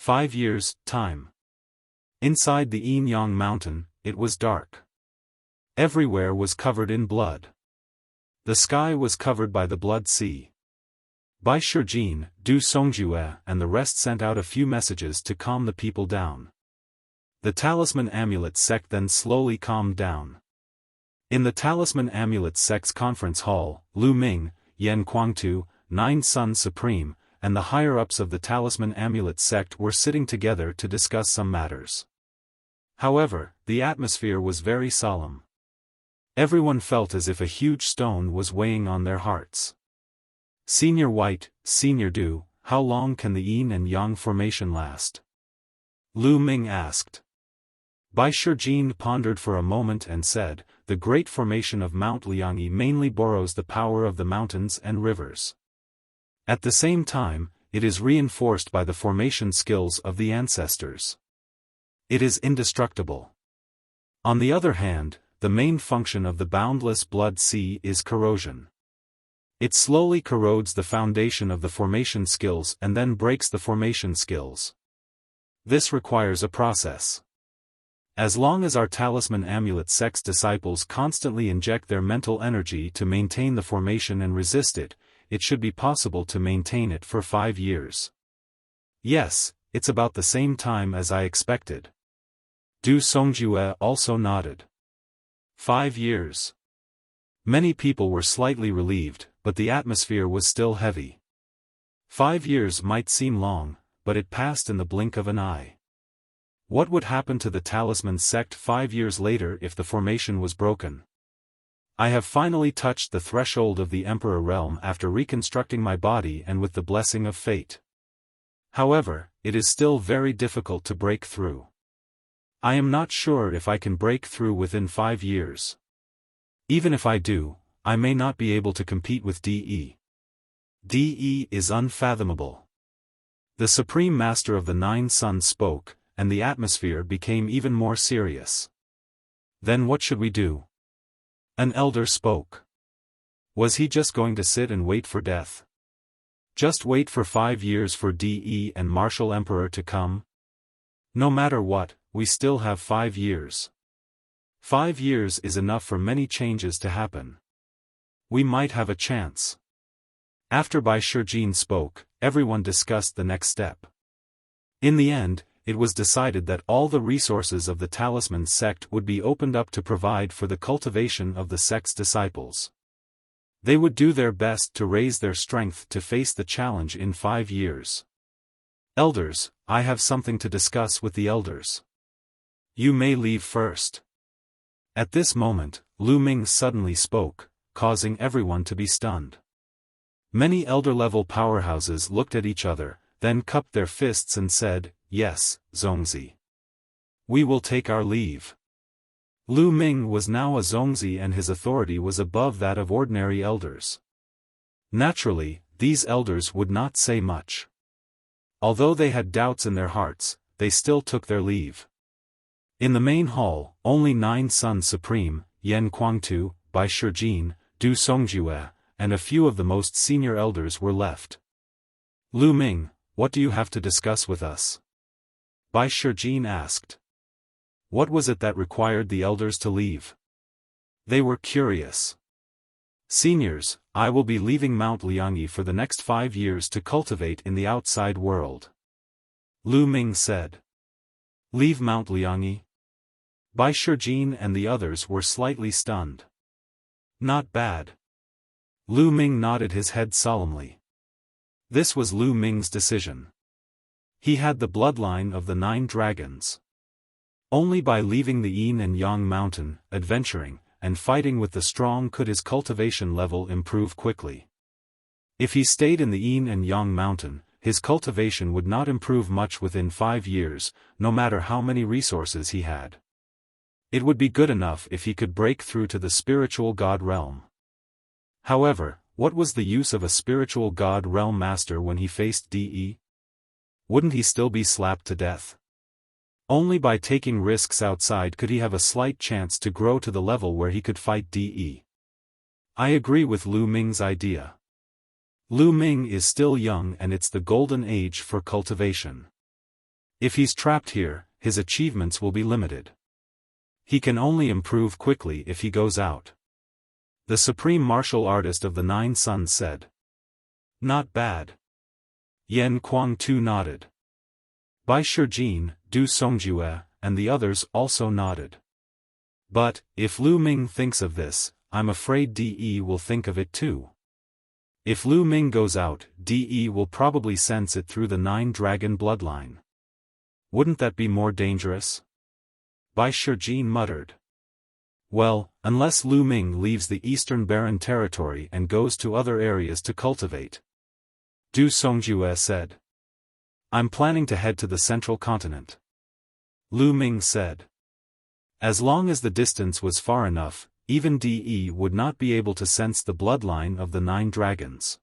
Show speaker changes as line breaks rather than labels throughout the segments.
5 years, time. Inside the Yin-Yang mountain, it was dark. Everywhere was covered in blood. The sky was covered by the blood sea. Bai Shijin, Du Songjue and the rest sent out a few messages to calm the people down. The Talisman Amulet sect then slowly calmed down. In the Talisman Amulet sect's conference hall, Lu Ming, Yan Kuangtu, 9 Sons Supreme, and the higher-ups of the Talisman Amulet sect were sitting together to discuss some matters. However, the atmosphere was very solemn. Everyone felt as if a huge stone was weighing on their hearts. Senior White, Senior Du, how long can the Yin and Yang formation last? Lu Ming asked. Bai Shijin pondered for a moment and said, the great formation of Mount Liangyi mainly borrows the power of the mountains and rivers. At the same time, it is reinforced by the formation skills of the ancestors. It is indestructible. On the other hand, the main function of the boundless blood sea is corrosion. It slowly corrodes the foundation of the formation skills and then breaks the formation skills. This requires a process. As long as our Talisman Amulet sect's disciples constantly inject their mental energy to maintain the formation and resist it, it should be possible to maintain it for 5 years. Yes, it's about the same time as I expected. Du Songjue also nodded. 5 years. Many people were slightly relieved, but the atmosphere was still heavy. 5 years might seem long, but it passed in the blink of an eye. What would happen to the Talisman sect 5 years later if the formation was broken? I have finally touched the threshold of the Emperor realm after reconstructing my body and with the blessing of fate. However, it is still very difficult to break through. I am not sure if I can break through within 5 years. Even if I do, I may not be able to compete with DE. DE is unfathomable. The Supreme Master of the 9 Sons spoke, and the atmosphere became even more serious. Then what should we do? An elder spoke. Was he just going to sit and wait for death? Just wait for 5 years for DE and Martial Emperor to come? No matter what, we still have 5 years. 5 years is enough for many changes to happen. We might have a chance. After Bai Shijin spoke, everyone discussed the next step. In the end, it was decided that all the resources of the Talisman sect would be opened up to provide for the cultivation of the sect's disciples. They would do their best to raise their strength to face the challenge in 5 years. Elders, I have something to discuss with the elders. You may leave first. At this moment, Lu Ming suddenly spoke, causing everyone to be stunned. Many elder-level powerhouses looked at each other, then cupped their fists and said, "Yes, Zongzi. We will take our leave." Lu Ming was now a Zongzi and his authority was above that of ordinary elders. Naturally, these elders would not say much. Although they had doubts in their hearts, they still took their leave. In the main hall, only 9 Sons Supreme, Yan Kuangtu, Bai Shijin, Du Songjue, and a few of the most senior elders were left. Lu Ming, what do you have to discuss with us? Bai Shijin asked. What was it that required the elders to leave? They were curious. Seniors, I will be leaving Mount Liangyi for the next 5 years to cultivate in the outside world. Lu Ming said. Leave Mount Liangyi? Bai Shijin and the others were slightly stunned. Not bad. Lu Ming nodded his head solemnly. This was Lu Ming's decision. He had the bloodline of the 9 dragons. Only by leaving the Yin and Yang mountain, adventuring, and fighting with the strong could his cultivation level improve quickly. If he stayed in the Yin and Yang mountain, his cultivation would not improve much within 5 years, no matter how many resources he had. It would be good enough if he could break through to the spiritual god realm. However, what was the use of a spiritual god realm master when he faced DE? Wouldn't he still be slapped to death? Only by taking risks outside could he have a slight chance to grow to the level where he could fight DE. I agree with Lu Ming's idea. Lu Ming is still young and it's the golden age for cultivation. If he's trapped here, his achievements will be limited. He can only improve quickly if he goes out. The supreme martial artist of the Nine Suns said. Not bad. Yan Kuang-tu nodded. Bai Shijin, Du Songjue, and the others also nodded. But, if Lu Ming thinks of this, I'm afraid De will think of it too. If Lu Ming goes out, De will probably sense it through the Nine-Dragon bloodline. Wouldn't that be more dangerous? Bai Shijin muttered. Well, unless Lu Ming leaves the Eastern Barren Territory and goes to other areas to cultivate. Du Songjue said. I'm planning to head to the Central Continent. Lu Ming said. As long as the distance was far enough, even De would not be able to sense the bloodline of the Nine Dragons.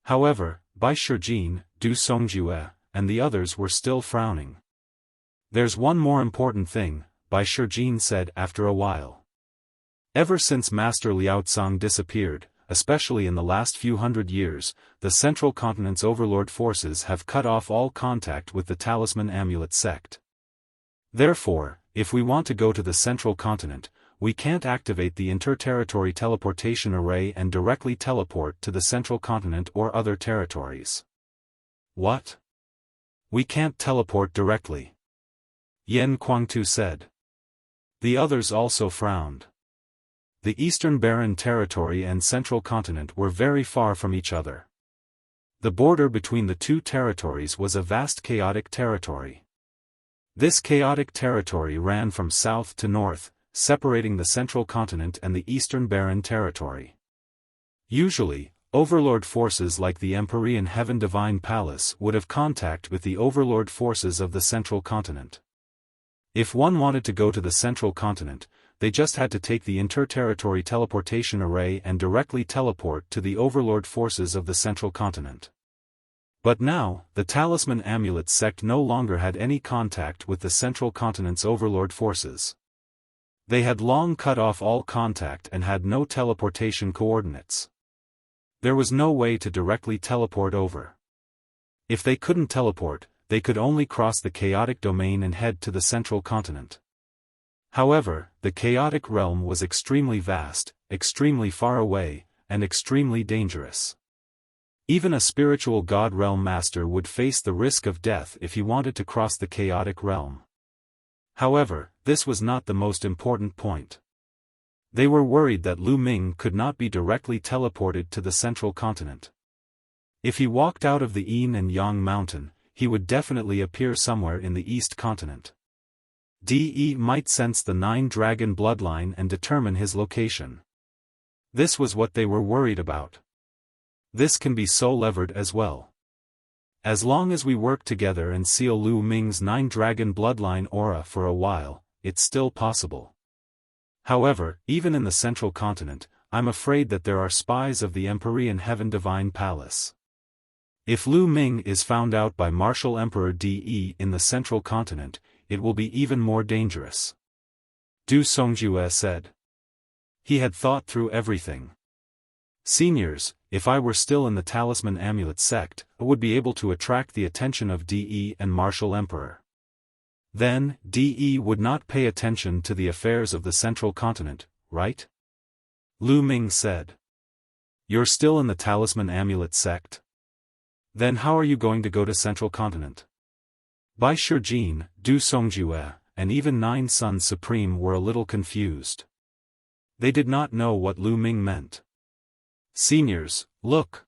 However, Bai Shijin, Du Songjue, and the others were still frowning. There's one more important thing, Bai Shijin said after a while. Ever since Master Liaocang disappeared, especially in the last few hundred years, the Central Continent's overlord forces have cut off all contact with the Talisman Amulet sect. Therefore, if we want to go to the Central Continent, we can't activate the Interterritory Teleportation Array and directly teleport to the Central Continent or other territories. What? We can't teleport directly. Yan Kuang-tu said. The others also frowned. The Eastern Barren Territory and Central Continent were very far from each other. The border between the two territories was a vast chaotic territory. This chaotic territory ran from south to north, separating the Central Continent and the Eastern Barren Territory. Usually, overlord forces like the Empyrean Heaven Divine Palace would have contact with the overlord forces of the Central Continent. If one wanted to go to the Central Continent, they just had to take the Interterritory Teleportation Array and directly teleport to the overlord forces of the Central Continent. But now, the Talisman Amulet sect no longer had any contact with the Central Continent's overlord forces. They had long cut off all contact and had no teleportation coordinates. There was no way to directly teleport over. If they couldn't teleport, they could only cross the chaotic domain and head to the Central Continent. However, the chaotic realm was extremely vast, extremely far away, and extremely dangerous. Even a spiritual God Realm Master would face the risk of death if he wanted to cross the chaotic realm. However, this was not the most important point. They were worried that Lu Ming could not be directly teleported to the Central Continent. If he walked out of the Yin and Yang Mountain, he would definitely appear somewhere in the East Continent. De might sense the Nine-Dragon bloodline and determine his location. This was what they were worried about. This can be so levered as well. As long as we work together and seal Lu Ming's Nine-Dragon bloodline aura for a while, it's still possible. However, even in the Central Continent, I'm afraid that there are spies of the Empyrean Heaven Divine Palace. If Lu Ming is found out by Martial Emperor De in the Central Continent, it will be even more dangerous. Du Songjue said. He had thought through everything. Seniors, if I were still in the Talisman Amulet sect, I would be able to attract the attention of De and Martial Emperor. Then, De would not pay attention to the affairs of the Central Continent, right? Lu Ming said. You're still in the Talisman Amulet sect? Then how are you going to go to Central Continent? Bai Shijin, Du Songjue, and even Nine Suns Supreme were a little confused. They did not know what Lu Ming meant. Seniors, look!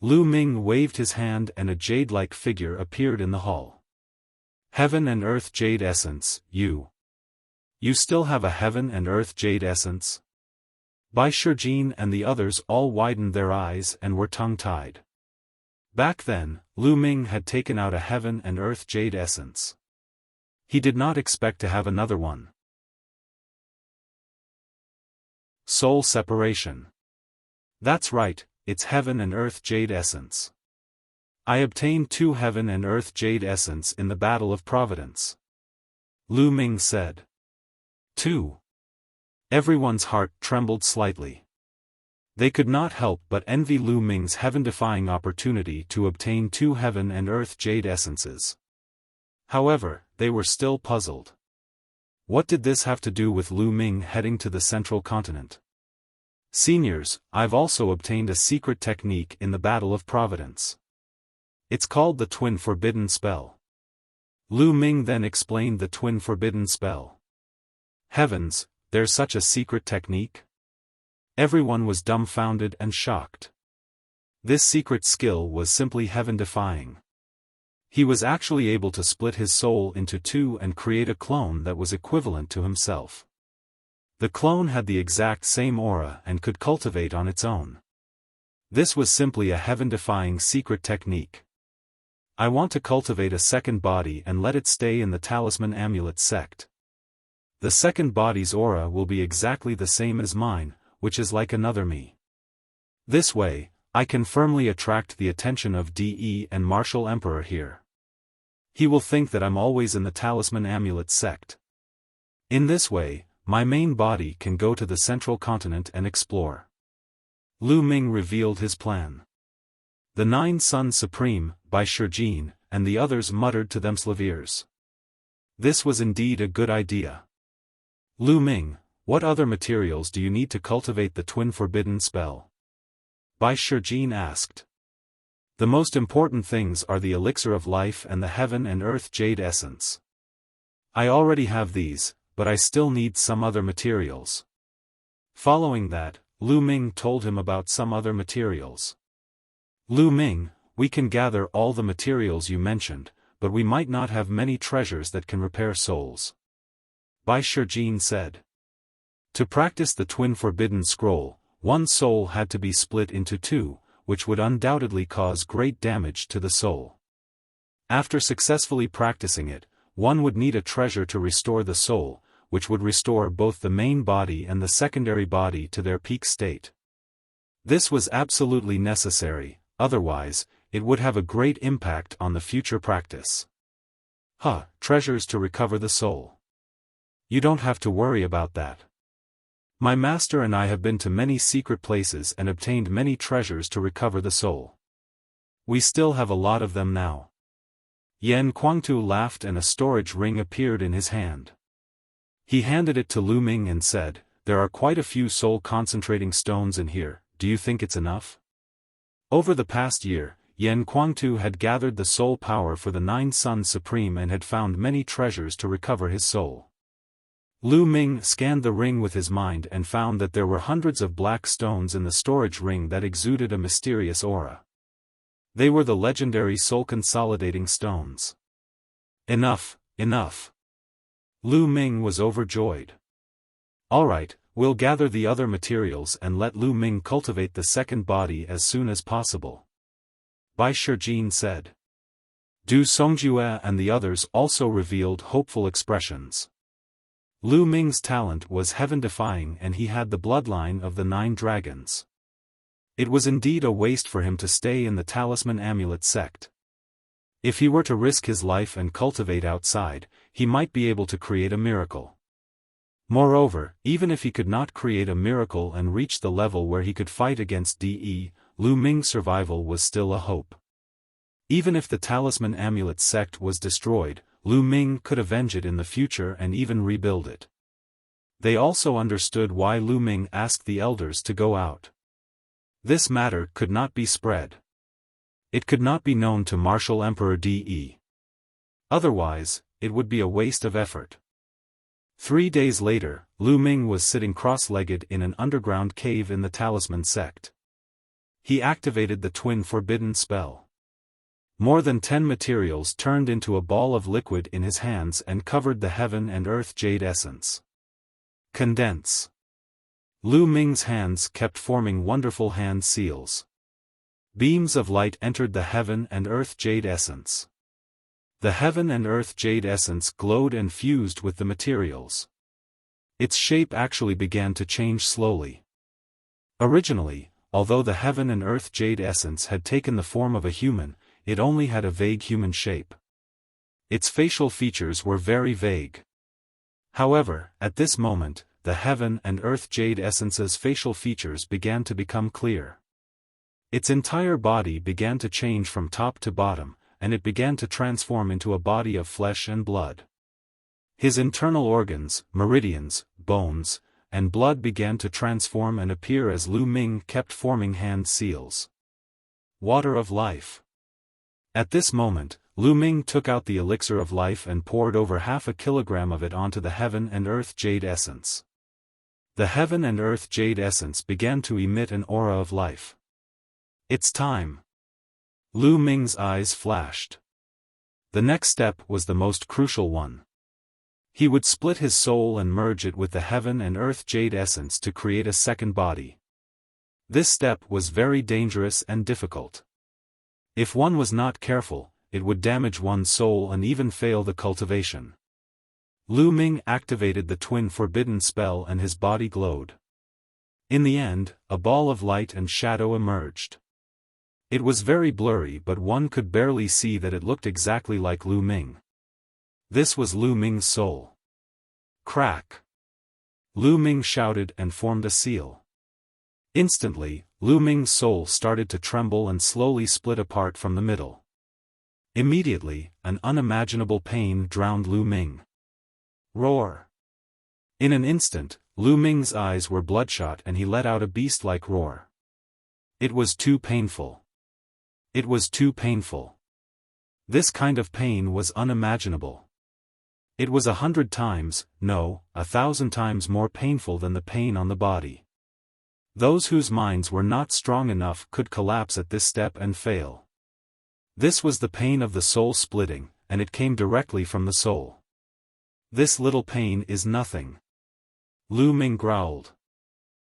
Lu Ming waved his hand and a jade-like figure appeared in the hall. Heaven and Earth Jade Essence, you. You still have a Heaven and Earth Jade Essence? Bai Shijin and the others all widened their eyes and were tongue-tied. Back then, Lu Ming had taken out a Heaven and Earth Jade Essence. He did not expect to have another one. Soul separation. That's right, it's Heaven and Earth Jade Essence. I obtained 2 Heaven and Earth Jade Essence in the Battle of Providence. Lu Ming said. 2. Everyone's heart trembled slightly. They could not help but envy Lu Ming's heaven-defying opportunity to obtain 2 Heaven and Earth Jade Essences. However, they were still puzzled. What did this have to do with Lu Ming heading to the central continent? Seniors, I've also obtained a secret technique in the Battle of Providence. It's called the Twin Forbidden Spell. Lu Ming then explained the Twin Forbidden Spell. Heavens, there's such a secret technique? Everyone was dumbfounded and shocked. This secret skill was simply heaven-defying. He was actually able to split his soul into two and create a clone that was equivalent to himself. The clone had the exact same aura and could cultivate on its own. This was simply a heaven-defying secret technique. I want to cultivate a second body and let it stay in the Talisman Amulet sect. The second body's aura will be exactly the same as mine, which is like another me. This way, I can firmly attract the attention of DE and Martial Emperor here. He will think that I'm always in the Talisman Amulet sect. In this way, my main body can go to the central continent and explore. Lu Ming revealed his plan. The 9 Sons Supreme, by Shijin, and the others muttered to themselves ears. This was indeed a good idea. Lu Ming, what other materials do you need to cultivate the Twin Forbidden Spell? Bai Shijin asked. The most important things are the Elixir of Life and the Heaven and Earth Jade Essence. I already have these, but I still need some other materials. Following that, Lu Ming told him about some other materials. Lu Ming, we can gather all the materials you mentioned, but we might not have many treasures that can repair souls. Bai Shijin said. To practice the Twin Forbidden Scroll, one soul had to be split into two, which would undoubtedly cause great damage to the soul. After successfully practicing it, one would need a treasure to restore the soul, which would restore both the main body and the secondary body to their peak state. This was absolutely necessary, otherwise, it would have a great impact on the future practice. Treasures to recover the soul. You don't have to worry about that. My master and I have been to many secret places and obtained many treasures to recover the soul. We still have a lot of them now. Yan Kuangtu laughed and a storage ring appeared in his hand. He handed it to Lu Ming and said, there are quite a few soul-concentrating stones in here, do you think it's enough? Over the past year, Yan Kuangtu had gathered the soul power for the 9 Sons Supreme and had found many treasures to recover his soul. Lu Ming scanned the ring with his mind and found that there were hundreds of black stones in the storage ring that exuded a mysterious aura. They were the legendary soul-consolidating stones. Enough, enough. Lu Ming was overjoyed. Alright, we'll gather the other materials and let Lu Ming cultivate the second body as soon as possible. Bai Shijin said. Du Songjue and the others also revealed hopeful expressions. Lu Ming's talent was heaven-defying and he had the bloodline of the 9 dragons. It was indeed a waste for him to stay in the Talisman Amulet sect. If he were to risk his life and cultivate outside, he might be able to create a miracle. Moreover, even if he could not create a miracle and reach the level where he could fight against DE, Lu Ming's survival was still a hope. Even if the Talisman Amulet sect was destroyed, Lu Ming could avenge it in the future and even rebuild it. They also understood why Lu Ming asked the elders to go out. This matter could not be spread. It could not be known to Martial Emperor DE. Otherwise, it would be a waste of effort. 3 days later, Lu Ming was sitting cross-legged in an underground cave in the Talisman sect. He activated the Twin Forbidden Spell. More than 10 materials turned into a ball of liquid in his hands and covered the Heaven and Earth Jade Essence. Condense. Lu Ming's hands kept forming wonderful hand seals. Beams of light entered the Heaven and Earth Jade Essence. The Heaven and Earth Jade Essence glowed and fused with the materials. Its shape actually began to change slowly. Originally, although the Heaven and Earth Jade Essence had taken the form of a human, it only had a vague human shape. Its facial features were very vague. However, at this moment, the Heaven and Earth Jade Essence's facial features began to become clear. Its entire body began to change from top to bottom, and it began to transform into a body of flesh and blood. His internal organs, meridians, bones, and blood began to transform and appear as Lu Ming kept forming hand seals. Water of life. At this moment, Lu Ming took out the elixir of life and poured over 1/2 kilogram of it onto the heaven and earth jade essence. The heaven and earth jade essence began to emit an aura of life. It's time. Lu Ming's eyes flashed. The next step was the most crucial one. He would split his soul and merge it with the heaven and earth jade essence to create a second body. This step was very dangerous and difficult. If one was not careful, it would damage one's soul and even fail the cultivation. Lu Ming activated the twin forbidden spell and his body glowed. In the end, a ball of light and shadow emerged. It was very blurry, but one could barely see that it looked exactly like Lu Ming. This was Lu Ming's soul. Crack! Lu Ming shouted and formed a seal. Instantly, Lu Ming's soul started to tremble and slowly split apart from the middle. Immediately, an unimaginable pain drowned Lu Ming. Roar! In an instant, Lu Ming's eyes were bloodshot and he let out a beast-like roar. It was too painful. It was too painful. This kind of pain was unimaginable. It was 100 times, no, 1,000 times more painful than the pain on the body. Those whose minds were not strong enough could collapse at this step and fail. This was the pain of the soul splitting, and it came directly from the soul. This little pain is nothing. Lu Ming growled.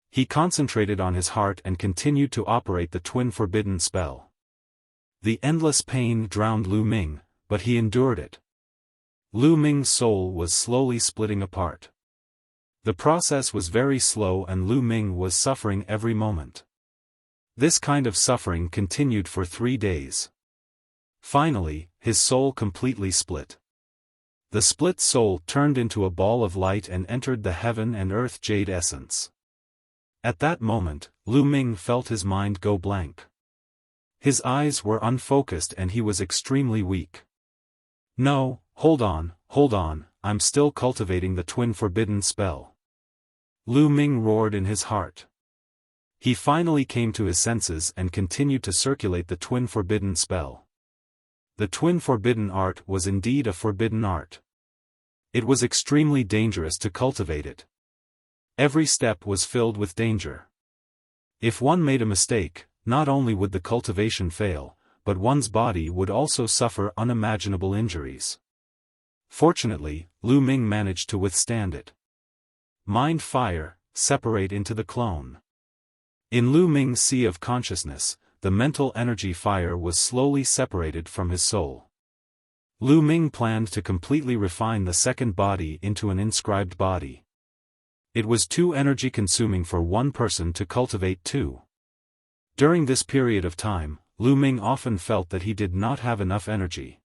He concentrated on his heart and continued to operate the twin forbidden spell. The endless pain drowned Lu Ming, but he endured it. Lu Ming's soul was slowly splitting apart. The process was very slow and Lu Ming was suffering every moment. This kind of suffering continued for 3 days. Finally, his soul completely split. The split soul turned into a ball of light and entered the heaven and earth jade essence. At that moment, Lu Ming felt his mind go blank. His eyes were unfocused and he was extremely weak. No, hold on, I'm still cultivating the twin forbidden spell. Lu Ming roared in his heart. He finally came to his senses and continued to circulate the twin forbidden spell. The twin forbidden art was indeed a forbidden art. It was extremely dangerous to cultivate it. Every step was filled with danger. If one made a mistake, not only would the cultivation fail, but one's body would also suffer unimaginable injuries. Fortunately, Lu Ming managed to withstand it. Mind fire, separate into the clone. In Lu Ming's sea of consciousness, the mental energy fire was slowly separated from his soul. Lu Ming planned to completely refine the second body into an inscribed body. It was too energy-consuming for one person to cultivate two. During this period of time, Lu Ming often felt that he did not have enough energy.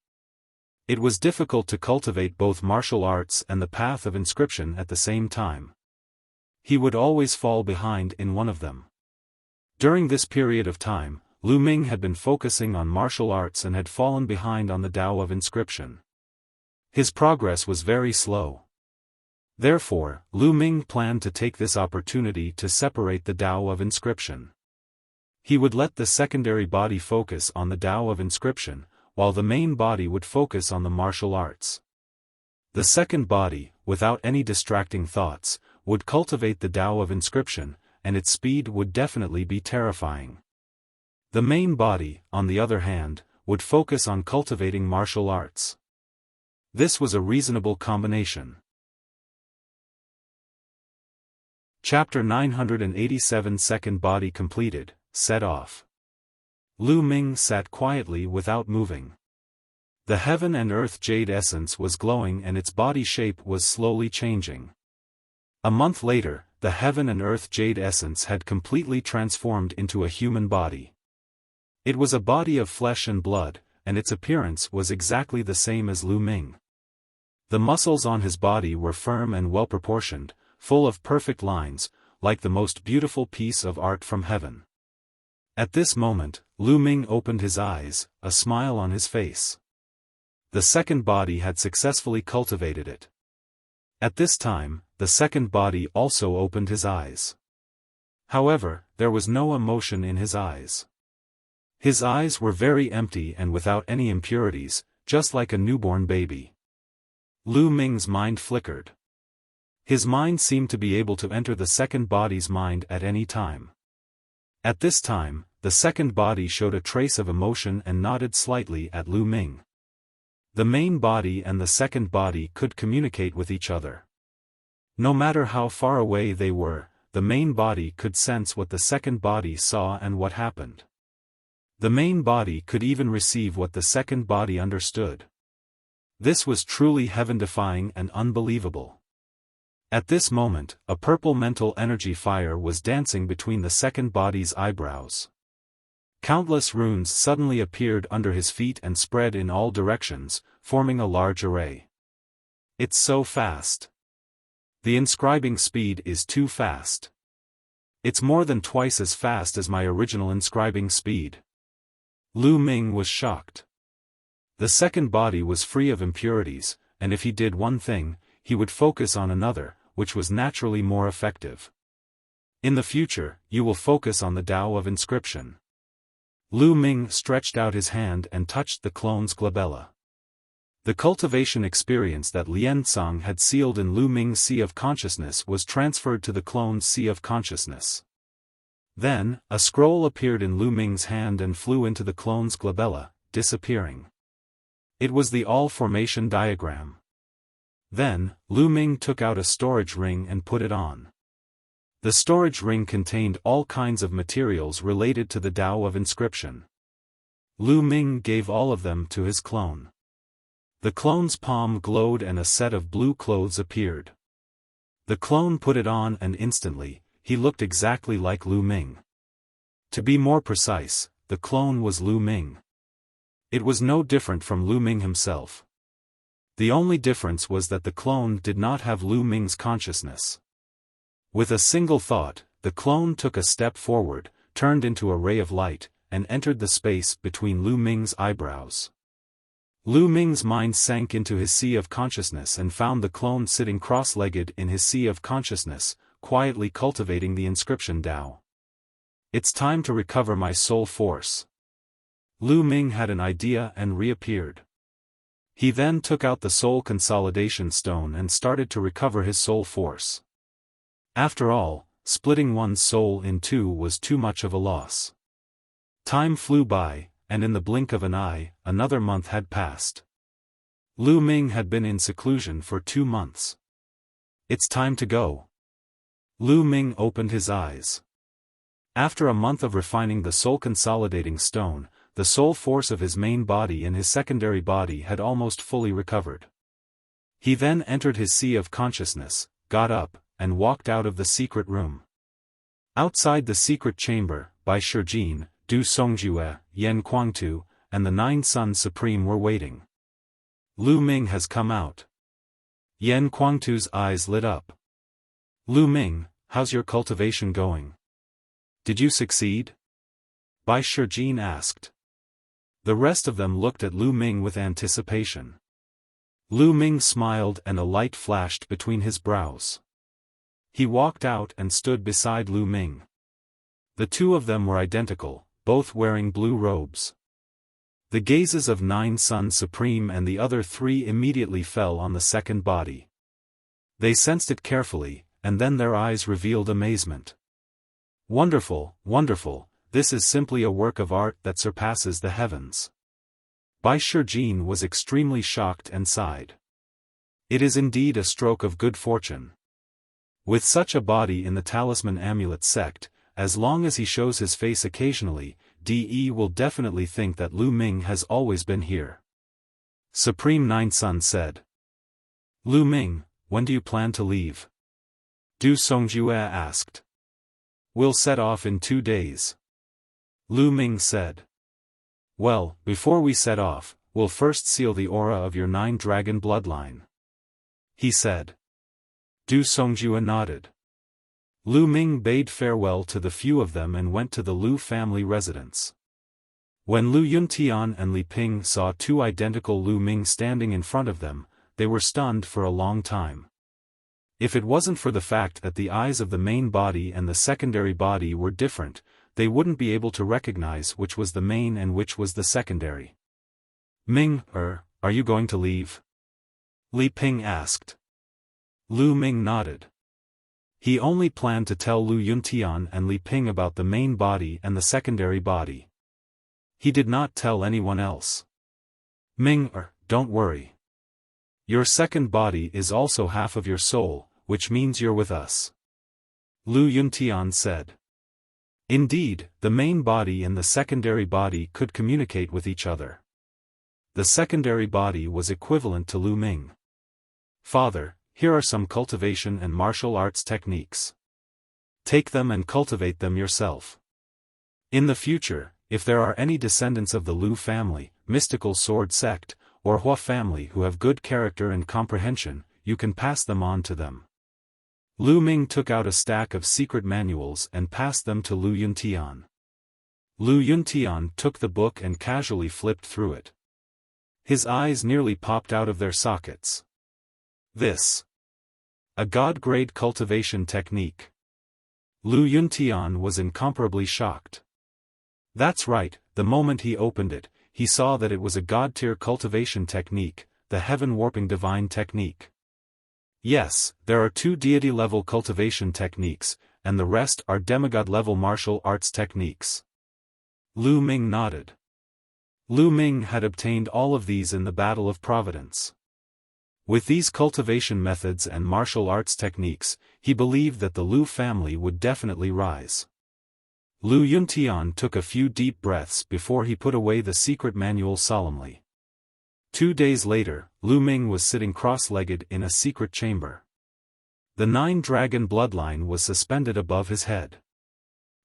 It was difficult to cultivate both martial arts and the path of inscription at the same time. He would always fall behind in one of them. During this period of time, Lu Ming had been focusing on martial arts and had fallen behind on the Tao of inscription. His progress was very slow. Therefore, Lu Ming planned to take this opportunity to separate the Tao of inscription. He would let the secondary body focus on the Tao of inscription, while the main body would focus on the martial arts. The second body, without any distracting thoughts, would cultivate the Tao of inscription, and its speed would definitely be terrifying. The main body, on the other hand, would focus on cultivating martial arts. This was a reasonable combination. Chapter 987 Second body completed, set off. Lu Ming sat quietly without moving. The heaven and earth jade essence was glowing and its body shape was slowly changing. A month later, the heaven and earth jade essence had completely transformed into a human body. It was a body of flesh and blood, and its appearance was exactly the same as Lu Ming. The muscles on his body were firm and well-proportioned, full of perfect lines, like the most beautiful piece of art from heaven. At this moment, Lu Ming opened his eyes, a smile on his face. The second body had successfully cultivated it. At this time, the second body also opened his eyes. However, there was no emotion in his eyes. His eyes were very empty and without any impurities, just like a newborn baby. Lu Ming's mind flickered. His mind seemed to be able to enter the second body's mind at any time. At this time, the second body showed a trace of emotion and nodded slightly at Lu Ming. The main body and the second body could communicate with each other. No matter how far away they were, the main body could sense what the second body saw and what happened. The main body could even receive what the second body understood. This was truly heaven-defying and unbelievable. At this moment, a purple mental energy fire was dancing between the second body's eyebrows. Countless runes suddenly appeared under his feet and spread in all directions, forming a large array. It's so fast. The inscribing speed is too fast. It's more than twice as fast as my original inscribing speed. Lu Ming was shocked. The second body was free of impurities, and if he did one thing, he would focus on another, which was naturally more effective. In the future, you will focus on the Tao of inscription. Lu Ming stretched out his hand and touched the clone's glabella. The cultivation experience that Lianzang had sealed in Lu Ming's Sea of Consciousness was transferred to the clone's Sea of Consciousness. Then, a scroll appeared in Lu Ming's hand and flew into the clone's glabella, disappearing. It was the all-formation diagram. Then, Lu Ming took out a storage ring and put it on. The storage ring contained all kinds of materials related to the Tao of inscription. Lu Ming gave all of them to his clone. The clone's palm glowed and a set of blue clothes appeared. The clone put it on and instantly, he looked exactly like Lu Ming. To be more precise, the clone was Lu Ming. It was no different from Lu Ming himself. The only difference was that the clone did not have Lu Ming's consciousness. With a single thought, the clone took a step forward, turned into a ray of light, and entered the space between Lu Ming's eyebrows. Lu Ming's mind sank into his sea of consciousness and found the clone sitting cross-legged in his sea of consciousness, quietly cultivating the inscription Tao. It's time to recover my soul force. Lu Ming had an idea and reappeared. He then took out the soul consolidation stone and started to recover his soul force. After all, splitting one's soul in two was too much of a loss. Time flew by, and in the blink of an eye, another month had passed. Lu Ming had been in seclusion for 2 months. It's time to go. Lu Ming opened his eyes. After a month of refining the soul consolidating stone, the soul force of his main body and his secondary body had almost fully recovered. He then entered his sea of consciousness, got up, and walked out of the secret room. Outside the secret chamber, Bai Shijin, Du Songjue, Yan Kuangtu, and the 9 Sons Supreme were waiting. Lu Ming has come out. Yan Kuangtu's eyes lit up. Lu Ming, how's your cultivation going? Did you succeed? Bai Shijin asked. The rest of them looked at Lu Ming with anticipation. Lu Ming smiled and a light flashed between his brows. He walked out and stood beside Lu Ming. The two of them were identical, both wearing blue robes. The gazes of 9 Sons Supreme and the other 3 immediately fell on the second body. They sensed it carefully, and then their eyes revealed amazement. Wonderful, wonderful, this is simply a work of art that surpasses the heavens. Bai Shijin was extremely shocked and sighed. It is indeed a stroke of good fortune. With such a body in the Talisman Amulet sect, as long as he shows his face occasionally, DE will definitely think that Lu Ming has always been here. Supreme 9 Sun said. Lu Ming, when do you plan to leave? Du Songjue asked. We'll set off in 2 days. Lu Ming said. Well, before we set off, we'll first seal the aura of your 9 dragon bloodline. He said. Du Songjue nodded. Lu Ming bade farewell to the few of them and went to the Lu family residence. When Lu Yuntian and Li Ping saw two identical Lu Ming standing in front of them, they were stunned for a long time. If it wasn't for the fact that the eyes of the main body and the secondary body were different, they wouldn't be able to recognize which was the main and which was the secondary. Ming, are you going to leave? Li Ping asked. Lu Ming nodded. He only planned to tell Lu Yuntian and Li Ping about the main body and the secondary body. He did not tell anyone else. Ming, don't worry. Your second body is also half of your soul, which means you're with us. Lu Yuntian said. Indeed, the main body and the secondary body could communicate with each other. The secondary body was equivalent to Lu Ming. Father, here are some cultivation and martial arts techniques. Take them and cultivate them yourself. In the future, if there are any descendants of the Lu family, mystical sword sect, or Hua family who have good character and comprehension, you can pass them on to them. Lu Ming took out a stack of secret manuals and passed them to Lu Yuntian. Lu Yuntian took the book and casually flipped through it. His eyes nearly popped out of their sockets. This. A god-grade cultivation technique. Lu Yuntian was incomparably shocked. That's right, the moment he opened it, he saw that it was a god-tier cultivation technique, the heaven-warping divine technique. Yes, there are 2 deity-level cultivation techniques, and the rest are demigod-level martial arts techniques. Lu Ming nodded. Lu Ming had obtained all of these in the Battle of Providence. With these cultivation methods and martial arts techniques, he believed that the Lu family would definitely rise. Lu Yuntian took a few deep breaths before he put away the secret manual solemnly. 2 days later, Lu Ming was sitting cross-legged in a secret chamber. The 9-dragon bloodline was suspended above his head.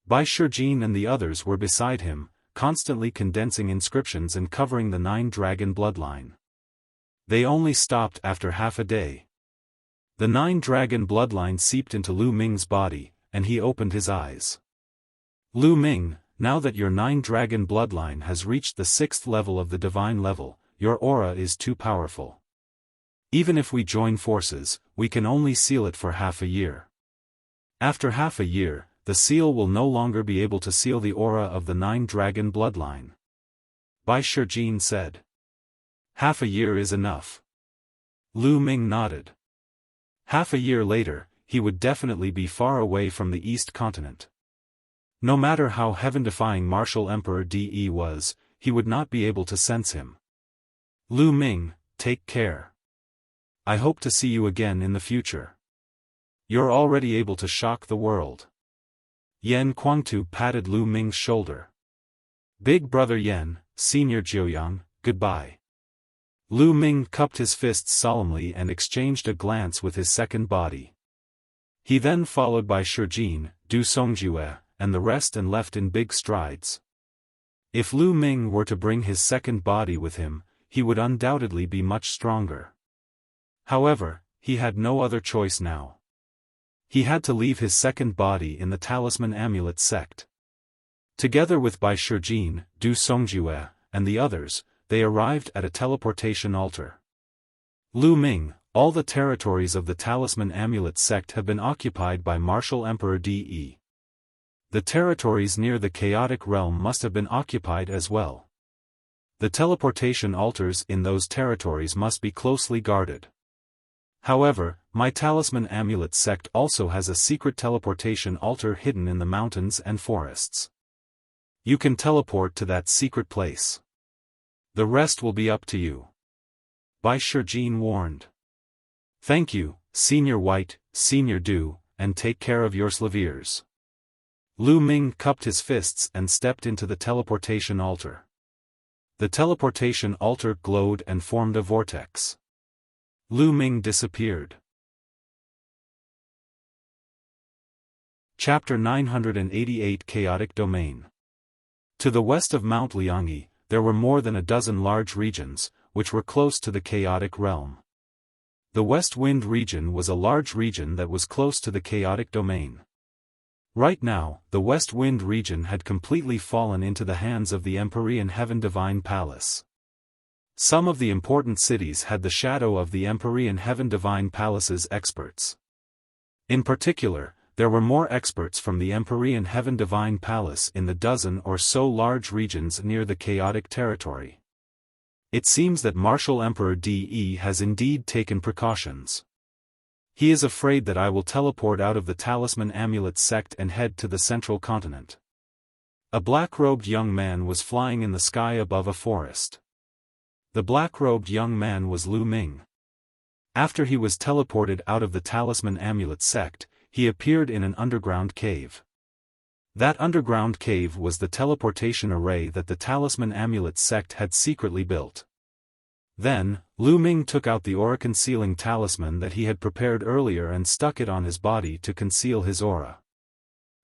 Bai Shijin and the others were beside him, constantly condensing inscriptions and covering the 9-dragon bloodline. They only stopped after half a day. The 9-dragon bloodline seeped into Lu Ming's body, and he opened his eyes. Lu Ming, now that your 9-dragon bloodline has reached the 6th level of the divine level, your aura is too powerful. Even if we join forces, we can only seal it for half a year. After half a year, the seal will no longer be able to seal the aura of the 9-dragon bloodline. Bai Shijin said. Half a year is enough. Lu Ming nodded. Half a year later, he would definitely be far away from the East continent. No matter how heaven-defying Martial Emperor De was, he would not be able to sense him. Lu Ming, take care. I hope to see you again in the future. You're already able to shock the world. Yan Guangtu patted Lu Ming's shoulder. Big brother Yan, senior Jiuyang, goodbye. Lu Ming cupped his fists solemnly and exchanged a glance with his second body. He then followed by Shijin, Du Songjue, and the rest and left in big strides. If Lu Ming were to bring his second body with him, he would undoubtedly be much stronger. However, he had no other choice now. He had to leave his second body in the Talisman Amulet sect. Together with Bai Shijin, Du Songjue, and the others, they arrived at a teleportation altar. Lu Ming, all the territories of the Talisman Amulet sect have been occupied by Martial Emperor De. The territories near the chaotic realm must have been occupied as well. The teleportation altars in those territories must be closely guarded. However, my Talisman Amulet sect also has a secret teleportation altar hidden in the mountains and forests. You can teleport to that secret place. The rest will be up to you. Bai Shijin warned. Thank you, Senior White, Senior Du, and take care of your slaviers. Lu Ming cupped his fists and stepped into the teleportation altar. The teleportation altar glowed and formed a vortex. Lu Ming disappeared. Chapter 988 Chaotic Domain. To the west of Mount Liangyi, there were more than a dozen large regions, which were close to the chaotic realm. The West Wind region was a large region that was close to the chaotic domain. Right now, the West Wind region had completely fallen into the hands of the Empyrean Heaven Divine Palace. Some of the important cities had the shadow of the Empyrean Heaven Divine Palace's experts. In particular, there were more experts from the Empyrean Heaven Divine Palace in the dozen or so large regions near the chaotic territory. It seems that Martial Emperor De has indeed taken precautions. He is afraid that I will teleport out of the Talisman Amulet sect and head to the central continent. A black-robed young man was flying in the sky above a forest. The black-robed young man was Lu Ming. After he was teleported out of the Talisman Amulet sect, he appeared in an underground cave. That underground cave was the teleportation array that the Talisman Amulet sect had secretly built. Then, Lu Ming took out the aura-concealing talisman that he had prepared earlier and stuck it on his body to conceal his aura.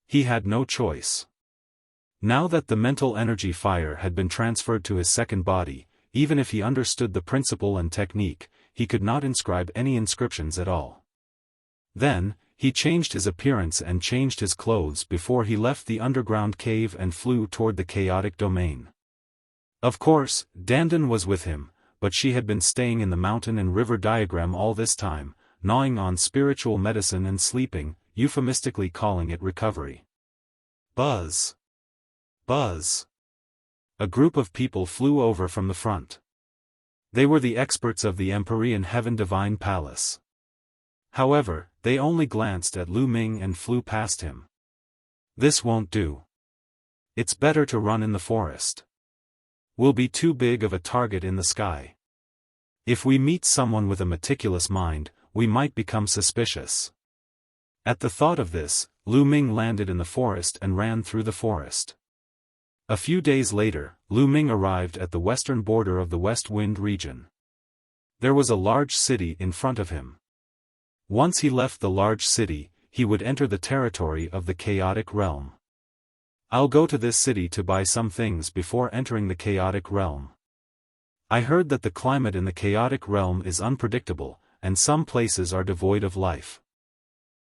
He had no choice. Now that the mental energy fire had been transferred to his second body, even if he understood the principle and technique, he could not inscribe any inscriptions at all. Then, he changed his appearance and changed his clothes before he left the underground cave and flew toward the chaotic domain. Of course, Dandan was with him, but she had been staying in the mountain and river diagram all this time, gnawing on spiritual medicine and sleeping, euphemistically calling it recovery. Buzz! Buzz! A group of people flew over from the front. They were the experts of the Empyrean Heaven Divine Palace. However, they only glanced at Lu Ming and flew past him. This won't do. It's better to run in the forest. We'll be too big of a target in the sky. If we meet someone with a meticulous mind, we might become suspicious. At the thought of this, Lu Ming landed in the forest and ran through the forest. A few days later, Lu Ming arrived at the western border of the West Wind region. There was a large city in front of him. Once he left the large city, he would enter the territory of the chaotic realm. I'll go to this city to buy some things before entering the chaotic realm. I heard that the climate in the chaotic realm is unpredictable, and some places are devoid of life.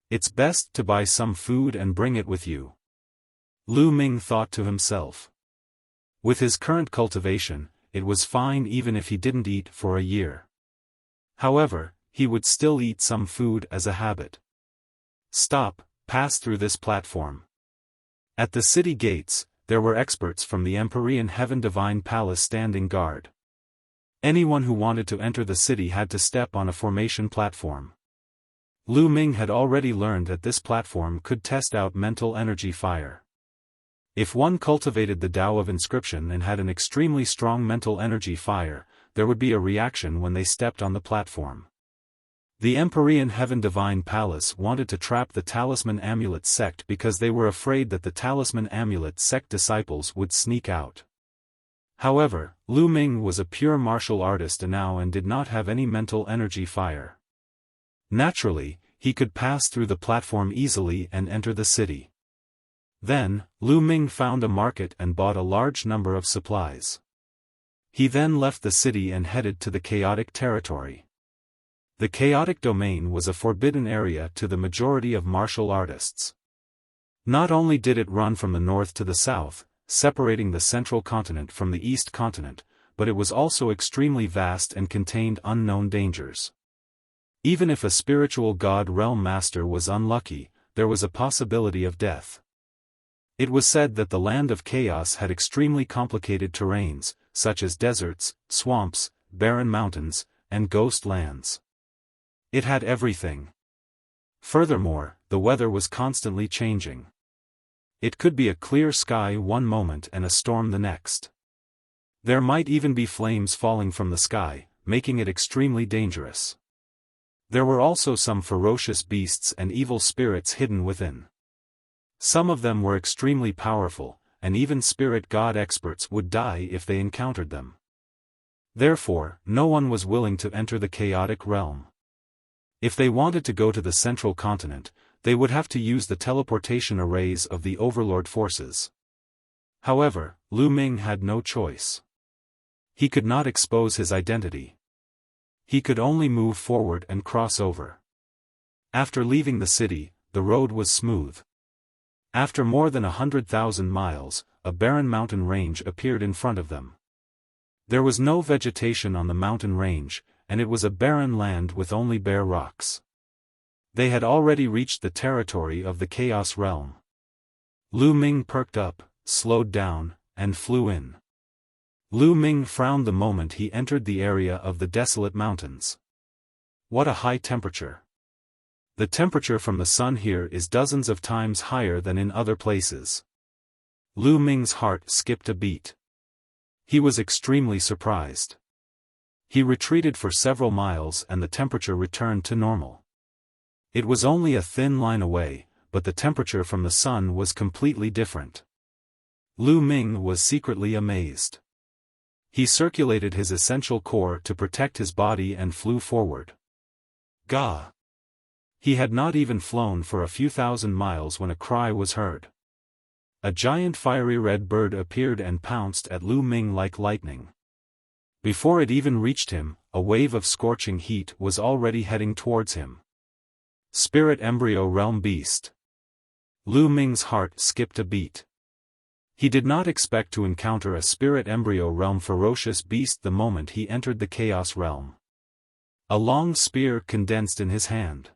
It's best to buy some food and bring it with you. Lu Ming thought to himself. With his current cultivation, it was fine even if he didn't eat for a year. However, he would still eat some food as a habit. Stop, pass through this platform. At the city gates, there were experts from the Empyrean Heaven Divine Palace standing guard. Anyone who wanted to enter the city had to step on a formation platform. Lu Ming had already learned that this platform could test out mental energy fire. If one cultivated the Tao of inscription and had an extremely strong mental energy fire, there would be a reaction when they stepped on the platform. The Empyrean Heaven Divine Palace wanted to trap the Talisman Amulet sect because they were afraid that the Talisman Amulet sect disciples would sneak out. However, Lu Ming was a pure martial artist now and did not have any mental energy fire. Naturally, he could pass through the platform easily and enter the city. Then, Lu Ming found a market and bought a large number of supplies. He then left the city and headed to the chaotic territory. The chaotic domain was a forbidden area to the majority of martial artists. Not only did it run from the north to the south, separating the central continent from the east continent, but it was also extremely vast and contained unknown dangers. Even if a spiritual god realm master was unlucky, there was a possibility of death. It was said that the land of chaos had extremely complicated terrains, such as deserts, swamps, barren mountains, and ghost lands. It had everything. Furthermore, the weather was constantly changing. It could be a clear sky one moment and a storm the next. There might even be flames falling from the sky, making it extremely dangerous. There were also some ferocious beasts and evil spirits hidden within. Some of them were extremely powerful, and even spirit god experts would die if they encountered them. Therefore, no one was willing to enter the chaotic realm. If they wanted to go to the central continent, they would have to use the teleportation arrays of the overlord forces. However, Lu Ming had no choice. He could not expose his identity. He could only move forward and cross over. After leaving the city, the road was smooth. After more than 100,000 miles, a barren mountain range appeared in front of them. There was no vegetation on the mountain range, and it was a barren land with only bare rocks. They had already reached the territory of the Chaos Realm. Lu Ming perked up, slowed down, and flew in. Lu Ming frowned the moment he entered the area of the desolate mountains. What a high temperature! The temperature from the sun here is dozens of times higher than in other places. Lu Ming's heart skipped a beat. He was extremely surprised. He retreated for several miles and the temperature returned to normal. It was only a thin line away, but the temperature from the sun was completely different. Lu Ming was secretly amazed. He circulated his essential core to protect his body and flew forward. Gah! He had not even flown for a few thousand miles when a cry was heard. A giant fiery red bird appeared and pounced at Lu Ming like lightning. Before it even reached him, a wave of scorching heat was already heading towards him. Spirit Embryo Realm Beast. Lu Ming's heart skipped a beat. He did not expect to encounter a Spirit Embryo Realm ferocious beast the moment he entered the Chaos Realm. A long spear condensed in his hand.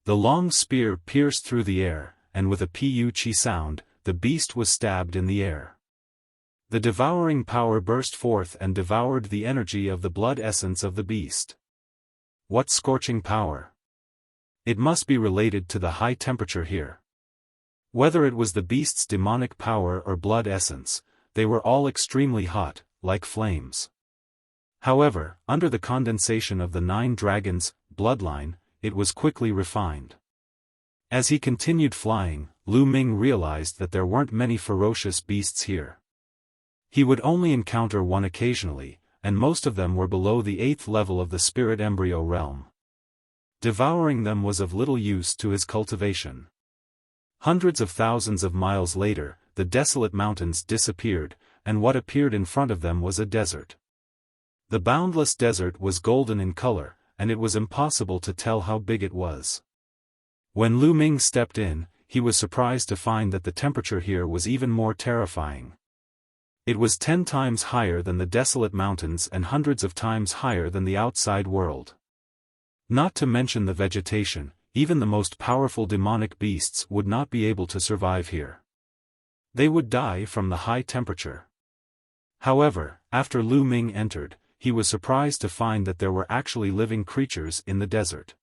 The long spear pierced through the air, and with a pu-chi sound, the beast was stabbed in the air. The devouring power burst forth and devoured the energy of the blood essence of the beast. What scorching power! It must be related to the high temperature here. Whether it was the beast's demonic power or blood essence, they were all extremely hot, like flames. However, under the condensation of the 9 dragons' bloodline, it was quickly refined. As he continued flying, Lu Ming realized that there weren't many ferocious beasts here. He would only encounter one occasionally, and most of them were below the 8th level of the Spirit Embryo Realm. Devouring them was of little use to his cultivation. Hundreds of thousands of miles later, the desolate mountains disappeared, and what appeared in front of them was a desert. The boundless desert was golden in color, and it was impossible to tell how big it was. When Lu Ming stepped in, he was surprised to find that the temperature here was even more terrifying. It was 10 times higher than the desolate mountains and hundreds of times higher than the outside world. Not to mention the vegetation, even the most powerful demonic beasts would not be able to survive here. They would die from the high temperature. However, after Lu Ming entered, he was surprised to find that there were actually living creatures in the desert.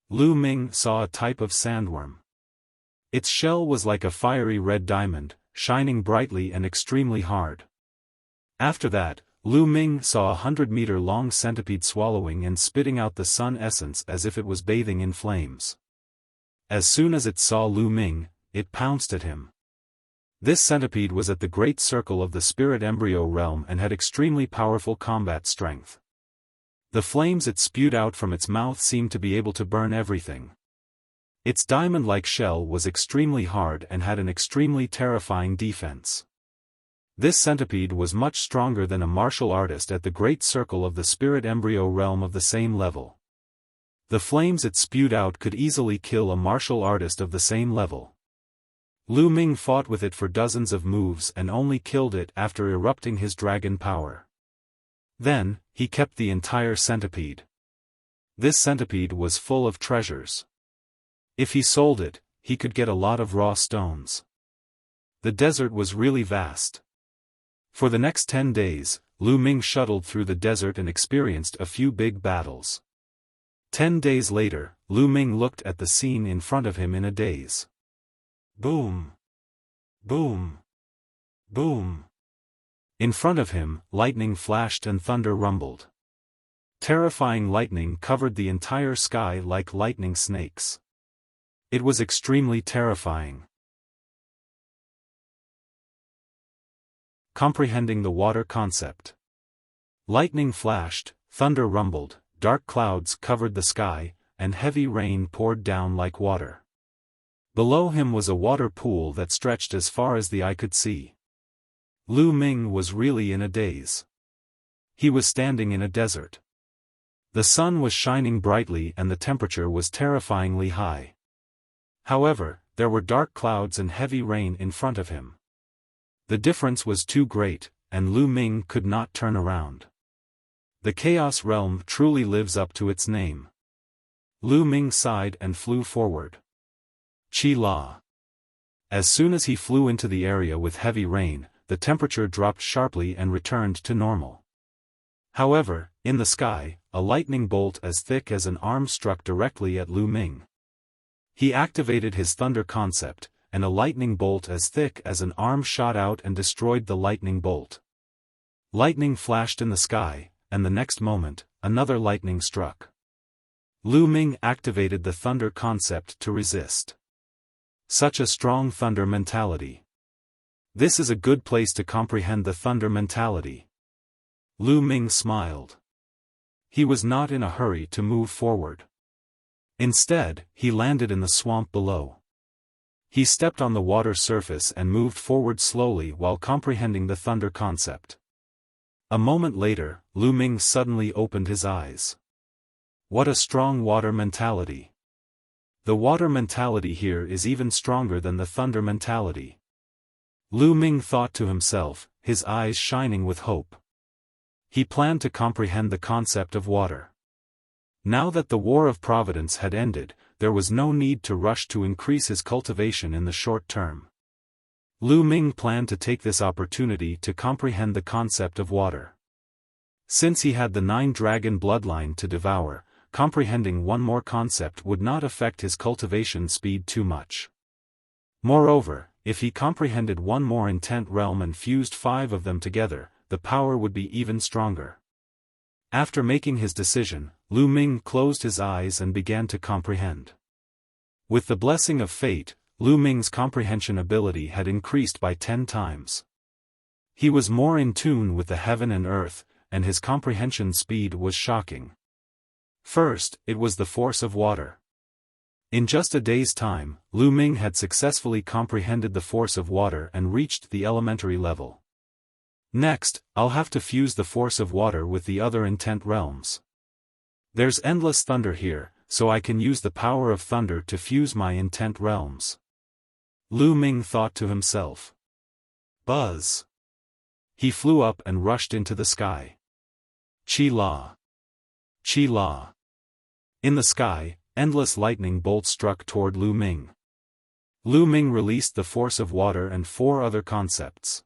Lu Ming saw a type of sandworm. Its shell was like a fiery red diamond, shining brightly and extremely hard. After that, Lu Ming saw a 100-meter-long centipede swallowing and spitting out the sun essence as if it was bathing in flames. As soon as it saw Lu Ming, it pounced at him. This centipede was at the great circle of the Spirit Embryo Realm and had extremely powerful combat strength. The flames it spewed out from its mouth seemed to be able to burn everything. Its diamond-like shell was extremely hard and had an extremely terrifying defense. This centipede was much stronger than a martial artist at the great circle of the Spirit Embryo Realm of the same level. The flames it spewed out could easily kill a martial artist of the same level. Lu Ming fought with it for dozens of moves and only killed it after erupting his dragon power. Then, he kept the entire centipede. This centipede was full of treasures. If he sold it, he could get a lot of raw stones. The desert was really vast. For the next 10 days, Lu Ming shuttled through the desert and experienced a few big battles. 10 days later, Lu Ming looked at the scene in front of him in a daze. Boom! Boom! Boom! In front of him, lightning flashed and thunder rumbled. Terrifying lightning covered the entire sky like lightning snakes. It was extremely terrifying. Comprehending the water concept. Lightning flashed, thunder rumbled, dark clouds covered the sky, and heavy rain poured down like water. Below him was a water pool that stretched as far as the eye could see. Lu Ming was really in a daze. He was standing in a desert. The sun was shining brightly and the temperature was terrifyingly high. However, there were dark clouds and heavy rain in front of him. The difference was too great, and Lu Ming could not turn around. The Chaos Realm truly lives up to its name. Lu Ming sighed and flew forward. Qi La. As soon as he flew into the area with heavy rain, the temperature dropped sharply and returned to normal. However, in the sky, a lightning bolt as thick as an arm struck directly at Lu Ming. He activated his thunder concept, and a lightning bolt as thick as an arm shot out and destroyed the lightning bolt. Lightning flashed in the sky, and the next moment, another lightning struck. Lu Ming activated the thunder concept to resist. Such a strong thunder mentality. This is a good place to comprehend the thunder mentality. Lu Ming smiled. He was not in a hurry to move forward. Instead, he landed in the swamp below. He stepped on the water surface and moved forward slowly while comprehending the thunder concept. A moment later, Lu Ming suddenly opened his eyes. What a strong water mentality. The water mentality here is even stronger than the thunder mentality. Lu Ming thought to himself, his eyes shining with hope. He planned to comprehend the concept of water. Now that the War of Providence had ended, there was no need to rush to increase his cultivation in the short term. Lu Ming planned to take this opportunity to comprehend the concept of water. Since he had the 9-dragon bloodline to devour, comprehending one more concept would not affect his cultivation speed too much. Moreover, if he comprehended one more intent realm and fused 5 of them together, the power would be even stronger. After making his decision, Lu Ming closed his eyes and began to comprehend. With the blessing of fate, Lu Ming's comprehension ability had increased by 10 times. He was more in tune with the heaven and earth, and his comprehension speed was shocking. First, it was the force of water. In just a day's time, Lu Ming had successfully comprehended the force of water and reached the elementary level. Next, I'll have to fuse the force of water with the other intent realms. There's endless thunder here, so I can use the power of thunder to fuse my intent realms. Lu Ming thought to himself. Buzz! He flew up and rushed into the sky. Qi La! Qi La! In the sky, endless lightning bolts struck toward Lu Ming. Lu Ming released the force of water and 4 other concepts.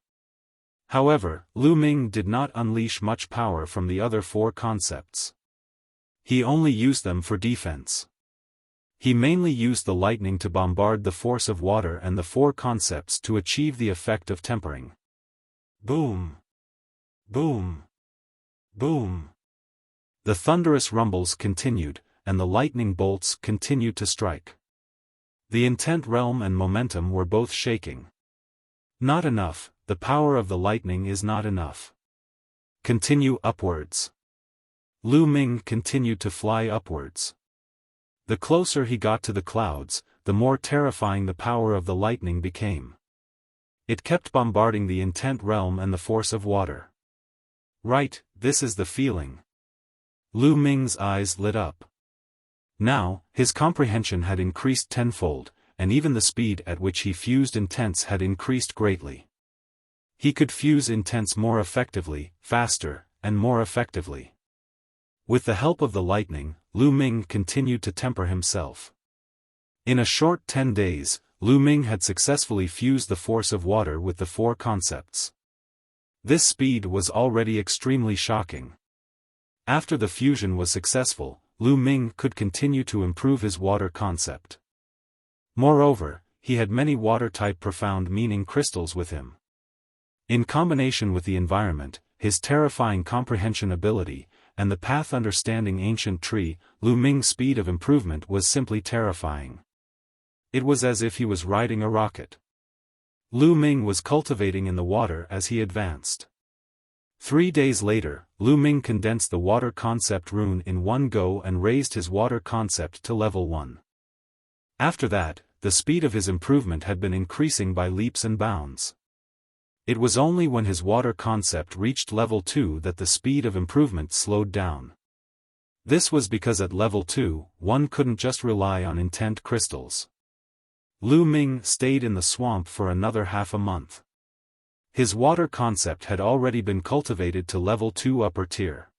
However, Lu Ming did not unleash much power from the other 4 concepts. He only used them for defense. He mainly used the lightning to bombard the force of water and the 4 concepts to achieve the effect of tempering. Boom! Boom! Boom! The thunderous rumbles continued, and the lightning bolts continued to strike. The intent realm and momentum were both shaking. Not enough, the power of the lightning is not enough. Continue upwards. Lu Ming continued to fly upwards. The closer he got to the clouds, the more terrifying the power of the lightning became. It kept bombarding the intent realm and the force of water. Right, this is the feeling. Lu Ming's eyes lit up. Now, his comprehension had increased tenfold, and even the speed at which he fused intents had increased greatly. He could fuse intents more effectively, faster, and more effectively. With the help of the lightning, Lu Ming continued to temper himself. In a short 10 days, Lu Ming had successfully fused the force of water with the 4 concepts. This speed was already extremely shocking. After the fusion was successful, Lu Ming could continue to improve his water concept. Moreover, he had many water-type profound meaning crystals with him. In combination with the environment, his terrifying comprehension ability, and the path understanding ancient tree, Lu Ming's speed of improvement was simply terrifying. It was as if he was riding a rocket. Lu Ming was cultivating in the water as he advanced. 3 days later, Lu Ming condensed the water concept rune in one go and raised his water concept to level 1. After that, the speed of his improvement had been increasing by leaps and bounds. It was only when his water concept reached level 2 that the speed of improvement slowed down. This was because at level 2, one couldn't just rely on intent crystals. Lu Ming stayed in the swamp for another half a month. His water concept had already been cultivated to level 2 upper tier.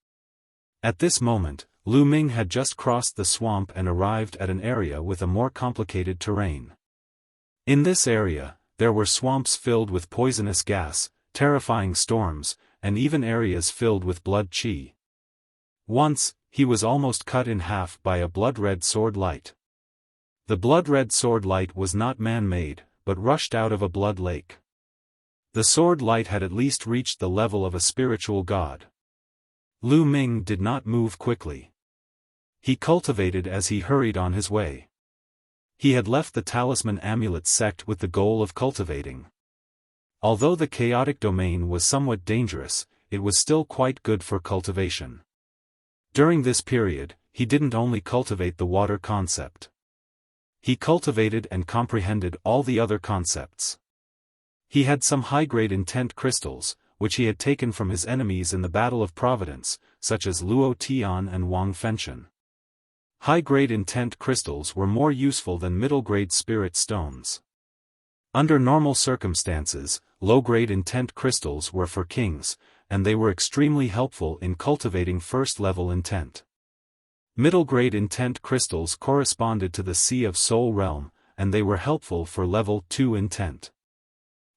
At this moment, Lu Ming had just crossed the swamp and arrived at an area with a more complicated terrain. In this area, there were swamps filled with poisonous gas, terrifying storms, and even areas filled with blood qi. Once, he was almost cut in half by a blood-red sword light. The blood-red sword light was not man-made, but rushed out of a blood lake. The sword light had at least reached the level of a spiritual god. Lu Ming did not move quickly. He cultivated as he hurried on his way. He had left the talisman amulet sect with the goal of cultivating. Although the chaotic domain was somewhat dangerous, it was still quite good for cultivation. During this period, he didn't only cultivate the water concept. He cultivated and comprehended all the other concepts. He had some high-grade intent crystals, which he had taken from his enemies in the Battle of Providence, such as Luo Tian and Wang Fenshen. High-grade intent crystals were more useful than middle-grade spirit stones. Under normal circumstances, low-grade intent crystals were for kings, and they were extremely helpful in cultivating first-level intent. Middle-grade intent crystals corresponded to the Sea of Soul realm, and they were helpful for level 2 intent.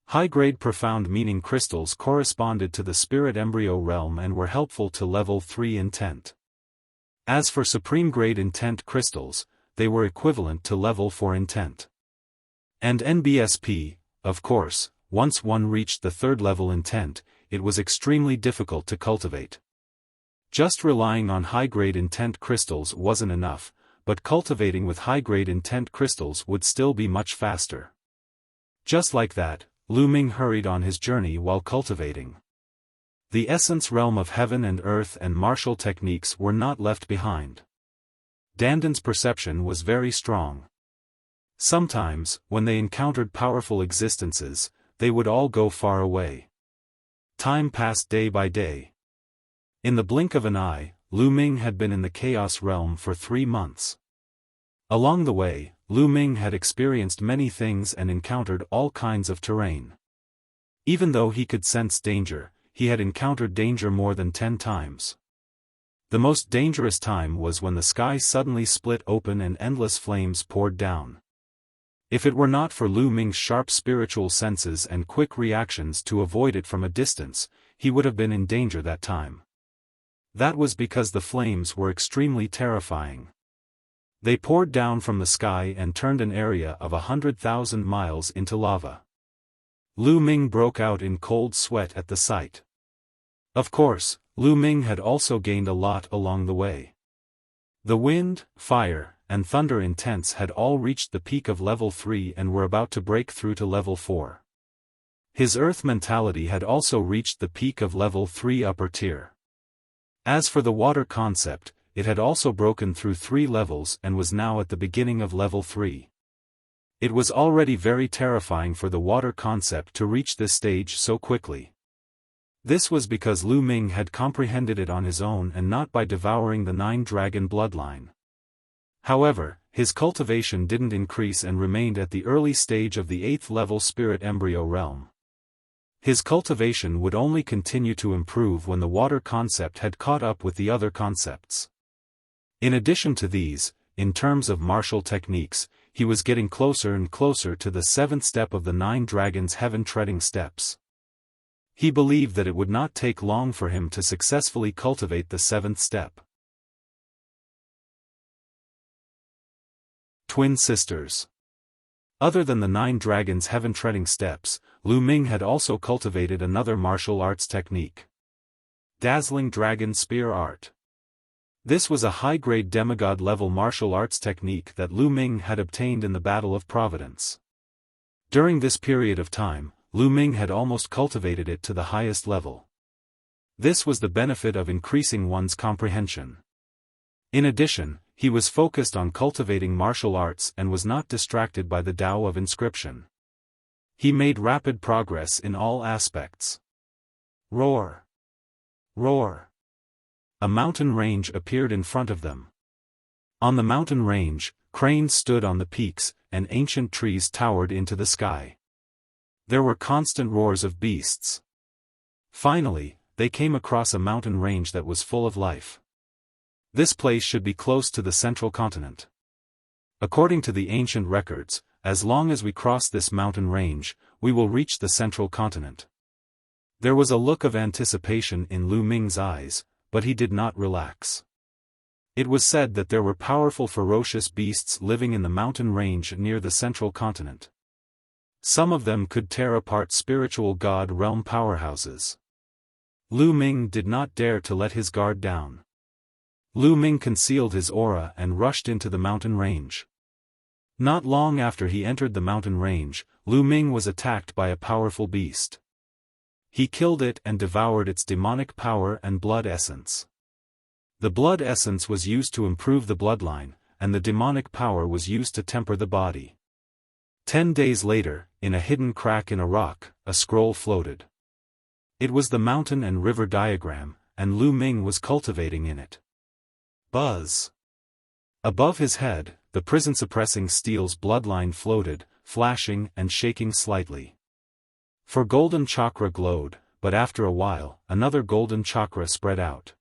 High-grade profound meaning crystals corresponded to the Spirit Embryo realm and were helpful to level 3 intent. As for supreme-grade intent crystals, they were equivalent to level 4 intent. And NBSP, of course, once one reached the third-level intent, it was extremely difficult to cultivate. Just relying on high-grade intent crystals wasn't enough, but cultivating with high-grade intent crystals would still be much faster. Just like that, Lu Ming hurried on his journey while cultivating. The essence realm of heaven and earth and martial techniques were not left behind. Danden's perception was very strong. Sometimes, when they encountered powerful existences, they would all go far away. Time passed day by day. In the blink of an eye, Lu Ming had been in the Chaos Realm for 3 months. Along the way, Lu Ming had experienced many things and encountered all kinds of terrain. Even though he could sense danger, he had encountered danger more than 10 times. The most dangerous time was when the sky suddenly split open and endless flames poured down. If it were not for Lu Ming's sharp spiritual senses and quick reactions to avoid it from a distance, he would have been in danger that time. That was because the flames were extremely terrifying. They poured down from the sky and turned an area of 100,000 miles into lava. Lu Ming broke out in cold sweat at the sight. Of course, Lu Ming had also gained a lot along the way. The wind, fire, and thunder intents had all reached the peak of level 3 and were about to break through to level 4. His earth mentality had also reached the peak of level 3 upper tier. As for the water concept, it had also broken through 3 levels and was now at the beginning of level 3. It was already very terrifying for the water concept to reach this stage so quickly. This was because Lu Ming had comprehended it on his own and not by devouring the 9-dragon bloodline. However, his cultivation didn't increase and remained at the early stage of the 8th level Spirit Embryo realm. His cultivation would only continue to improve when the water concept had caught up with the other concepts. In addition to these, in terms of martial techniques, he was getting closer and closer to the 7th step of the 9 dragons' heaven-treading steps. He believed that it would not take long for him to successfully cultivate the 7th step. Twin sisters. Other than the 9 dragons' heaven-treading steps, Lu Ming had also cultivated another martial arts technique. Dazzling Dragon Spear Art. This was a high-grade demigod-level martial arts technique that Lu Ming had obtained in the Battle of Providence. During this period of time, Lu Ming had almost cultivated it to the highest level. This was the benefit of increasing one's comprehension. In addition, he was focused on cultivating martial arts and was not distracted by the Tao of inscription. He made rapid progress in all aspects. Roar! Roar! A mountain range appeared in front of them. On the mountain range, cranes stood on the peaks, and ancient trees towered into the sky. There were constant roars of beasts. Finally, they came across a mountain range that was full of life. This place should be close to the central continent. According to the ancient records, as long as we cross this mountain range, we will reach the central continent. There was a look of anticipation in Lu Ming's eyes, but he did not relax. It was said that there were powerful ferocious beasts living in the mountain range near the central continent. Some of them could tear apart spiritual god realm powerhouses. Lu Ming did not dare to let his guard down. Lu Ming concealed his aura and rushed into the mountain range. Not long after he entered the mountain range, Lu Ming was attacked by a powerful beast. He killed it and devoured its demonic power and blood essence. The blood essence was used to improve the bloodline, and the demonic power was used to temper the body. 10 days later, in a hidden crack in a rock, a scroll floated. It was the mountain and river diagram, and Lu Ming was cultivating in it. Buzz! Above his head, the prison-suppressing steel's bloodline floated, flashing and shaking slightly. For golden chakra glowed, but after a while, another golden chakra spread out.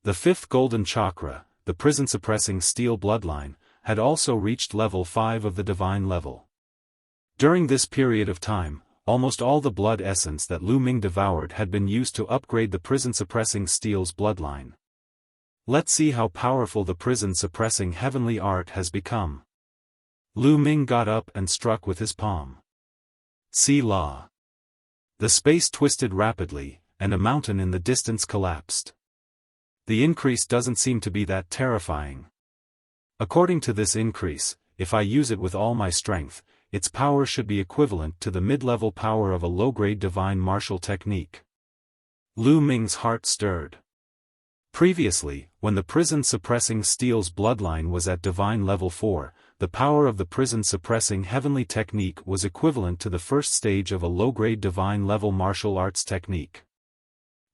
The fifth golden chakra, the prison-suppressing steel bloodline, had also reached level 5 of the divine level. During this period of time, almost all the blood essence that Lu Ming devoured had been used to upgrade the prison-suppressing steel's bloodline. Let's see how powerful the prison-suppressing heavenly art has become. Lu Ming got up and struck with his palm. See law. The space twisted rapidly, and a mountain in the distance collapsed. The increase doesn't seem to be that terrifying. According to this increase, if I use it with all my strength, its power should be equivalent to the mid-level power of a low-grade divine martial technique. Lu Ming's heart stirred. Previously, when the prison-suppressing steel's bloodline was at divine level 4, the power of the prison-suppressing heavenly technique was equivalent to the first stage of a low-grade divine level martial arts technique.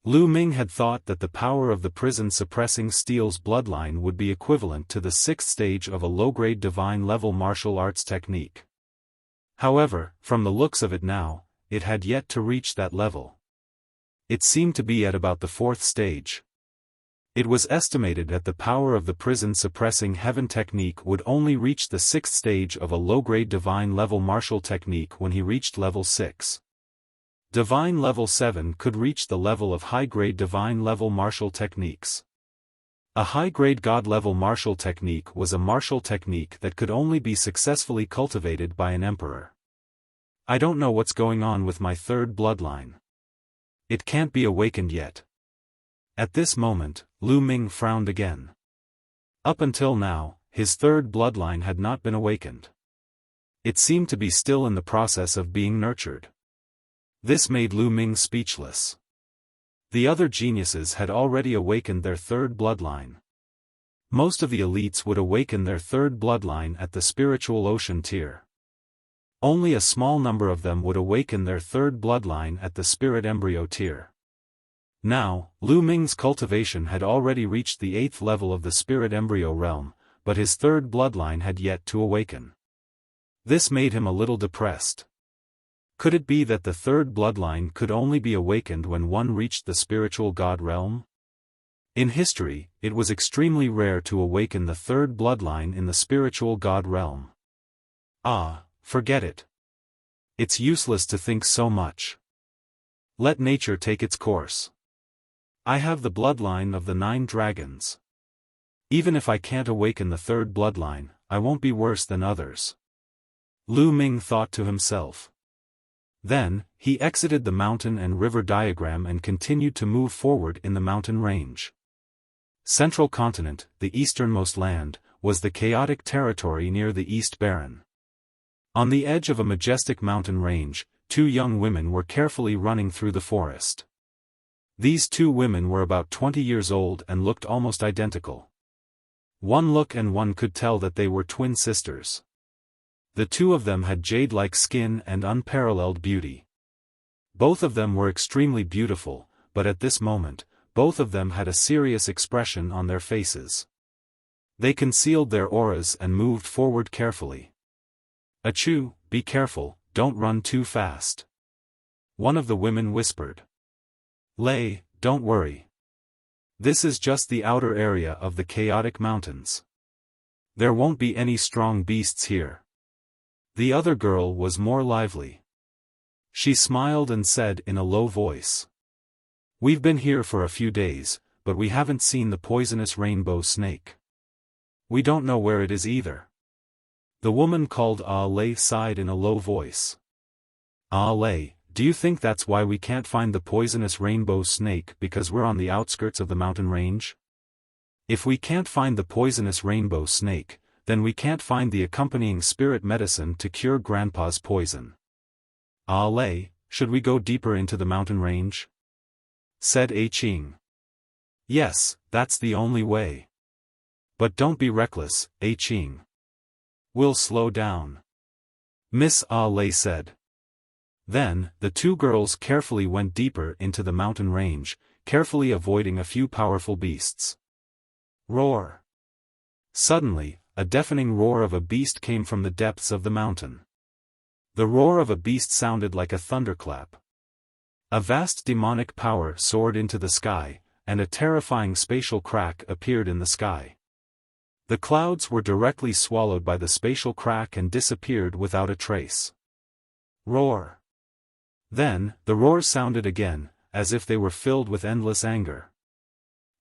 Lu Ming had thought that the power of the prison-suppressing steel's bloodline would be equivalent to the 6th stage of a low-grade divine level martial arts technique. However, from the looks of it now, it had yet to reach that level. It seemed to be at about the 4th stage. It was estimated that the power of the prison-suppressing heaven technique would only reach the 6th stage of a low-grade divine level martial technique when he reached level 6. Divine level 7 could reach the level of high-grade divine level martial techniques. A high-grade god-level martial technique was a martial technique that could only be successfully cultivated by an emperor. I don't know what's going on with my third bloodline. It can't be awakened yet. At this moment, Lu Ming frowned again. Up until now, his third bloodline had not been awakened. It seemed to be still in the process of being nurtured. This made Lu Ming speechless. The other geniuses had already awakened their third bloodline. Most of the elites would awaken their third bloodline at the spiritual ocean tier. Only a small number of them would awaken their third bloodline at the spirit embryo tier. Now, Lu Ming's cultivation had already reached the 8th level of the spirit embryo realm, but his third bloodline had yet to awaken. This made him a little depressed. Could it be that the third bloodline could only be awakened when one reached the spiritual god realm? In history, it was extremely rare to awaken the third bloodline in the spiritual god realm. Forget it. It's useless to think so much. Let nature take its course. I have the bloodline of the 9 dragons. Even if I can't awaken the third bloodline, I won't be worse than others. Lu Ming thought to himself. Then, he exited the mountain and river diagram and continued to move forward in the mountain range. Central Continent, the easternmost land, was the chaotic territory near the East Barren. On the edge of a majestic mountain range, 2 young women were carefully running through the forest. These 2 women were about 20 years old and looked almost identical. One look and one could tell that they were twin sisters. The 2 of them had jade-like skin and unparalleled beauty. Both of them were extremely beautiful, but at this moment, both of them had a serious expression on their faces. They concealed their auras and moved forward carefully. Achoo, be careful, don't run too fast. One of the women whispered. Lei, don't worry. This is just the outer area of the chaotic mountains. There won't be any strong beasts here. The other girl was more lively. She smiled and said in a low voice. We've been here for a few days, but we haven't seen the poisonous rainbow snake. We don't know where it is either. The woman called Lei sighed in a low voice. Lei, do you think that's why we can't find the poisonous rainbow snake because we're on the outskirts of the mountain range? If we can't find the poisonous rainbow snake, then we can't find the accompanying spirit medicine to cure Grandpa's poison. Lei, should we go deeper into the mountain range? Said Qing. Yes, that's the only way. But don't be reckless, Qing. We'll slow down. Miss Lei said. Then, the two girls carefully went deeper into the mountain range, carefully avoiding a few powerful beasts. Roar! Suddenly, a deafening roar of a beast came from the depths of the mountain. The roar of a beast sounded like a thunderclap. A vast demonic power soared into the sky, and a terrifying spatial crack appeared in the sky. The clouds were directly swallowed by the spatial crack and disappeared without a trace. Roar! Then, the roars sounded again, as if they were filled with endless anger.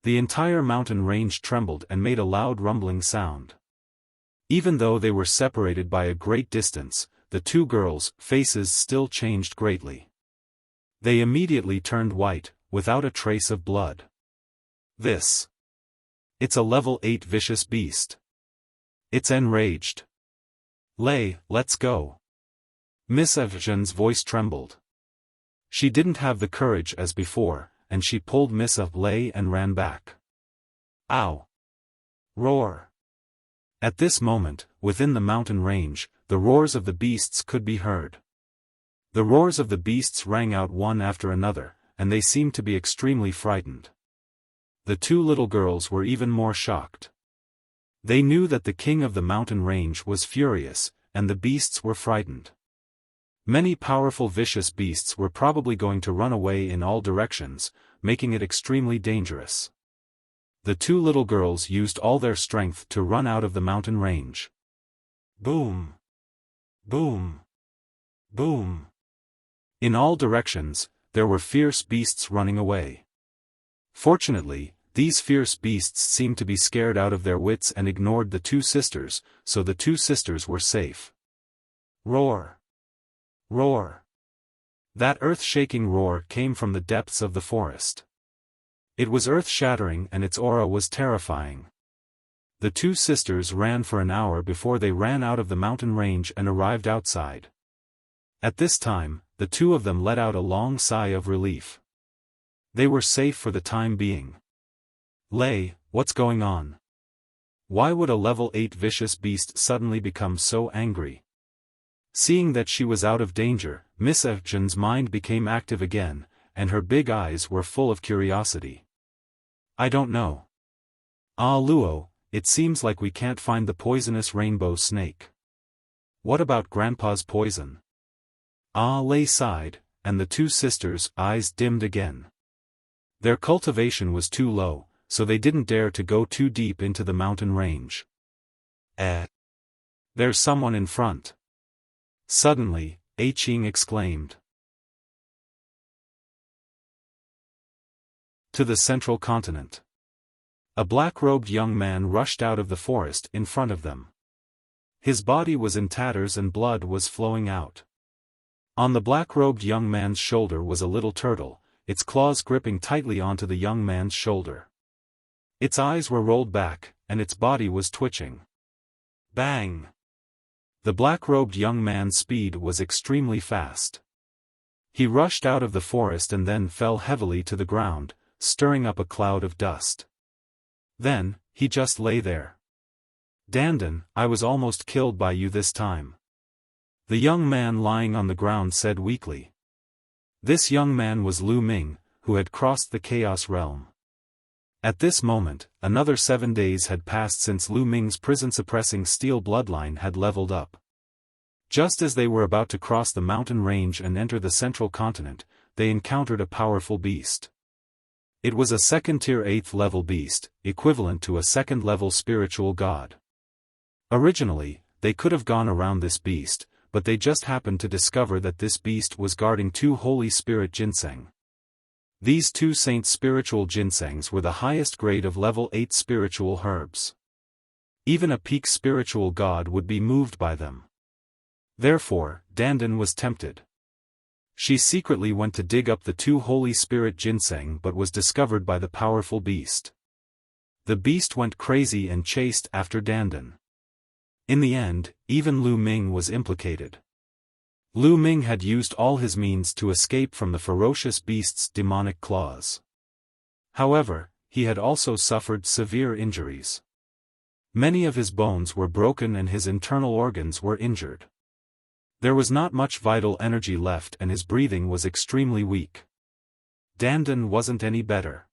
The entire mountain range trembled and made a loud rumbling sound. Even though they were separated by a great distance, the two girls' faces still changed greatly. They immediately turned white, without a trace of blood. It's a level 8 vicious beast. It's enraged. Lei, let's go. Miss Evgen's voice trembled. She didn't have the courage as before, and she pulled Miss Lei and ran back. Ow! Roar! At this moment, within the mountain range, the roars of the beasts could be heard. The roars of the beasts rang out one after another, and they seemed to be extremely frightened. The two little girls were even more shocked. They knew that the king of the mountain range was furious, and the beasts were frightened. Many powerful vicious beasts were probably going to run away in all directions, making it extremely dangerous. The two little girls used all their strength to run out of the mountain range. Boom! Boom! Boom! In all directions, there were fierce beasts running away. Fortunately, these fierce beasts seemed to be scared out of their wits and ignored the two sisters, so the two sisters were safe. Roar! Roar! That earth-shaking roar came from the depths of the forest. It was earth-shattering and its aura was terrifying. The two sisters ran for an hour before they ran out of the mountain range and arrived outside. At this time, the two of them let out a long sigh of relief. They were safe for the time being. Lei, what's going on? Why would a level 8 vicious beast suddenly become so angry? Seeing that she was out of danger, Miss Evgen's mind became active again, and her big eyes were full of curiosity. I don't know. Luo, it seems like we can't find the poisonous rainbow snake. What about Grandpa's poison? Lei sighed, and the two sisters' eyes dimmed again. Their cultivation was too low, so they didn't dare to go too deep into the mountain range. There's someone in front. Suddenly, Qing exclaimed. To the central continent. A black-robed young man rushed out of the forest in front of them. His body was in tatters and blood was flowing out. On the black-robed young man's shoulder was a little turtle, its claws gripping tightly onto the young man's shoulder. Its eyes were rolled back, and its body was twitching. Bang! The black-robed young man's speed was extremely fast. He rushed out of the forest and then fell heavily to the ground, stirring up a cloud of dust. Then, he just lay there. Dandan, I was almost killed by you this time. The young man lying on the ground said weakly. This young man was Lu Ming, who had crossed the Chaos Realm. At this moment, another 7 days had passed since Lu Ming's prison-suppressing steel bloodline had leveled up. Just as they were about to cross the mountain range and enter the central continent, they encountered a powerful beast. It was a second-tier 8th-level beast, equivalent to a second-level spiritual god. Originally, they could have gone around this beast, but they just happened to discover that this beast was guarding 2 Holy Spirit ginseng. These 2 saint spiritual ginsengs were the highest grade of level 8 spiritual herbs. Even a peak spiritual god would be moved by them. Therefore, Dandan was tempted. She secretly went to dig up the 2 Holy Spirit ginseng but was discovered by the powerful beast. The beast went crazy and chased after Dandan. In the end, even Lu Ming was implicated. Lu Ming had used all his means to escape from the ferocious beast's demonic claws. However, he had also suffered severe injuries. Many of his bones were broken and his internal organs were injured. There was not much vital energy left and his breathing was extremely weak. Dandan wasn't any better.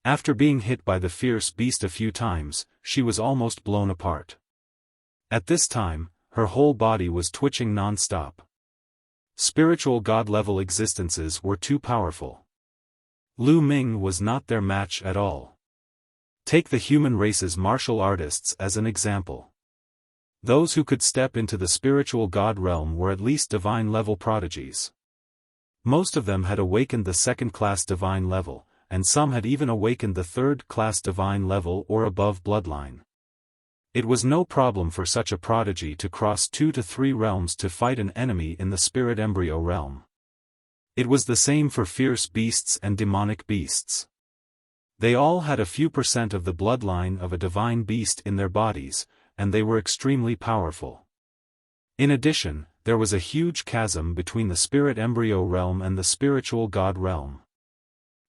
After being hit by the fierce beast a few times, she was almost blown apart. At this time, her whole body was twitching non-stop. Spiritual god-level existences were too powerful. Lu Ming was not their match at all. Take the human race's martial artists as an example. Those who could step into the spiritual god realm were at least divine-level prodigies. Most of them had awakened the second-class divine level, and some had even awakened the third-class divine level or above bloodline. It was no problem for such a prodigy to cross 2 to 3 realms to fight an enemy in the spirit embryo realm. It was the same for fierce beasts and demonic beasts. They all had a few % of the bloodline of a divine beast in their bodies, and they were extremely powerful. In addition, there was a huge chasm between the spirit embryo realm and the spiritual god realm.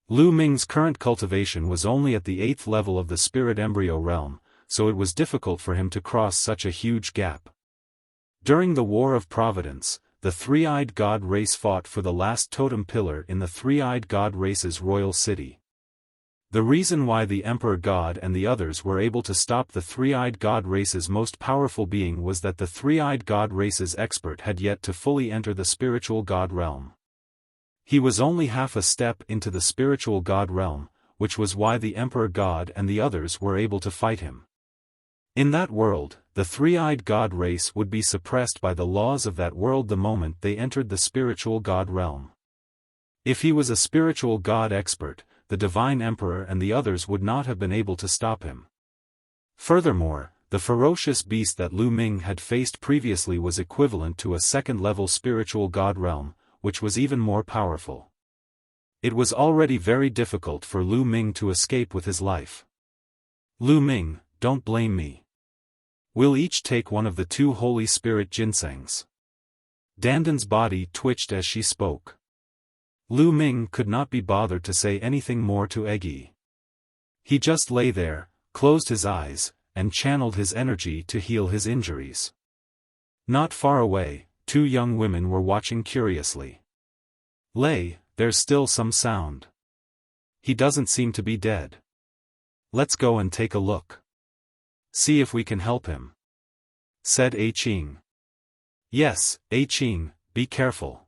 Lu Ming's current cultivation was only at the 8th level of the spirit embryo realm, so it was difficult for him to cross such a huge gap. During the War of Providence, the three-eyed god race fought for the last totem pillar in the three-eyed god race's royal city. The reason why the Emperor God and the others were able to stop the three-eyed god race's most powerful being was that the three-eyed god race's expert had yet to fully enter the spiritual god realm. He was only half a step into the spiritual god realm, which was why the Emperor God and the others were able to fight him. In that world, the three-eyed god race would be suppressed by the laws of that world the moment they entered the spiritual god realm. If he was a spiritual god expert, the divine emperor and the others would not have been able to stop him. Furthermore, the ferocious beast that Lu Ming had faced previously was equivalent to a second-level spiritual god realm, which was even more powerful. It was already very difficult for Lu Ming to escape with his life. Lu Ming, don't blame me. We'll each take one of the 2 Holy Spirit ginsengs. Dandan's body twitched as she spoke. Lu Ming could not be bothered to say anything more to Eggy. He just lay there, closed his eyes, and channeled his energy to heal his injuries. Not far away, 2 young women were watching curiously. Lei, there's still some sound. He doesn't seem to be dead. Let's go and take a look. See if we can help him, said A Qing. Yes, A Qing, be careful.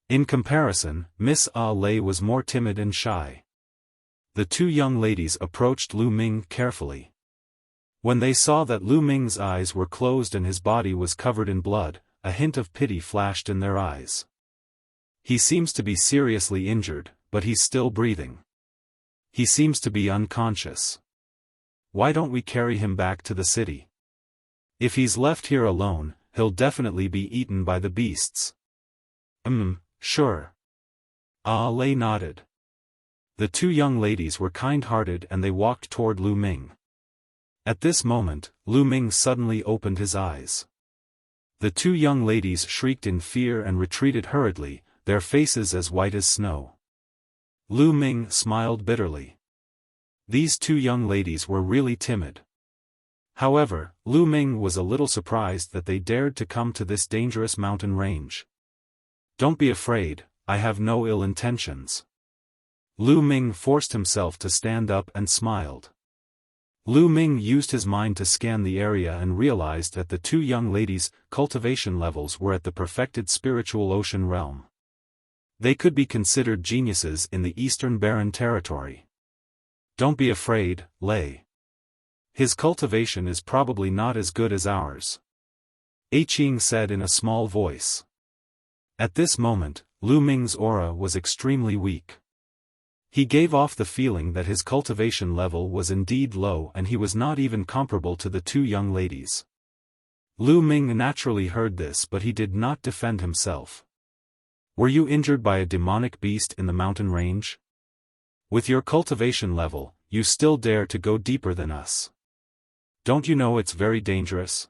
In comparison, Miss Ah Lei was more timid and shy. The 2 young ladies approached Lu Ming carefully. When they saw that Lu Ming's eyes were closed and his body was covered in blood, a hint of pity flashed in their eyes. He seems to be seriously injured, but he's still breathing. He seems to be unconscious. Why don't we carry him back to the city? If he's left here alone, he'll definitely be eaten by the beasts. Sure. Ah Lei nodded. The 2 young ladies were kind-hearted and they walked toward Lu Ming. At this moment, Lu Ming suddenly opened his eyes. The 2 young ladies shrieked in fear and retreated hurriedly, their faces as white as snow. Lu Ming smiled bitterly. These 2 young ladies were really timid. However, Lu Ming was a little surprised that they dared to come to this dangerous mountain range. Don't be afraid, I have no ill intentions. Lu Ming forced himself to stand up and smiled. Lu Ming used his mind to scan the area and realized that the two young ladies' cultivation levels were at the perfected spiritual ocean realm. They could be considered geniuses in the Eastern Barren territory. Don't be afraid, Lei. His cultivation is probably not as good as ours. Qing said in a small voice. At this moment, Lu Ming's aura was extremely weak. He gave off the feeling that his cultivation level was indeed low and he was not even comparable to the two young ladies. Lu Ming naturally heard this, but he did not defend himself. Were you injured by a demonic beast in the mountain range? With your cultivation level, you still dare to go deeper than us. Don't you know it's very dangerous?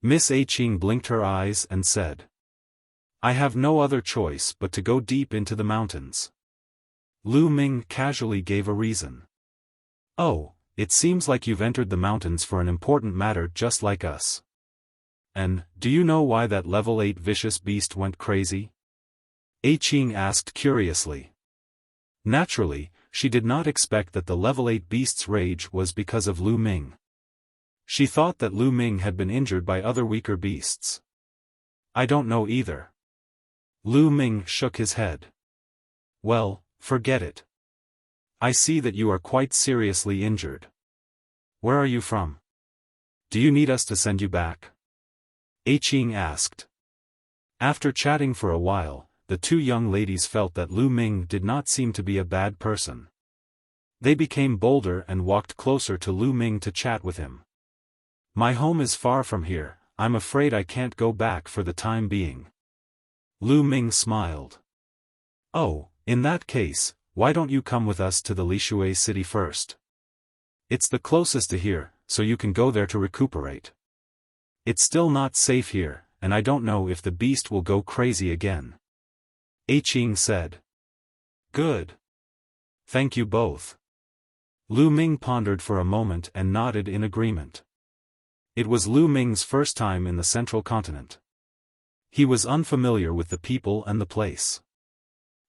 Miss Qing blinked her eyes and said. I have no other choice but to go deep into the mountains. Lu Ming casually gave a reason. Oh, it seems like you've entered the mountains for an important matter just like us. And, do you know why that level 8 vicious beast went crazy? Qing asked curiously. Naturally, she did not expect that the level 8 beast's rage was because of Lu Ming. She thought that Lu Ming had been injured by other weaker beasts. I don't know either. Lu Ming shook his head. Well, forget it. I see that you are quite seriously injured. Where are you from? Do you need us to send you back? Qing asked. After chatting for a while, the two young ladies felt that Lu Ming did not seem to be a bad person. They became bolder and walked closer to Lu Ming to chat with him. My home is far from here, I'm afraid I can't go back for the time being. Lu Ming smiled. Oh, in that case, why don't you come with us to the Lishui city first? It's the closest to here, so you can go there to recuperate. It's still not safe here, and I don't know if the beast will go crazy again. Qing said. Good. Thank you both. Lu Ming pondered for a moment and nodded in agreement. It was Lu Ming's first time in the central continent. He was unfamiliar with the people and the place.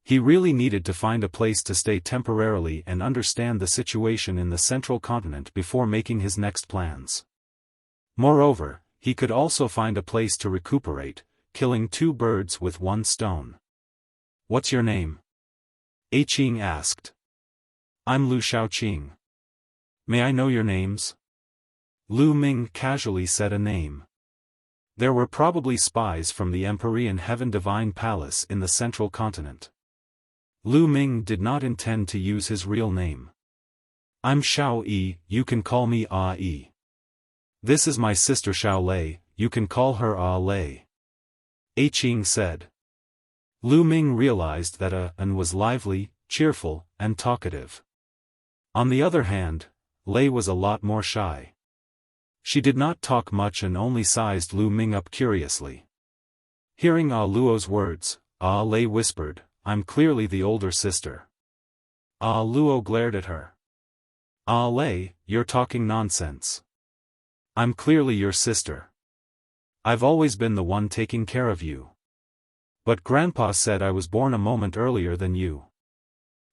He really needed to find a place to stay temporarily and understand the situation in the central continent before making his next plans. Moreover, he could also find a place to recuperate, killing two birds with one stone. What's your name? Qing asked. I'm Lu Xiaoqing. May I know your names? Lu Ming casually said a name. There were probably spies from the Empyrean Heaven Divine Palace in the central continent. Lu Ming did not intend to use his real name. I'm Xiao Yi, you can call me Ah Yi. This is my sister Xiao Lei, you can call her Ah Lei. Qing said. Lu Ming realized that An was lively, cheerful, and talkative. On the other hand, Lei was a lot more shy. She did not talk much and only sized Lu Ming up curiously. Hearing Ah Luo's words, Ah Lei whispered, I'm clearly the older sister. Ah Luo glared at her. Ah Lei, you're talking nonsense. I'm clearly your sister. I've always been the one taking care of you. But Grandpa said I was born a moment earlier than you.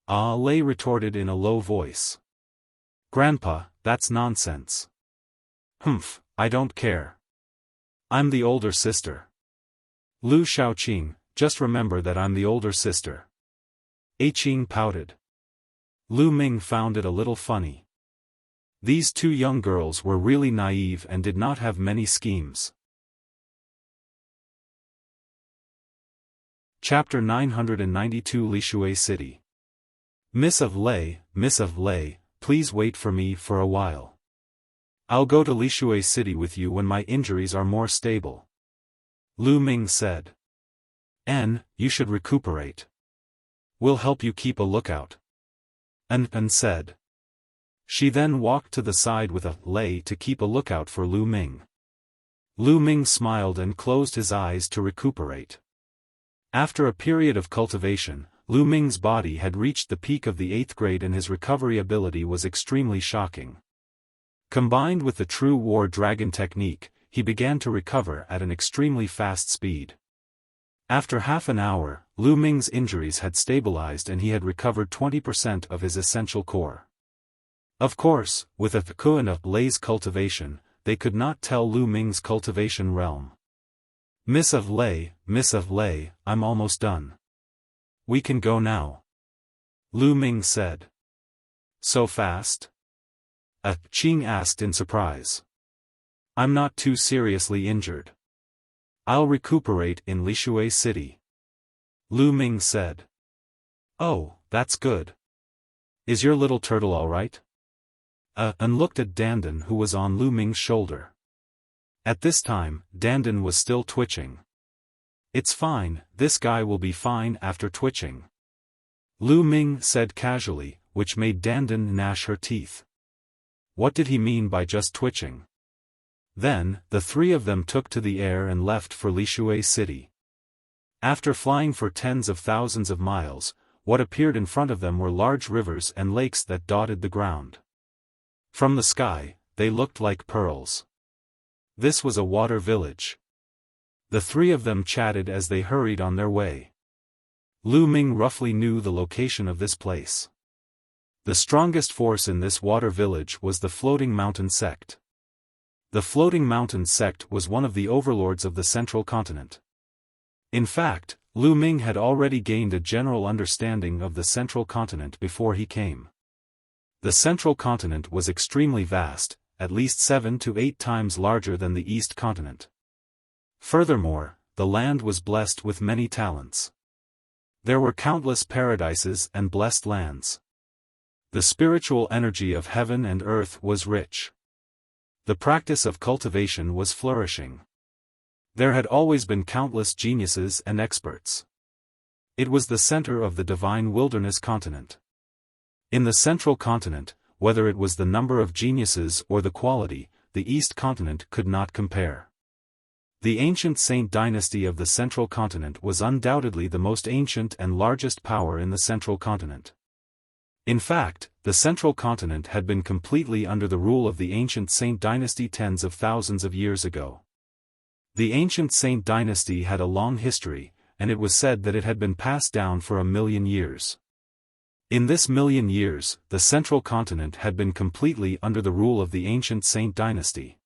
Ah Lei retorted in a low voice. Grandpa, that's nonsense. Humph, I don't care. I'm the older sister. Lu Xiaoqing, just remember that I'm the older sister. Qing pouted. Lu Ming found it a little funny. These two young girls were really naive and did not have many schemes. Chapter 992 Lishui City. Miss of Lei, please wait for me for a while. I'll go to Lishui City with you when my injuries are more stable. Lu Ming said. You should recuperate. We'll help you keep a lookout. An said. She then walked to the side with Lei to keep a lookout for Lu Ming. Lu Ming smiled and closed his eyes to recuperate. After a period of cultivation, Lu Ming's body had reached the peak of the 8th grade and his recovery ability was extremely shocking. Combined with the true war dragon technique, he began to recover at an extremely fast speed. After half an hour, Lu Ming's injuries had stabilized and he had recovered 20% of his essential core. Of course, with a Thiku and a Lei's cultivation, they could not tell Lu Ming's cultivation realm. Miss of Lei, I'm almost done. We can go now. Lu Ming said. So fast? Qing asked in surprise. I'm not too seriously injured. I'll recuperate in Lishui City. Lu Ming said. Oh, that's good. Is your little turtle all right? And looked at Dandan, who was on Lu Ming's shoulder. At this time, Dandan was still twitching. It's fine, this guy will be fine after twitching. Lu Ming said casually, which made Dandan gnash her teeth. What did he mean by just twitching? Then, the three of them took to the air and left for Lishui City. After flying for tens of thousands of miles, what appeared in front of them were large rivers and lakes that dotted the ground. From the sky, they looked like pearls. This was a water village. The three of them chatted as they hurried on their way. Lu Ming roughly knew the location of this place. The strongest force in this water village was the Floating Mountain Sect. The Floating Mountain Sect was one of the overlords of the Central Continent. In fact, Lu Ming had already gained a general understanding of the Central Continent before he came. The Central Continent was extremely vast, at least 7 to 8 times larger than the East Continent. Furthermore, the land was blessed with many talents. There were countless paradises and blessed lands. The spiritual energy of heaven and earth was rich. The practice of cultivation was flourishing. There had always been countless geniuses and experts. It was the center of the divine wilderness continent. In the Central Continent, whether it was the number of geniuses or the quality, the East Continent could not compare. The ancient Saint dynasty of the Central Continent was undoubtedly the most ancient and largest power in the Central Continent. In fact, the Central Continent had been completely under the rule of the ancient Saint dynasty tens of thousands of years ago. The ancient Saint dynasty had a long history, and it was said that it had been passed down for 1,000,000 years. In this 1,000,000 years, the Central Continent had been completely under the rule of the ancient Saint dynasty.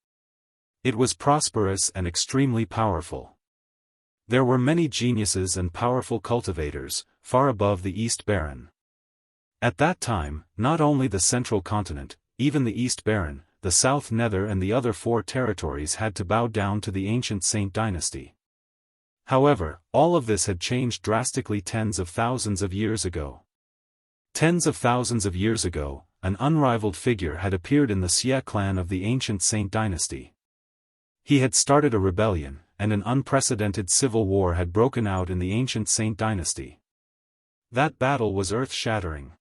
It was prosperous and extremely powerful. There were many geniuses and powerful cultivators, far above the East Baron. At that time, not only the Central Continent, even the East Baron, the South Nether and the other 4 territories had to bow down to the ancient Saint dynasty. However, all of this had changed drastically tens of thousands of years ago. Tens of thousands of years ago, an unrivaled figure had appeared in the Xia clan of the ancient Saint dynasty. He had started a rebellion, and an unprecedented civil war had broken out in the ancient Saint dynasty. That battle was earth-shattering.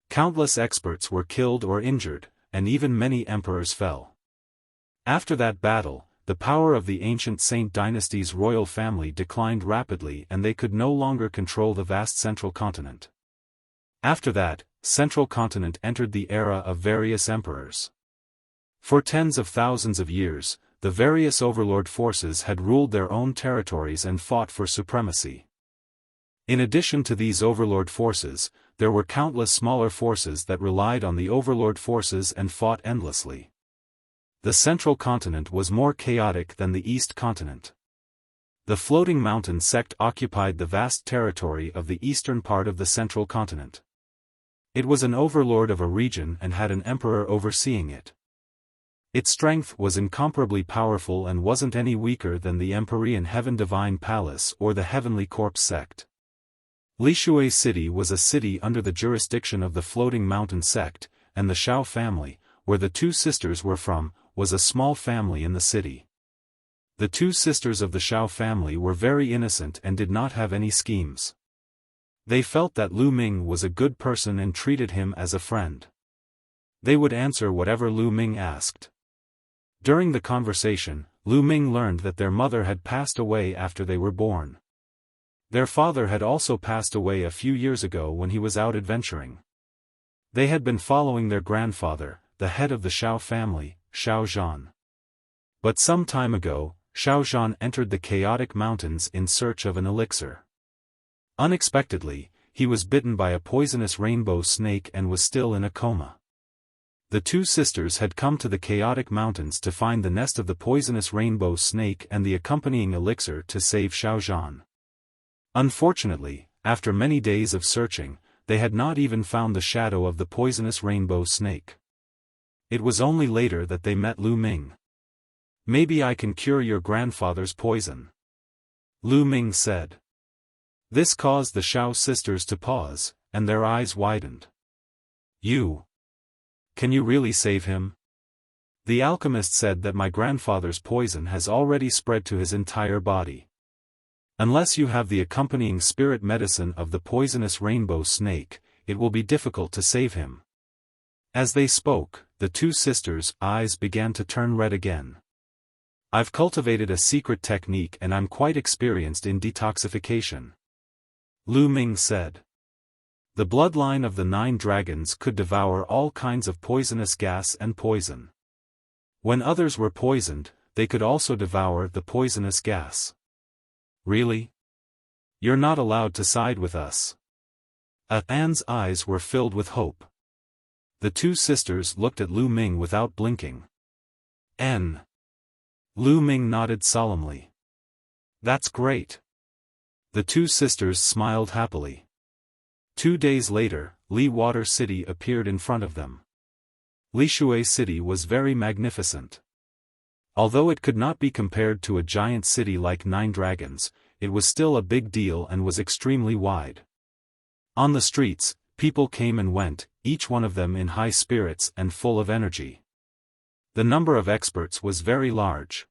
Countless experts were killed or injured, and even many emperors fell. After that battle, the power of the ancient Saint dynasty's royal family declined rapidly and they could no longer control the vast Central Continent. After that, Central Continent entered the era of various emperors. For tens of thousands of years, the various overlord forces had ruled their own territories and fought for supremacy. In addition to these overlord forces, there were countless smaller forces that relied on the overlord forces and fought endlessly. The Central Continent was more chaotic than the East Continent. The Floating Mountain Sect occupied the vast territory of the eastern part of the Central Continent. It was an overlord of a region and had an emperor overseeing it. Its strength was incomparably powerful and wasn't any weaker than the Empyrean Heaven Divine Palace or the Heavenly Corpse Sect. Lishui City was a city under the jurisdiction of the Floating Mountain Sect, and the Xiao family, where the 2 sisters were from, was a small family in the city. The 2 sisters of the Xiao family were very innocent and did not have any schemes. They felt that Lu Ming was a good person and treated him as a friend. They would answer whatever Lu Ming asked. During the conversation, Lu Ming learned that their mother had passed away after they were born. Their father had also passed away a few years ago when he was out adventuring. They had been following their grandfather, the head of the Xiao family, Xiao Zhan. But some time ago, Xiao Zhan entered the chaotic mountains in search of an elixir. Unexpectedly, he was bitten by a poisonous rainbow snake and was still in a coma. The two sisters had come to the chaotic mountains to find the nest of the poisonous rainbow snake and the accompanying elixir to save Xiaofan. Unfortunately, after many days of searching, they had not even found the shadow of the poisonous rainbow snake. It was only later that they met Lu Ming. "Maybe I can cure your grandfather's poison," Lu Ming said. This caused the Xiao sisters to pause, and their eyes widened. Can you really save him?" "The alchemist said that my grandfather's poison has already spread to his entire body. Unless you have the accompanying spirit medicine of the poisonous rainbow snake, it will be difficult to save him." As they spoke, the two sisters' eyes began to turn red again. "I've cultivated a secret technique and I'm quite experienced in detoxification," Lu Ming said. The bloodline of the 9 dragons could devour all kinds of poisonous gas and poison. When others were poisoned, they could also devour the poisonous gas. "Really? You're not allowed to side with us." Anne's eyes were filled with hope. The two sisters looked at Lu Ming without blinking. "N." Lu Ming nodded solemnly. "That's great." The two sisters smiled happily. 2 days later, Li Water City appeared in front of them. Li Shui City was very magnificent. Although it could not be compared to a giant city like 9 dragons, it was still a big deal and was extremely wide. On the streets, people came and went, each one of them in high spirits and full of energy. The number of experts was very large.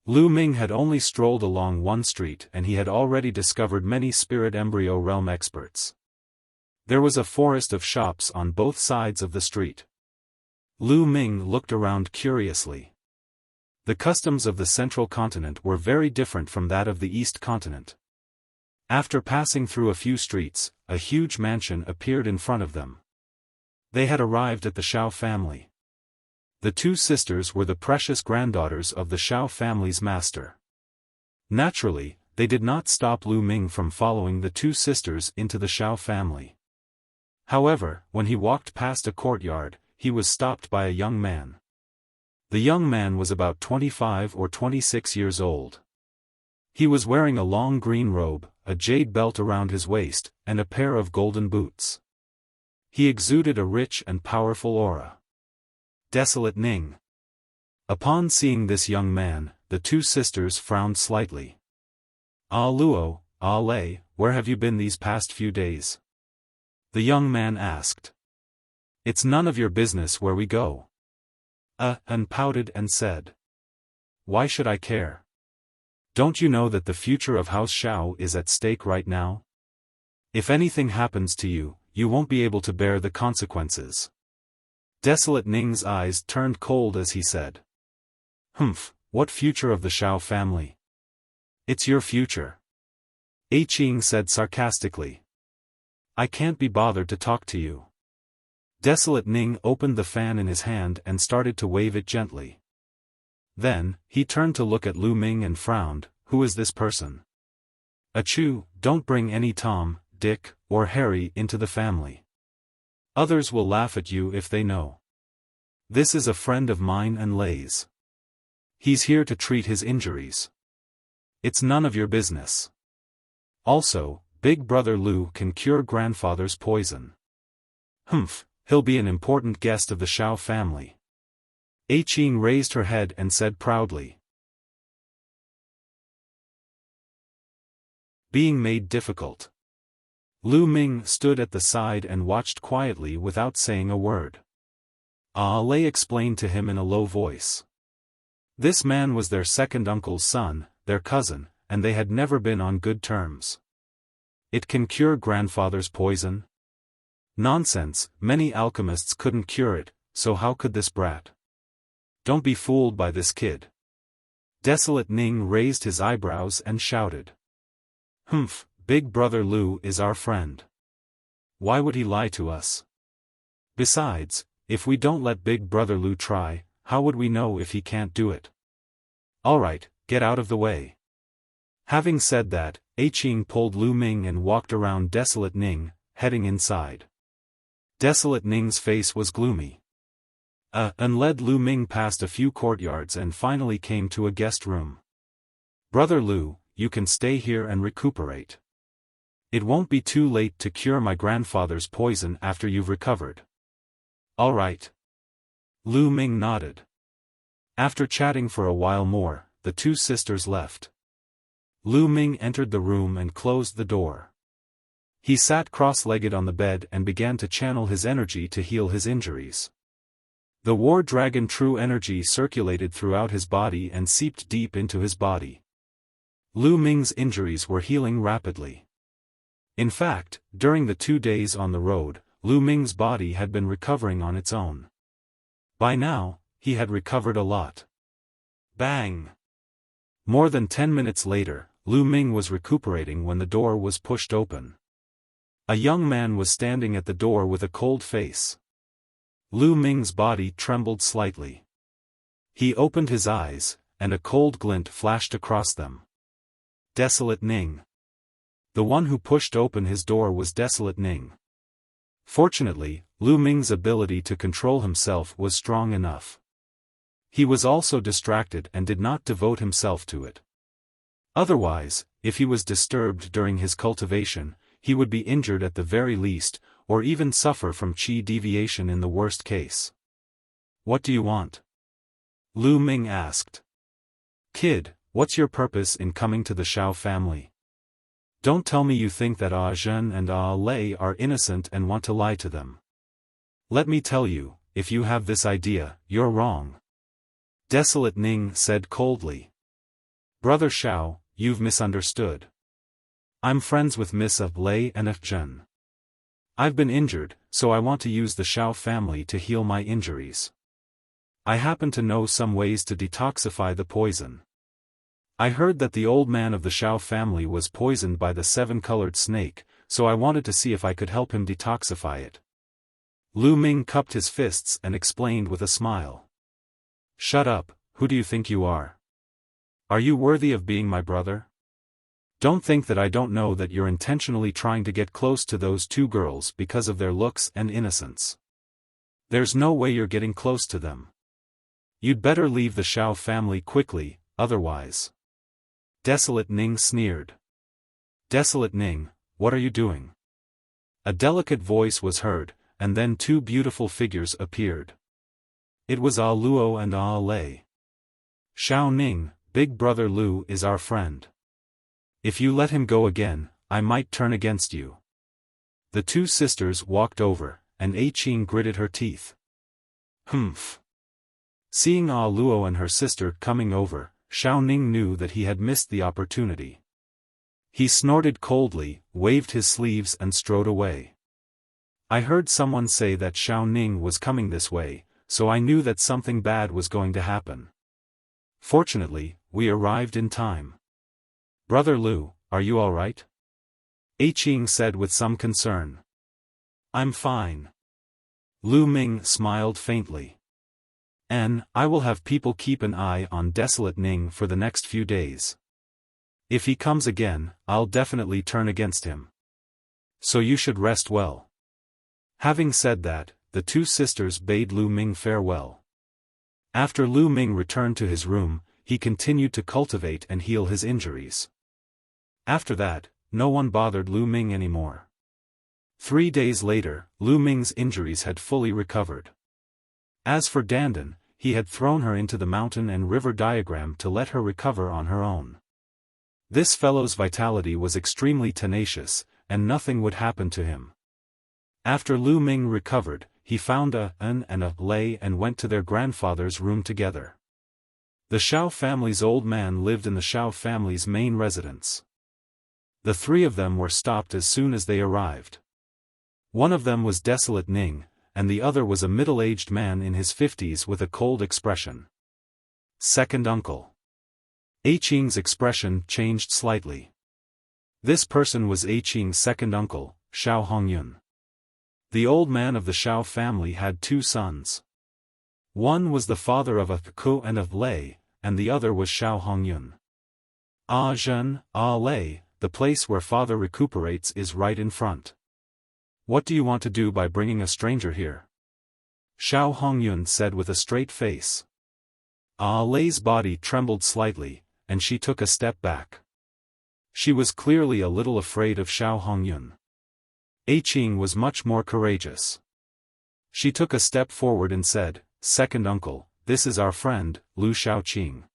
Lu Ming had only strolled along one street and he had already discovered many spirit embryo realm experts. There was a forest of shops on both sides of the street. Lu Ming looked around curiously. The customs of the central continent were very different from that of the east continent. After passing through a few streets, a huge mansion appeared in front of them. They had arrived at the Xiao family. The two sisters were the precious granddaughters of the Xiao family's master. Naturally, they did not stop Lu Ming from following the two sisters into the Xiao family. However, when he walked past a courtyard, he was stopped by a young man. The young man was about 25 or 26 years old. He was wearing a long green robe, a jade belt around his waist, and a pair of golden boots. He exuded a rich and powerful aura. Desolate Ning. Upon seeing this young man, the two sisters frowned slightly. "Ah Luo, Ah Lei, where have you been these past few days?" the young man asked. "It's none of your business where we go." An pouted and said. "Why should I care? Don't you know that the future of House Xiao is at stake right now? If anything happens to you, you won't be able to bear the consequences." Desolate Ning's eyes turned cold as he said. What future of the Xiao family?" "It's your future," Qing said sarcastically. "I can't be bothered to talk to you." Desolate Ning opened the fan in his hand and started to wave it gently. Then, he turned to look at Lu Ming and frowned. "Who is this person?" "Achoo, don't bring any Tom, Dick, or Harry into the family. Others will laugh at you if they know. This is a friend of mine and Lei's. He's here to treat his injuries. It's none of your business. Also, Big Brother Lu can cure grandfather's poison. He'll be an important guest of the Xiao family." Qing raised her head and said proudly. Being made difficult. Lu Ming stood at the side and watched quietly without saying a word. Ah Lei explained to him in a low voice. This man was their second uncle's son, their cousin, and they had never been on good terms. "It can cure grandfather's poison?" "Nonsense, many alchemists couldn't cure it, so how could this brat?" "Don't be fooled by this kid." Desolate Ning raised his eyebrows and shouted. Big Brother Lu is our friend. Why would he lie to us? Besides, if we don't let Big Brother Lu try, how would we know if he can't do it? Alright, get out of the way." Having said that, Qing pulled Lu Ming and walked around Desolate Ning, heading inside. Desolate Ning's face was gloomy. And led Lu Ming past a few courtyards and finally came to a guest room. Brother Lu, you can stay here and recuperate. It won't be too late to cure my grandfather's poison after you've recovered. All right. Lu Ming nodded. After chatting for a while more, the two sisters left. Lu Ming entered the room and closed the door. He sat cross-legged on the bed and began to channel his energy to heal his injuries. The War Dragon true energy circulated throughout his body and seeped deep into his body. Lu Ming's injuries were healing rapidly. In fact, during the 2 days on the road, Lu Ming's body had been recovering on its own. By now, he had recovered a lot. Bang! More than 10 minutes later, Lu Ming was recuperating when the door was pushed open. A young man was standing at the door with a cold face. Lu Ming's body trembled slightly. He opened his eyes, and a cold glint flashed across them. Desolate Ning. The one who pushed open his door was Desolate Ning. Fortunately, Lu Ming's ability to control himself was strong enough. He was also distracted and did not devote himself to it. Otherwise, if he was disturbed during his cultivation, he would be injured at the very least, or even suffer from qi deviation in the worst case. What do you want? Lu Ming asked. Kid, what's your purpose in coming to the Xiao family? Don't tell me you think that Zhen and Lei are innocent and want to lie to them. Let me tell you, if you have this idea, you're wrong. Desolate Ning said coldly. Brother Xiao, you've misunderstood. I'm friends with Miss Lei and Zhen. I've been injured, so I want to use the Xiao family to heal my injuries. I happen to know some ways to detoxify the poison. I heard that the old man of the Xiao family was poisoned by the seven-colored snake, so I wanted to see if I could help him detoxify it. Lu Ming cupped his fists and explained with a smile. Shut up, who do you think you are? Are you worthy of being my brother? Don't think that I don't know that you're intentionally trying to get close to those two girls because of their looks and innocence. There's no way you're getting close to them. You'd better leave the Xiao family quickly, otherwise. Desolate Ning sneered. Desolate Ning, what are you doing? A delicate voice was heard, and then two beautiful figures appeared. It was Ah Luo and Ah Lei. Xiao Ning, Big Brother Lu is our friend. If you let him go again, I might turn against you. The two sisters walked over, and Qing gritted her teeth. Humph. Seeing Ah Luo and her sister coming over, Xiao Ning knew that he had missed the opportunity. He snorted coldly, waved his sleeves and strode away. I heard someone say that Xiao Ning was coming this way, so I knew that something bad was going to happen. Fortunately, we arrived in time. Brother Lu, are you all right? Qing said with some concern. I'm fine. Lu Ming smiled faintly. I will have people keep an eye on Desolate Ning for the next few days. If he comes again, I'll definitely turn against him. So you should rest well. Having said that, the two sisters bade Lu Ming farewell. After Lu Ming returned to his room, he continued to cultivate and heal his injuries. After that, no one bothered Lu Ming anymore. 3 days later, Lu Ming's injuries had fully recovered. As for Dandan, he had thrown her into the mountain and river diagram to let her recover on her own. This fellow's vitality was extremely tenacious, and nothing would happen to him. After Lu Ming recovered, he found An and Lei and went to their grandfather's room together. The Xiao family's old man lived in the Xiao family's main residence. The three of them were stopped as soon as they arrived. One of them was Desolate Ning, and the other was a middle-aged man in his 50s with a cold expression. Second uncle. Qing's expression changed slightly. This person was Qing's second uncle, Xiao Hongyun. The old man of the Xiao family had 2 sons. One was the father of Ku and of Lei, and the other was Xiao Hongyun. Zhen, Lei, the place where father recuperates is right in front. What do you want to do by bringing a stranger here? Xiao Hongyun said with a straight face. Lei's body trembled slightly, and she took a step back. She was clearly a little afraid of Xiao Hongyun. Qing was much more courageous. She took a step forward and said, "Second uncle, this is our friend, Lu Xiaoqing.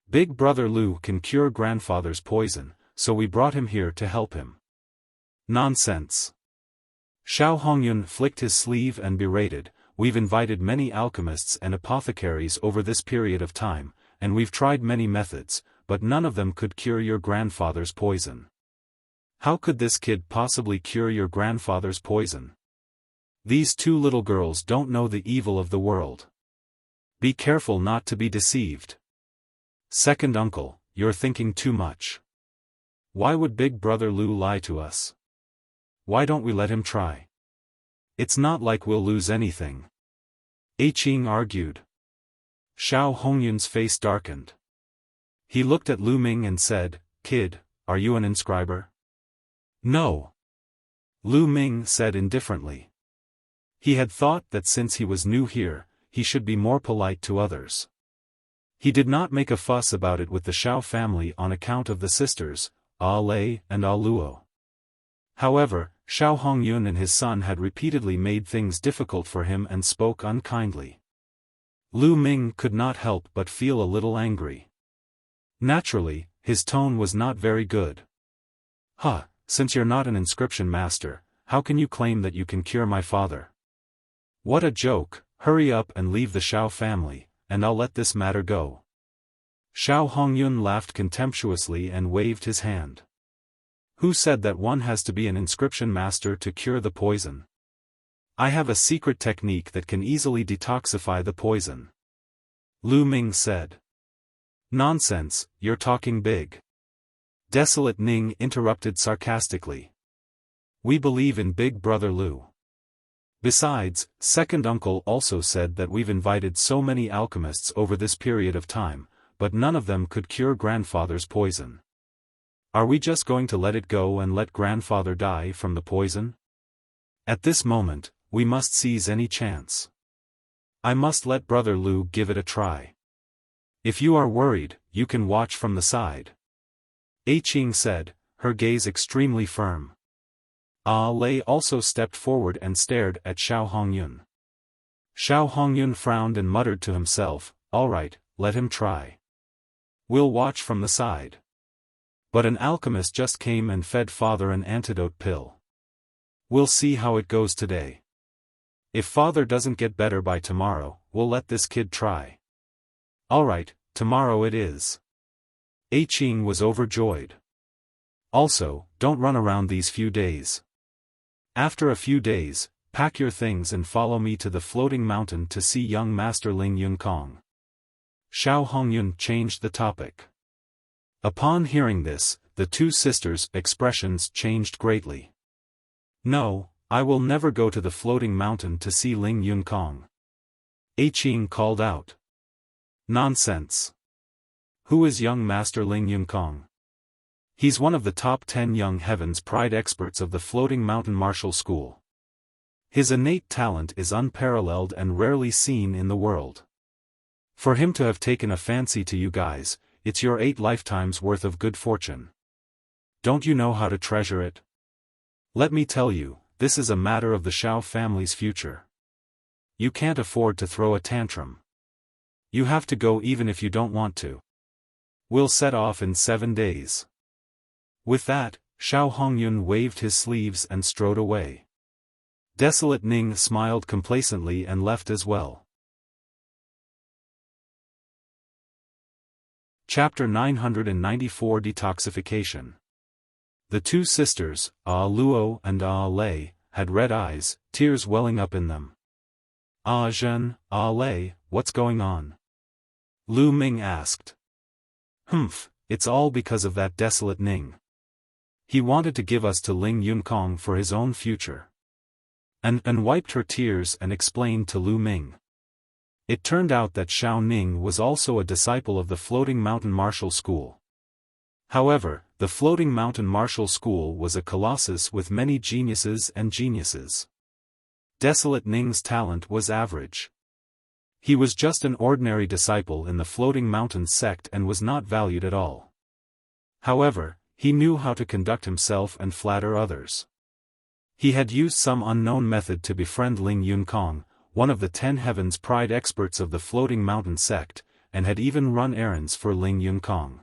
Big brother Lu can cure grandfather's poison, so we brought him here to help him." "Nonsense." Xiao Hongyun flicked his sleeve and berated, "We've invited many alchemists and apothecaries over this period of time, and we've tried many methods, but none of them could cure your grandfather's poison. How could this kid possibly cure your grandfather's poison? These two little girls don't know the evil of the world. Be careful not to be deceived. Second uncle, you're thinking too much. Why would big brother Lu lie to us? Why don't we let him try? It's not like we'll lose anything." Qing argued. Xiao Hongyun's face darkened. He looked at Lu Ming and said, "Kid, are you an inscriber?" "No." Lu Ming said indifferently. He had thought that since he was new here, he should be more polite to others. He did not make a fuss about it with the Xiao family on account of the sisters, Lei and Luo. However, Xiao Hongyun and his son had repeatedly made things difficult for him and spoke unkindly. Lu Ming could not help but feel a little angry. Naturally, his tone was not very good. Since you're not an inscription master, how can you claim that you can cure my father? What a joke. Hurry up and leave the Xiao family, and I'll let this matter go." Xiao Hongyun laughed contemptuously and waved his hand. "Who said that one has to be an inscription master to cure the poison? I have a secret technique that can easily detoxify the poison." Lu Ming said. "Nonsense, you're talking big." Desolate Ning interrupted sarcastically. "We believe in Big Brother Lu. Besides, second uncle also said that we've invited so many alchemists over this period of time, but none of them could cure grandfather's poison. Are we just going to let it go and let grandfather die from the poison? At this moment, we must seize any chance. I must let brother Lu give it a try. If you are worried, you can watch from the side." Qing said, her gaze extremely firm. Lei also stepped forward and stared at Xiao Hongyun. Xiao Hongyun frowned and muttered to himself, "All right, let him try. We'll watch from the side." But an alchemist just came and fed father an antidote pill. "We'll see how it goes today. If father doesn't get better by tomorrow, we'll let this kid try." "All right, tomorrow it is." Qing was overjoyed. "Also, don't run around these few days. After a few days, pack your things and follow me to the floating mountain to see young Master Ling Yunkong." Xiao Hongyun changed the topic. Upon hearing this, the two sisters' expressions changed greatly. "No, I will never go to the floating mountain to see Ling Yunkong." Qing called out. "Nonsense. Who is young Master Ling Yunkong?" "He's one of the top 10 young heavens pride experts of the Floating Mountain Martial School. His innate talent is unparalleled and rarely seen in the world. For him to have taken a fancy to you guys, it's your 8 lifetimes worth of good fortune. Don't you know how to treasure it? Let me tell you, this is a matter of the Xiao family's future. You can't afford to throw a tantrum. You have to go even if you don't want to. We'll set off in 7 days." With that, Xiao Hongyun waved his sleeves and strode away. Desolate Ning smiled complacently and left as well. Chapter 994 Detoxification. The two sisters, Luo and Lei, had red eyes, tears welling up in them. Zhen, Lei, what's going on?" Lu Ming asked. It's all because of that desolate Ning. He wanted to give us to Ling Yunkong for his own future." And wiped her tears and explained to Lu Ming. It turned out that Xiao Ning was also a disciple of the Floating Mountain Martial School. However, the Floating Mountain Martial School was a colossus with many geniuses and geniuses. Desolate Ning's talent was average. He was just an ordinary disciple in the Floating Mountains sect and was not valued at all. However, he knew how to conduct himself and flatter others. He had used some unknown method to befriend Ling Yunkong, one of the 10 Heavens Pride experts of the Floating Mountain sect, and had even run errands for Ling Yunkong.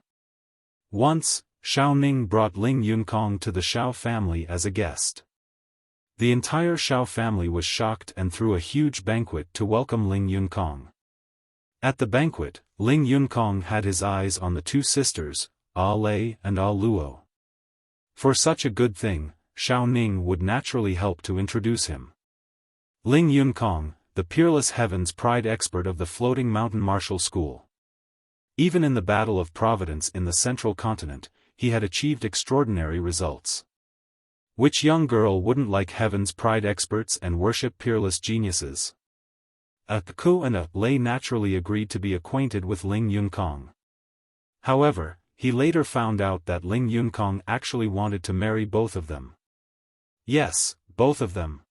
Once, Xiao Ning brought Ling Yunkong to the Xiao family as a guest. The entire Xiao family was shocked and threw a huge banquet to welcome Ling Yunkong. At the banquet, Ling Yunkong had his eyes on the two sisters, A Lei and A Luo. For such a good thing, Xiao Ning would naturally help to introduce him. Ling Yunkong, the peerless Heavens Pride expert of the Floating Mountain Martial School. Even in the Battle of Providence in the Central Continent, he had achieved extraordinary results. Which young girl wouldn't like Heavens Pride experts and worship peerless geniuses? A Ku and A Lei naturally agreed to be acquainted with Ling Yunkong. However, he later found out that Ling Yunkong actually wanted to marry both of them. Yes, both of them.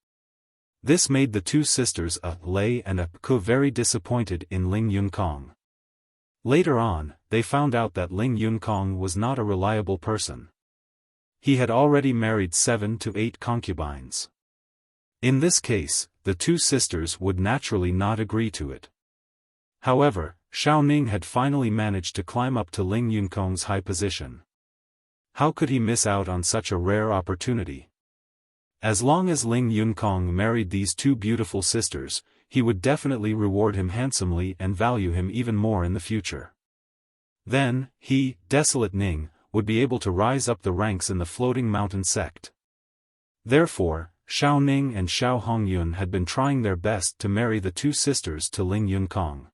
This made the two sisters A Lei and A Ku very disappointed in Ling Yunkong. Later on, they found out that Ling Yunkong was not a reliable person. He had already married 7 to 8 concubines. In this case, the two sisters would naturally not agree to it. However, Xiao Ning had finally managed to climb up to Ling Yunkong's high position. How could he miss out on such a rare opportunity? As long as Ling Yunkong married these two beautiful sisters, he would definitely reward him handsomely and value him even more in the future. Then, he, Desolate Ning, would be able to rise up the ranks in the Floating Mountain sect. Therefore, Xiao Ning and Xiao Hongyun had been trying their best to marry the two sisters to Ling Yunkong.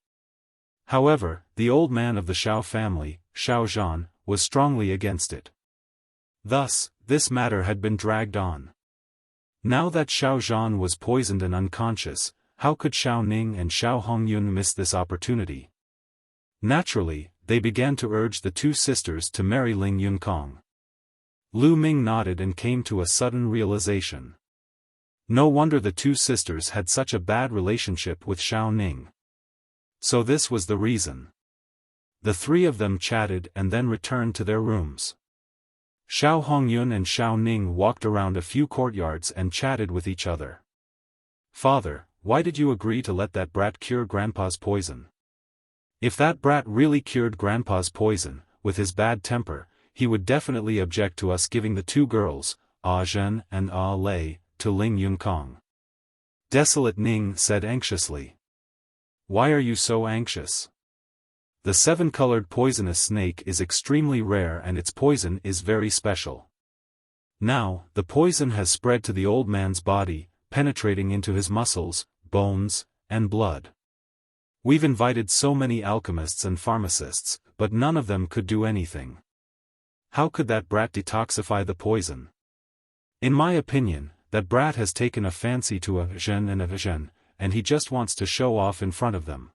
However, the old man of the Xiao family, Xiao Zhan, was strongly against it. Thus, this matter had been dragged on. Now that Xiao Zhan was poisoned and unconscious, how could Xiao Ning and Xiao Hongyun miss this opportunity? Naturally, they began to urge the two sisters to marry Ling Yunkong. Lu Ming nodded and came to a sudden realization. No wonder the two sisters had such a bad relationship with Xiao Ning. So this was the reason. The three of them chatted and then returned to their rooms. Xiao Hongyun and Xiao Ning walked around a few courtyards and chatted with each other. "Father, why did you agree to let that brat cure Grandpa's poison? If that brat really cured Grandpa's poison, with his bad temper, he would definitely object to us giving the two girls, A Zhen and A Lei, to Ling Yunkong." Desolate Ning said anxiously. "Why are you so anxious? The 7-colored poisonous snake is extremely rare and its poison is very special. Now, the poison has spread to the old man's body, penetrating into his muscles, bones, and blood. We've invited so many alchemists and pharmacists, but none of them could do anything. How could that brat detoxify the poison? In my opinion, that brat has taken a fancy to A Zhen and A Zhen, and he just wants to show off in front of them.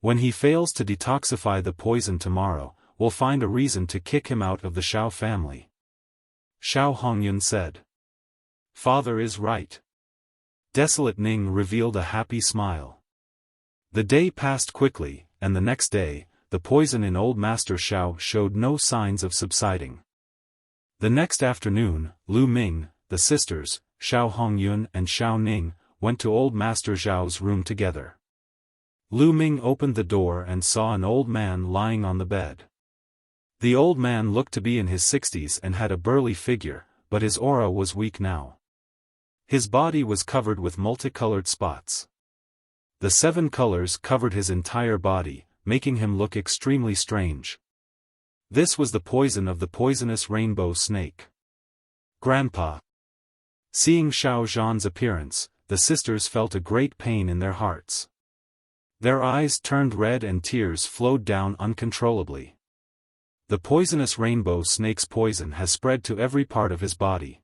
When he fails to detoxify the poison tomorrow, we'll find a reason to kick him out of the Xiao family." Xiao Hongyun said. "Father is right." Desolate Ning revealed a happy smile. The day passed quickly, and the next day, the poison in old Master Xiao showed no signs of subsiding. The next afternoon, Lu Ming, the sisters, Xiao Hongyun and Xiao Ning, went to old Master Zhao's room together. Lu Ming opened the door and saw an old man lying on the bed. The old man looked to be in his 60s and had a burly figure, but his aura was weak now. His body was covered with multicolored spots. The 7 colors covered his entire body, making him look extremely strange. This was the poison of the poisonous rainbow snake. "Grandpa." Seeing Xiao Zhan's appearance, the sisters felt a great pain in their hearts. Their eyes turned red and tears flowed down uncontrollably. The poisonous rainbow snake's poison has spread to every part of his body.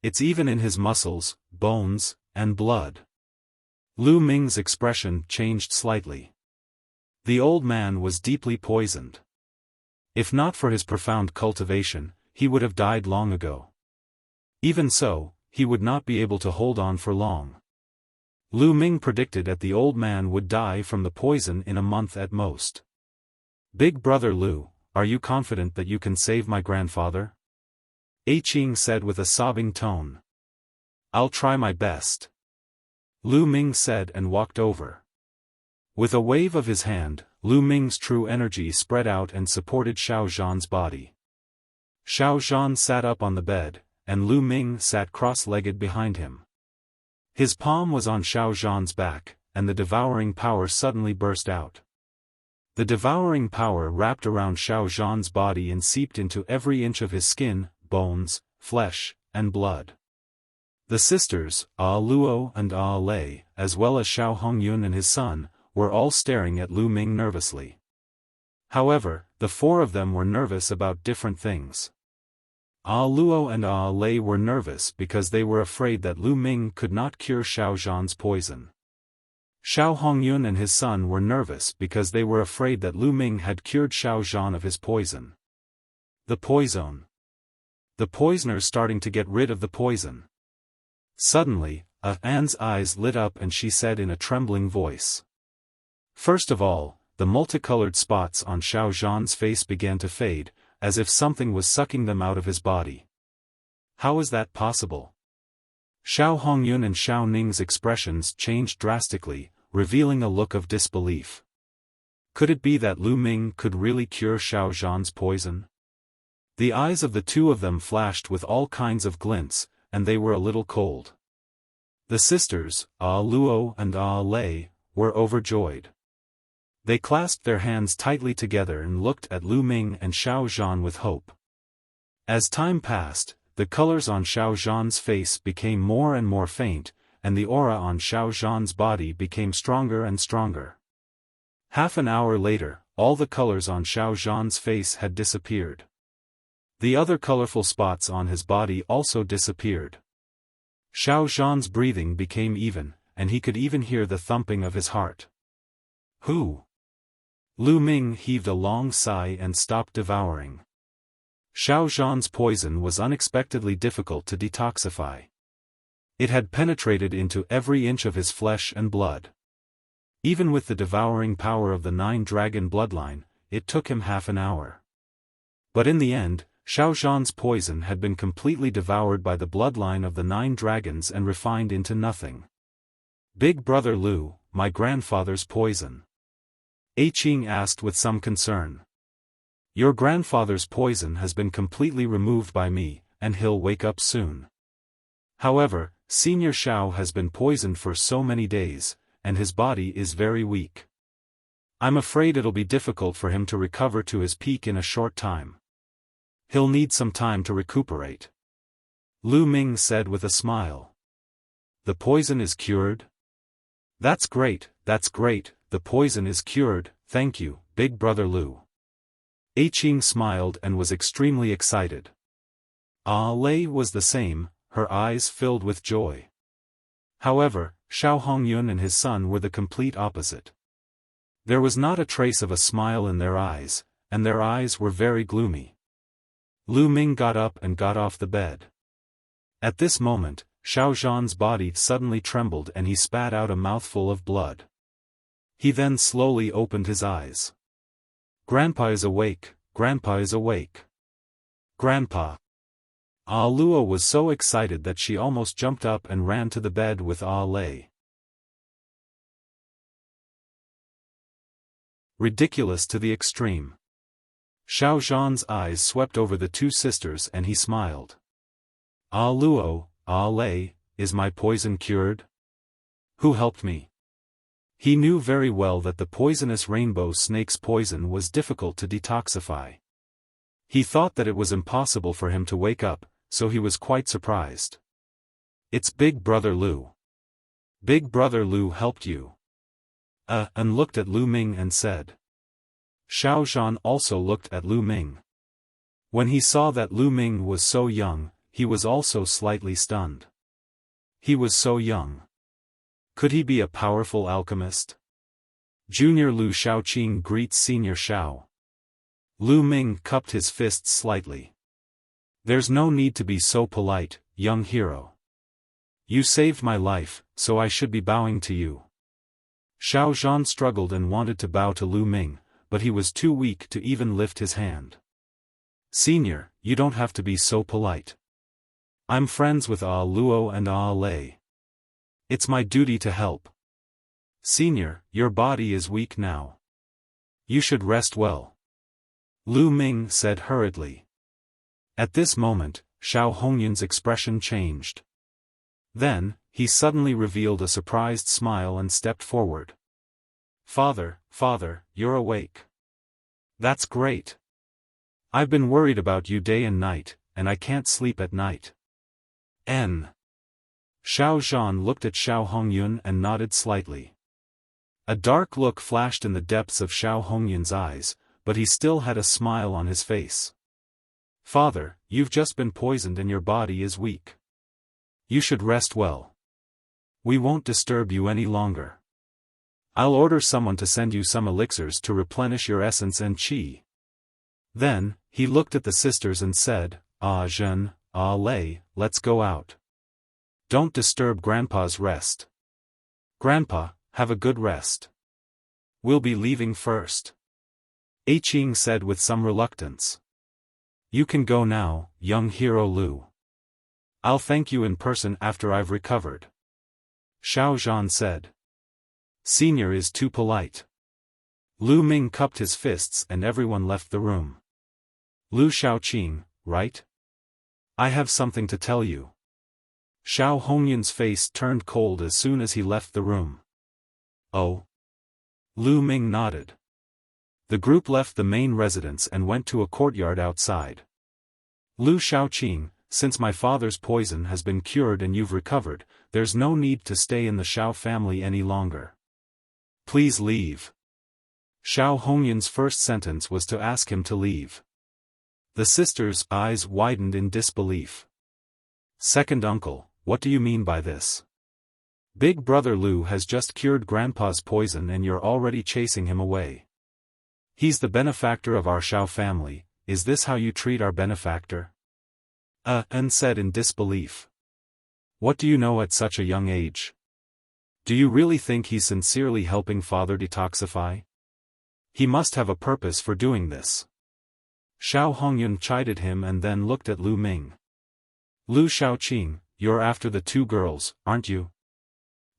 It's even in his muscles, bones, and blood. Lu Ming's expression changed slightly. The old man was deeply poisoned. If not for his profound cultivation, he would have died long ago. Even so, he would not be able to hold on for long. Lu Ming predicted that the old man would die from the poison in a month at most. Big brother Lu, are you confident that you can save my grandfather? A Qing said with a sobbing tone. I'll try my best. Lu Ming said and walked over. With a wave of his hand, Lu Ming's true energy spread out and supported Xiao Zhan's body. Xiao Zhan sat up on the bed, and Lu Ming sat cross-legged behind him. His palm was on Xiao Zhan's back, and the devouring power suddenly burst out. The devouring power wrapped around Xiao Zhan's body and seeped into every inch of his skin, bones, flesh, and blood. The sisters, Ah Luo and Ah Lei, as well as Xiao Hongyun and his son, were all staring at Lu Ming nervously. However, the four of them were nervous about different things. Ah Luo and Ah Lei were nervous because they were afraid that Lu Ming could not cure Xiao Zhan's poison. Xiao Hongyun and his son were nervous because they were afraid that Lu Ming had cured Xiao Zhan of his poison. The poison. The poisoner starting to get rid of the poison. Suddenly, Anne's eyes lit up and she said in a trembling voice. First of all, the multicolored spots on Xiao Zhan's face began to fade, as if something was sucking them out of his body. How is that possible? Xiao Hongyun and Xiao Ning's expressions changed drastically, revealing a look of disbelief. Could it be that Lu Ming could really cure Xiao Zhan's poison? The eyes of the two of them flashed with all kinds of glints, and they were a little cold. The sisters, Ah Luo and Ah Lei, were overjoyed. They clasped their hands tightly together and looked at Lu Ming and Xiao Zhan with hope. As time passed, the colors on Xiao Zhan's face became more and more faint, and the aura on Xiao Zhan's body became stronger and stronger. Half an hour later, all the colors on Xiao Zhan's face had disappeared. The other colorful spots on his body also disappeared. Xiao Zhan's breathing became even, and he could even hear the thumping of his heart. Who? Lu Ming heaved a long sigh and stopped devouring. Xiao Zhan's poison was unexpectedly difficult to detoxify. It had penetrated into every inch of his flesh and blood. Even with the devouring power of the 9-dragon bloodline, it took him half an hour. But in the end, Xiao Zhan's poison had been completely devoured by the bloodline of the 9 dragons and refined into nothing. Big brother Lu, my grandfather's poison. A Qing asked with some concern. Your grandfather's poison has been completely removed by me, and he'll wake up soon. However, Senior Xiao has been poisoned for so many days, and his body is very weak. I'm afraid it'll be difficult for him to recover to his peak in a short time. He'll need some time to recuperate. Lu Ming said with a smile. The poison is cured? That's great, the poison is cured, thank you, Big Brother Lu. A Qing smiled and was extremely excited. Ah Lei was the same, her eyes filled with joy. However, Xiao Hongyun and his son were the complete opposite. There was not a trace of a smile in their eyes, and their eyes were very gloomy. Lu Ming got up and got off the bed. At this moment, Xiao Zhan's body suddenly trembled and he spat out a mouthful of blood. He then slowly opened his eyes. Grandpa is awake, Grandpa is awake. Grandpa. Ah Luo was so excited that she almost jumped up and ran to the bed with Ah Lei. Ridiculous to the extreme. Xiao Zhan's eyes swept over the two sisters and he smiled. Ah Luo, Ah Lei, is my poison cured? Who helped me? He knew very well that the poisonous rainbow snake's poison was difficult to detoxify. He thought that it was impossible for him to wake up, so he was quite surprised. It's Big Brother Lu. Big Brother Lu helped you. And looked at Lu Ming and said. Xiao Zhan also looked at Lu Ming. When he saw that Lu Ming was so young, he was also slightly stunned. He was so young. Could he be a powerful alchemist? Junior Lu Xiaoqing greets Senior Xiao. Lu Ming cupped his fists slightly. There's no need to be so polite, young hero. You saved my life, so I should be bowing to you. Xiao Zhan struggled and wanted to bow to Lu Ming, but he was too weak to even lift his hand. Senior, you don't have to be so polite. I'm friends with Ah Luo and Ah Lei. It's my duty to help. Senior, your body is weak now. You should rest well. Lu Ming said hurriedly. At this moment, Xiao Hongyun's expression changed. Then, he suddenly revealed a surprised smile and stepped forward. Father, you're awake. That's great. I've been worried about you day and night, and I can't sleep at night. Xiao Zhan looked at Xiao Hongyun and nodded slightly. A dark look flashed in the depths of Xiao Hongyun's eyes, but he still had a smile on his face. Father, you've just been poisoned and your body is weak. You should rest well. We won't disturb you any longer. I'll order someone to send you some elixirs to replenish your essence and qi. Then, he looked at the sisters and said, Ah Zhen, Ah Lei, let's go out. Don't disturb Grandpa's rest. Grandpa, have a good rest. We'll be leaving first. Qing said with some reluctance. You can go now, young hero Lu. I'll thank you in person after I've recovered. Xiao Zhan said. Senior is too polite. Lu Ming cupped his fists and everyone left the room. Lu Xiaoqing, right? I have something to tell you. Xiao Hongyun's face turned cold as soon as he left the room. Oh? Lu Ming nodded. The group left the main residence and went to a courtyard outside. Lu Xiaoqing, since my father's poison has been cured and you've recovered, there's no need to stay in the Xiao family any longer. Please leave. Xiao Hongyun's first sentence was to ask him to leave. The sisters' eyes widened in disbelief. Second uncle, what do you mean by this? Big brother Lu has just cured Grandpa's poison and you're already chasing him away. He's the benefactor of our Xiao family, is this how you treat our benefactor? An said in disbelief. What do you know at such a young age? Do you really think he's sincerely helping father detoxify? He must have a purpose for doing this. Xiao Hongyun chided him and then looked at Lu Ming. Lu Xiaoqing, you're after the two girls, aren't you?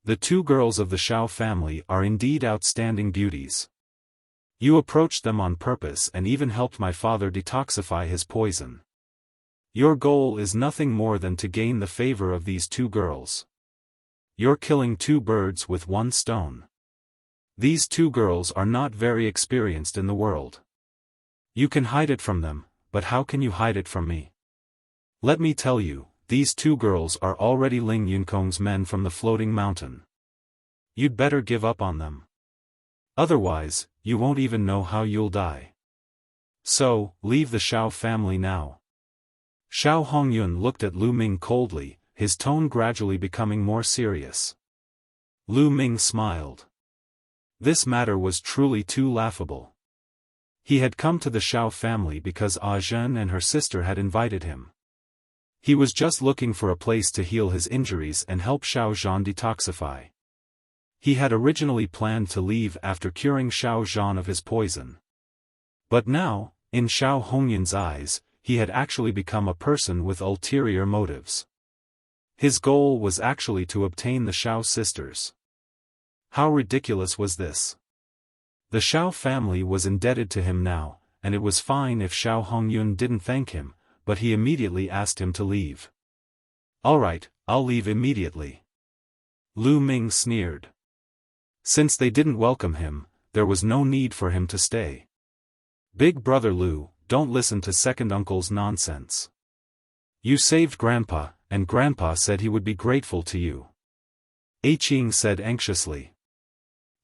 The two girls of the Xiao family are indeed outstanding beauties. You approached them on purpose and even helped my father detoxify his poison. Your goal is nothing more than to gain the favor of these two girls. You're killing two birds with one stone. These two girls are not very experienced in the world. You can hide it from them, but how can you hide it from me? Let me tell you, these two girls are already Ling Yunkong's men from the floating mountain. You'd better give up on them. Otherwise, you won't even know how you'll die. So, leave the Xiao family now. Xiao Hongyun looked at Lu Ming coldly, his tone gradually becoming more serious. Lu Ming smiled. This matter was truly too laughable. He had come to the Xiao family because Ah Zhen and her sister had invited him. He was just looking for a place to heal his injuries and help Xiao Zhan detoxify. He had originally planned to leave after curing Xiao Zhan of his poison. But now, in Xiao Hongyun's eyes, he had actually become a person with ulterior motives. His goal was actually to obtain the Xiao sisters. How ridiculous was this? The Xiao family was indebted to him now, and it was fine if Xiao Hongyun didn't thank him, but he immediately asked him to leave. Alright, I'll leave immediately. Lu Ming sneered. Since they didn't welcome him, there was no need for him to stay. Big brother Lu, don't listen to second uncle's nonsense. You saved Grandpa, and Grandpa said he would be grateful to you. Qing said anxiously.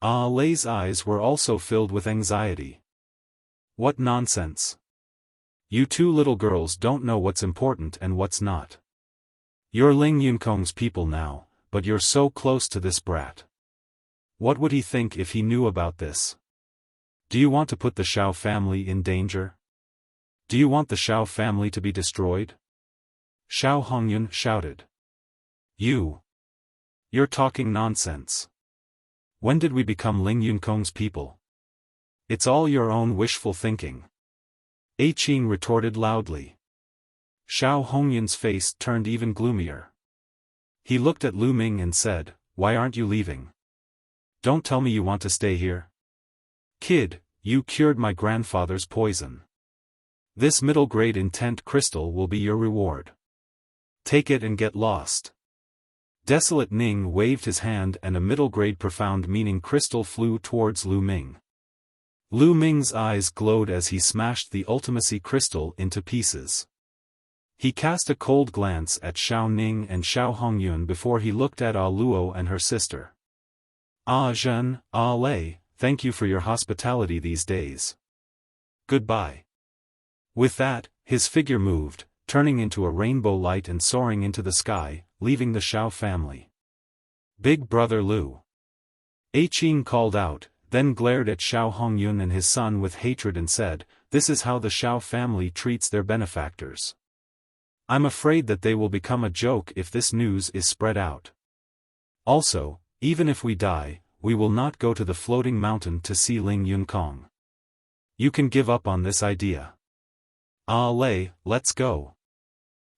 Ah Lei's eyes were also filled with anxiety. What nonsense. You two little girls don't know what's important and what's not. You're Ling Yunkong's people now, but you're so close to this brat. What would he think if he knew about this? Do you want to put the Xiao family in danger? Do you want the Xiao family to be destroyed? Xiao Hongyun shouted. You. You're talking nonsense. When did we become Ling Yunkong's people? It's all your own wishful thinking. A Qing retorted loudly. Xiao Hongyun's face turned even gloomier. He looked at Lu Ming and said, "Why aren't you leaving? Don't tell me you want to stay here. Kid, you cured my grandfather's poison. This middle-grade intent crystal will be your reward. Take it and get lost." Desolate Ning waved his hand and a middle-grade profound meaning crystal flew towards Lu Ming. Lu Ming's eyes glowed as he smashed the ultimacy crystal into pieces. He cast a cold glance at Xiao Ning and Xiao Hongyun before he looked at Ah Luo and her sister. "Ah Zhen, Ah Lei, thank you for your hospitality these days. Goodbye." With that, his figure moved, turning into a rainbow light and soaring into the sky, leaving the Xiao family. "Big brother Lu." A Qing called out, then glared at Xiao Hongyun and his son with hatred and said, "This is how the Xiao family treats their benefactors. I'm afraid that they will become a joke if this news is spread out. Also, even if we die, we will not go to the floating mountain to see Ling Yunkong. You can give up on this idea. Ah Lei, let's go."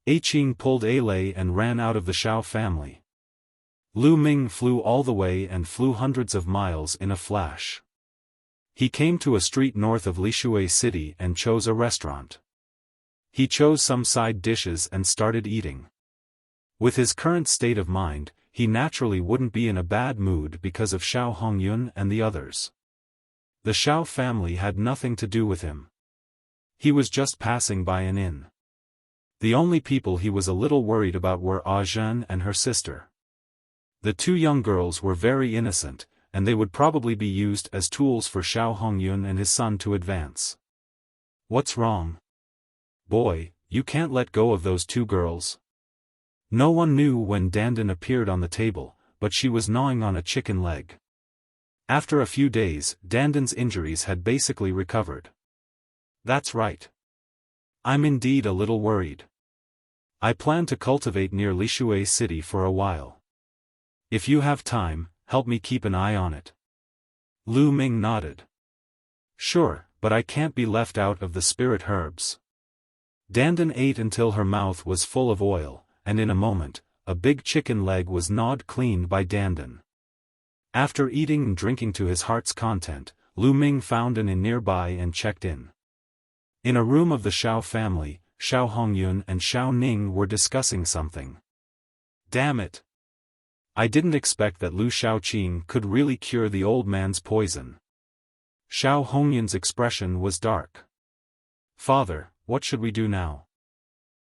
A Qing pulled A Lei and ran out of the Xiao family. Lu Ming flew all the way and flew hundreds of miles in a flash. He came to a street north of Lishui City and chose a restaurant. He chose some side dishes and started eating. With his current state of mind, he naturally wouldn't be in a bad mood because of Xiao Hongyun and the others. The Xiao family had nothing to do with him. He was just passing by an inn. The only people he was a little worried about were Ah Zhen and her sister. The two young girls were very innocent, and they would probably be used as tools for Xiao Hongyun and his son to advance. "What's wrong? Boy, you can't let go of those two girls." No one knew when Dandan appeared on the table, but she was gnawing on a chicken leg. After a few days, Dandan's injuries had basically recovered. "That's right. I'm indeed a little worried. I plan to cultivate near Lishui City for a while. If you have time, help me keep an eye on it." Lu Ming nodded. "Sure, but I can't be left out of the spirit herbs." Dandan ate until her mouth was full of oil, and in a moment, a big chicken leg was gnawed clean by Dandan. After eating and drinking to his heart's content, Lu Ming found an inn nearby and checked in. In a room of the Xiao family, Xiao Hongyun and Xiao Ning were discussing something. "Damn it! I didn't expect that Lu Xiaoqing could really cure the old man's poison." Xiao Hongyun's expression was dark. "Father, what should we do now?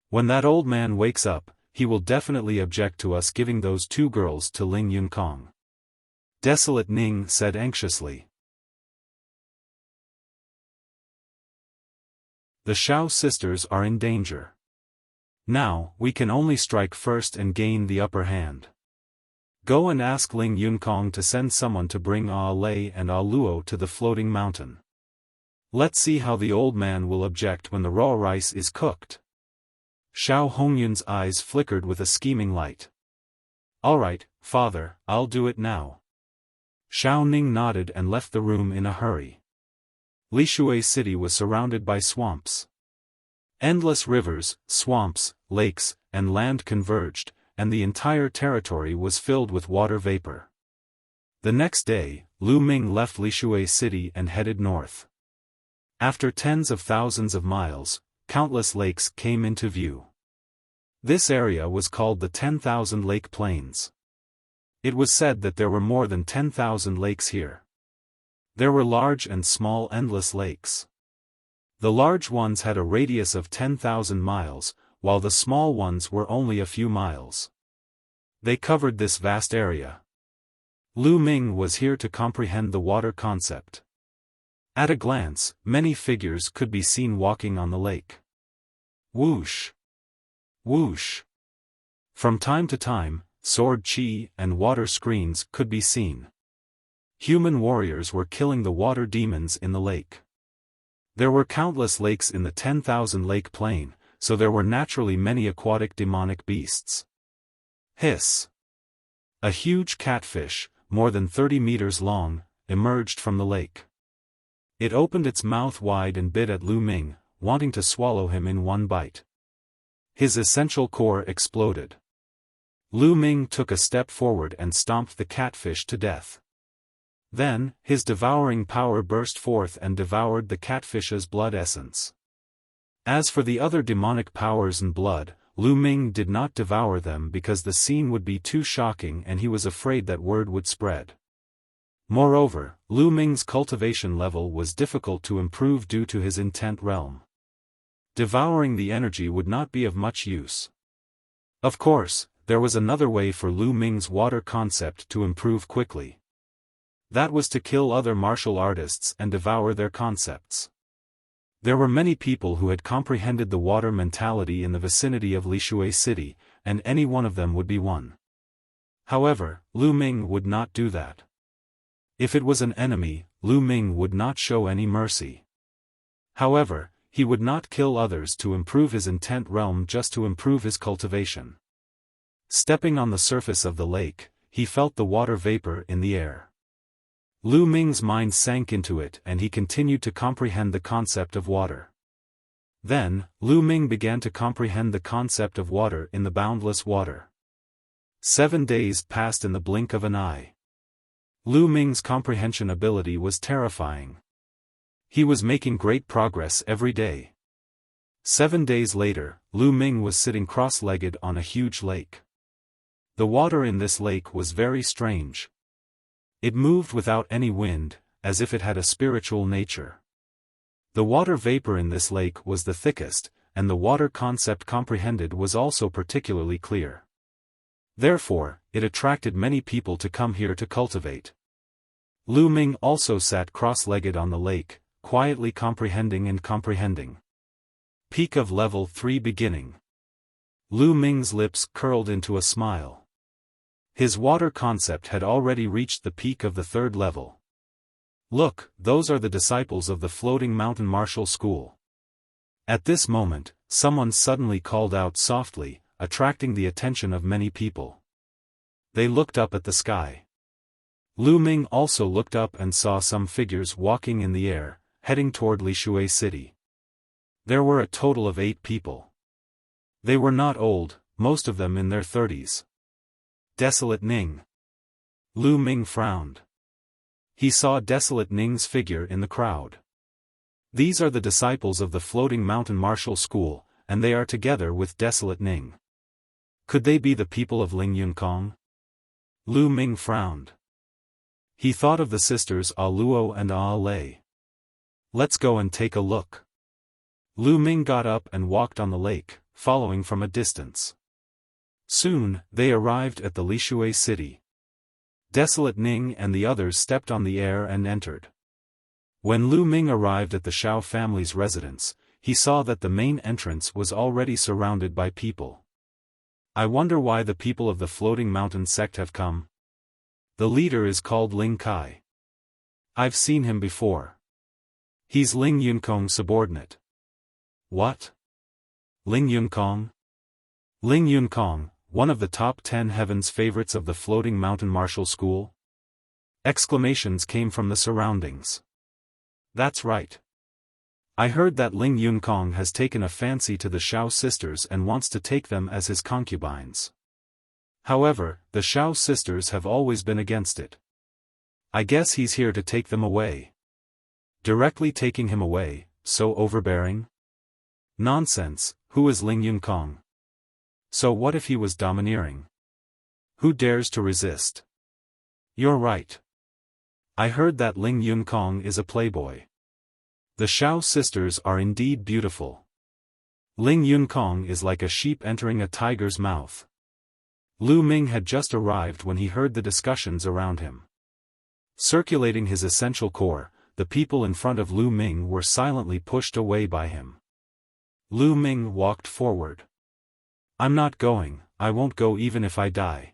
When that old man wakes up, he will definitely object to us giving those two girls to Ling Yunkong." Desolate Ning said anxiously. The Xiao sisters are in danger. Now, we can only strike first and gain the upper hand. Go and ask Ling Yunkong to send someone to bring Ah Lei and Ah Luo to the floating mountain. Let's see how the old man will object when the raw rice is cooked. Xiao Hongyun's eyes flickered with a scheming light. "All right, father, I'll do it now." Xiao Ning nodded and left the room in a hurry. Lishui City was surrounded by swamps. Endless rivers, swamps, lakes, and land converged, and the entire territory was filled with water vapor. The next day, Lu Ming left Lishui City and headed north. After tens of thousands of miles, countless lakes came into view. This area was called the 10,000 Lake Plains. It was said that there were more than 10,000 lakes here. There were large and small endless lakes. The large ones had a radius of 10,000 miles, while the small ones were only a few miles. They covered this vast area. Lu Ming was here to comprehend the water concept. At a glance, many figures could be seen walking on the lake. Whoosh! Whoosh! From time to time, sword chi and water screens could be seen. Human warriors were killing the water demons in the lake. There were countless lakes in the 10,000 lake plain, so there were naturally many aquatic demonic beasts. Hiss! A huge catfish, more than 30 meters long, emerged from the lake. It opened its mouth wide and bit at Lu Ming, wanting to swallow him in one bite. His essential core exploded. Lu Ming took a step forward and stomped the catfish to death. Then, his devouring power burst forth and devoured the catfish's blood essence. As for the other demonic powers and blood, Lu Ming did not devour them because the scene would be too shocking and he was afraid that word would spread. Moreover, Lu Ming's cultivation level was difficult to improve due to his intent realm. Devouring the energy would not be of much use. Of course, there was another way for Lu Ming's water concept to improve quickly. That was to kill other martial artists and devour their concepts. There were many people who had comprehended the water mentality in the vicinity of Lishui City, and any one of them would be one. However, Lu Ming would not do that. If it was an enemy, Lu Ming would not show any mercy. However, he would not kill others to improve his intent realm just to improve his cultivation. Stepping on the surface of the lake, he felt the water vapor in the air. Lu Ming's mind sank into it and he continued to comprehend the concept of water. Then, Lu Ming began to comprehend the concept of water in the boundless water. 7 days passed in the blink of an eye. Lu Ming's comprehension ability was terrifying. He was making great progress every day. 7 days later, Lu Ming was sitting cross-legged on a huge lake. The water in this lake was very strange. It moved without any wind, as if it had a spiritual nature. The water vapor in this lake was the thickest, and the water concept comprehended was also particularly clear. Therefore, it attracted many people to come here to cultivate. Lu Ming also sat cross-legged on the lake, quietly comprehending and comprehending. Peak of level 3 beginning. Lu Ming's lips curled into a smile. His water concept had already reached the peak of the 3rd level. Look, those are the disciples of the Floating Mountain Martial School. At this moment, someone suddenly called out softly, attracting the attention of many people. They looked up at the sky. Lu Ming also looked up and saw some figures walking in the air, heading toward Lishui City. There were a total of 8 people. They were not old, most of them in their 30s. Desolate Ning. Lu Ming frowned. He saw Desolate Ning's figure in the crowd. These are the disciples of the Floating Mountain Martial School, and they are together with Desolate Ning. Could they be the people of Ling Yunkong? Lu Ming frowned. He thought of the sisters Ah Luo and Ah Lei. Let's go and take a look. Lu Ming got up and walked on the lake, following from a distance. Soon, they arrived at the Lishui City. Desolate Ning and the others stepped on the air and entered. When Lu Ming arrived at the Xiao family's residence, he saw that the main entrance was already surrounded by people. I wonder why the people of the Floating Mountain sect have come. The leader is called Ling Kai. I've seen him before. He's Ling Yunkong's subordinate. What? Ling Yunkong? Ling Yunkong, one of the top 10 heavens favorites of the Floating Mountain Martial School? Exclamations came from the surroundings. That's right. I heard that Ling Yunkong has taken a fancy to the Xiao sisters and wants to take them as his concubines. However, the Xiao sisters have always been against it. I guess he's here to take them away. Directly taking him away, so overbearing? Nonsense, who is Ling Yunkong? So what if he was domineering? Who dares to resist? You're right. I heard that Ling Yunkong is a playboy. The Xiao sisters are indeed beautiful. Ling Yunkong is like a sheep entering a tiger's mouth. Lu Ming had just arrived when he heard the discussions around him. Circulating his essential core, the people in front of Lu Ming were silently pushed away by him. Lu Ming walked forward. I'm not going, I won't go even if I die.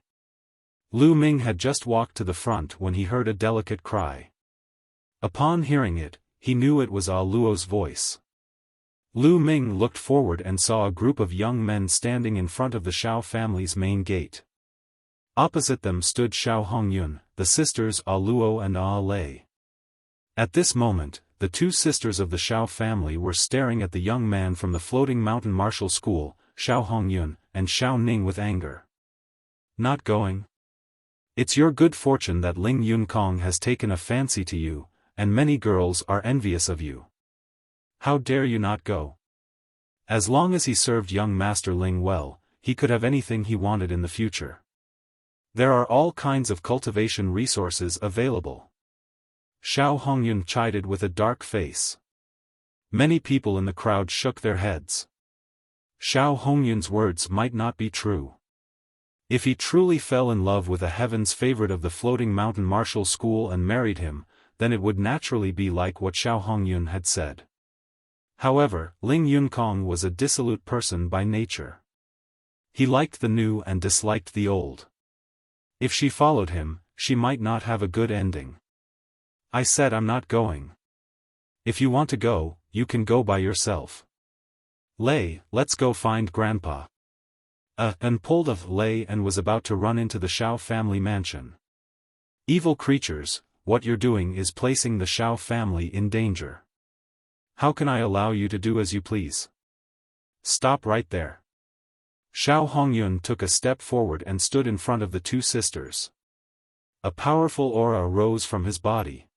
Lu Ming had just walked to the front when he heard a delicate cry. Upon hearing it, he knew it was Ah Luo's voice. Lu Ming looked forward and saw a group of young men standing in front of the Xiao family's main gate. Opposite them stood Xiao Hongyun, the sisters Ah Luo and Ah Lei. At this moment, the two sisters of the Xiao family were staring at the young man from the floating mountain martial school, Xiao Hongyun, and Xiao Ning with anger. Not going? It's your good fortune that Ling Yunkong has taken a fancy to you, and many girls are envious of you. How dare you not go? As long as he served young Master Ling well, he could have anything he wanted in the future. There are all kinds of cultivation resources available. Xiao Hongyun chided with a dark face. Many people in the crowd shook their heads. Xiao Hongyun's words might not be true. If he truly fell in love with a heaven's favorite of the floating mountain martial school and married him, then it would naturally be like what Xiao Hongyun had said. However, Ling Yunkong was a dissolute person by nature. He liked the new and disliked the old. If she followed him, she might not have a good ending. I said I'm not going. If you want to go, you can go by yourself. Lei, let's go find Grandpa. And pulled off Lei and was about to run into the Xiao family mansion. Evil creatures, what you're doing is placing the Xiao family in danger. How can I allow you to do as you please? Stop right there. Xiao Hongyun took a step forward and stood in front of the two sisters. A powerful aura rose from his body.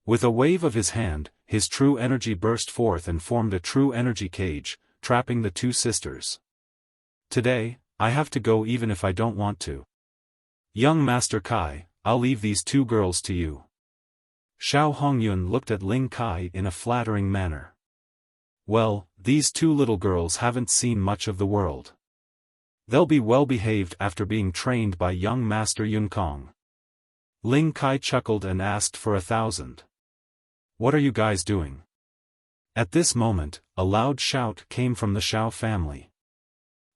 With a wave of his hand, his true energy burst forth and formed a true energy cage, trapping the two sisters. Today, I have to go even if I don't want to. Young Master Kai, I'll leave these two girls to you. Xiao Hongyun looked at Ling Kai in a flattering manner. Well, these two little girls haven't seen much of the world. They'll be well behaved after being trained by young Master Yunkong. Ling Kai chuckled and asked for 1,000. What are you guys doing? At this moment, a loud shout came from the Xiao family.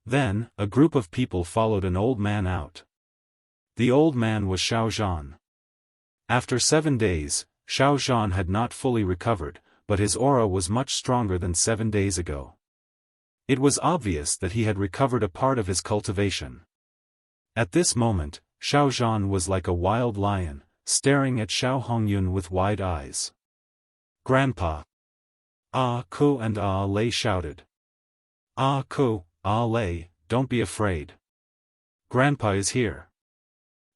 Then, a group of people followed an old man out. The old man was Xiao Zhan. After 7 days, Xiao Zhan had not fully recovered, but his aura was much stronger than 7 days ago. It was obvious that he had recovered a part of his cultivation. At this moment, Xiao Zhan was like a wild lion, staring at Xiao Hongyun with wide eyes. Grandpa! Ah Ko and Ah Lei shouted. Ah Ko, Ah Lei, don't be afraid. Grandpa is here.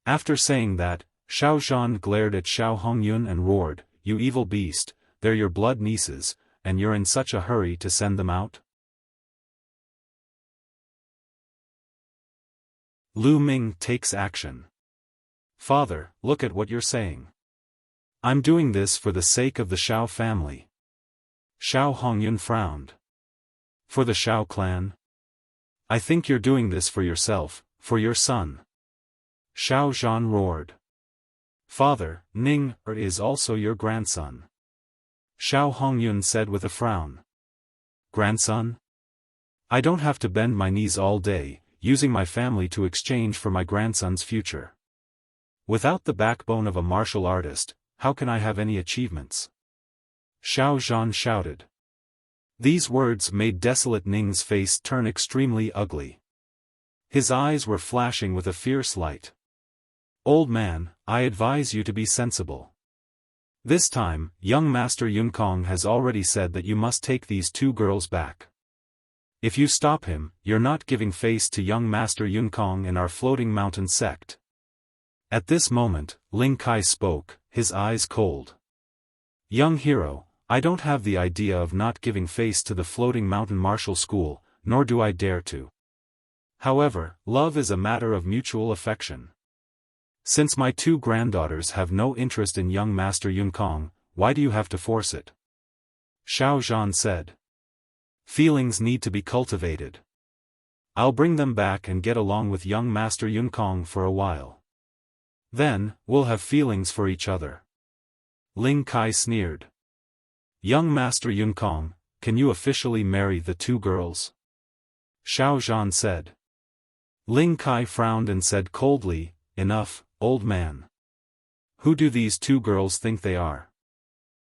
After saying that, Xiao Zhan glared at Xiao Hongyun and roared, You evil beast, they're your blood nieces, and you're in such a hurry to send them out? Lu Ming takes action. Father, look at what you're saying. I'm doing this for the sake of the Xiao family. Xiao Hongyun frowned. For the Xiao clan? I think you're doing this for yourself, for your son. Xiao Zhan roared. Father, Ning is also your grandson. Xiao Hongyun said with a frown. Grandson? I don't have to bend my knees all day, using my family to exchange for my grandson's future. Without the backbone of a martial artist, how can I have any achievements? Xiao Zhan shouted. These words made desolate Ning's face turn extremely ugly. His eyes were flashing with a fierce light. Old man, I advise you to be sensible. This time, young Master Yunkong has already said that you must take these two girls back. If you stop him, you're not giving face to young Master Yunkong and our floating mountain sect. At this moment, Ling Kai spoke, his eyes cold. Young hero, I don't have the idea of not giving face to the floating mountain martial school, nor do I dare to. However, love is a matter of mutual affection. Since my two granddaughters have no interest in young Master Yunkong, why do you have to force it? Xiao Zhan said. Feelings need to be cultivated. I'll bring them back and get along with young Master Yunkong for a while. Then, we'll have feelings for each other. Ling Kai sneered. Young Master Yunkong, can you officially marry the two girls? Xiao Zhan said. Ling Kai frowned and said coldly, Enough, old man. Who do these two girls think they are?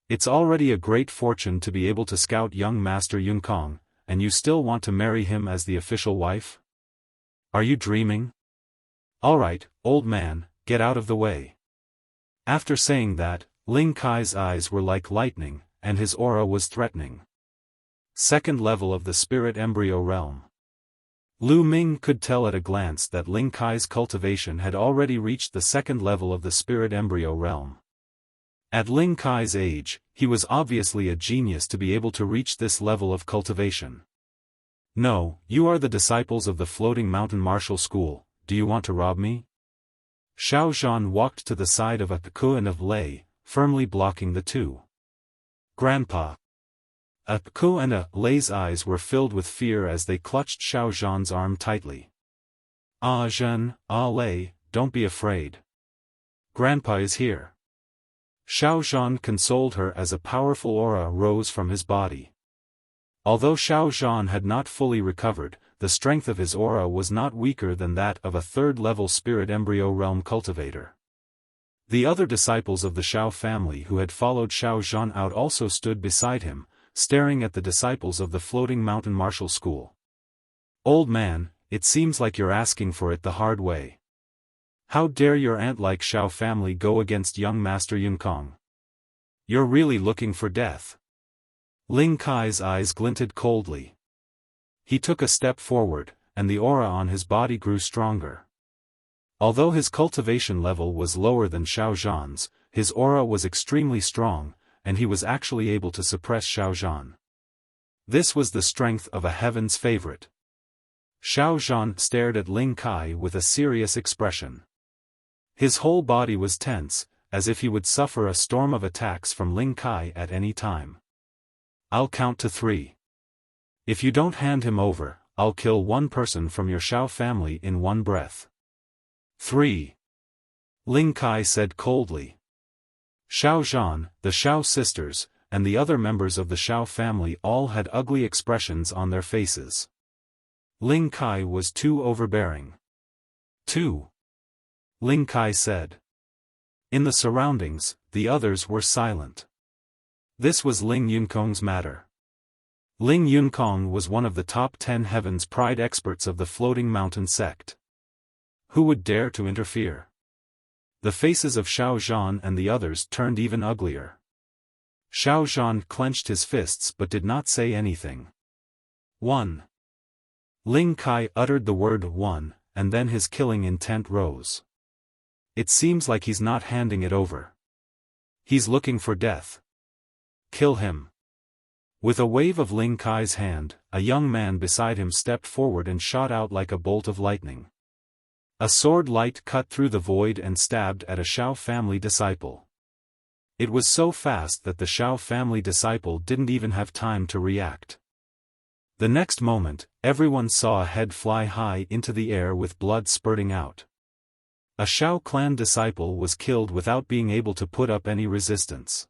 It's already a great fortune to be able to scout young Master Yunkong, and you still want to marry him as the official wife? Are you dreaming? Alright, old man, get out of the way. After saying that, Ling Kai's eyes were like lightning, and his aura was threatening. Second level of the spirit embryo realm. Lu Ming could tell at a glance that Ling Kai's cultivation had already reached the second level of the spirit embryo realm. At Ling Kai's age, he was obviously a genius to be able to reach this level of cultivation. No, you are the disciples of the Floating Mountain Martial School, do you want to rob me? Xiao Zhan walked to the side of Apku and of Lei, firmly blocking the two. Grandpa. Apku and Lei's eyes were filled with fear as they clutched Xiao Zhan's arm tightly. Ah Zhen, ah Lei, don't be afraid. Grandpa is here. Xiao Zhan consoled her as a powerful aura rose from his body. Although Xiao Zhan had not fully recovered, the strength of his aura was not weaker than that of a third-level spirit embryo realm cultivator. The other disciples of the Xiao family who had followed Xiao Zhan out also stood beside him, staring at the disciples of the Floating Mountain Martial School. Old man, it seems like you're asking for it the hard way. How dare your ant-like Xiao family go against young Master Yunkong? You're really looking for death. Ling Kai's eyes glinted coldly. He took a step forward, and the aura on his body grew stronger. Although his cultivation level was lower than Xiao Zhan's, his aura was extremely strong, and he was actually able to suppress Xiao Zhan. This was the strength of a heaven's favorite. Xiao Zhan stared at Ling Kai with a serious expression. His whole body was tense, as if he would suffer a storm of attacks from Ling Kai at any time. I'll count to 3. If you don't hand him over, I'll kill one person from your Xiao family in one breath. 3. Ling Kai said coldly. Xiao Zhan, the Xiao sisters, and the other members of the Xiao family all had ugly expressions on their faces. Ling Kai was too overbearing. 2. Ling Kai said. In the surroundings, the others were silent. This was Ling Yunkong's matter. Ling Yunkong was one of the top 10 Heaven's Pride experts of the Floating Mountain sect. Who would dare to interfere? The faces of Xiao Zhan and the others turned even uglier. Xiao Zhan clenched his fists but did not say anything. 1. Ling Kai uttered the word 1, and then his killing intent rose. It seems like he's not handing it over. He's looking for death. Kill him. With a wave of Ling Kai's hand, a young man beside him stepped forward and shot out like a bolt of lightning. A sword light cut through the void and stabbed at a Xiao family disciple. It was so fast that the Xiao family disciple didn't even have time to react. The next moment, everyone saw a head fly high into the air with blood spurting out. A Xiao clan disciple was killed without being able to put up any resistance.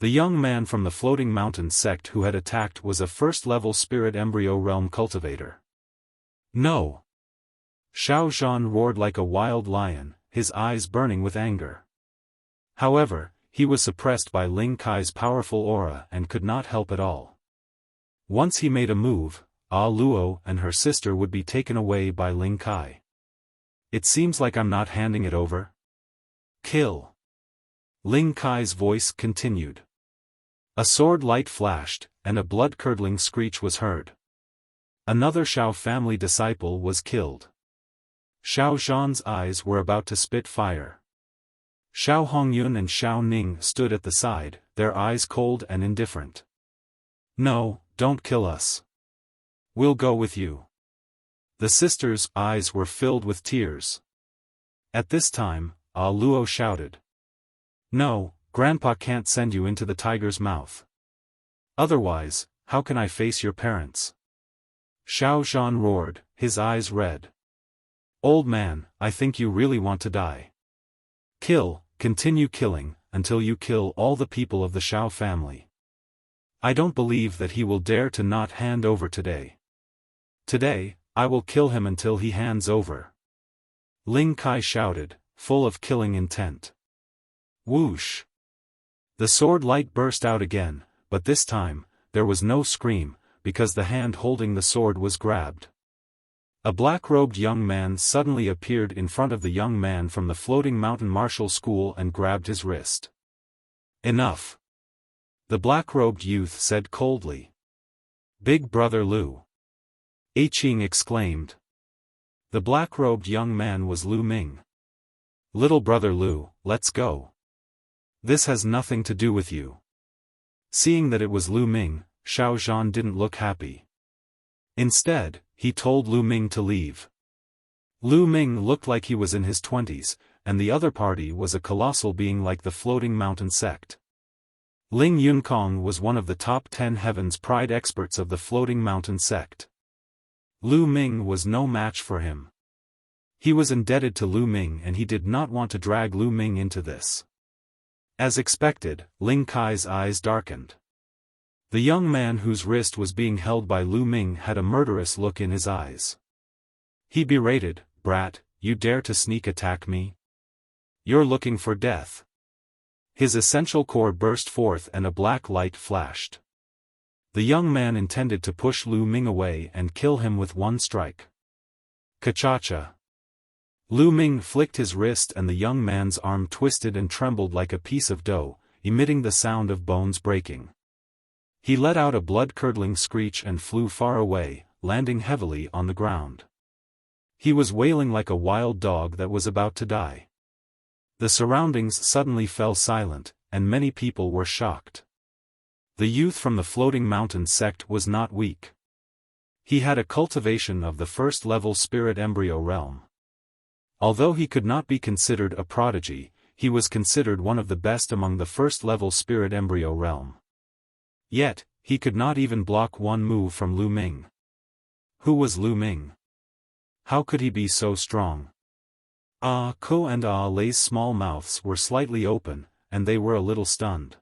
The young man from the Floating Mountain sect who had attacked was a first-level spirit embryo realm cultivator. No! Xiao Zhan roared like a wild lion, his eyes burning with anger. However, he was suppressed by Ling Kai's powerful aura and could not help at all. Once he made a move, Ah Luo and her sister would be taken away by Ling Kai. It seems like I'm not handing it over. Kill. Ling Kai's voice continued. A sword light flashed, and a blood-curdling screech was heard. Another Xiao family disciple was killed. Xiao Zhan's eyes were about to spit fire. Xiao Hongyun and Xiao Ning stood at the side, their eyes cold and indifferent. No, don't kill us. We'll go with you. The sisters' eyes were filled with tears. At this time, Ah Luo shouted. No, Grandpa can't send you into the tiger's mouth. Otherwise, how can I face your parents? Xiao Zhan roared, his eyes red. Old man, I think you really want to die. Continue killing, until you kill all the people of the Xiao family. I don't believe that he will dare to not hand over today. Today, I will kill him until he hands over. Ling Kai shouted, full of killing intent. Whoosh! The sword light burst out again, but this time, there was no scream, because the hand holding the sword was grabbed. A black-robed young man suddenly appeared in front of the young man from the floating mountain martial school and grabbed his wrist. Enough! The black-robed youth said coldly. Big brother Lu! Qing exclaimed. The black-robed young man was Lu Ming. Little brother Lu, let's go. This has nothing to do with you. Seeing that it was Lu Ming, Xiaofan didn't look happy. Instead, he told Lu Ming to leave. Lu Ming looked like he was in his 20s, and the other party was a colossal being like the floating mountain sect. Ling Yunkong was one of the top 10 Heaven's Pride experts of the floating mountain sect. Lu Ming was no match for him. He was indebted to Lu Ming and he did not want to drag Lu Ming into this. As expected, Ling Kai's eyes darkened. The young man whose wrist was being held by Lu Ming had a murderous look in his eyes. He berated, "Brat, you dare to sneak attack me? You're looking for death." His essential core burst forth and a black light flashed. The young man intended to push Lu Ming away and kill him with one strike. Ka-cha-cha. Lu Ming flicked his wrist and the young man's arm twisted and trembled like a piece of dough, emitting the sound of bones breaking. He let out a blood-curdling screech and flew far away, landing heavily on the ground. He was wailing like a wild dog that was about to die. The surroundings suddenly fell silent, and many people were shocked. The youth from the floating mountain sect was not weak. He had a cultivation of the first-level spirit embryo realm. Although he could not be considered a prodigy, he was considered one of the best among the first-level spirit embryo realm. Yet, he could not even block one move from Lu Ming. Who was Lu Ming? How could he be so strong? Ah Ko and Ah Lei's small mouths were slightly open, and they were a little stunned.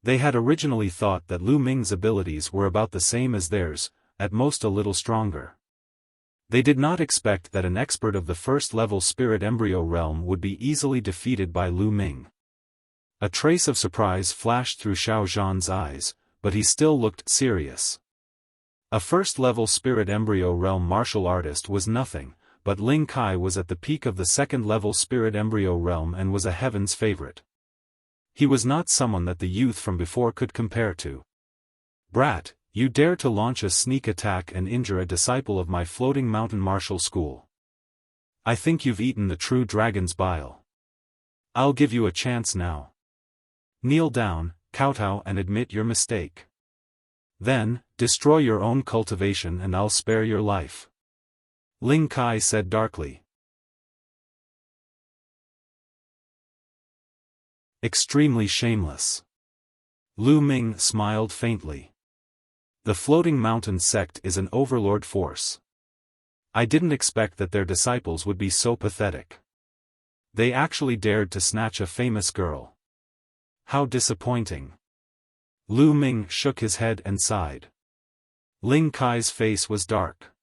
They had originally thought that Lu Ming's abilities were about the same as theirs, at most a little stronger. They did not expect that an expert of the first-level spirit embryo realm would be easily defeated by Lu Ming. A trace of surprise flashed through Xiaofan's eyes, but he still looked serious. A first-level spirit embryo realm martial artist was nothing, but Ling Kai was at the peak of the second-level spirit embryo realm and was a heaven's favorite. He was not someone that the youth from before could compare to. "Brat, you dare to launch a sneak attack and injure a disciple of my floating mountain martial school. I think you've eaten the true dragon's bile. I'll give you a chance now. Kneel down, kowtow and admit your mistake. Then, destroy your own cultivation and I'll spare your life." Ling Kai said darkly. Extremely shameless. Lu Ming smiled faintly. The floating mountain sect is an overlord force. I didn't expect that their disciples would be so pathetic. They actually dared to snatch a famous girl. How disappointing. Lu Ming shook his head and sighed. Ling Kai's face was dark.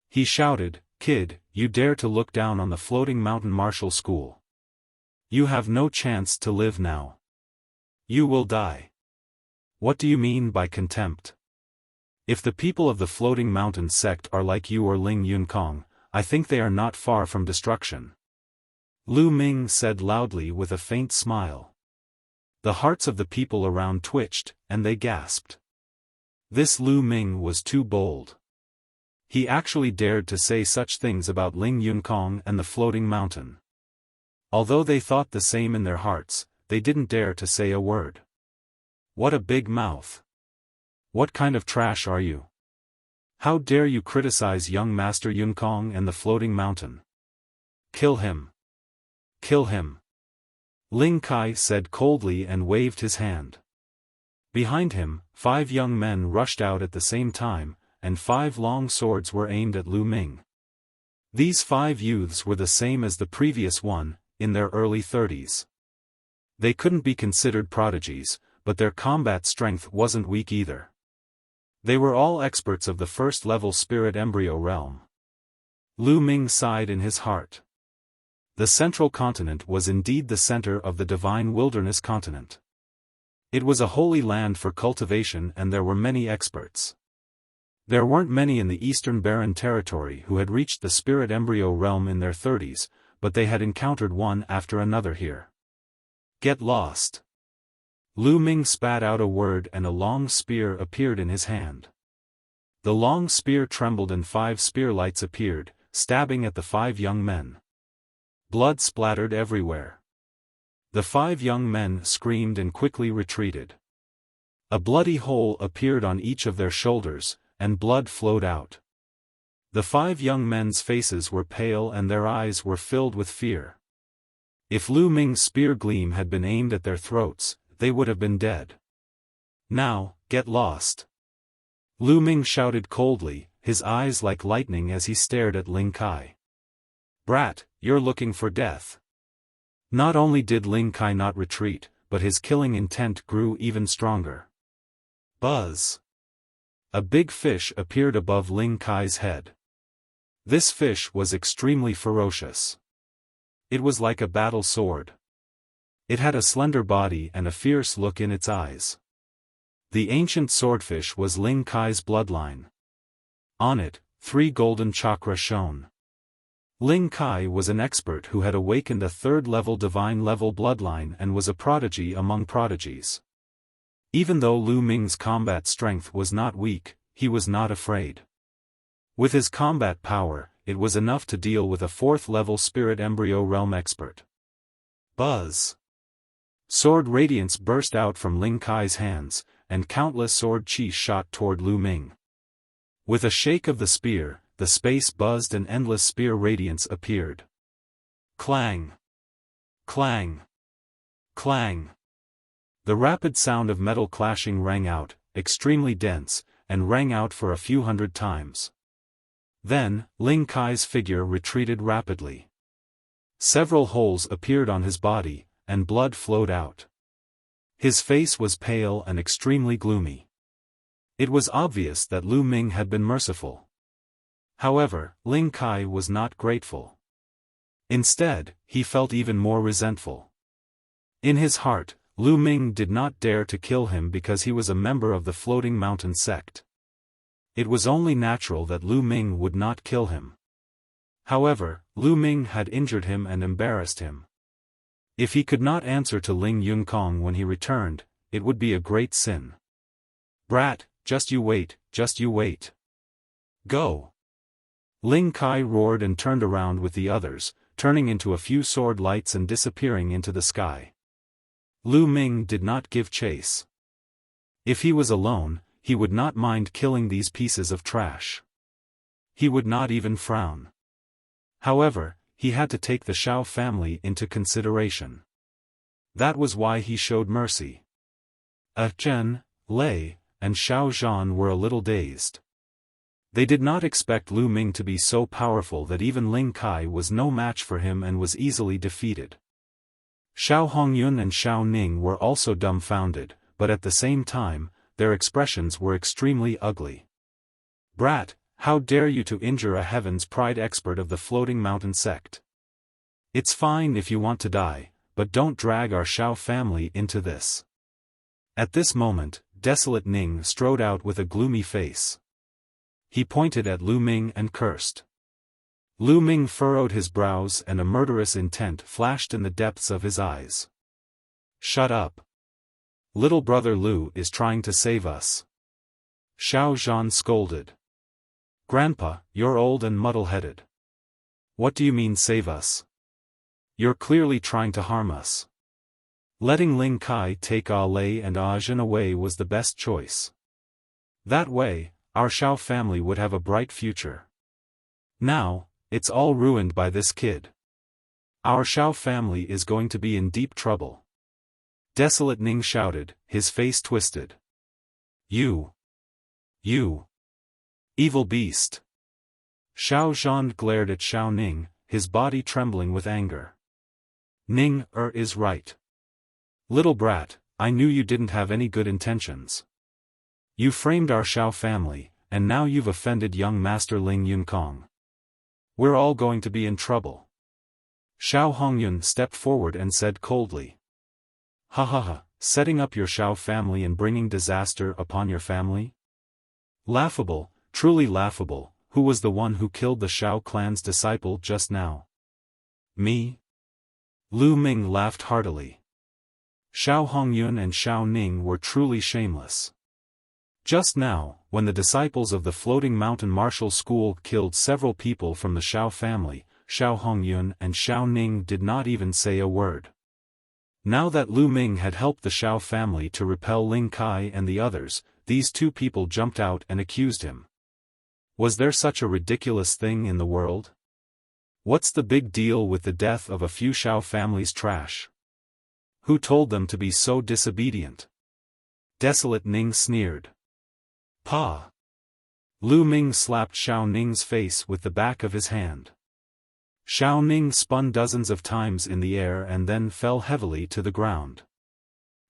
He shouted, "Kid, you dare to look down on the floating mountain martial school. You have no chance to live now. You will die. What do you mean by contempt? If the people of the floating mountain sect are like you or Ling Yunkong, I think they are not far from destruction." Lu Ming said loudly with a faint smile. The hearts of the people around twitched, and they gasped. This Lu Ming was too bold. He actually dared to say such things about Ling Yunkong and the floating mountain. Although they thought the same in their hearts, they didn't dare to say a word. What a big mouth. What kind of trash are you? How dare you criticize young Master Yunkong and the floating mountain? Kill him. Kill him. Ling Kai said coldly and waved his hand. Behind him, 5 young men rushed out at the same time, and 5 long swords were aimed at Lu Ming. These 5 youths were the same as the previous one, in their early 30s. They couldn't be considered prodigies, but their combat strength wasn't weak either. They were all experts of the first-level spirit embryo realm. Lu Ming sighed in his heart. The central continent was indeed the center of the divine wilderness continent. It was a holy land for cultivation and there were many experts. There weren't many in the Eastern Barren Territory who had reached the spirit embryo realm in their 30s, but they had encountered one after another here. Get lost. Lu Ming spat out a word and a long spear appeared in his hand. The long spear trembled and 5 spear lights appeared, stabbing at the 5 young men. Blood splattered everywhere. The 5 young men screamed and quickly retreated. A bloody hole appeared on each of their shoulders, and blood flowed out. The 5 young men's faces were pale and their eyes were filled with fear. If Lu Ming's spear gleam had been aimed at their throats, they would have been dead. Now, get lost. Lu Ming shouted coldly, his eyes like lightning as he stared at Ling Kai. Brat, you're looking for death. Not only did Ling Kai not retreat, but his killing intent grew even stronger. Buzz. A big fish appeared above Ling Kai's head. This fish was extremely ferocious. It was like a battle sword. It had a slender body and a fierce look in its eyes. The ancient swordfish was Ling Kai's bloodline. On it, 3 golden chakra shone. Ling Kai was an expert who had awakened a 3rd-level divine-level bloodline and was a prodigy among prodigies. Even though Lu Ming's combat strength was not weak, he was not afraid. With his combat power, it was enough to deal with a 4th-level spirit embryo realm expert. Buzz. Sword radiance burst out from Ling Kai's hands, and countless sword chi shot toward Lu Ming. With a shake of the spear, the space buzzed and endless spear radiance appeared. Clang! Clang! Clang! The rapid sound of metal clashing rang out, extremely dense, and rang out for a few hundred times. Then, Ling Kai's figure retreated rapidly. Several holes appeared on his body, and blood flowed out. His face was pale and extremely gloomy. It was obvious that Lu Ming had been merciful. However, Ling Kai was not grateful. Instead, he felt even more resentful. In his heart, Lu Ming did not dare to kill him because he was a member of the Floating Mountain sect. It was only natural that Lu Ming would not kill him. However, Lu Ming had injured him and embarrassed him. If he could not answer to Ling Yunkong when he returned, it would be a great sin. Brat, just you wait, just you wait. Go! Ling Kai roared and turned around with the others, turning into a few sword lights and disappearing into the sky. Lu Ming did not give chase. If he was alone, he would not mind killing these pieces of trash. He would not even frown. However, he had to take the Xiao family into consideration. That was why he showed mercy. Chen, Lei, and Xiao Zhan were a little dazed. They did not expect Lu Ming to be so powerful that even Ling Kai was no match for him and was easily defeated. Xiao Hongyun and Xiao Ning were also dumbfounded, but at the same time, their expressions were extremely ugly. Brat, how dare you to injure a Heaven's Pride expert of the Floating Mountain sect? It's fine if you want to die, but don't drag our Xiao family into this. At this moment, Desolate Ning strode out with a gloomy face. He pointed at Lu Ming and cursed. Lu Ming furrowed his brows and a murderous intent flashed in the depths of his eyes. Shut up. Little brother Lu is trying to save us. Xiao Zhan scolded. Grandpa, you're old and muddle-headed. What do you mean save us? You're clearly trying to harm us. Letting Ling Kai take Ah Lei and Ah Zhen away was the best choice. That way, our Xiao family would have a bright future. Now, it's all ruined by this kid. Our Xiao family is going to be in deep trouble. Desolate Ning shouted, his face twisted. You! Evil beast! Xiao Zhan glared at Xiao Ning, his body trembling with anger. Ning is right. Little brat, I knew you didn't have any good intentions. You framed our Xiao family, and now you've offended young Master Ling Yunkong. We're all going to be in trouble. Xiao Hongyun stepped forward and said coldly. Ha ha ha, setting up your Xiao family and bringing disaster upon your family? Laughable, Truly laughable. Who was the one who killed the Shao clan's disciple just now? Me? Lu Ming laughed heartily. Xiao Hongyun and Xiao Ning were truly shameless. Just now, when the disciples of the Floating Mountain Martial School killed several people from the Xiao family, Xiao Hongyun and Xiao Ning did not even say a word. Now that Lu Ming had helped the Xiao family to repel Ling Kai and the others, these two people jumped out and accused him. Was there such a ridiculous thing in the world? What's the big deal with the death of a few Xiao family's trash? Who told them to be so disobedient? Desolate Ning sneered. Pa! Lu Ming slapped Xiao Ning's face with the back of his hand. Xiao Ning spun dozens of times in the air and then fell heavily to the ground.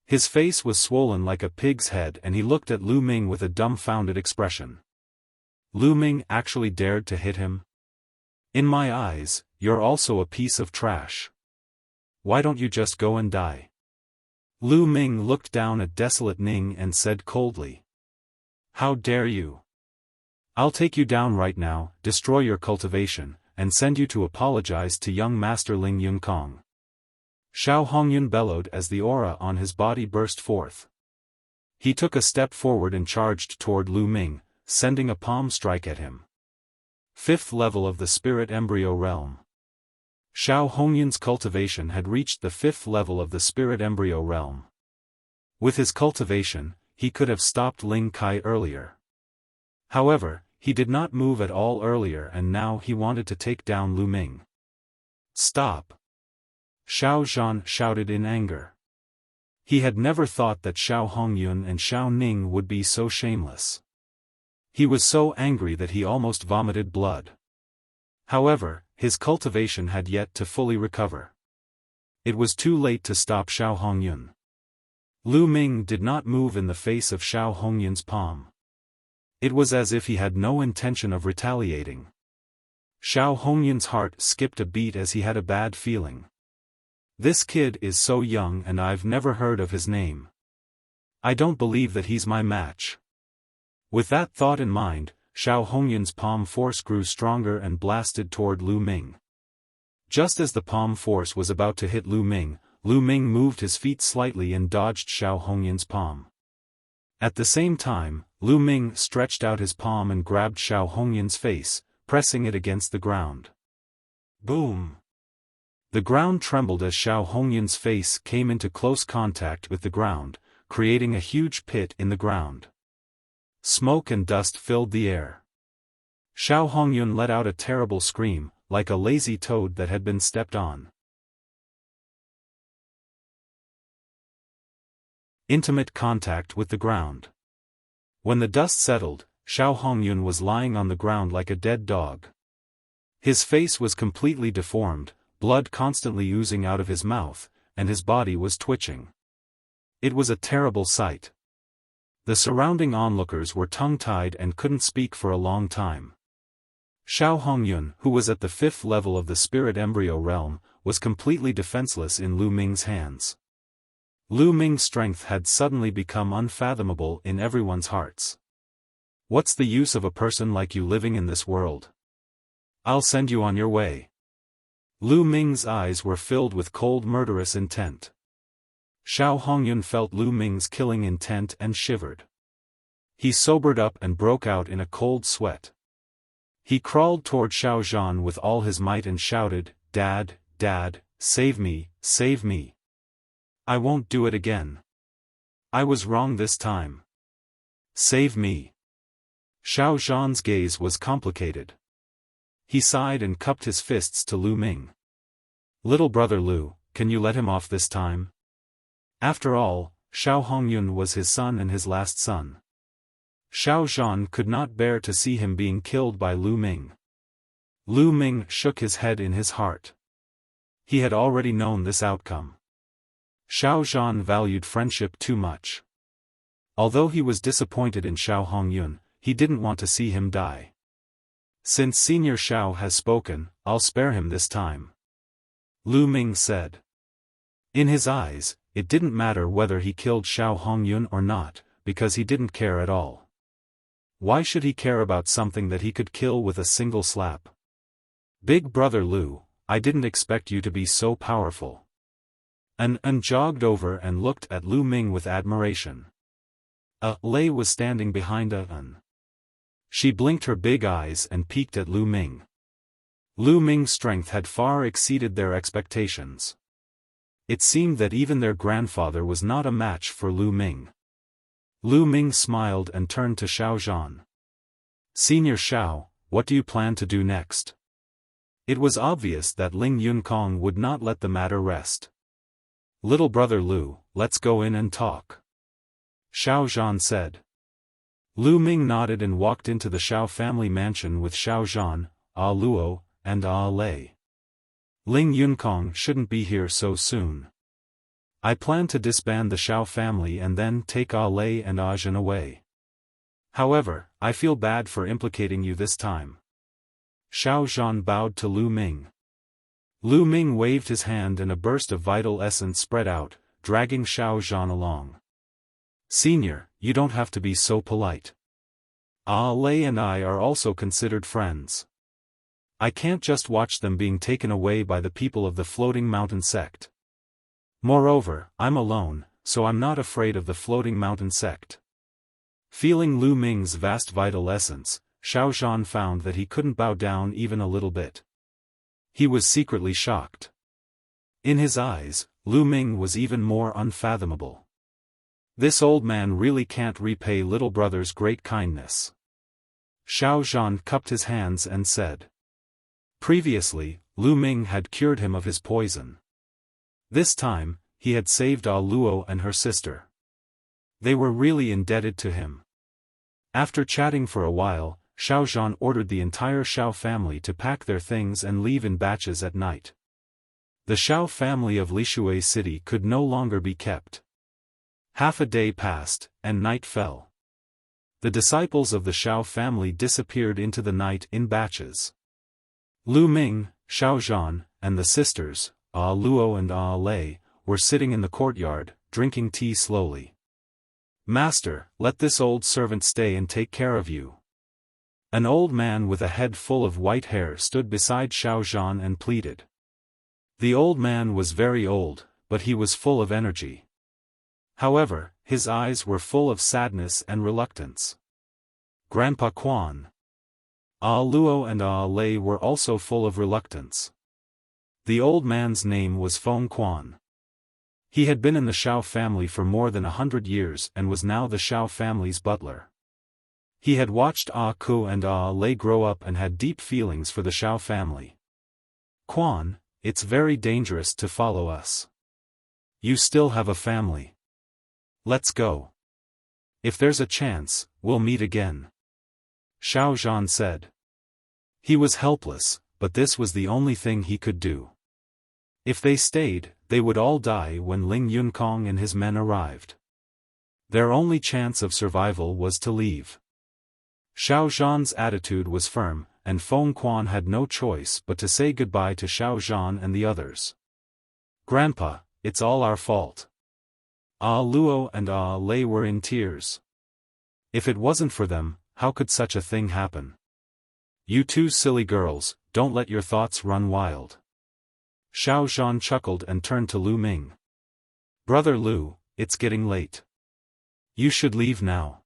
His face was swollen like a pig's head and he looked at Lu Ming with a dumbfounded expression. Lu Ming actually dared to hit him? In my eyes, you're also a piece of trash. Why don't you just go and die? Lu Ming looked down at Desolate Ning and said coldly. How dare you? I'll take you down right now, destroy your cultivation, and send you to apologize to young Master Ling Yongkong. Xiao Hongyun bellowed as the aura on his body burst forth. He took a step forward and charged toward Lu Ming, sending a palm strike at him. 5th level of the Spirit Embryo Realm. Xiao Hongyun's cultivation had reached the 5th level of the Spirit Embryo Realm. With his cultivation, he could have stopped Ling Kai earlier. However, he did not move at all earlier and now he wanted to take down Lu Ming. Stop! Xiao Zhan shouted in anger. He had never thought that Xiao Hongyun and Xiao Ning would be so shameless. He was so angry that he almost vomited blood. However, his cultivation had yet to fully recover. It was too late to stop Xiao Hongyun. Lu Ming did not move in the face of Xiao Hongyun's palm. It was as if he had no intention of retaliating. Xiao Hongyun's heart skipped a beat as he had a bad feeling. This kid is so young and I've never heard of his name. I don't believe that he's my match. With that thought in mind, Xiao Hongyun's palm force grew stronger and blasted toward Lu Ming. Just as the palm force was about to hit Lu Ming moved his feet slightly and dodged Xiao Hongyun's palm. At the same time, Lu Ming stretched out his palm and grabbed Xiao Hongyun's face, pressing it against the ground. Boom! The ground trembled as Xiao Hongyun's face came into close contact with the ground, creating a huge pit in the ground. Smoke and dust filled the air. Xiao Hongyun let out a terrible scream, like a lazy toad that had been stepped on. Intimate contact with the ground. When the dust settled, Xiao Hongyun was lying on the ground like a dead dog. His face was completely deformed, blood constantly oozing out of his mouth, and his body was twitching. It was a terrible sight. The surrounding onlookers were tongue-tied and couldn't speak for a long time. Xiao Hongyun, who was at the 5th level of the Spirit Embryo Realm, was completely defenseless in Lu Ming's hands. Lu Ming's strength had suddenly become unfathomable in everyone's hearts. What's the use of a person like you living in this world? I'll send you on your way. Lu Ming's eyes were filled with cold murderous intent. Xiao Hongyun felt Lu Ming's killing intent and shivered. He sobered up and broke out in a cold sweat. He crawled toward Xiao Zhan with all his might and shouted, "Dad, Dad, save me, save me. I won't do it again. I was wrong this time. Save me." Xiao Zhan's gaze was complicated. He sighed and cupped his fists to Lu Ming. "Little brother Lu, can you let him off this time?" After all, Xiao Hongyun was his son and his last son. Xiao Zhan could not bear to see him being killed by Lu Ming. Lu Ming shook his head in his heart. He had already known this outcome. Xiao Zhan valued friendship too much. Although he was disappointed in Xiao Hongyun, he didn't want to see him die. "Since Senior Xiao has spoken, I'll spare him this time," Lu Ming said. In his eyes, it didn't matter whether he killed Xiao Hongyun or not, because he didn't care at all. Why should he care about something that he could kill with a single slap? Big brother Lu, I didn't expect you to be so powerful. An jogged over and looked at Lu Ming with admiration. Lei was standing behind An. She blinked her big eyes and peeked at Lu Ming. Lu Ming's strength had far exceeded their expectations. It seemed that even their grandfather was not a match for Lu Ming. Lu Ming smiled and turned to Xiao Zhan. Senior Xiao, what do you plan to do next? It was obvious that Ling Yunkong would not let the matter rest. Little brother Lu, let's go in and talk. Xiao Zhan said. Lu Ming nodded and walked into the Xiao family mansion with Xiao Zhan, Luo, and Lei. Ling Yunkong shouldn't be here so soon. I plan to disband the Xiao family and then take Lei and Zhan away. However, I feel bad for implicating you this time. Xiao Zhan bowed to Lu Ming. Lu Ming waved his hand and a burst of vital essence spread out, dragging Xiao Zhan along. Senior, you don't have to be so polite. Lei and I are also considered friends. I can't just watch them being taken away by the people of the Floating Mountain sect. Moreover, I'm alone, so I'm not afraid of the Floating Mountain sect. Feeling Lu Ming's vast vital essence, Xiao Zhan found that he couldn't bow down even a little bit. He was secretly shocked. In his eyes, Lu Ming was even more unfathomable. This old man really can't repay little brother's great kindness. Xiao Zhan cupped his hands and said. Previously, Lu Ming had cured him of his poison. This time, he had saved Luo and her sister. They were really indebted to him. After chatting for a while, Xiao Zhan ordered the entire Xiao family to pack their things and leave in batches at night. The Xiao family of Lishui City could no longer be kept. Half a day passed, and night fell. The disciples of the Xiao family disappeared into the night in batches. Lu Ming, Xiao Zhan, and the sisters, Luo and Lei, were sitting in the courtyard, drinking tea slowly. Master, let this old servant stay and take care of you. An old man with a head full of white hair stood beside Xiao Zhan and pleaded. The old man was very old, but he was full of energy. However, his eyes were full of sadness and reluctance. Grandpa Quan. Luo and Lei were also full of reluctance. The old man's name was Feng Quan. He had been in the Xiao family for more than 100 years and was now the Xiao family's butler. He had watched Ku and Lei grow up and had deep feelings for the Xiao family. Quan, it's very dangerous to follow us. You still have a family. Let's go. If there's a chance, we'll meet again. Xiao Zhan said. He was helpless, but this was the only thing he could do. If they stayed, they would all die when Ling Yunkong and his men arrived. Their only chance of survival was to leave. Xiao Zhan's attitude was firm, and Feng Quan had no choice but to say goodbye to Xiao Zhan and the others. Grandpa, it's all our fault. Luo and Lei were in tears. If it wasn't for them, how could such a thing happen? You two silly girls, don't let your thoughts run wild. Xiao Zhan chuckled and turned to Lu Ming. Brother Lu, it's getting late. You should leave now.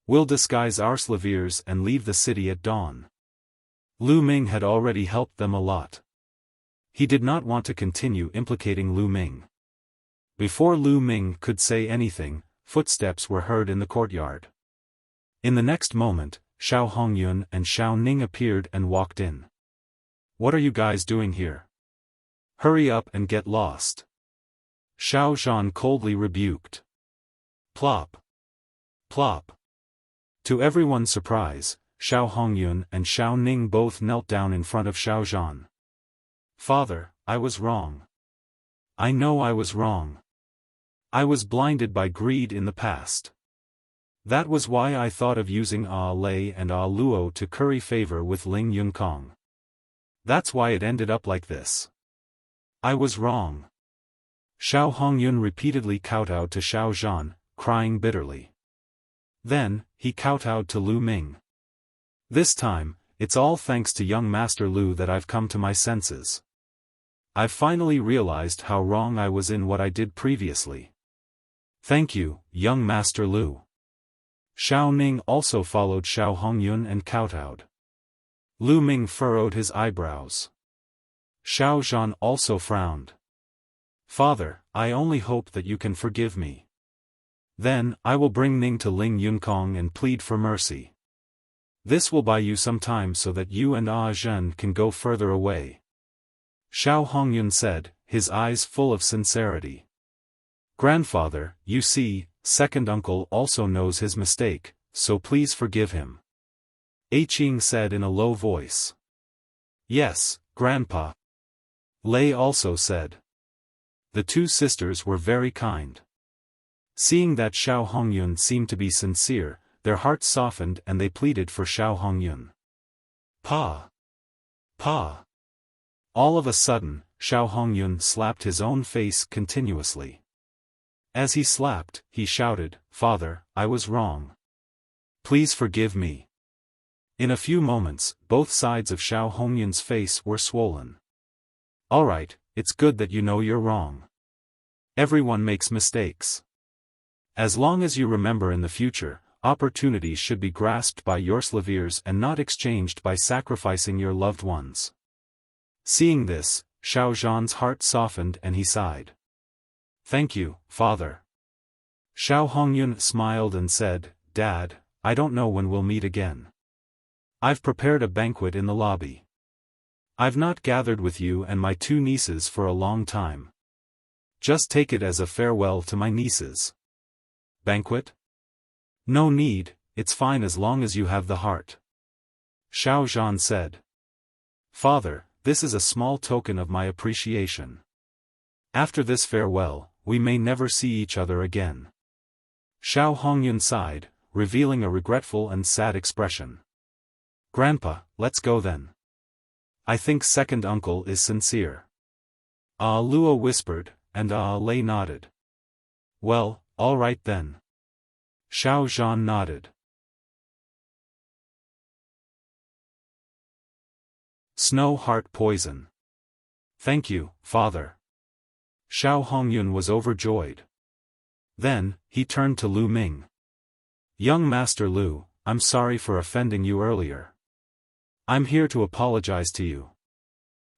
We'll disguise our slaviers and leave the city at dawn. Lu Ming had already helped them a lot. He did not want to continue implicating Lu Ming. Before Lu Ming could say anything, footsteps were heard in the courtyard. In the next moment, Xiao Hongyun and Xiao Ning appeared and walked in. What are you guys doing here? Hurry up and get lost. Xiao Zhan coldly rebuked. Plop. Plop. To everyone's surprise, Xiao Hongyun and Xiao Ning both knelt down in front of Xiao Zhan. Father, I was wrong. I know I was wrong. I was blinded by greed in the past. That was why I thought of using Lei and Luo to curry favor with Ling Yunkong. That's why it ended up like this. I was wrong. Xiao Hongyun repeatedly kowtowed to Xiao Zhan, crying bitterly. Then, he kowtowed to Lu Ming. This time, it's all thanks to young Master Lu that I've come to my senses. I've finally realized how wrong I was in what I did previously. Thank you, young Master Lu. Xiao Ning also followed Xiao Hongyun and kowtowed. Lu Ming furrowed his eyebrows. Xiao Zhan also frowned. Father, I only hope that you can forgive me. Then, I will bring Ning to Ling Yunkong and plead for mercy. This will buy you some time so that you and Zhen can go further away. Xiao Hongyun said, his eyes full of sincerity. Grandfather, you see, second uncle also knows his mistake, so please forgive him. Qing said in a low voice. Yes, Grandpa. Lei also said. The two sisters were very kind. Seeing that Xiao Hongyun seemed to be sincere, their hearts softened and they pleaded for Xiao Hongyun. Pa! Pa! All of a sudden, Xiao Hongyun slapped his own face continuously. As he slapped, he shouted, Father, I was wrong. Please forgive me. In a few moments, both sides of Xiao Hongyun's face were swollen. Alright, it's good that you know you're wrong. Everyone makes mistakes. As long as you remember in the future, opportunities should be grasped by your slaviers and not exchanged by sacrificing your loved ones. Seeing this, Xiao Zhan's heart softened and he sighed. Thank you, Father. Xiao Hongyun smiled and said, Dad, I don't know when we'll meet again. I've prepared a banquet in the lobby. I've not gathered with you and my two nieces for a long time. Just take it as a farewell to my nieces. Banquet? No need, it's fine as long as you have the heart. Xiao Zhan said. Father, this is a small token of my appreciation. After this farewell, we may never see each other again. Xiao Hongyun sighed, revealing a regretful and sad expression. Grandpa, let's go then. I think second uncle is sincere. Luo whispered, and Lei nodded. Well, all right then. Xiao Zhan nodded. Snow heart poison. Thank you, Father. Xiao Hongyun was overjoyed. Then, he turned to Lu Ming. Young Master Lu, I'm sorry for offending you earlier. I'm here to apologize to you.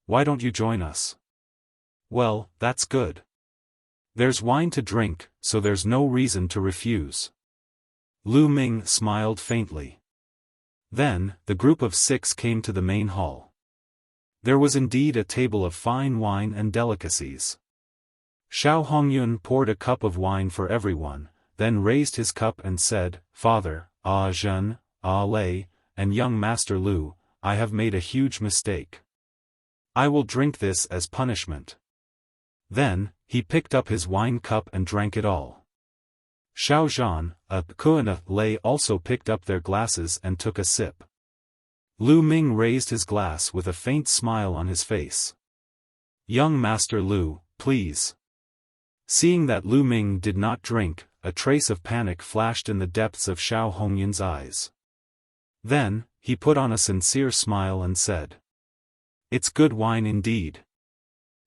Why don't you join us? Well, that's good. There's wine to drink, so there's no reason to refuse. Lu Ming smiled faintly. Then, the group of 6 came to the main hall. There was indeed a table of fine wine and delicacies. Xiao Hongyun poured a cup of wine for everyone, then raised his cup and said, Father, Zhen, Lei, and young Master Lu, I have made a huge mistake. I will drink this as punishment. Then, he picked up his wine cup and drank it all. Xiao Zhan, Ku and Lei also picked up their glasses and took a sip. Lu Ming raised his glass with a faint smile on his face. Young Master Lu, please. Seeing that Lu Ming did not drink, a trace of panic flashed in the depths of Xiao Hongyun's eyes. Then, he put on a sincere smile and said. It's good wine indeed.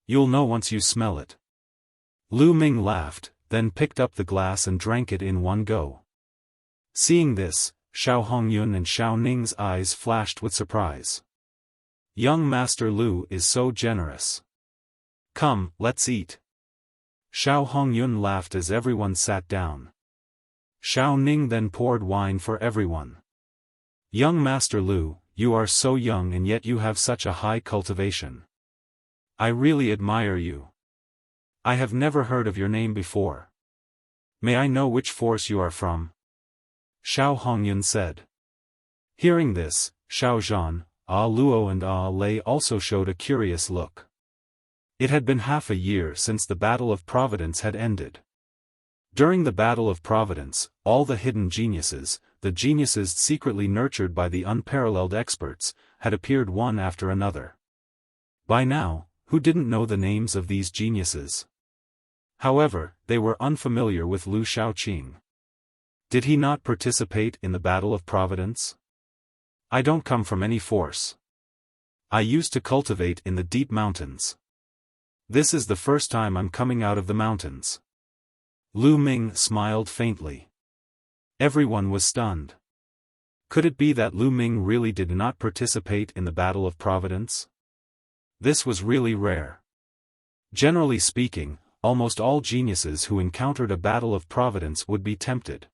You'll know once you smell it. Lu Ming laughed, then picked up the glass and drank it in one go. Seeing this, Xiao Hongyun and Xiao Ning's eyes flashed with surprise. Young Master Lu is so generous. Come, let's eat. Xiao Hongyun laughed as everyone sat down. Xiao Ning then poured wine for everyone. Young Master Lu, you are so young and yet you have such a high cultivation. I really admire you. I have never heard of your name before. May I know which force you are from? Xiao Hongyun said. Hearing this, Xiao Zhan, Luo and Lei also showed a curious look. It had been half a year since the Battle of Providence had ended. During the Battle of Providence, all the hidden geniuses, the geniuses secretly nurtured by the unparalleled experts, had appeared one after another. By now, who didn't know the names of these geniuses? However, they were unfamiliar with Lu Shaoqing. Did he not participate in the battle of Providence? I don't come from any force. I used to cultivate in the deep mountains. This is the first time I'm coming out of the mountains. Lu Ming smiled faintly. Everyone was stunned. Could it be that Lu Ming really did not participate in the battle of Providence? This was really rare. Generally speaking, almost all geniuses who encountered a battle of Providence would be tempted.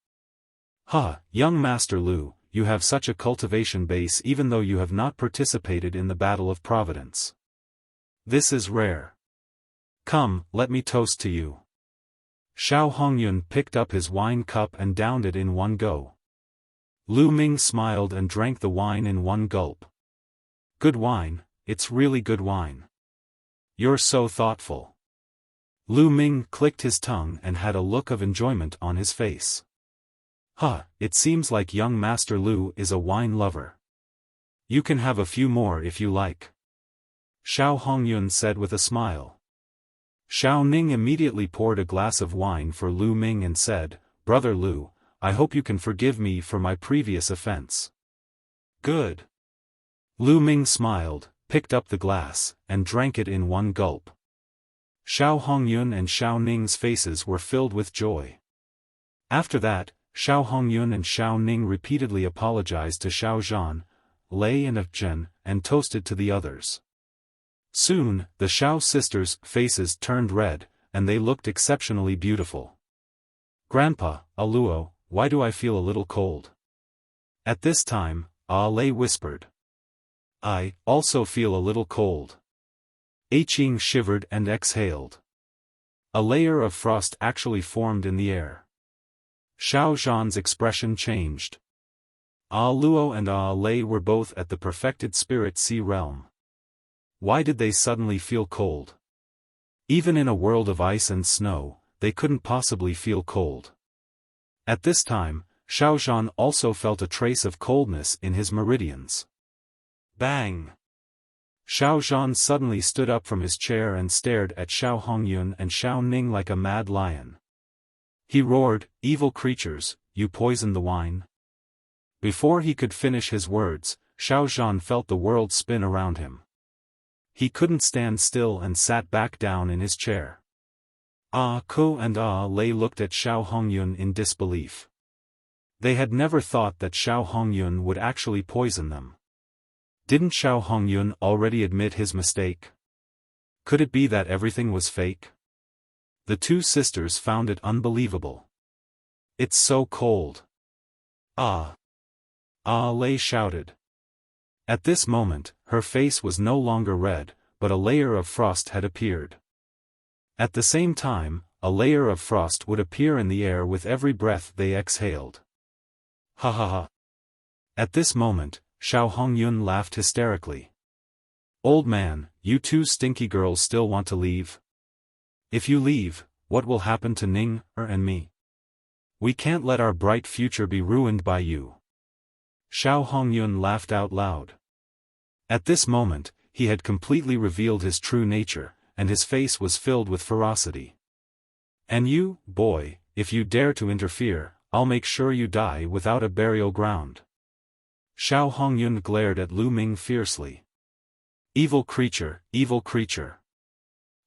Young Master Lu, you have such a cultivation base even though you have not participated in the battle of Providence. This is rare. Come, let me toast to you. Xiao Hongyun picked up his wine cup and downed it in one go. Lu Ming smiled and drank the wine in one gulp. Good wine, it's really good wine. You're so thoughtful. Lu Ming clicked his tongue and had a look of enjoyment on his face. It seems like young Master Lu is a wine lover. You can have a few more if you like. Xiao Hongyun said with a smile. Xiao Ning immediately poured a glass of wine for Lu Ming and said, Brother Lu, I hope you can forgive me for my previous offense. Good. Lu Ming smiled, picked up the glass, and drank it in one gulp. Xiao Hongyun and Xiao Ning's faces were filled with joy. After that, Xiao Hongyun and Xiao Ning repeatedly apologized to Xiao Zhan, Lei and Zhen, and toasted to the others. Soon, the Xiao sisters' faces turned red, and they looked exceptionally beautiful. Grandpa, Aluo, why do I feel a little cold? At this time, Lei whispered. I also feel a little cold. Qing shivered and exhaled. A layer of frost actually formed in the air. Xiao Zhan's expression changed. Luo and Lei were both at the perfected spirit sea realm. Why did they suddenly feel cold? Even in a world of ice and snow, they couldn't possibly feel cold. At this time, Xiao Zhan also felt a trace of coldness in his meridians. Bang! Xiao Zhan suddenly stood up from his chair and stared at Xiao Hongyun and Xiao Ning like a mad lion. He roared, Evil creatures, you poisoned the wine. Before he could finish his words, Xiao Zhan felt the world spin around him. He couldn't stand still and sat back down in his chair. Ko and Lei looked at Xiao Hongyun in disbelief. They had never thought that Xiao Hongyun would actually poison them. Didn't Xiao Hongyun already admit his mistake? Could it be that everything was fake? The two sisters found it unbelievable. It's so cold. Lei shouted. At this moment, her face was no longer red, but a layer of frost had appeared. At the same time, a layer of frost would appear in the air with every breath they exhaled. Ha ha ha. At this moment, Xiao Hongyun laughed hysterically. Old man, you two stinky girls still want to leave? If you leave, what will happen to Ning and me? We can't let our bright future be ruined by you. Xiao Hongyun laughed out loud. At this moment, he had completely revealed his true nature, and his face was filled with ferocity. And you, boy, if you dare to interfere, I'll make sure you die without a burial ground. Xiao Hongyun glared at Lu Ming fiercely. Evil creature, evil creature.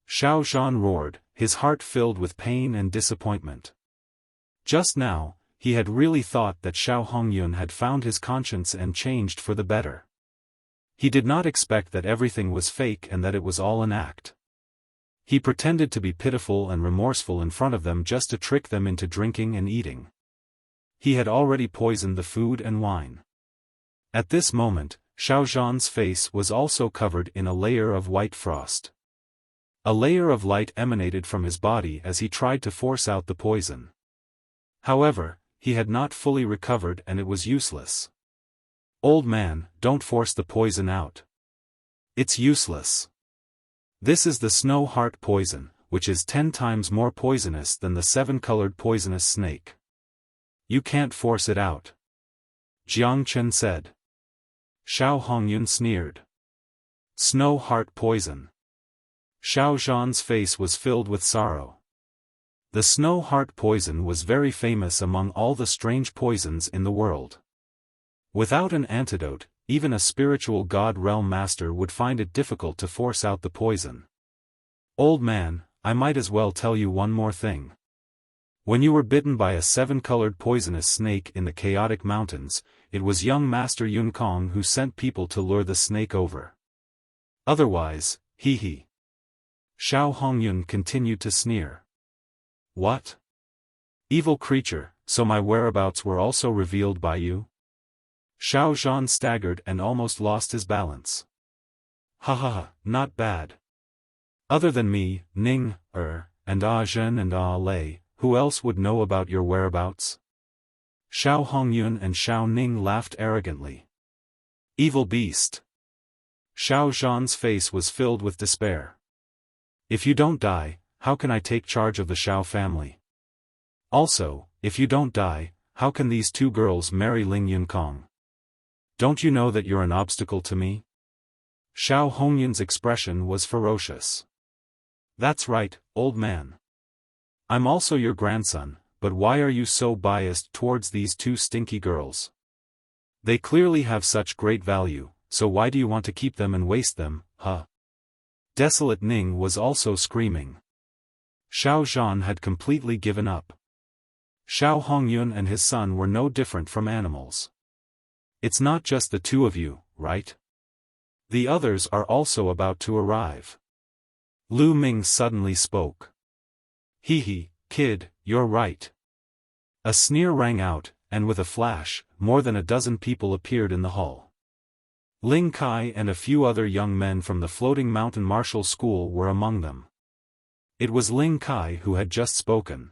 Xiao Zhan roared, his heart filled with pain and disappointment. Just now, he had really thought that Xiao Hongyun had found his conscience and changed for the better. He did not expect that everything was fake and that it was all an act. He pretended to be pitiful and remorseful in front of them just to trick them into drinking and eating. He had already poisoned the food and wine. At this moment, Xiao Zhan's face was also covered in a layer of white frost. A layer of light emanated from his body as he tried to force out the poison. However, he had not fully recovered and it was useless. Old man, don't force the poison out. It's useless. This is the snow heart poison, which is 10 times more poisonous than the 7-colored poisonous snake. You can't force it out. Jiang Chen said. Xiao Hongyun sneered. Snow heart poison. Xiao Zhan's face was filled with sorrow. The snow heart poison was very famous among all the strange poisons in the world. Without an antidote, even a spiritual god realm master would find it difficult to force out the poison. Old man, I might as well tell you one more thing. When you were bitten by a 7-colored poisonous snake in the chaotic mountains, it was young Master Yun Kong who sent people to lure the snake over. Otherwise, he. Xiao Hongyun continued to sneer. What? Evil creature, so my whereabouts were also revealed by you? Xiao Zhan staggered and almost lost his balance. Ha, not bad. Other than me, Ning, and Zhen and Lei, who else would know about your whereabouts? Xiao Hongyun and Xiao Ning laughed arrogantly. Evil beast. Xiao Zhan's face was filled with despair. If you don't die, how can I take charge of the Xiao family? Also, if you don't die, how can these two girls marry Ling Yunkong? Don't you know that you're an obstacle to me? Xiao Hongyun's expression was ferocious. That's right, old man. I'm also your grandson, but why are you so biased towards these two stinky girls? They clearly have such great value, so why do you want to keep them and waste them, huh? Desolate Ning was also screaming. Xiao Zhan had completely given up. Xiao Hongyun and his son were no different from animals. It's not just the two of you, right? The others are also about to arrive. Lu Ming suddenly spoke. Kid, you're right. A sneer rang out, and with a flash, more than a dozen people appeared in the hall. Ling Kai and a few other young men from the Floating Mountain Martial School were among them. It was Ling Kai who had just spoken.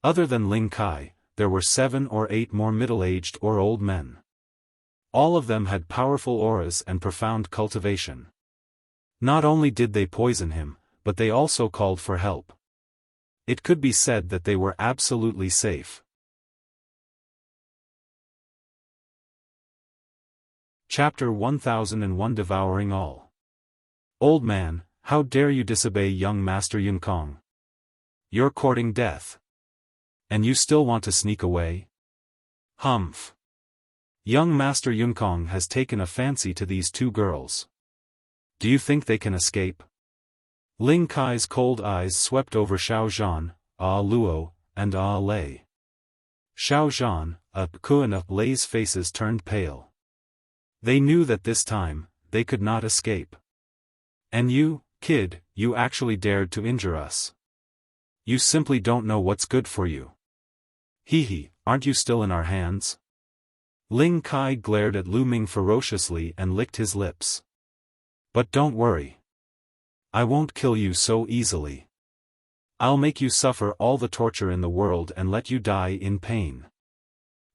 Other than Ling Kai, there were 7 or 8 more middle-aged or old men. All of them had powerful auras and profound cultivation. Not only did they poison him, but they also called for help. It could be said that they were absolutely safe. Chapter 1001 Devouring All. Old man, how dare you disobey young Master Yun Kong? You're courting death. And you still want to sneak away? Humph. Young Master Yun Kong has taken a fancy to these two girls. Do you think they can escape? Ling Kai's cold eyes swept over Xiao Zhan, Luo, and Lei. Xiao Zhan, Ku and Lei's faces turned pale. They knew that this time, they could not escape. And you, kid, you actually dared to injure us. You simply don't know what's good for you. Aren't you still in our hands? Ling Kai glared at Lu Ming ferociously and licked his lips. But don't worry. I won't kill you so easily. I'll make you suffer all the torture in the world and let you die in pain.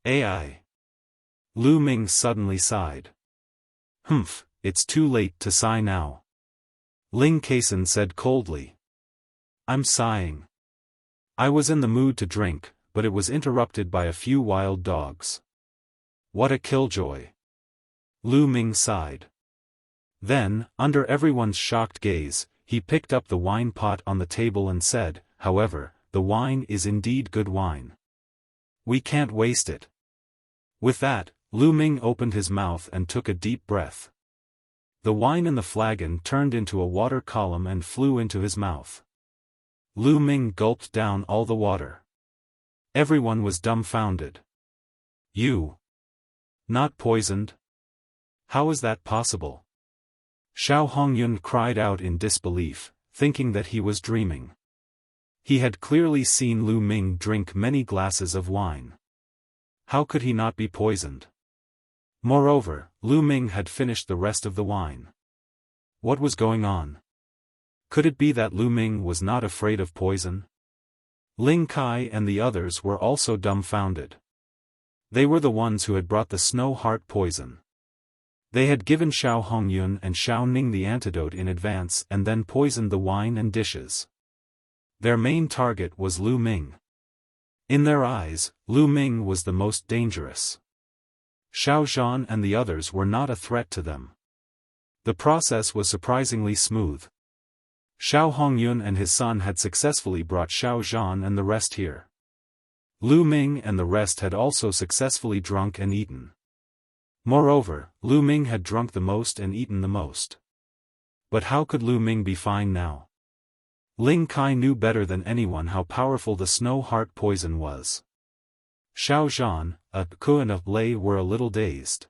Ai. Lu Ming suddenly sighed. Humph, it's too late to sigh now. Ling Kaisan said coldly. I'm sighing. I was in the mood to drink, but it was interrupted by a few wild dogs. What a killjoy. Lu Ming sighed. Then, under everyone's shocked gaze, he picked up the wine pot on the table and said, however, the wine is indeed good wine. We can't waste it. With that, Lu Ming opened his mouth and took a deep breath. The wine in the flagon turned into a water column and flew into his mouth. Lu Ming gulped down all the water. Everyone was dumbfounded. You? Not poisoned? How is that possible? Xiao Hongyun cried out in disbelief, thinking that he was dreaming. He had clearly seen Lu Ming drink many glasses of wine. How could he not be poisoned? Moreover, Lu Ming had finished the rest of the wine. What was going on? Could it be that Lu Ming was not afraid of poison? Ling Kai and the others were also dumbfounded. They were the ones who had brought the snow heart poison. They had given Xiao Hongyun and Xiao Ning the antidote in advance and then poisoned the wine and dishes. Their main target was Lu Ming. In their eyes, Lu Ming was the most dangerous. Xiao Zhan and the others were not a threat to them. The process was surprisingly smooth. Xiao Hongyun and his son had successfully brought Xiao Zhan and the rest here. Lu Ming and the rest had also successfully drunk and eaten. Moreover, Lu Ming had drunk the most and eaten the most. But how could Lu Ming be fine now? Ling Kai knew better than anyone how powerful the snow heart poison was. Xiao Zhan, Ku and Lei were a little dazed.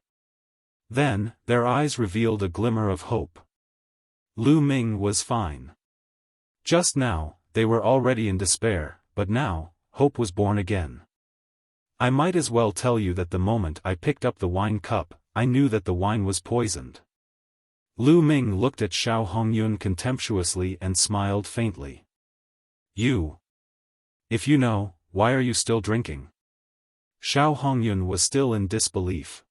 Then, their eyes revealed a glimmer of hope. Lu Ming was fine. Just now, they were already in despair, but now, hope was born again. I might as well tell you that the moment I picked up the wine cup, I knew that the wine was poisoned. Lu Ming looked at Xiao Hongyun contemptuously and smiled faintly. You. If you know, why are you still drinking? Xiao Hongyun was still in disbelief.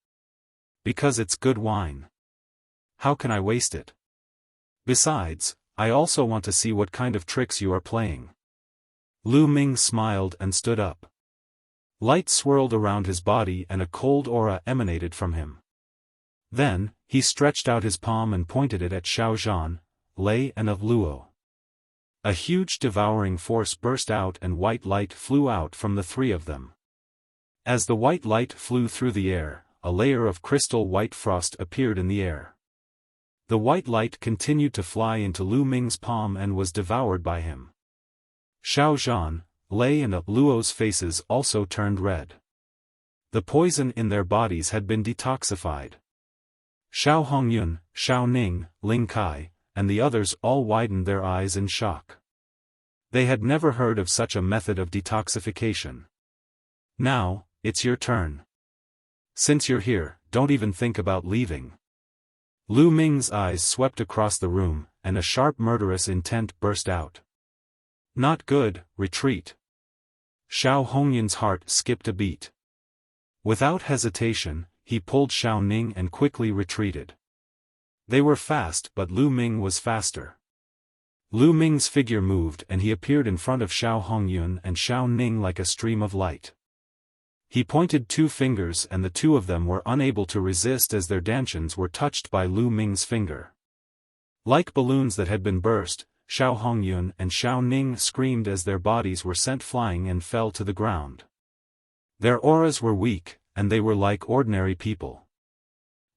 Because it's good wine. How can I waste it? Besides, I also want to see what kind of tricks you are playing. Lu Ming smiled and stood up. Light swirled around his body and a cold aura emanated from him. Then, he stretched out his palm and pointed it at Xiao Zhan, Lei and Luo. A huge devouring force burst out and white light flew out from the three of them. As the white light flew through the air, a layer of crystal white frost appeared in the air. The white light continued to fly into Lu Ming's palm and was devoured by him. Xiao Zhan, Lei and Luo's faces also turned red. The poison in their bodies had been detoxified. Xiao Hongyun, Xiao Ning, Ling Kai, and the others all widened their eyes in shock. They had never heard of such a method of detoxification. Now, it's your turn. Since you're here, don't even think about leaving. Lu Ming's eyes swept across the room, and a sharp murderous intent burst out. Not good, retreat. Xiao Hongyun's heart skipped a beat. Without hesitation, he pulled Xiao Ning and quickly retreated. They were fast but Lu Ming was faster. Lu Ming's figure moved and he appeared in front of Xiao Hongyun and Xiao Ning like a stream of light. He pointed two fingers and the two of them were unable to resist as their dantians were touched by Lu Ming's finger. Like balloons that had been burst, Xiao Hongyun and Xiao Ning screamed as their bodies were sent flying and fell to the ground. Their auras were weak, and they were like ordinary people.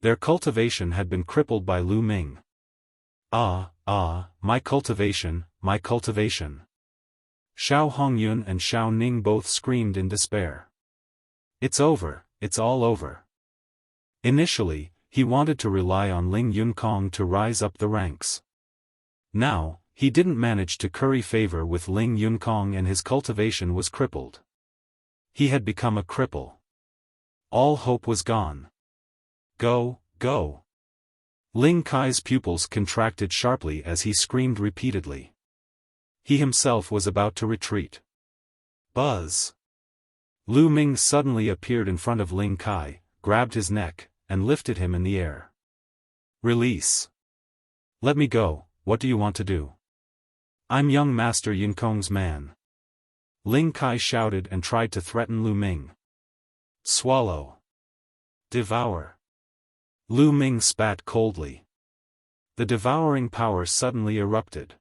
Their cultivation had been crippled by Lu Ming. My cultivation, my cultivation. Xiao Hongyun and Xiao Ning both screamed in despair. It's over, it's all over. Initially, he wanted to rely on Ling Yunkong to rise up the ranks. Now, he didn't manage to curry favor with Ling Yunkong and his cultivation was crippled. He had become a cripple. All hope was gone. Go, go. Ling Kai's pupils contracted sharply as he screamed repeatedly. He himself was about to retreat. Buzz. Lu Ming suddenly appeared in front of Ling Kai, grabbed his neck, and lifted him in the air. Release. Let me go, what do you want to do? I'm young Master Yunkong's man. Ling Kai shouted and tried to threaten Lu Ming. Swallow. Devour. Lu Ming spat coldly. The devouring power suddenly erupted.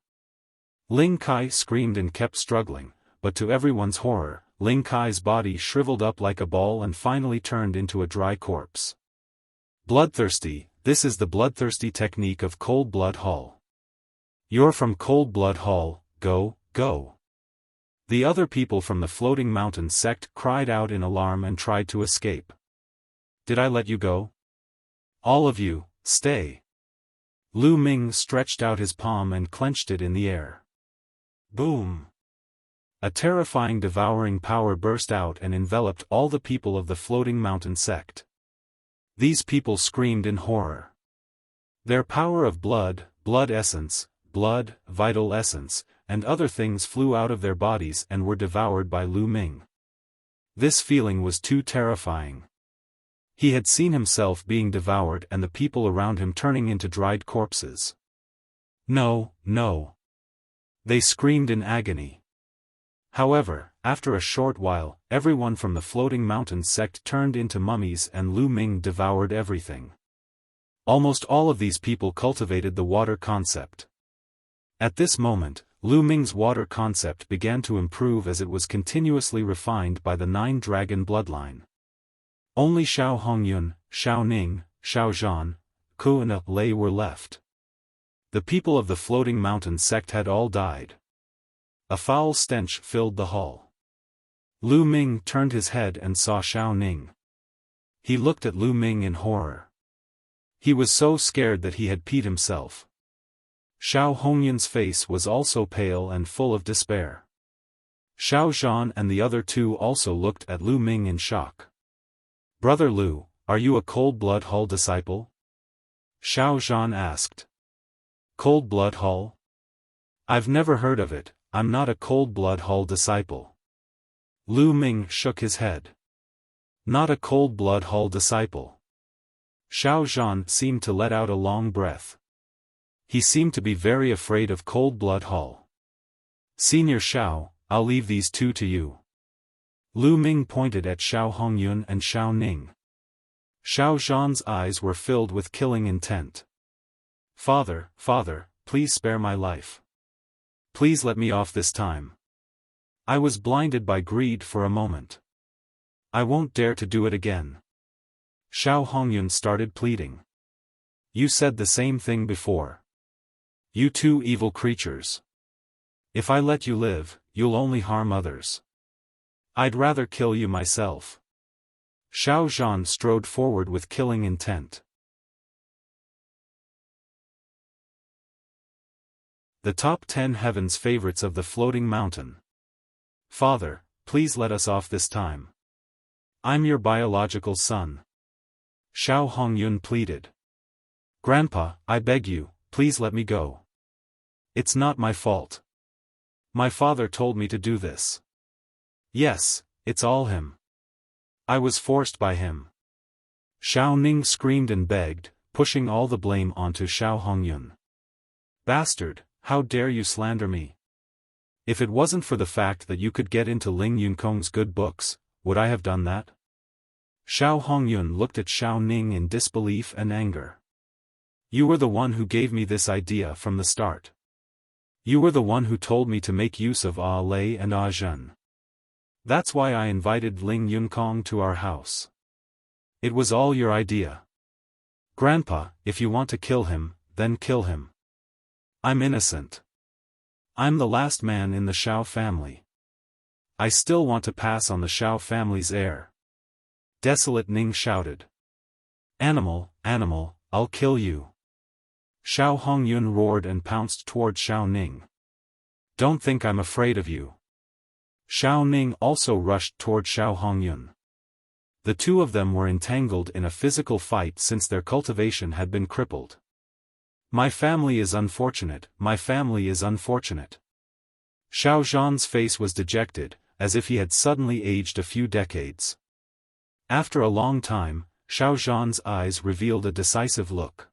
Ling Kai screamed and kept struggling, but to everyone's horror, Ling Kai's body shriveled up like a ball and finally turned into a dry corpse. Bloodthirsty, this is the bloodthirsty technique of Cold Blood Hall. You're from Cold Blood Hall, go, go. The other people from the Floating Mountain sect cried out in alarm and tried to escape. Did I let you go? All of you, stay. Lu Ming stretched out his palm and clenched it in the air. Boom. A terrifying devouring power burst out and enveloped all the people of the Floating Mountain sect. These people screamed in horror. Their power of blood, blood essence, blood, vital essence, and other things flew out of their bodies and were devoured by Lu Ming. This feeling was too terrifying. He had seen himself being devoured and the people around him turning into dried corpses. No, no. They screamed in agony. However, after a short while, everyone from the Floating Mountain sect turned into mummies and Lu Ming devoured everything. Almost all of these people cultivated the water concept. At this moment, Lu Ming's water concept began to improve as it was continuously refined by the 9-dragon bloodline. Only Xiao Hongyun, Xiao Ning, Xiao Zhan, Ku and Lei were left. The people of the Floating Mountain sect had all died. A foul stench filled the hall. Lu Ming turned his head and saw Xiao Ning. He looked at Lu Ming in horror. He was so scared that he had peed himself. Xiao Hongyun's face was also pale and full of despair. Xiao Zhan and the other two also looked at Lu Ming in shock. "Brother Lu, are you a Cold-Blood Hall disciple?" Xiao Zhan asked. "Cold-Blood Hall? I've never heard of it, I'm not a Cold-Blood Hall disciple." Lu Ming shook his head. "Not a Cold-Blood Hall disciple." Xiao Zhan seemed to let out a long breath. He seemed to be very afraid of Cold-Blood Hall. "Senior Xiao, I'll leave these two to you." Lu Ming pointed at Xiao Hongyun and Xiao Ning. Xiao Zhan's eyes were filled with killing intent. Father, please spare my life. Please let me off this time. I was blinded by greed for a moment. I won't dare to do it again." Xiao Hongyun started pleading. "You said the same thing before. You two evil creatures. If I let you live, you'll only harm others. I'd rather kill you myself." Xiao Zhan strode forward with killing intent. The top 10 heavens favorites of the Floating Mountain. "Father, please let us off this time. I'm your biological son." Xiao Hongyun pleaded. "Grandpa, I beg you, please let me go. It's not my fault. My father told me to do this. Yes, it's all him. I was forced by him." Xiao Ning screamed and begged, pushing all the blame onto Xiao Hongyun. "Bastard, how dare you slander me? If it wasn't for the fact that you could get into Ling Yunkong's good books, would I have done that?" Xiao Hongyun looked at Xiao Ning in disbelief and anger. "You were the one who gave me this idea from the start. You were the one who told me to make use of Lei and Zhen. That's why I invited Ling Yunkong to our house. It was all your idea. Grandpa, if you want to kill him, then kill him. I'm innocent. I'm the last man in the Xiao family. I still want to pass on the Xiao family's heir." Desolate Ning shouted. Animal, I'll kill you." Xiao Hongyun roared and pounced toward Xiao Ning. "Don't think I'm afraid of you." Xiao Ning also rushed toward Xiao Hongyun. The two of them were entangled in a physical fight since their cultivation had been crippled. My family is unfortunate. Xiao Zhan's face was dejected, as if he had suddenly aged a few decades. After a long time, Xiao Zhan's eyes revealed a decisive look.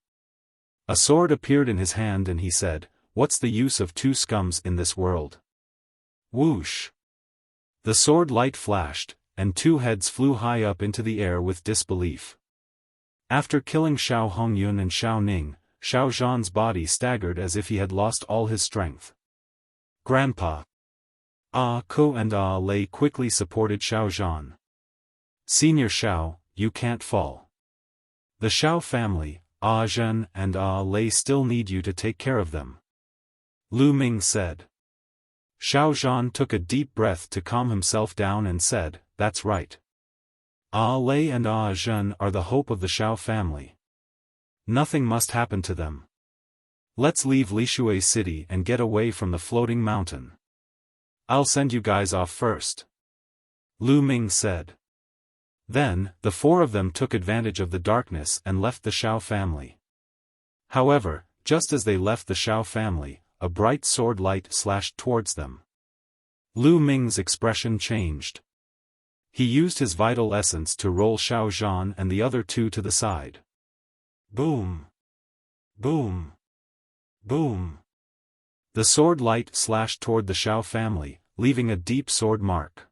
A sword appeared in his hand and he said, "What's the use of two scums in this world?" Whoosh! The sword light flashed, and two heads flew high up into the air with disbelief. After killing Xiao Hongyun and Xiao Ning, Xiao Zhan's body staggered as if he had lost all his strength. Grandpa! Ko and Lei quickly supported Xiao Zhan. "Senior Xiao, you can't fall. The Xiao family, Zhen and Lei still need you to take care of them," Lu Ming said. Xiao Zhan took a deep breath to calm himself down and said, "That's right. Lei and Zhen are the hope of the Xiao family. Nothing must happen to them. Let's leave Lishui City and get away from the Floating Mountain. I'll send you guys off first," Lu Ming said. Then, the four of them took advantage of the darkness and left the Xiao family. However, just as they left the Xiao family, a bright sword light slashed towards them. Lu Ming's expression changed. He used his vital essence to roll Xiao Zhan and the other two to the side. Boom! Boom! Boom! The sword light slashed toward the Xiao family, leaving a deep sword mark.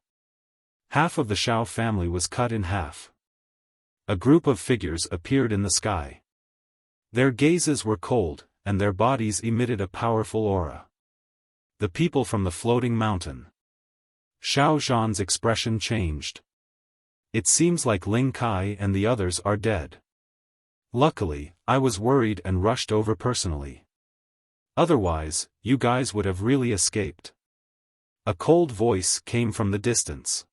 Half of the Xiao family was cut in half. A group of figures appeared in the sky. Their gazes were cold, and their bodies emitted a powerful aura. The people from the floating mountain. Xiaofan's expression changed. It seems like Ling Kai and the others are dead. Luckily, I was worried and rushed over personally. Otherwise, you guys would have really escaped. A cold voice came from the distance.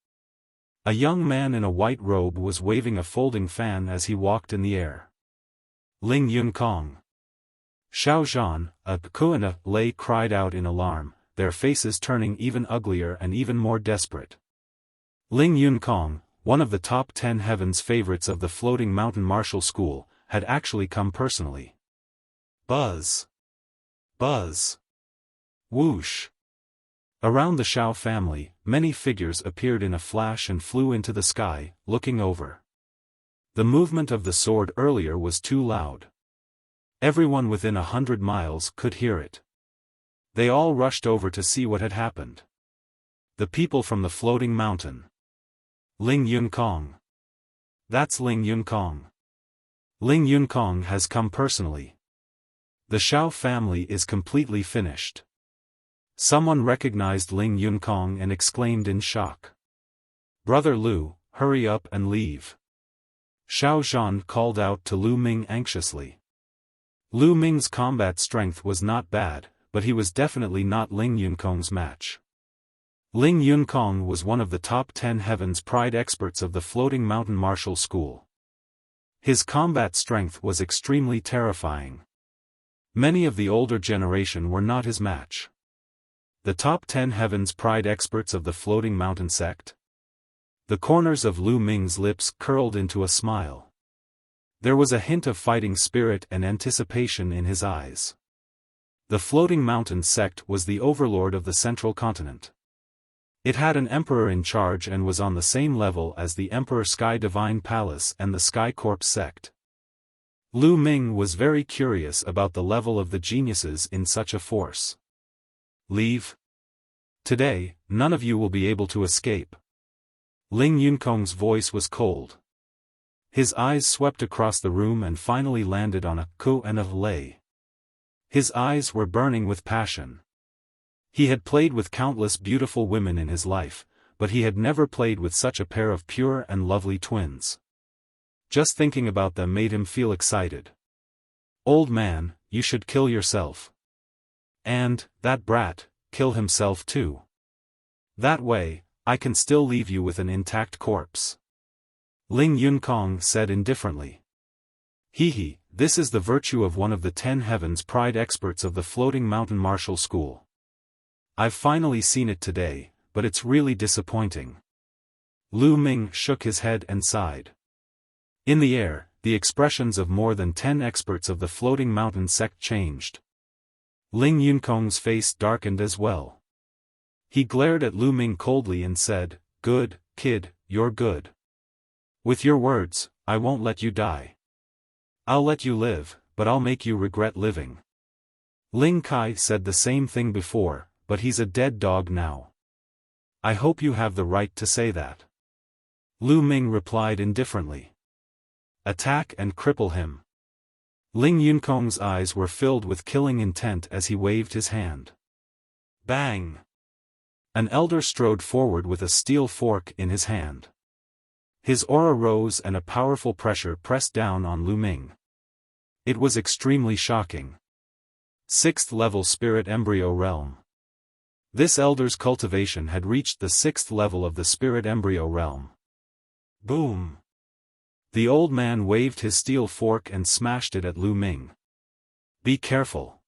A young man in a white robe was waving a folding fan as he walked in the air. Ling Yunkong. Xiaofan, a Kuana Lei cried out in alarm, their faces turning even uglier and even more desperate. Ling Yunkong, one of the top 10 heavens favorites of the floating mountain martial school, had actually come personally. Buzz. Buzz. Whoosh. Around the Xiao family, many figures appeared in a flash and flew into the sky, looking over. The movement of the sword earlier was too loud. Everyone within 100 miles could hear it. They all rushed over to see what had happened. The people from the floating mountain. Ling Yunkong. That's Ling Yunkong. Ling Yunkong has come personally. The Xiao family is completely finished. Someone recognized Ling Yunkong and exclaimed in shock. Brother Lu, hurry up and leave. Xiaofan called out to Lu Ming anxiously. Lu Ming's combat strength was not bad, but he was definitely not Ling Yunkong's match. Ling Yunkong was one of the top 10 heavens pride experts of the floating mountain martial school. His combat strength was extremely terrifying. Many of the older generation were not his match. The top 10 heavens pride experts of the floating mountain sect? The corners of Lu Ming's lips curled into a smile. There was a hint of fighting spirit and anticipation in his eyes. The floating mountain sect was the overlord of the central continent. It had an emperor in charge and was on the same level as the Emperor Sky Divine Palace and the Sky Corps sect. Lu Ming was very curious about the level of the geniuses in such a force. Leave. Today, none of you will be able to escape. Ling Yunkong's voice was cold. His eyes swept across the room and finally landed on a Kuana Lei. His eyes were burning with passion. He had played with countless beautiful women in his life, but he had never played with such a pair of pure and lovely twins. Just thinking about them made him feel excited. Old man, you should kill yourself. And, that brat, kill himself too. That way, I can still leave you with an intact corpse. Ling Yunkong said indifferently. Hee, this is the virtue of one of the 10 heavens pride experts of the floating mountain martial school. I've finally seen it today, but it's really disappointing. Lu Ming shook his head and sighed. In the air, the expressions of more than 10 experts of the floating mountain sect changed. Ling Yunkong's face darkened as well. He glared at Lu Ming coldly and said, "Good, kid, you're good. With your words, I won't let you die. I'll let you live, but I'll make you regret living." Ling Kai said the same thing before, but he's a dead dog now. I hope you have the right to say that. Lu Ming replied indifferently. Attack and cripple him. Ling Yunkong's eyes were filled with killing intent as he waved his hand. Bang! An elder strode forward with a steel fork in his hand. His aura rose and a powerful pressure pressed down on Lu Ming. It was extremely shocking. 6th level spirit embryo realm. This elder's cultivation had reached the 6th level of the spirit embryo realm. Boom! The old man waved his steel fork and smashed it at Lu Ming. Be careful.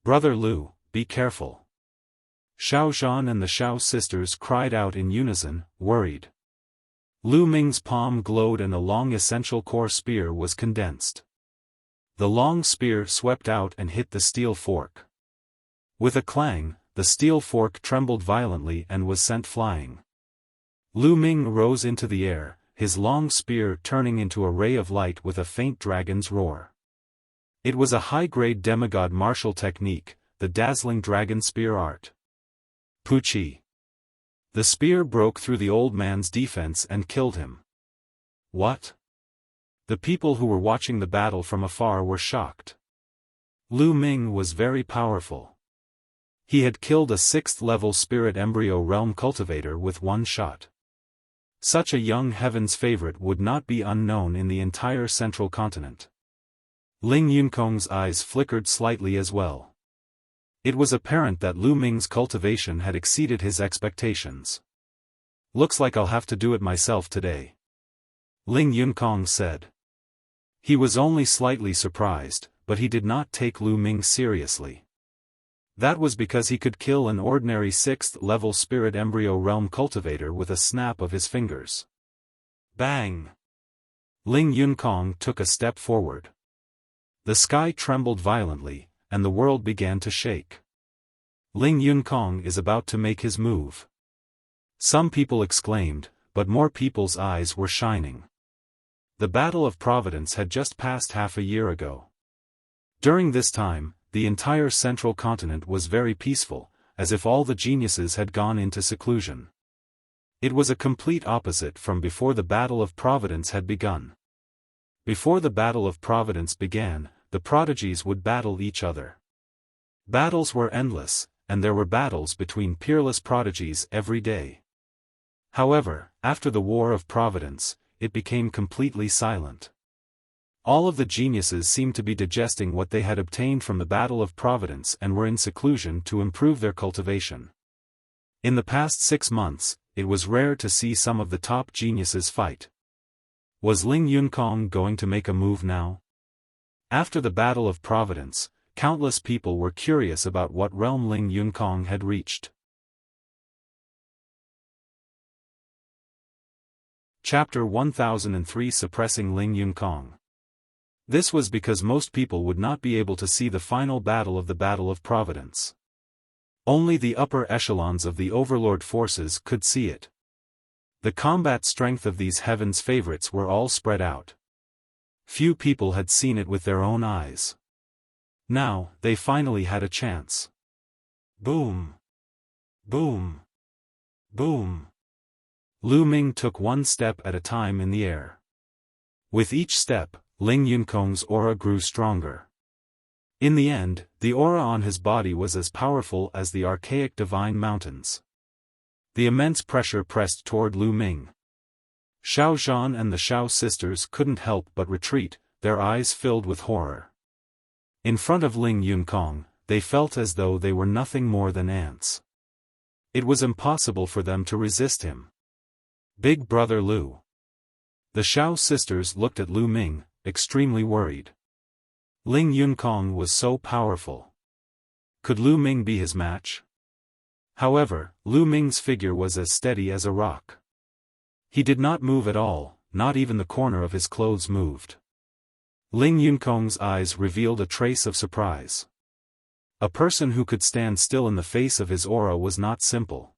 Brother Lu, be careful. Xiaofan and the Xiao sisters cried out in unison, worried. Lu Ming's palm glowed and a long essential core spear was condensed. The long spear swept out and hit the steel fork. With a clang, the steel fork trembled violently and was sent flying. Lu Ming rose into the air, his long spear turning into a ray of light with a faint dragon's roar. It was a high-grade demigod martial technique, the dazzling dragon spear art. Puchi. The spear broke through the old man's defense and killed him. What? The people who were watching the battle from afar were shocked. Lu Ming was very powerful. He had killed a 6th-level spirit embryo realm cultivator with one shot. Such a young heaven's favorite would not be unknown in the entire central continent. Ling Yunkong's eyes flickered slightly as well. It was apparent that Lu Ming's cultivation had exceeded his expectations. "Looks like I'll have to do it myself today," Ling Yunkong said. He was only slightly surprised, but he did not take Lu Ming seriously. That was because he could kill an ordinary 6th-level spirit embryo realm cultivator with a snap of his fingers. Bang! Ling Yunkong took a step forward. The sky trembled violently, and the world began to shake. Ling Yunkong is about to make his move. Some people exclaimed, but more people's eyes were shining. The Battle of Providence had just passed half a year ago. During this time, the entire central continent was very peaceful, as if all the geniuses had gone into seclusion. It was a complete opposite from before the Battle of Providence had begun. Before the Battle of Providence began, the prodigies would battle each other. Battles were endless, and there were battles between peerless prodigies every day. However, after the War of Providence, it became completely silent. All of the geniuses seemed to be digesting what they had obtained from the Battle of Providence and were in seclusion to improve their cultivation. In the past 6 months, it was rare to see some of the top geniuses fight. Was Ling Yunkong going to make a move now? After the Battle of Providence, countless people were curious about what realm Ling Yunkong had reached. Chapter 1003 Suppressing Ling Yunkong. This was because most people would not be able to see the final battle of the Battle of Providence. Only the upper echelons of the Overlord forces could see it. The combat strength of these heaven's favorites were all spread out. Few people had seen it with their own eyes. Now, they finally had a chance. Boom! Boom! Boom! Lu Ming took one step at a time in the air. With each step, Ling Yunkong's aura grew stronger. In the end, the aura on his body was as powerful as the archaic divine mountains. The immense pressure pressed toward Lu Ming. Xiaofan and the Xiao sisters couldn't help but retreat, their eyes filled with horror. In front of Ling Yunkong, they felt as though they were nothing more than ants. It was impossible for them to resist him. Big Brother Lu. The Xiao sisters looked at Lu Ming, extremely worried. Ling Yunkong was so powerful. Could Lu Ming be his match? However, Lu Ming's figure was as steady as a rock. He did not move at all, not even the corner of his clothes moved. Ling Yunkong's eyes revealed a trace of surprise. A person who could stand still in the face of his aura was not simple.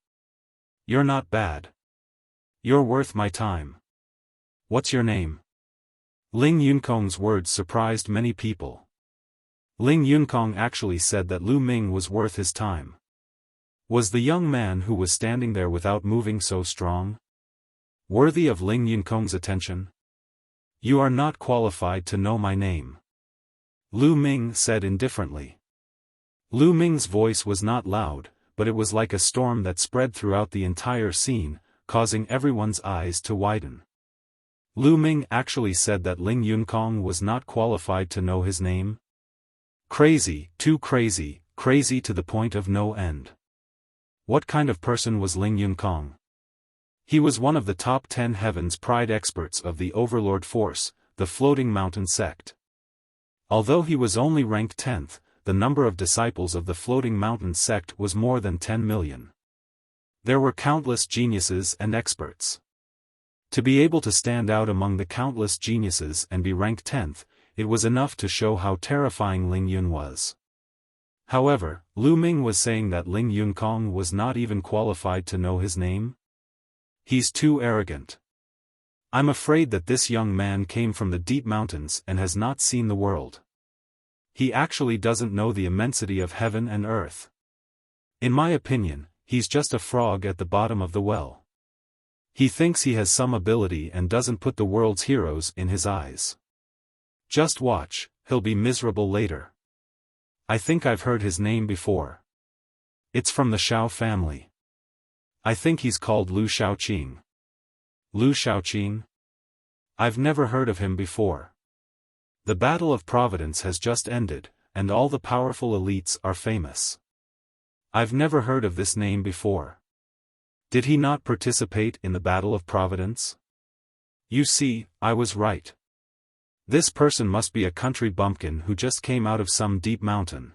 "You're not bad. You're worth my time. What's your name?" Ling Yunkong's words surprised many people. Ling Yunkong actually said that Lu Ming was worth his time. Was the young man who was standing there without moving so strong? Worthy of Ling Yunkong's attention? "You are not qualified to know my name," Lu Ming said indifferently. Lu Ming's voice was not loud, but it was like a storm that spread throughout the entire scene, causing everyone's eyes to widen. Lu Ming actually said that Ling Yunkong was not qualified to know his name? Crazy, too crazy, crazy to the point of no end. What kind of person was Ling Yunkong? He was one of the top 10 Heaven's Pride experts of the Overlord Force, the Floating Mountain sect. Although he was only ranked 10th, the number of disciples of the Floating Mountain sect was more than 10 million. There were countless geniuses and experts. To be able to stand out among the countless geniuses and be ranked 10th, it was enough to show how terrifying Ling Yun was. However, Lu Ming was saying that Ling Yunkong was not even qualified to know his name? He's too arrogant. I'm afraid that this young man came from the deep mountains and has not seen the world. He actually doesn't know the immensity of heaven and earth. In my opinion, he's just a frog at the bottom of the well. He thinks he has some ability and doesn't put the world's heroes in his eyes. Just watch, he'll be miserable later. I think I've heard his name before. It's from the Xiao family. I think he's called Lu Shaoqing. Lu Shaoqing? I've never heard of him before. The Battle of Providence has just ended, and all the powerful elites are famous. I've never heard of this name before. Did he not participate in the Battle of Providence? You see, I was right. This person must be a country bumpkin who just came out of some deep mountain.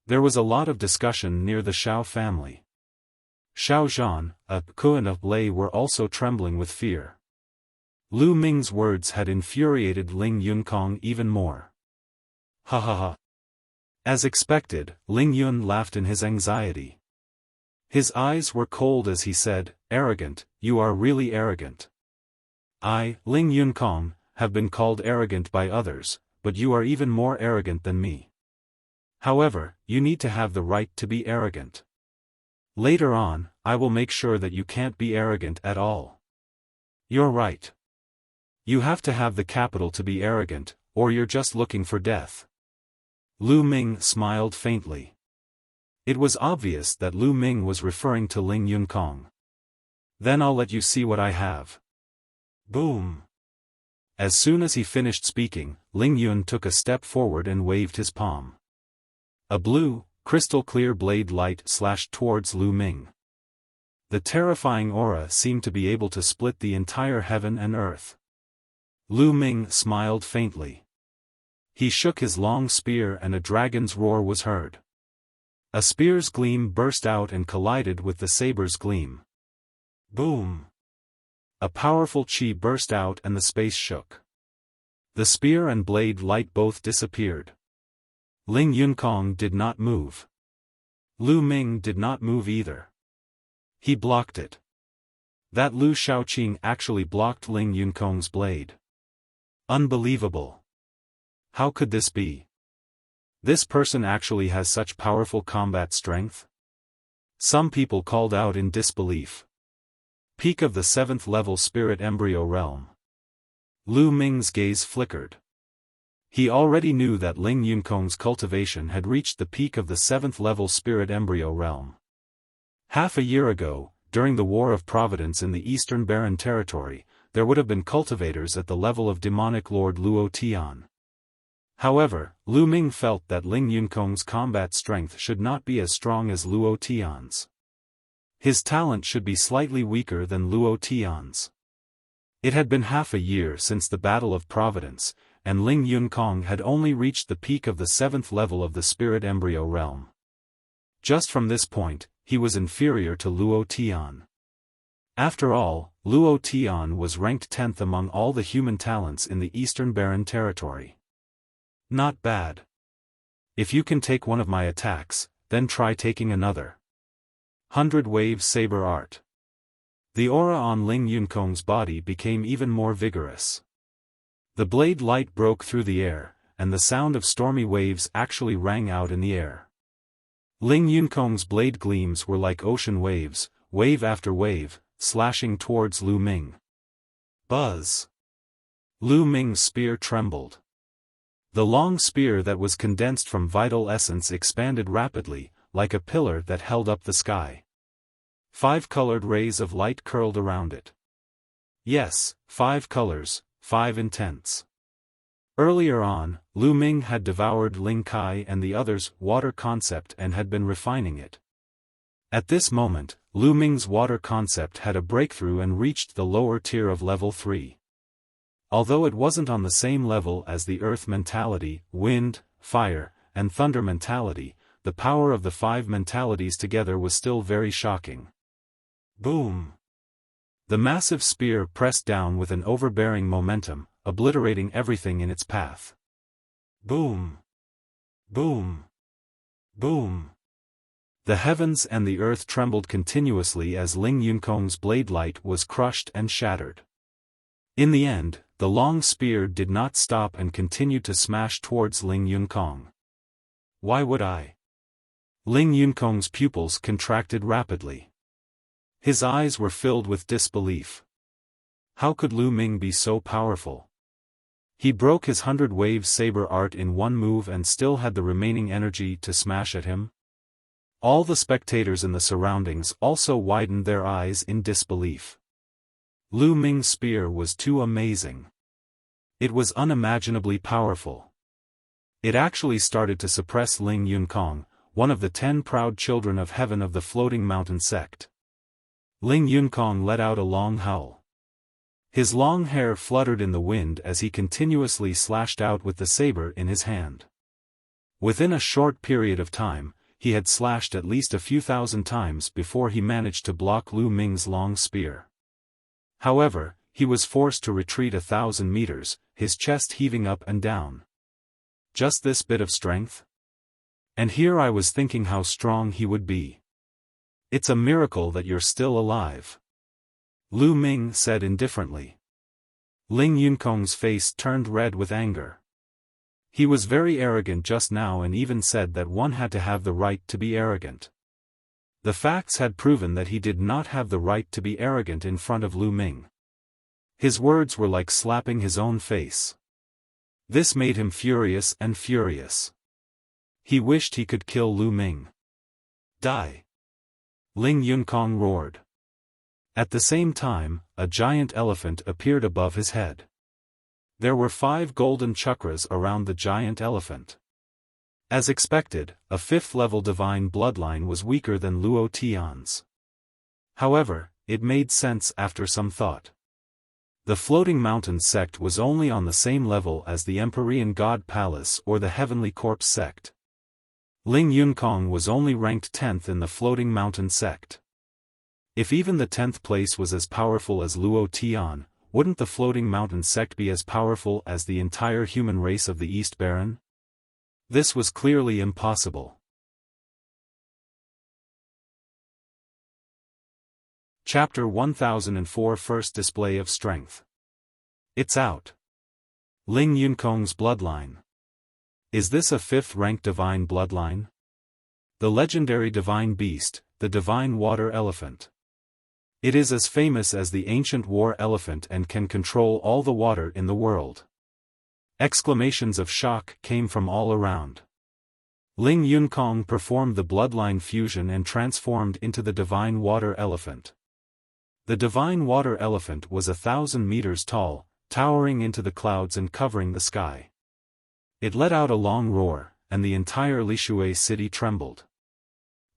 There was a lot of discussion near the Xiao family. Xiao Zhan, a Ku and a Lei were also trembling with fear. Lu Ming's words had infuriated Ling Yunkong even more. Ha ha ha. As expected, Ling Yun laughed in his anxiety. His eyes were cold as he said, "Arrogant, you are really arrogant. I, Ling Yunkong, have been called arrogant by others, but you are even more arrogant than me. However, you need to have the right to be arrogant. Later on, I will make sure that you can't be arrogant at all. You're right. You have to have the capital to be arrogant, or you're just looking for death." Lu Ming smiled faintly. It was obvious that Lu Ming was referring to Ling Yunkong. "Then I'll let you see what I have." Boom! As soon as he finished speaking, Ling Yun took a step forward and waved his palm. A blue, crystal-clear blade light slashed towards Lu Ming. The terrifying aura seemed to be able to split the entire heaven and earth. Lu Ming smiled faintly. He shook his long spear and a dragon's roar was heard. A spear's gleam burst out and collided with the saber's gleam. Boom! A powerful chi burst out and the space shook. The spear and blade light both disappeared. Ling Yunkong did not move. Lu Ming did not move either. He blocked it. That Lu Shaoqing actually blocked Ling Yunkong's blade. Unbelievable. How could this be? This person actually has such powerful combat strength? Some people called out in disbelief. Peak of the 7th level spirit embryo realm. Lu Ming's gaze flickered. He already knew that Ling Yunkong's cultivation had reached the peak of the 7th level spirit embryo realm. Half a year ago, during the War of Providence in the Eastern Barren Territory, there would have been cultivators at the level of demonic lord Luo Tian. However, Lu Ming felt that Ling Yunkong's combat strength should not be as strong as Luo Tian's. His talent should be slightly weaker than Luo Tian's. It had been half a year since the Battle of Providence, and Ling Yunkong had only reached the peak of the 7th level of the spirit embryo realm. Just from this point, he was inferior to Luo Tian. After all, Luo Tian was ranked 10th among all the human talents in the Eastern Barren Territory. Not bad. If you can take one of my attacks, then try taking another. 100 Wave Saber Art. The aura on Ling Yunkong's body became even more vigorous. The blade light broke through the air, and the sound of stormy waves actually rang out in the air. Ling Yunkong's blade gleams were like ocean waves, wave after wave, slashing towards Lu Ming. Buzz! Lu Ming's spear trembled. The long spear that was condensed from vital essence expanded rapidly, like a pillar that held up the sky. 5 colored rays of light curled around it. Yes, 5 colors, 5 intents. Earlier on, Lu Ming had devoured Ling Kai and the others' water concept and had been refining it. At this moment, Lu Ming's water concept had a breakthrough and reached the lower tier of level 3. Although it wasn't on the same level as the earth mentality, wind, fire, and thunder mentality, the power of the 5 mentalities together was still very shocking. Boom! The massive spear pressed down with an overbearing momentum, obliterating everything in its path. Boom! Boom! Boom! The heavens and the earth trembled continuously as Ling Yunkong's blade light was crushed and shattered. In the end, the long spear did not stop and continued to smash towards Ling Yunkong. Why would I? Ling Yunkong's pupils contracted rapidly. His eyes were filled with disbelief. How could Lu Ming be so powerful? He broke his 100-wave saber art in one move and still had the remaining energy to smash at him. All the spectators in the surroundings also widened their eyes in disbelief. Lu Ming's spear was too amazing. It was unimaginably powerful. It actually started to suppress Ling Yunkong, one of the 10 proud children of heaven of the Floating Mountain sect. Ling Yunkong let out a long howl. His long hair fluttered in the wind as he continuously slashed out with the saber in his hand. Within a short period of time, he had slashed at least a few thousand times before he managed to block Lu Ming's long spear. However, he was forced to retreat 1,000 meters, his chest heaving up and down. Just this bit of strength? And here I was thinking how strong he would be. It's a miracle that you're still alive. Lu Ming said indifferently. Ling Yunkong's face turned red with anger. He was very arrogant just now and even said that one had to have the right to be arrogant. The facts had proven that he did not have the right to be arrogant in front of Lu Ming. His words were like slapping his own face. This made him furious and furious. He wished he could kill Lu Ming. Die! Ling Yunkong roared. At the same time, a giant elephant appeared above his head. There were 5 golden chakras around the giant elephant. As expected, a 5th-level divine bloodline was weaker than Luo Tian's. However, it made sense after some thought. The Floating Mountain sect was only on the same level as the Empyrean God Palace or the Heavenly Corpse sect. Ling Yunkong was only ranked 10th in the Floating Mountain sect. If even the 10th place was as powerful as Luo Tian, wouldn't the Floating Mountain sect be as powerful as the entire human race of the East Baron? This was clearly impossible. Chapter 1004 First Display of Strength. It's out. Ling Yunkong's bloodline. Is this a 5th-ranked divine bloodline? The legendary divine beast, the divine water elephant. It is as famous as the ancient war elephant and can control all the water in the world. Exclamations of shock came from all around. Ling Yunkong performed the bloodline fusion and transformed into the divine water elephant. The divine water elephant was 1,000 meters tall, towering into the clouds and covering the sky. It let out a long roar, and the entire Lishui city trembled.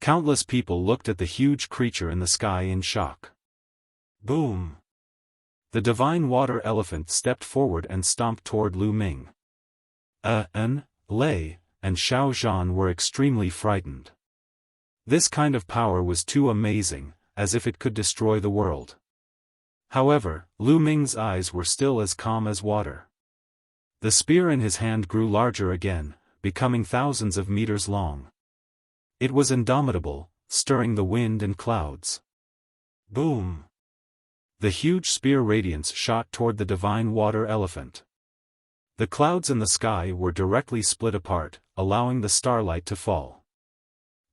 Countless people looked at the huge creature in the sky in shock. Boom! The divine water elephant stepped forward and stomped toward Lu Ming. Lei, and Xiao Zhan were extremely frightened. This kind of power was too amazing, as if it could destroy the world. However, Lu Ming's eyes were still as calm as water. The spear in his hand grew larger again, becoming thousands of meters long. It was indomitable, stirring the wind and clouds. Boom! The huge spear radiance shot toward the divine water elephant. The clouds in the sky were directly split apart, allowing the starlight to fall.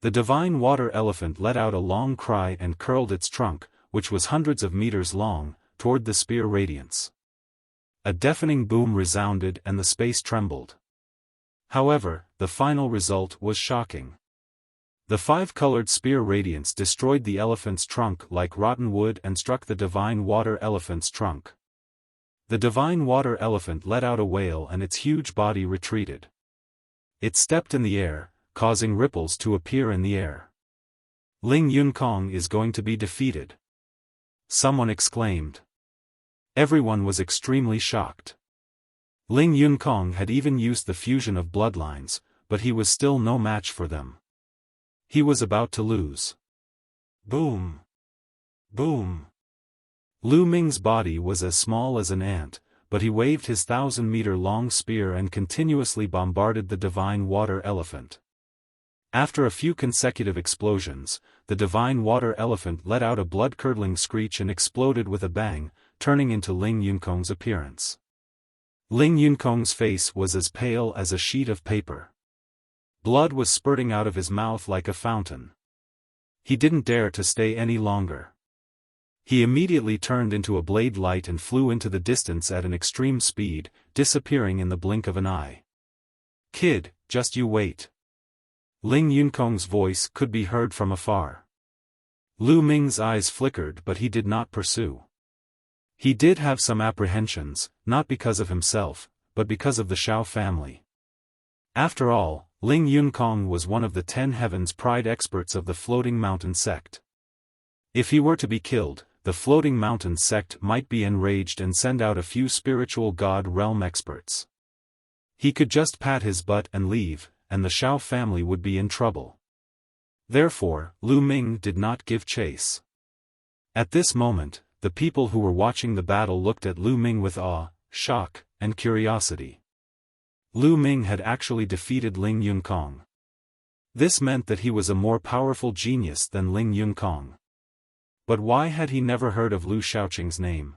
The divine water elephant let out a long cry and curled its trunk, which was hundreds of meters long, toward the spear radiance. A deafening boom resounded and the space trembled. However, the final result was shocking. The 5-colored spear radiance destroyed the elephant's trunk like rotten wood and struck the divine water elephant's trunk. The divine water elephant let out a wail and its huge body retreated. It stepped in the air, causing ripples to appear in the air. Ling Yunkong is going to be defeated. Someone exclaimed. Everyone was extremely shocked. Ling Yunkong had even used the fusion of bloodlines, but he was still no match for them. He was about to lose. Boom! Boom! Lu Ming's body was as small as an ant, but he waved his 1,000-meter-long spear and continuously bombarded the divine water elephant. After a few consecutive explosions, the divine water elephant let out a blood-curdling screech and exploded with a bang, turning into Ling Yunkong's appearance. Ling Yunkong's face was as pale as a sheet of paper. Blood was spurting out of his mouth like a fountain. He didn't dare to stay any longer. He immediately turned into a blade light and flew into the distance at an extreme speed, disappearing in the blink of an eye. "Kid, just you wait." Ling Yunkong's voice could be heard from afar. Lu Ming's eyes flickered, but he did not pursue. He did have some apprehensions, not because of himself, but because of the Xiao family. After all, Ling Yunkong was one of the 10 Heavens Pride experts of the Floating Mountain sect. If he were to be killed, the Floating Mountain sect might be enraged and send out a few spiritual God realm experts. He could just pat his butt and leave, and the Xiao family would be in trouble. Therefore, Lu Ming did not give chase. At this moment, the people who were watching the battle looked at Lu Ming with awe, shock, and curiosity. Lu Ming had actually defeated Ling Yunkong. This meant that he was a more powerful genius than Ling Yunkong. But why had he never heard of Lu Shaoqing's name?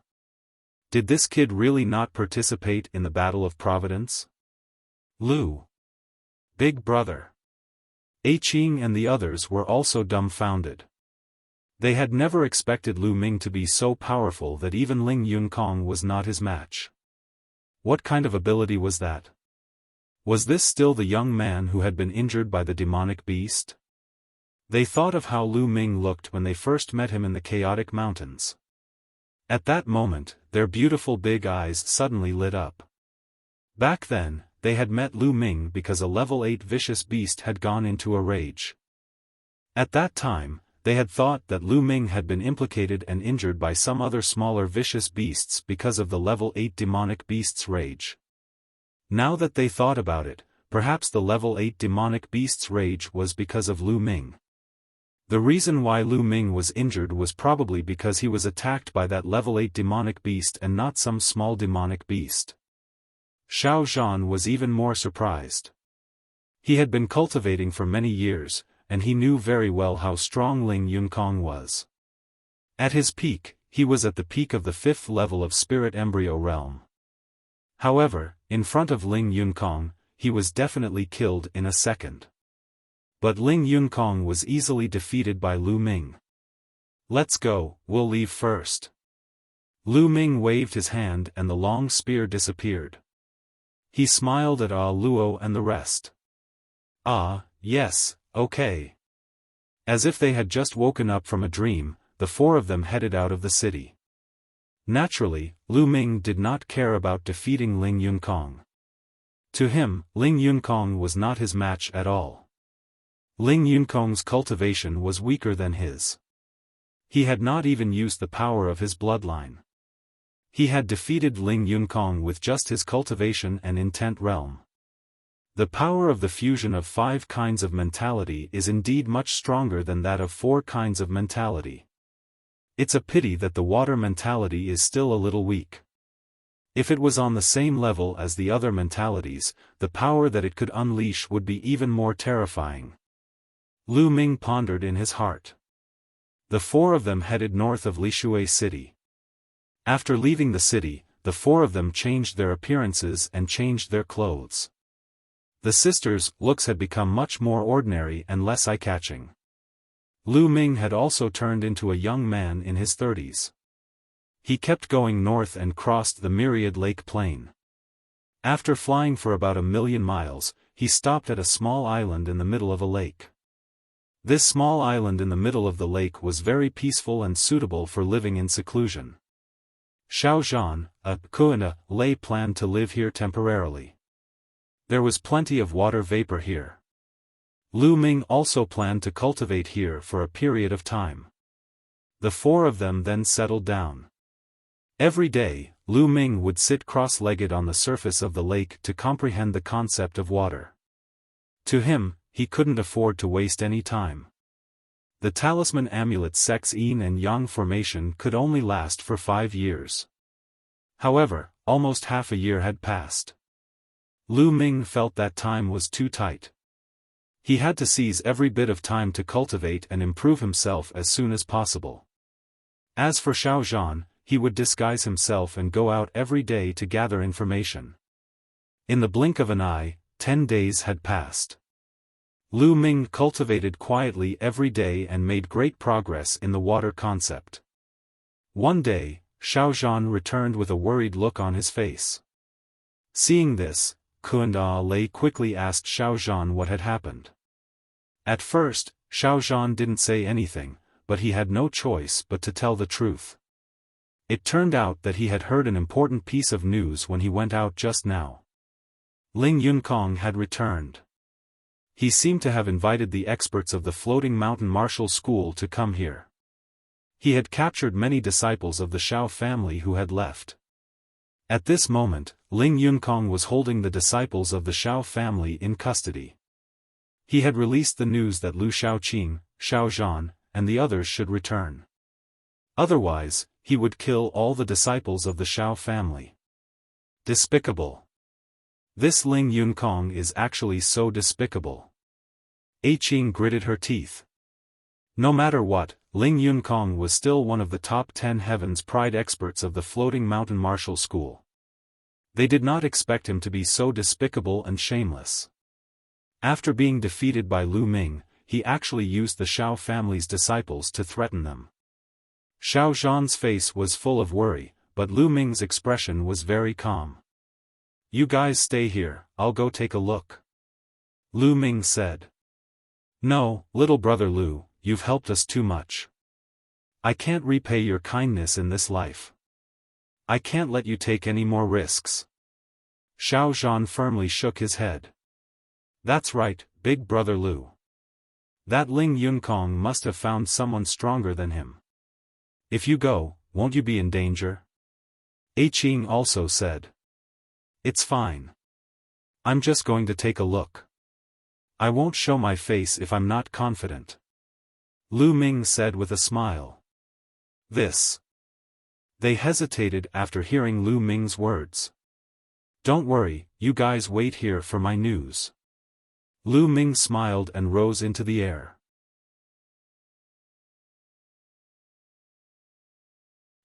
Did this kid really not participate in the Battle of Providence? Lu. Big brother. Qing and the others were also dumbfounded. They had never expected Lu Ming to be so powerful that even Ling Yunkong was not his match. What kind of ability was that? Was this still the young man who had been injured by the demonic beast? They thought of how Lu Ming looked when they first met him in the chaotic mountains. At that moment, their beautiful big eyes suddenly lit up. Back then, they had met Lu Ming because a level 8 vicious beast had gone into a rage. At that time, they had thought that Lu Ming had been implicated and injured by some other smaller vicious beasts because of the level 8 demonic beast's rage. Now that they thought about it, perhaps the level 8 demonic beast's rage was because of Lu Ming. The reason why Lu Ming was injured was probably because he was attacked by that level 8 demonic beast and not some small demonic beast. Xiao Zhan was even more surprised. He had been cultivating for many years, and he knew very well how strong Ling Yunkong was. At his peak, he was at the peak of the 5th level of Spirit Embryo Realm. However, in front of Ling Yunkong, he was definitely killed in a second. But Ling Yunkong was easily defeated by Lu Ming. "Let's go, we'll leave first." Lu Ming waved his hand and the long spear disappeared. He smiled at Ah Luo and the rest. "Ah, yes, okay." As if they had just woken up from a dream, the 4 of them headed out of the city. Naturally, Lu Ming did not care about defeating Ling Yunkong. To him, Ling Yunkong was not his match at all. Ling Yunkong's cultivation was weaker than his. He had not even used the power of his bloodline. He had defeated Ling Yunkong with just his cultivation and intent realm. The power of the fusion of 5 kinds of mentality is indeed much stronger than that of 4 kinds of mentality. It's a pity that the water mentality is still a little weak. If it was on the same level as the other mentalities, the power that it could unleash would be even more terrifying. Lu Ming pondered in his heart. The 4 of them headed north of Lishui City. After leaving the city, the 4 of them changed their appearances and changed their clothes. The sisters' looks had become much more ordinary and less eye-catching. Lu Ming had also turned into a young man in his 30s. He kept going north and crossed the Myriad Lake Plain. After flying for about 1,000,000 miles, he stopped at a small island in the middle of a lake. This small island in the middle of the lake was very peaceful and suitable for living in seclusion. Xiao Zhan, a Kuina, Lei planned to live here temporarily. There was plenty of water vapor here. Lu Ming also planned to cultivate here for a period of time. The 4 of them then settled down. Every day, Lu Ming would sit cross-legged on the surface of the lake to comprehend the concept of water. To him, he couldn't afford to waste any time. The talisman amulet sex yin and yang formation could only last for 5 years. However, almost half a year had passed. Lu Ming felt that time was too tight. He had to seize every bit of time to cultivate and improve himself as soon as possible. As for Xiao Zhan, he would disguise himself and go out every day to gather information. In the blink of an eye, 10 days had passed. Lu Ming cultivated quietly every day and made great progress in the water concept. One day, Xiaofan returned with a worried look on his face. Seeing this, Lei quickly asked Xiaofan what had happened. At first, Xiaofan didn't say anything, but he had no choice but to tell the truth. It turned out that he had heard an important piece of news when he went out just now. Ling Yunkong had returned. He seemed to have invited the experts of the Floating Mountain Martial School to come here. He had captured many disciples of the Xiao family who had left. At this moment, Ling Yunkong was holding the disciples of the Xiao family in custody. He had released the news that Lu Xiaoqing, Xiao Zhan, and the others should return. Otherwise, he would kill all the disciples of the Xiao family. Despicable. This Ling Yunkong is actually so despicable. Qing gritted her teeth. No matter what, Ling Yunkong was still one of the top 10 Heaven's Pride experts of the Floating Mountain Martial School. They did not expect him to be so despicable and shameless. After being defeated by Lu Ming, he actually used the Xiao family's disciples to threaten them. Xiao Zhan's face was full of worry, but Lu Ming's expression was very calm. "You guys stay here, I'll go take a look," Lu Ming said. "No, little brother Lu, you've helped us too much. I can't repay your kindness in this life. I can't let you take any more risks." Xiao Zhan firmly shook his head. "That's right, big brother Lu. That Ling Yunkong must have found someone stronger than him. If you go, won't you be in danger?" Qing also said. "It's fine. I'm just going to take a look. I won't show my face if I'm not confident," Lu Ming said with a smile. They hesitated after hearing Lu Ming's words. "Don't worry, you guys wait here for my news." Lu Ming smiled and rose into the air.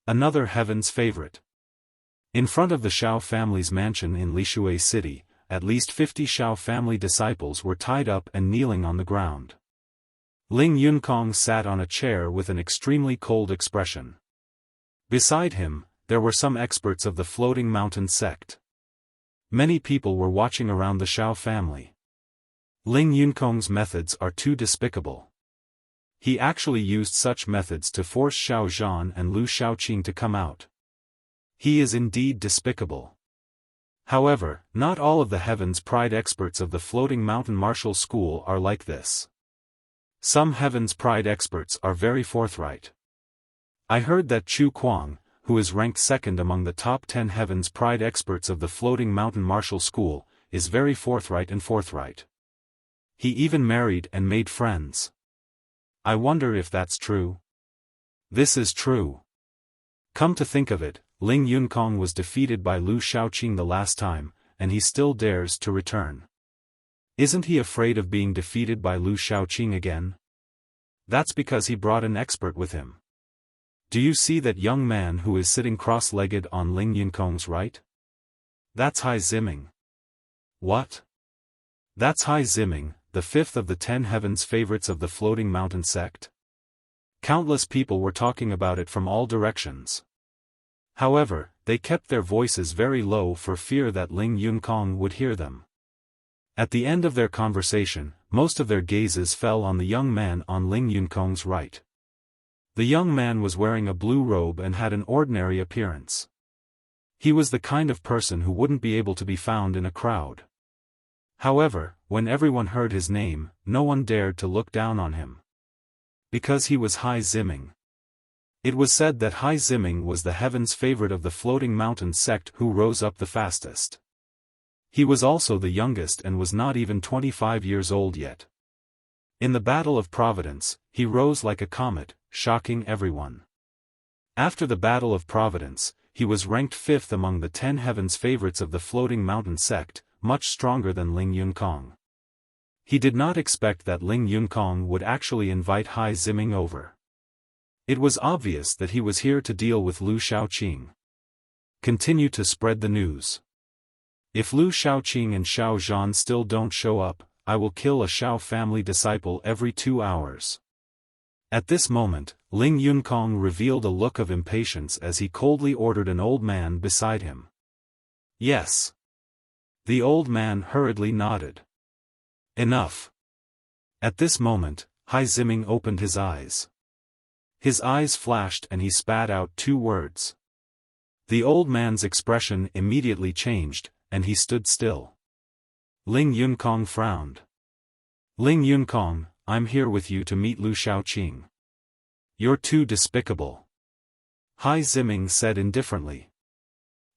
Another Heaven's favorite. In front of the Xiao family's mansion in Lishui City, at least 50 Xiao family disciples were tied up and kneeling on the ground. Ling Yunkong sat on a chair with an extremely cold expression. Beside him, there were some experts of the Floating Mountain sect. Many people were watching around the Xiao family. Ling Yunkong's methods are too despicable. He actually used such methods to force Xiao Zhan and Lu Xiaoqing to come out. He is indeed despicable. However, not all of the Heaven's Pride experts of the Floating Mountain Martial School are like this. Some Heaven's Pride experts are very forthright. I heard that Chu Kuang, who is ranked second among the top 10 Heaven's Pride experts of the Floating Mountain Martial School, is very forthright. He even married and made friends. I wonder if that's true. This is true. Come to think of it, Ling Yunkong was defeated by Lu Xiaoqing the last time, and he still dares to return. Isn't he afraid of being defeated by Lu Xiaoqing again? That's because he brought an expert with him. Do you see that young man who is sitting cross-legged on Ling Yunkong's right? That's Hai Ziming. What? That's Hai Ziming, the fifth of the 10 Heaven's favorites of the Floating Mountain sect? Countless people were talking about it from all directions. However, they kept their voices very low for fear that Ling Yunkong would hear them. At the end of their conversation, most of their gazes fell on the young man on Ling Yunkong's right. The young man was wearing a blue robe and had an ordinary appearance. He was the kind of person who wouldn't be able to be found in a crowd. However, when everyone heard his name, no one dared to look down on him. Because he was Hai Ziming. It was said that Hai Ziming was the Heaven's favorite of the Floating Mountain sect who rose up the fastest. He was also the youngest and was not even 25 years old yet. In the Battle of Providence, he rose like a comet, shocking everyone. After the Battle of Providence, he was ranked 5th among the 10 Heaven's favorites of the Floating Mountain sect, much stronger than Ling Yunkong. He did not expect that Ling Yunkong would actually invite Hai Ziming over. It was obvious that he was here to deal with Lu Xiaoqing. Continue to spread the news. If Lu Xiaoqing and Xiao Zhan still don't show up, I will kill a Xiao family disciple every 2 hours. At this moment, Ling Yunkong revealed a look of impatience as he coldly ordered an old man beside him. Yes. The old man hurriedly nodded. Enough. At this moment, Hai Ziming opened his eyes. His eyes flashed and he spat out 2 words. The old man's expression immediately changed, and he stood still. Ling Yunkong frowned. Ling Yunkong, I'm here with you to meet Lu Xiaoqing. You're too despicable. Hai Ziming said indifferently.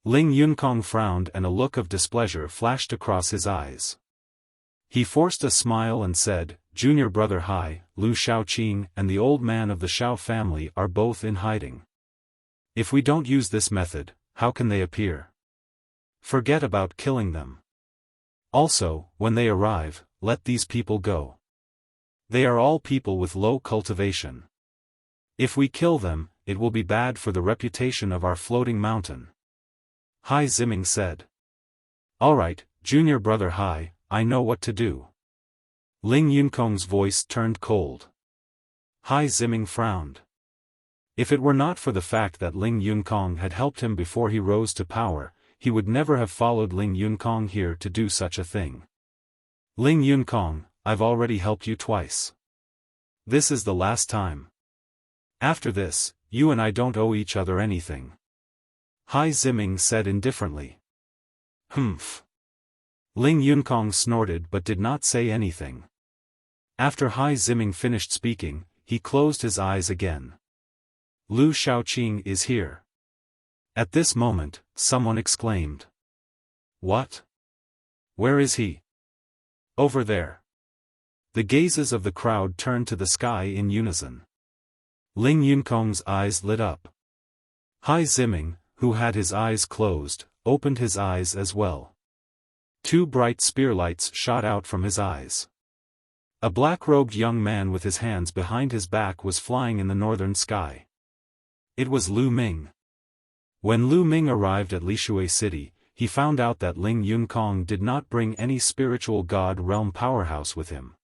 Ling Yunkong frowned and a look of displeasure flashed across his eyes. He forced a smile and said, Junior brother Hai, Lu Xiaoqing and the old man of the Xiao family are both in hiding. If we don't use this method, how can they appear? Forget about killing them. Also, when they arrive, let these people go. They are all people with low cultivation. If we kill them, it will be bad for the reputation of our floating mountain. Hai Ziming said. Alright, junior brother Hai, I know what to do. Ling Yunkong's voice turned cold. Hai Ziming frowned. If it were not for the fact that Ling Yunkong had helped him before he rose to power, he would never have followed Ling Yunkong here to do such a thing. Ling Yunkong, I've already helped you twice. This is the last time. After this, you and I don't owe each other anything. Hai Ziming said indifferently. Humph. Ling Yunkong snorted but did not say anything. After Hai Ziming finished speaking, he closed his eyes again. Lu Xiaoqing is here. At this moment, someone exclaimed. What? Where is he? Over there. The gazes of the crowd turned to the sky in unison. Ling Yunkong's eyes lit up. Hai Ziming, who had his eyes closed, opened his eyes as well. 2 bright spearlights shot out from his eyes. A black-robed young man with his hands behind his back was flying in the northern sky. It was Lu Ming. When Lu Ming arrived at Lishui City, he found out that Ling Yunkong did not bring any spiritual god realm powerhouse with him.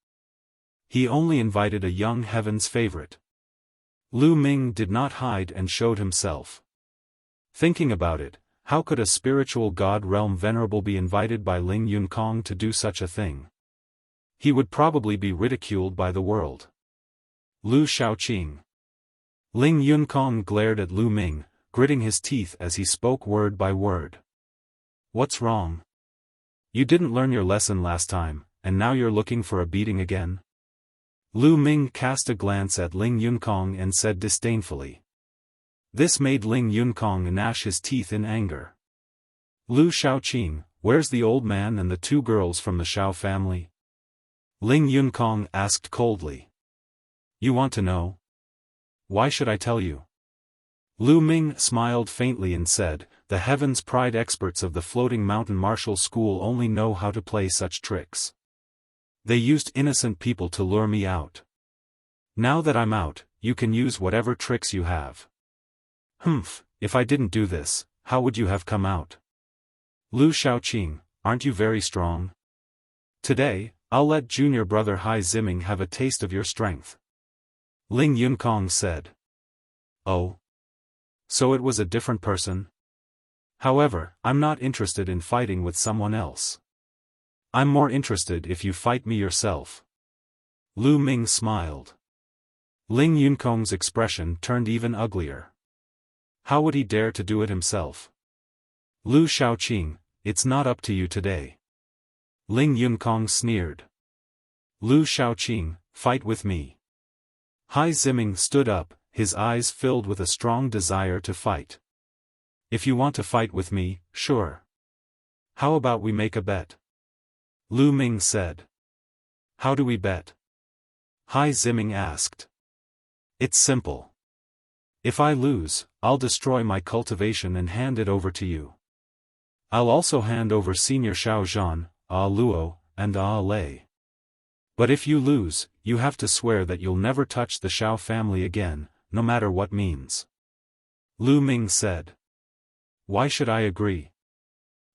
He only invited a young heaven's favorite. Lu Ming did not hide and showed himself. Thinking about it, how could a spiritual god realm venerable be invited by Ling Yunkong to do such a thing? He would probably be ridiculed by the world. Lu Xiaoqing. Ling Yunkong glared at Lu Ming, gritting his teeth as he spoke word by word. What's wrong? You didn't learn your lesson last time, and now you're looking for a beating again? Lu Ming cast a glance at Ling Yunkong and said disdainfully. This made Ling Yunkong gnash his teeth in anger. Lu Xiaoqing, where's the old man and the 2 girls from the Xiao family? Ling Yunkong asked coldly. You want to know? Why should I tell you? Lu Ming smiled faintly and said, the Heaven's Pride experts of the Floating Mountain Martial School only know how to play such tricks. They used innocent people to lure me out. Now that I'm out, you can use whatever tricks you have. Humph, if I didn't do this, how would you have come out? Lu Xiaoqing, aren't you very strong? Today, I'll let junior brother Hai Ziming have a taste of your strength. Ling Yunkong said. Oh. So it was a different person? However, I'm not interested in fighting with someone else. I'm more interested if you fight me yourself. Lu Ming smiled. Ling Yunkong's expression turned even uglier. How would he dare to do it himself? Lu Xiaoqing, it's not up to you today. Ling Yunkong sneered. Lu Xiaoqing, fight with me. Hai Ziming stood up, his eyes filled with a strong desire to fight. If you want to fight with me, sure. How about we make a bet? Lu Ming said. How do we bet? Hai Ziming asked. It's simple. If I lose, I'll destroy my cultivation and hand it over to you. I'll also hand over Senior Xiao Zhan, Ah Luo, and Ah Lei. But if you lose, you have to swear that you'll never touch the Xiao family again, no matter what means. Lu Ming said. Why should I agree?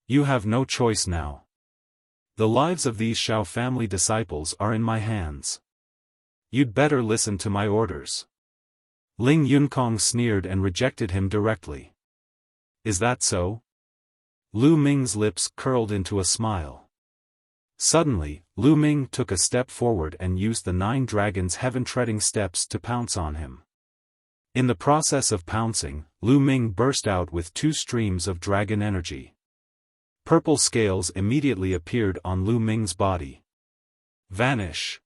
You have no choice now. The lives of these Xiao family disciples are in my hands. You'd better listen to my orders. Ling Yunkong sneered and rejected him directly. Is that so? Lu Ming's lips curled into a smile. Suddenly, Lu Ming took a step forward and used the 9 dragons' heaven-treading steps to pounce on him. In the process of pouncing, Lu Ming burst out with 2 streams of dragon energy. Purple scales immediately appeared on Lu Ming's body. Vanish!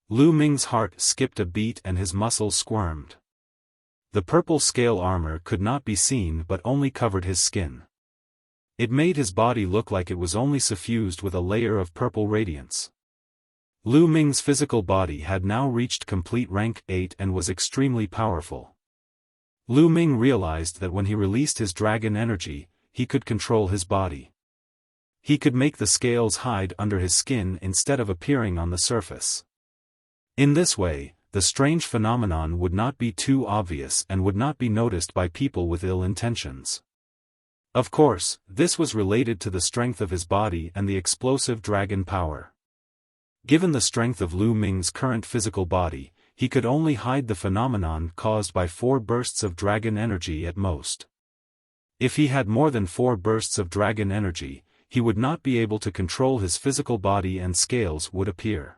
Lu Ming's heart skipped a beat and his muscles squirmed. The purple scale armor could not be seen but only covered his skin. It made his body look like it was only suffused with a layer of purple radiance. Lu Ming's physical body had now reached complete rank 8 and was extremely powerful. Lu Ming realized that when he released his dragon energy, he could control his body. He could make the scales hide under his skin instead of appearing on the surface. In this way, the strange phenomenon would not be too obvious and would not be noticed by people with ill intentions. Of course, this was related to the strength of his body and the explosive dragon power. Given the strength of Lu Ming's current physical body, he could only hide the phenomenon caused by 4 bursts of dragon energy at most. If he had more than 4 bursts of dragon energy, he would not be able to control his physical body and scales would appear.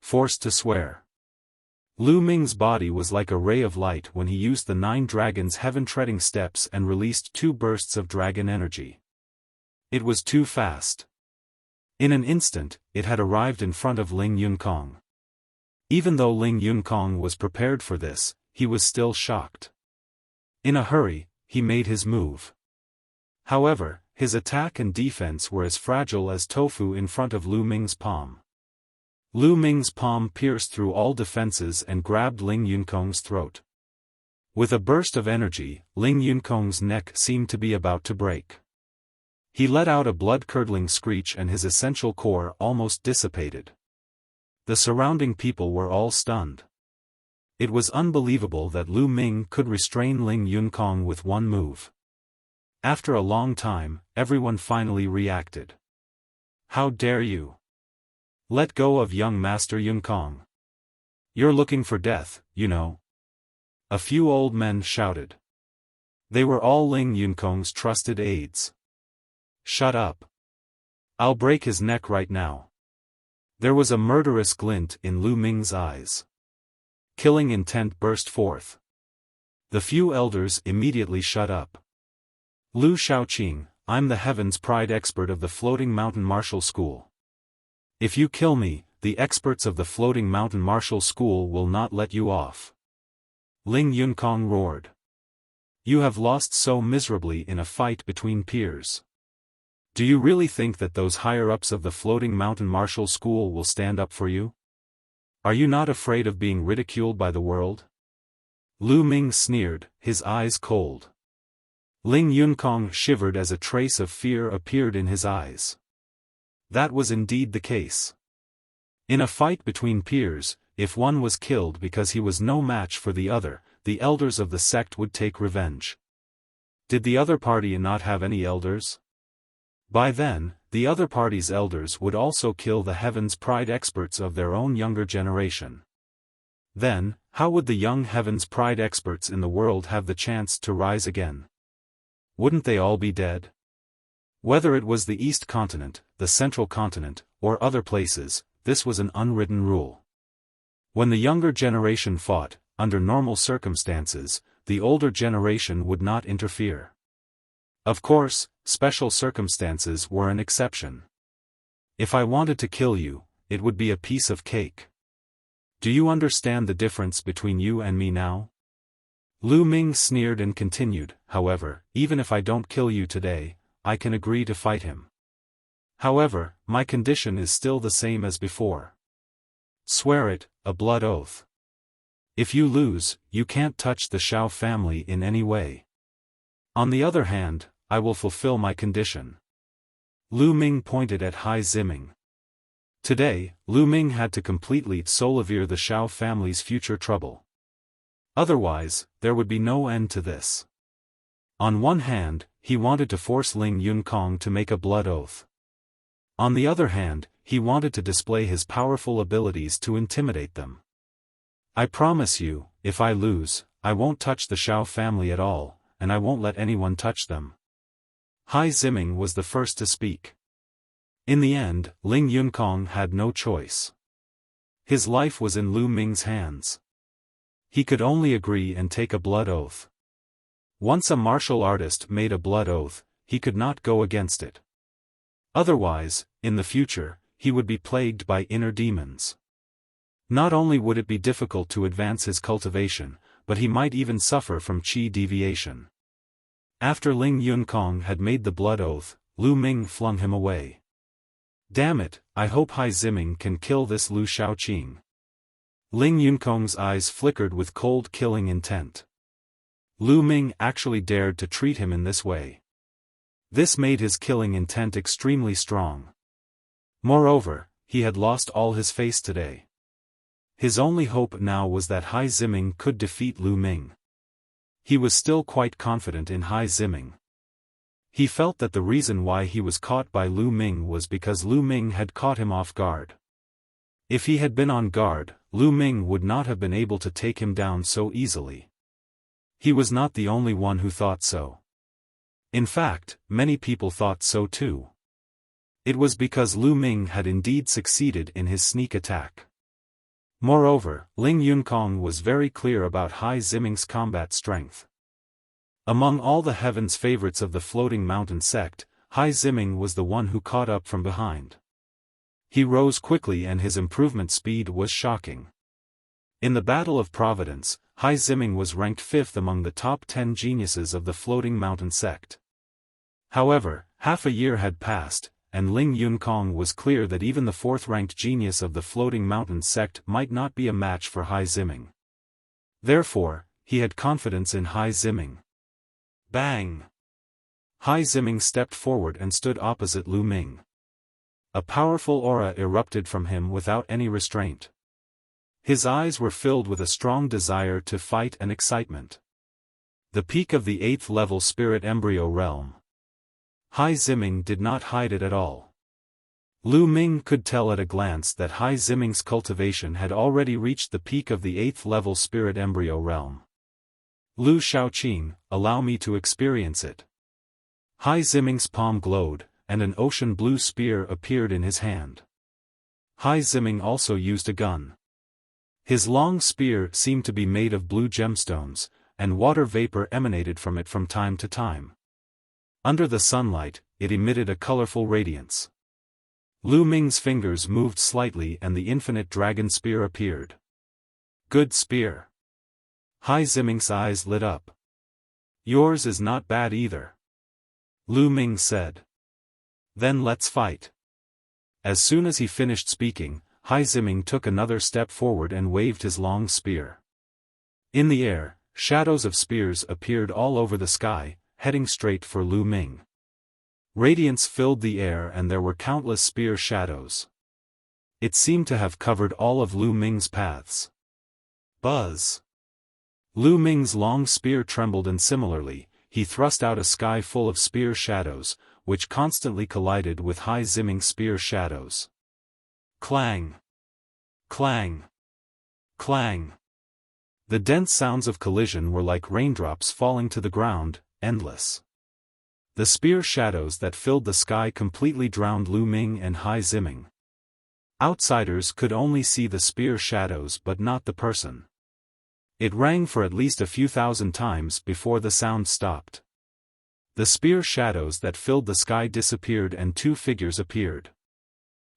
Forced to swear. Lu Ming's body was like a ray of light when he used the 9 dragons' heaven-treading steps and released 2 bursts of dragon energy. It was too fast. In an instant, it had arrived in front of Ling Yunkong. Even though Ling Yunkong was prepared for this, he was still shocked. In a hurry, he made his move. However, his attack and defense were as fragile as tofu in front of Lu Ming's palm. Lu Ming's palm pierced through all defenses and grabbed Ling Yunkong's throat. With a burst of energy, Ling Yunkong's neck seemed to be about to break. He let out a blood-curdling screech and his essential core almost dissipated. The surrounding people were all stunned. It was unbelievable that Lu Ming could restrain Ling Yunkong with one move. After a long time, everyone finally reacted. How dare you? Let go of young Master Yunkong. You're looking for death, you know. A few old men shouted. They were all Ling Yunkong's trusted aides. Shut up. I'll break his neck right now. There was a murderous glint in Lu Ming's eyes. Killing intent burst forth. The few elders immediately shut up. Lu Shaoqing, I'm the Heaven's Pride expert of the Floating Mountain Martial School. If you kill me, the experts of the Floating Mountain Martial School will not let you off. Ling Yunkong roared. You have lost so miserably in a fight between peers. Do you really think that those higher-ups of the Floating Mountain Martial School will stand up for you? Are you not afraid of being ridiculed by the world? Lu Ming sneered, his eyes cold. Ling Yunkong shivered as a trace of fear appeared in his eyes. That was indeed the case. In a fight between peers, if one was killed because he was no match for the other, the elders of the sect would take revenge. Did the other party not have any elders? By then, the other party's elders would also kill the Heaven's Pride experts of their own younger generation. Then, how would the young Heaven's Pride experts in the world have the chance to rise again? Wouldn't they all be dead? Whether it was the East Continent, the Central Continent, or other places, this was an unwritten rule. When the younger generation fought, under normal circumstances, the older generation would not interfere. Of course, special circumstances were an exception. If I wanted to kill you, it would be a piece of cake. Do you understand the difference between you and me now? Lu Ming sneered and continued, however, even if I don't kill you today, I can agree to fight him. However, my condition is still the same as before. Swear it, a blood oath. If you lose, you can't touch the Xiao family in any way. On the other hand, I will fulfill my condition. Lu Ming pointed at Hai Ziming. Today, Lu Ming had to completely soulevere the Xiao family's future trouble. Otherwise, there would be no end to this. On one hand, he wanted to force Ling Yunkong to make a blood oath. On the other hand, he wanted to display his powerful abilities to intimidate them. I promise you, if I lose, I won't touch the Xiao family at all, and I won't let anyone touch them. Hai Ziming was the first to speak. In the end, Ling Yunkong had no choice. His life was in Lu Ming's hands. He could only agree and take a blood oath. Once a martial artist made a blood oath, he could not go against it. Otherwise, in the future, he would be plagued by inner demons. Not only would it be difficult to advance his cultivation, but he might even suffer from qi deviation. After Ling Yunkong had made the blood oath, Lu Ming flung him away. Damn it, I hope Hai Ziming can kill this Lu Shaoqing. Ling Yunkong's eyes flickered with cold killing intent. Lu Ming actually dared to treat him in this way. This made his killing intent extremely strong. Moreover, he had lost all his face today. His only hope now was that Hai Ziming could defeat Lu Ming. He was still quite confident in Hai Ziming. He felt that the reason why he was caught by Lu Ming was because Lu Ming had caught him off guard. If he had been on guard, Lu Ming would not have been able to take him down so easily. He was not the only one who thought so. In fact, many people thought so too. It was because Lu Ming had indeed succeeded in his sneak attack. Moreover, Ling Yunkong was very clear about Hai Ziming's combat strength. Among all the heaven's favorites of the Floating Mountain sect, Hai Ziming was the one who caught up from behind. He rose quickly and his improvement speed was shocking. In the Battle of Providence, Hai Ziming was ranked 5th among the top 10 geniuses of the Floating Mountain sect. However, half a year had passed, and Ling Yunkong was clear that even the 4th-ranked genius of the Floating Mountain sect might not be a match for Hai Ziming. Therefore, he had confidence in Hai Ziming. Bang! Hai Ziming stepped forward and stood opposite Lu Ming. A powerful aura erupted from him without any restraint. His eyes were filled with a strong desire to fight and excitement. The peak of the 8th-level spirit embryo realm. Hai Ziming did not hide it at all. Lu Ming could tell at a glance that Hai Ziming's cultivation had already reached the peak of the 8th-level spirit embryo realm. Lu Shaoqing, allow me to experience it. Hai Ziming's palm glowed, and an ocean blue spear appeared in his hand. Hai Ziming also used a gun. His long spear seemed to be made of blue gemstones, and water vapor emanated from it from time to time. Under the sunlight, it emitted a colorful radiance. Lu Ming's fingers moved slightly and the infinite dragon spear appeared. Good spear. Hai Ziming's eyes lit up. Yours is not bad either. Lu Ming said. Then let's fight. As soon as he finished speaking, Hai Ziming took another step forward and waved his long spear. In the air, shadows of spears appeared all over the sky, heading straight for Lu Ming. Radiance filled the air and there were countless spear shadows. It seemed to have covered all of Lu Ming's paths. Buzz! Lu Ming's long spear trembled and similarly, he thrust out a sky full of spear shadows, which constantly collided with Hai Ziming's spear shadows. Clang! Clang! Clang! The dense sounds of collision were like raindrops falling to the ground, endless. The spear shadows that filled the sky completely drowned Lu Ming and Hai Ziming. Outsiders could only see the spear shadows but not the person. It rang for at least a few thousand times before the sound stopped. The spear shadows that filled the sky disappeared and two figures appeared.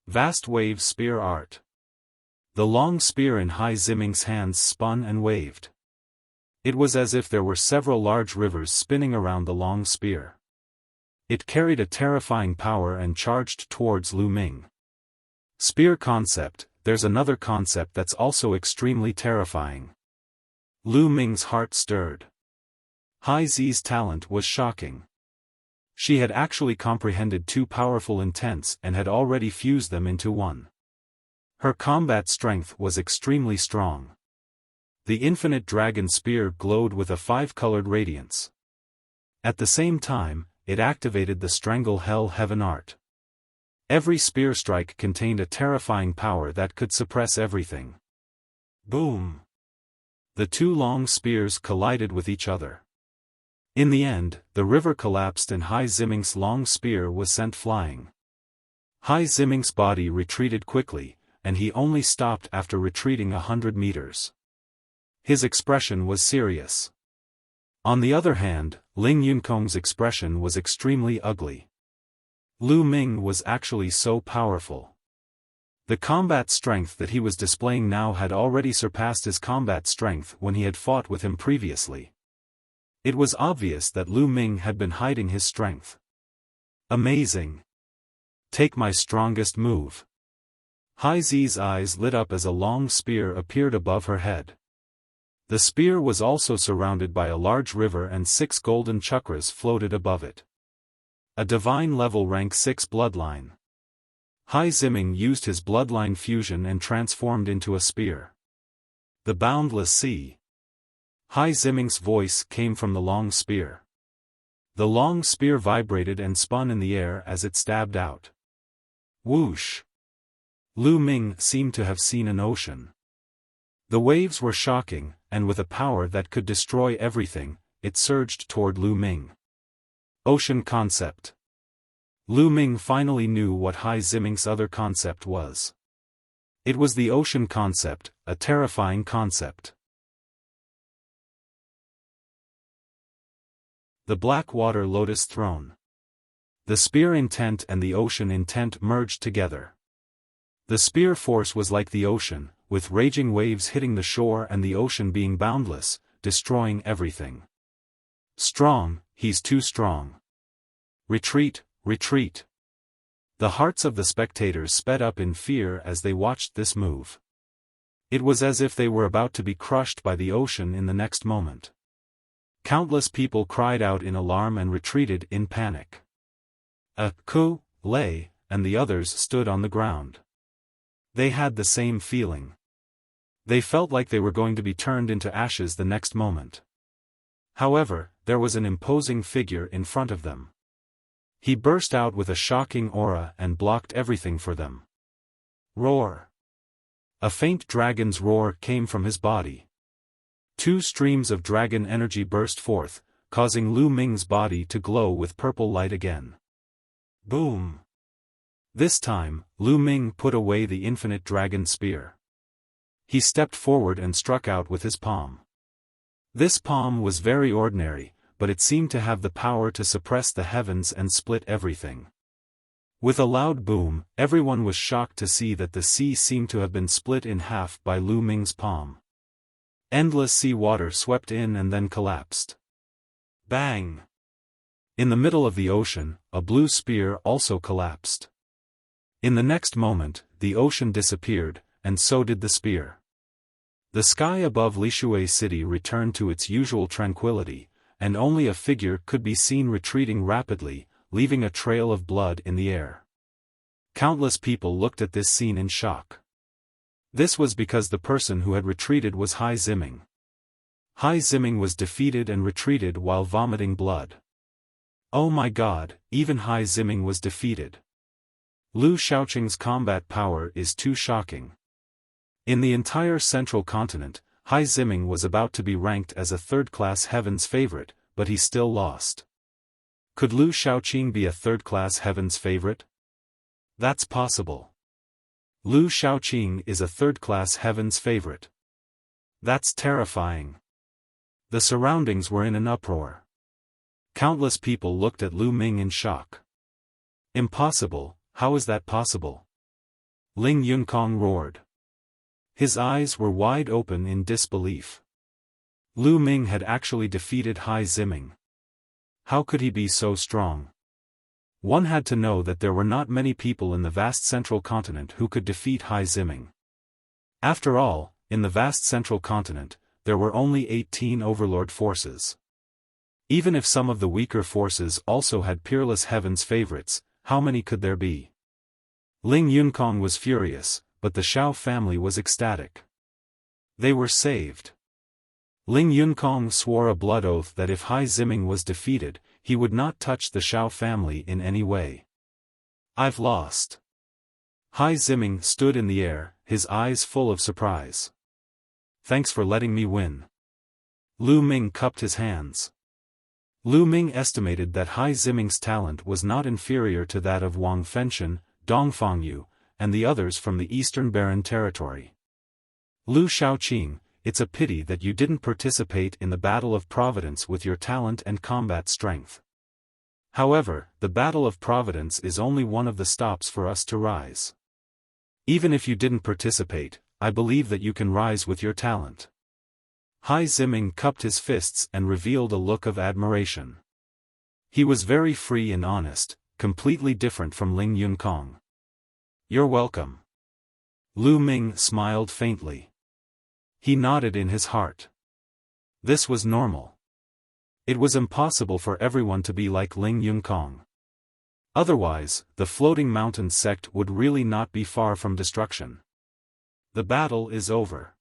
Vast wave spear art. The long spear in Hai Ziming's hands spun and waved. It was as if there were several large rivers spinning around the long spear. It carried a terrifying power and charged towards Lu Ming. Spear concept, there's another concept that's also extremely terrifying. Lu Ming's heart stirred. Hai Zi's talent was shocking. She had actually comprehended two powerful intents and had already fused them into one. Her combat strength was extremely strong. The infinite dragon spear glowed with a 5-colored radiance. At the same time, it activated the Strangle Hell Heaven art. Every spear strike contained a terrifying power that could suppress everything. Boom! The two long spears collided with each other. In the end, the river collapsed and Hai Ziming's long spear was sent flying. Hai Ziming's body retreated quickly, and he only stopped after retreating 100 meters. His expression was serious. On the other hand, Ling Yunkong's expression was extremely ugly. Lu Ming was actually so powerful. The combat strength that he was displaying now had already surpassed his combat strength when he had fought with him previously. It was obvious that Lu Ming had been hiding his strength. Amazing! Take my strongest move. Hai Zi's eyes lit up as a long spear appeared above her head. The spear was also surrounded by a large river and 6 golden chakras floated above it. A divine level rank 6 bloodline. Hai Ziming used his bloodline fusion and transformed into a spear. The boundless sea. Hai Ziming's voice came from the long spear. The long spear vibrated and spun in the air as it stabbed out. Whoosh! Lu Ming seemed to have seen an ocean. The waves were shocking, and with a power that could destroy everything, it surged toward Lu Ming. Ocean concept. Lu Ming finally knew what Hai Ziming's other concept was. It was the ocean concept, a terrifying concept. The Blackwater Lotus Throne. The spear intent and the ocean intent merged together. The spear force was like the ocean, with raging waves hitting the shore and the ocean being boundless, destroying everything. Strong, he's too strong. Retreat, retreat. The hearts of the spectators sped up in fear as they watched this move. It was as if they were about to be crushed by the ocean in the next moment. Countless people cried out in alarm and retreated in panic. Ku, Lei, and the others stood on the ground. They had the same feeling. They felt like they were going to be turned into ashes the next moment. However, there was an imposing figure in front of them. He burst out with a shocking aura and blocked everything for them. Roar! A faint dragon's roar came from his body. 2 streams of dragon energy burst forth, causing Lu Ming's body to glow with purple light again. Boom! This time, Lu Ming put away the infinite dragon spear. He stepped forward and struck out with his palm. This palm was very ordinary, but it seemed to have the power to suppress the heavens and split everything. With a loud boom, everyone was shocked to see that the sea seemed to have been split in half by Lu Ming's palm. Endless sea water swept in and then collapsed. Bang! In the middle of the ocean, a blue spear also collapsed. In the next moment, the ocean disappeared, and so did the spear. The sky above Lishui City returned to its usual tranquility, and only a figure could be seen retreating rapidly, leaving a trail of blood in the air. Countless people looked at this scene in shock. This was because the person who had retreated was Hai Ziming. Hai Ziming was defeated and retreated while vomiting blood. Oh my god, even Hai Ziming was defeated. Lu Shaoqing's combat power is too shocking. In the entire central continent, Hai Ziming was about to be ranked as a third-class heaven's favorite, but he still lost. Could Lu Shaoqing be a third-class heaven's favorite? That's possible. Lu Shaoqing is a third-class heaven's favorite. That's terrifying. The surroundings were in an uproar. Countless people looked at Lu Ming in shock. Impossible, how is that possible? Ling Yunkong roared. His eyes were wide open in disbelief. Lu Ming had actually defeated Hai Ziming. How could he be so strong? One had to know that there were not many people in the vast central continent who could defeat Hai Ziming. After all, in the vast central continent, there were only 18 overlord forces. Even if some of the weaker forces also had peerless heaven's favorites, how many could there be? Ling Yunkong was furious, but the Xiao family was ecstatic. They were saved. Ling Yunkong swore a blood oath that if Hai Ziming was defeated, he would not touch the Xiao family in any way. I've lost. Hai Ziming stood in the air, his eyes full of surprise. Thanks for letting me win. Lu Ming cupped his hands. Lu Ming estimated that Hai Ziming's talent was not inferior to that of Wang Fenshen, Dong Fangyu, and the others from the Eastern Barren Territory. Lu Xiaoqing, it's a pity that you didn't participate in the Battle of Providence with your talent and combat strength. However, the Battle of Providence is only one of the stops for us to rise. Even if you didn't participate, I believe that you can rise with your talent. Hai Ziming cupped his fists and revealed a look of admiration. He was very free and honest, completely different from Ling Yunkong. You're welcome. Lu Ming smiled faintly. He nodded in his heart. This was normal. It was impossible for everyone to be like Ling Yunkong. Otherwise, the Floating Mountain sect would really not be far from destruction. The battle is over.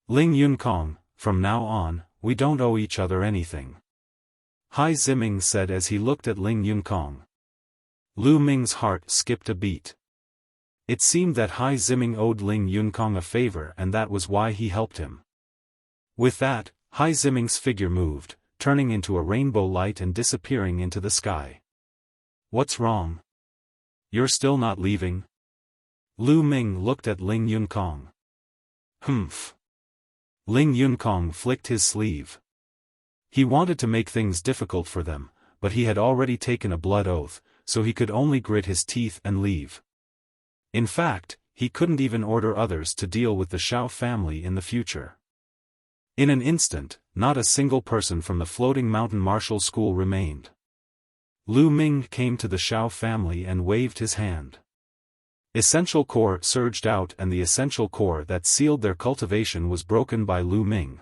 Ling Yunkong, from now on, we don't owe each other anything. Hai Ziming said as he looked at Ling Yunkong. Lu Ming's heart skipped a beat. It seemed that Hai Ziming owed Ling Yunkong a favor and that was why he helped him. With that, Hai Ziming's figure moved, turning into a rainbow light and disappearing into the sky. What's wrong? You're still not leaving? Lu Ming looked at Ling Yunkong. Humph. Ling Yunkong flicked his sleeve. He wanted to make things difficult for them, but he had already taken a blood oath, so he could only grit his teeth and leave. In fact, he couldn't even order others to deal with the Xiao family in the future. In an instant, not a single person from the Floating Mountain Martial School remained. Lu Ming came to the Xiao family and waved his hand. Essential core surged out and the essential core that sealed their cultivation was broken by Lu Ming.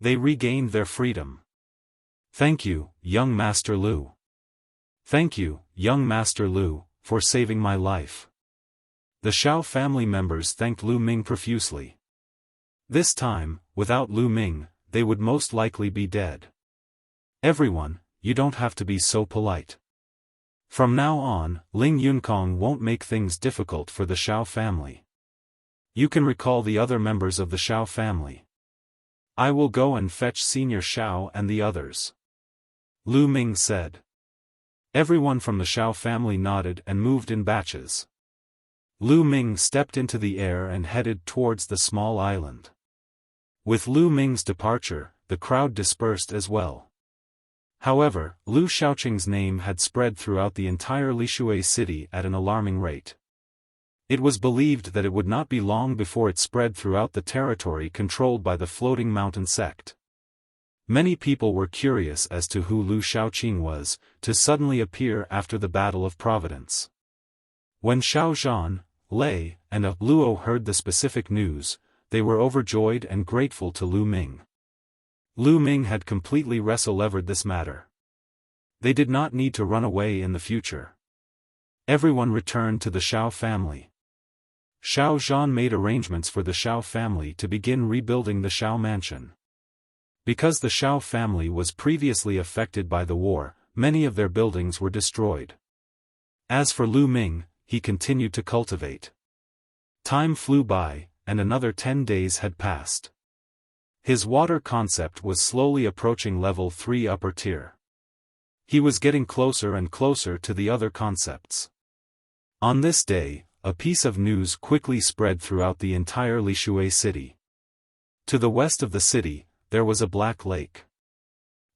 They regained their freedom. Thank you, young Master Lu. Thank you, young Master Lu, for saving my life. The Xiao family members thanked Lu Ming profusely. This time, without Lu Ming, they would most likely be dead. Everyone, you don't have to be so polite. From now on, Ling Yunkong won't make things difficult for the Xiao family. You can recall the other members of the Xiao family. I will go and fetch Senior Xiao and the others. Lu Ming said. Everyone from the Xiao family nodded and moved in batches. Lu Ming stepped into the air and headed towards the small island. With Lu Ming's departure, the crowd dispersed as well. However, Lu Xiaoqing's name had spread throughout the entire Lishui city at an alarming rate. It was believed that it would not be long before it spread throughout the territory controlled by the Floating Mountain sect. Many people were curious as to who Lu Xiaoqing was, to suddenly appear after the Battle of Providence. When Xiao Zhan, Lei, and Luo heard the specific news, they were overjoyed and grateful to Lu Ming. Lu Ming had completely wrestle-levered this matter. They did not need to run away in the future. Everyone returned to the Xiao family. Xiao Zhan made arrangements for the Xiao family to begin rebuilding the Xiao mansion. Because the Xiao family was previously affected by the war, many of their buildings were destroyed. As for Lu Ming, he continued to cultivate. Time flew by, and another 10 days had passed. His water concept was slowly approaching level 3 upper tier. He was getting closer and closer to the other concepts. On this day, a piece of news quickly spread throughout the entire Lishui city. To the west of the city, there was a black lake.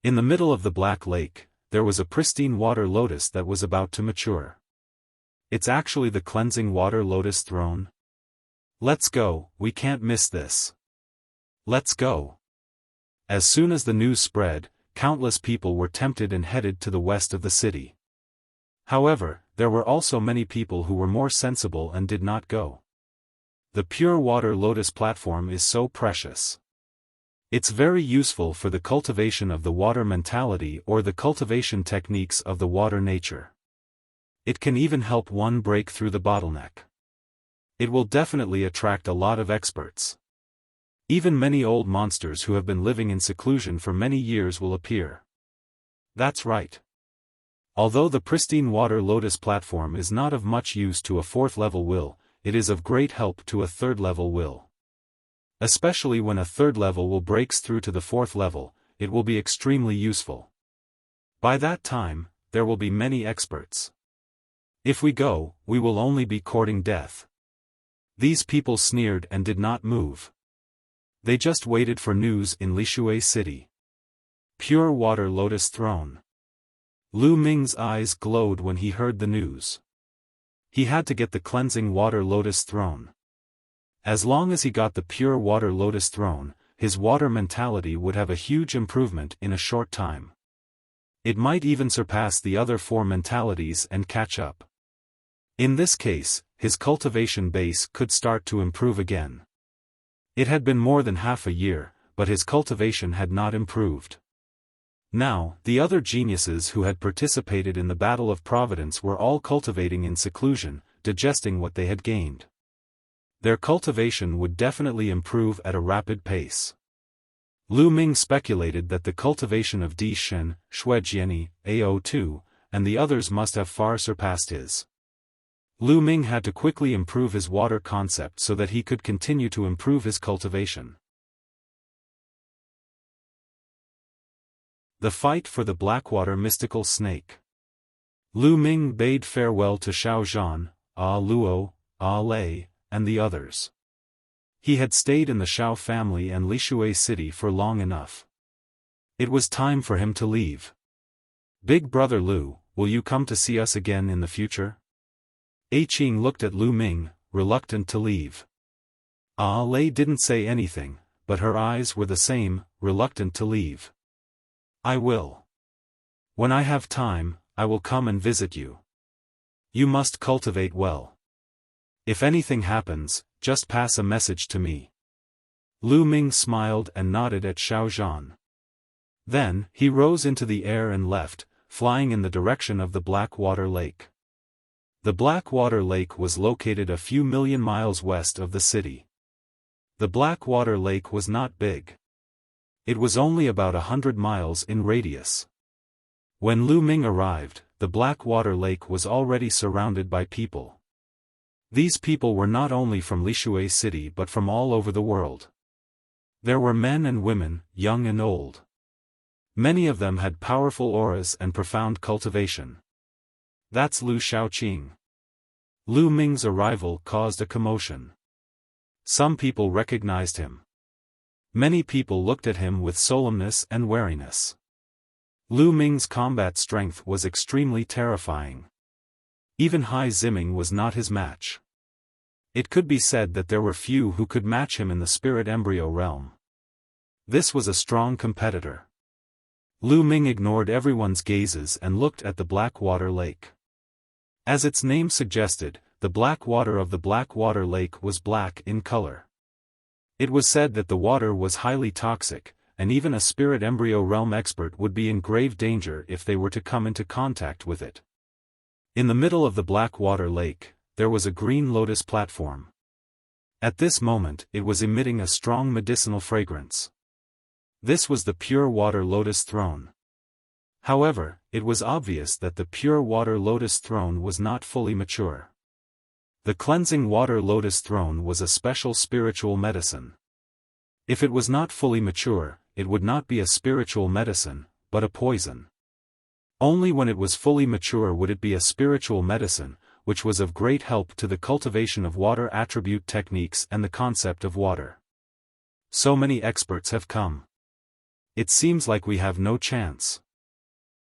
In the middle of the black lake, there was a pristine water lotus that was about to mature. It's actually the cleansing water lotus throne. Let's go, we can't miss this. Let's go. As soon as the news spread, countless people were tempted and headed to the west of the city. However, there were also many people who were more sensible and did not go. The pure water lotus platform is so precious. It's very useful for the cultivation of the water mentality or the cultivation techniques of the water nature. It can even help one break through the bottleneck. It will definitely attract a lot of experts. Even many old monsters who have been living in seclusion for many years will appear. That's right. Although the pristine water lotus platform is not of much use to a 4th level will, it is of great help to a 3rd level will. Especially when a 3rd level will breaks through to the 4th level, it will be extremely useful. By that time, there will be many experts. If we go, we will only be courting death. These people sneered and did not move. They just waited for news in Lishui City. Pure water lotus throne. Lu Ming's eyes glowed when he heard the news. He had to get the cleansing water lotus throne. As long as he got the pure water lotus throne, his water mentality would have a huge improvement in a short time. It might even surpass the other 4 mentalities and catch up. In this case, his cultivation base could start to improve again. It had been more than half a year, but his cultivation had not improved. Now, the other geniuses who had participated in the Battle of Providence were all cultivating in seclusion, digesting what they had gained. Their cultivation would definitely improve at a rapid pace. Lu Ming speculated that the cultivation of Di Shen, Shuejiani, AO2, and the others must have far surpassed his. Lu Ming had to quickly improve his water concept so that he could continue to improve his cultivation. The fight for the Blackwater mystical snake. Lu Ming bade farewell to Xiao Zhan, Luo, Lei, and the others. He had stayed in the Xiao family and Lishui City for long enough. It was time for him to leave. Big brother Lu, will you come to see us again in the future? Qing looked at Lu Ming, reluctant to leave. Lei didn't say anything, but her eyes were the same, reluctant to leave. I will. When I have time, I will come and visit you. You must cultivate well. If anything happens, just pass a message to me. Lu Ming smiled and nodded at Xiao Zhan. Then, he rose into the air and left, flying in the direction of the Blackwater Lake. The Blackwater Lake was located a few million miles west of the city. The Blackwater Lake was not big. It was only about 100 miles in radius. When Lu Ming arrived, the Blackwater Lake was already surrounded by people. These people were not only from Lishui City but from all over the world. There were men and women, young and old. Many of them had powerful auras and profound cultivation. That's Lu Xiaoqing. Lu Ming's arrival caused a commotion. Some people recognized him. Many people looked at him with solemnness and wariness. Lu Ming's combat strength was extremely terrifying. Even Hai Ziming was not his match. It could be said that there were few who could match him in the spirit embryo realm. This was a strong competitor. Lu Ming ignored everyone's gazes and looked at the Blackwater Lake. As its name suggested, the black water of the Blackwater Lake was black in color. It was said that the water was highly toxic, and even a spirit embryo realm expert would be in grave danger if they were to come into contact with it. In the middle of the Blackwater Lake, there was a green lotus platform. At this moment, it was emitting a strong medicinal fragrance. This was the pure water lotus throne. However, it was obvious that the pure water lotus throne was not fully mature. The cleansing water lotus throne was a special spiritual medicine. If it was not fully mature, it would not be a spiritual medicine, but a poison. Only when it was fully mature would it be a spiritual medicine, which was of great help to the cultivation of water attribute techniques and the concept of water. So many experts have come. It seems like we have no chance.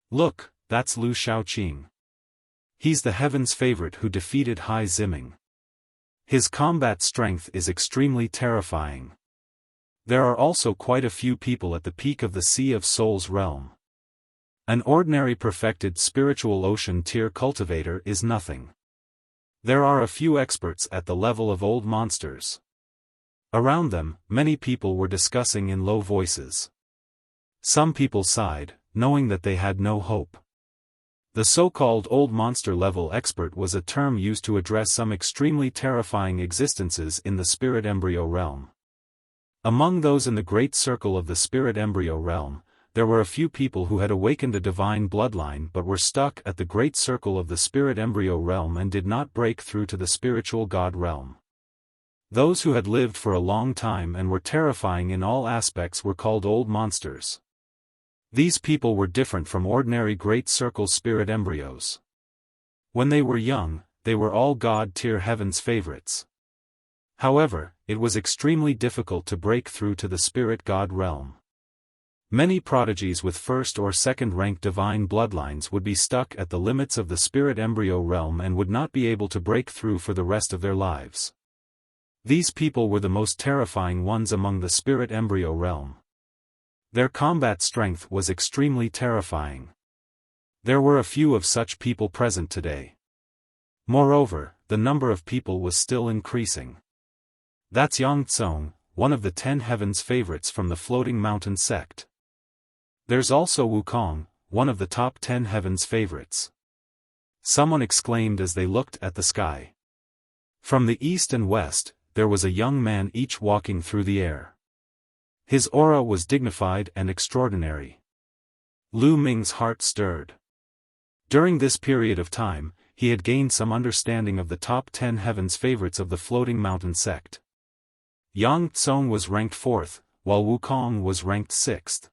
Look, that's Lu Xiaoqing. He's the heaven's favorite who defeated Hai Ziming. His combat strength is extremely terrifying. There are also quite a few people at the peak of the Sea of Souls realm. An ordinary perfected spiritual ocean tier cultivator is nothing. There are a few experts at the level of old monsters. Around them, many people were discussing in low voices. Some people sighed, knowing that they had no hope. The so-called old monster level expert was a term used to address some extremely terrifying existences in the spirit embryo realm. Among those in the great circle of the spirit embryo realm, there were a few people who had awakened a divine bloodline but were stuck at the great circle of the spirit embryo realm and did not break through to the spiritual god realm. Those who had lived for a long time and were terrifying in all aspects were called old monsters. These people were different from ordinary great circle spirit embryos. When they were young, they were all god-tier heaven's favorites. However, it was extremely difficult to break through to the spirit god realm. Many prodigies with first or second rank divine bloodlines would be stuck at the limits of the spirit embryo realm and would not be able to break through for the rest of their lives. These people were the most terrifying ones among the spirit embryo realm. Their combat strength was extremely terrifying. There were a few of such people present today. Moreover, the number of people was still increasing. That's Yang Tsong, one of the 10 heavens favorites from the Floating Mountain sect. There's also Wukong, one of the top 10 heavens favorites. Someone exclaimed as they looked at the sky. From the east and west, there was a young man each walking through the air. His aura was dignified and extraordinary. Lu Ming's heart stirred. During this period of time, he had gained some understanding of the top 10 heavens favorites of the Floating Mountain sect. Yang Tsong was ranked 4th, while Wukong was ranked 6th.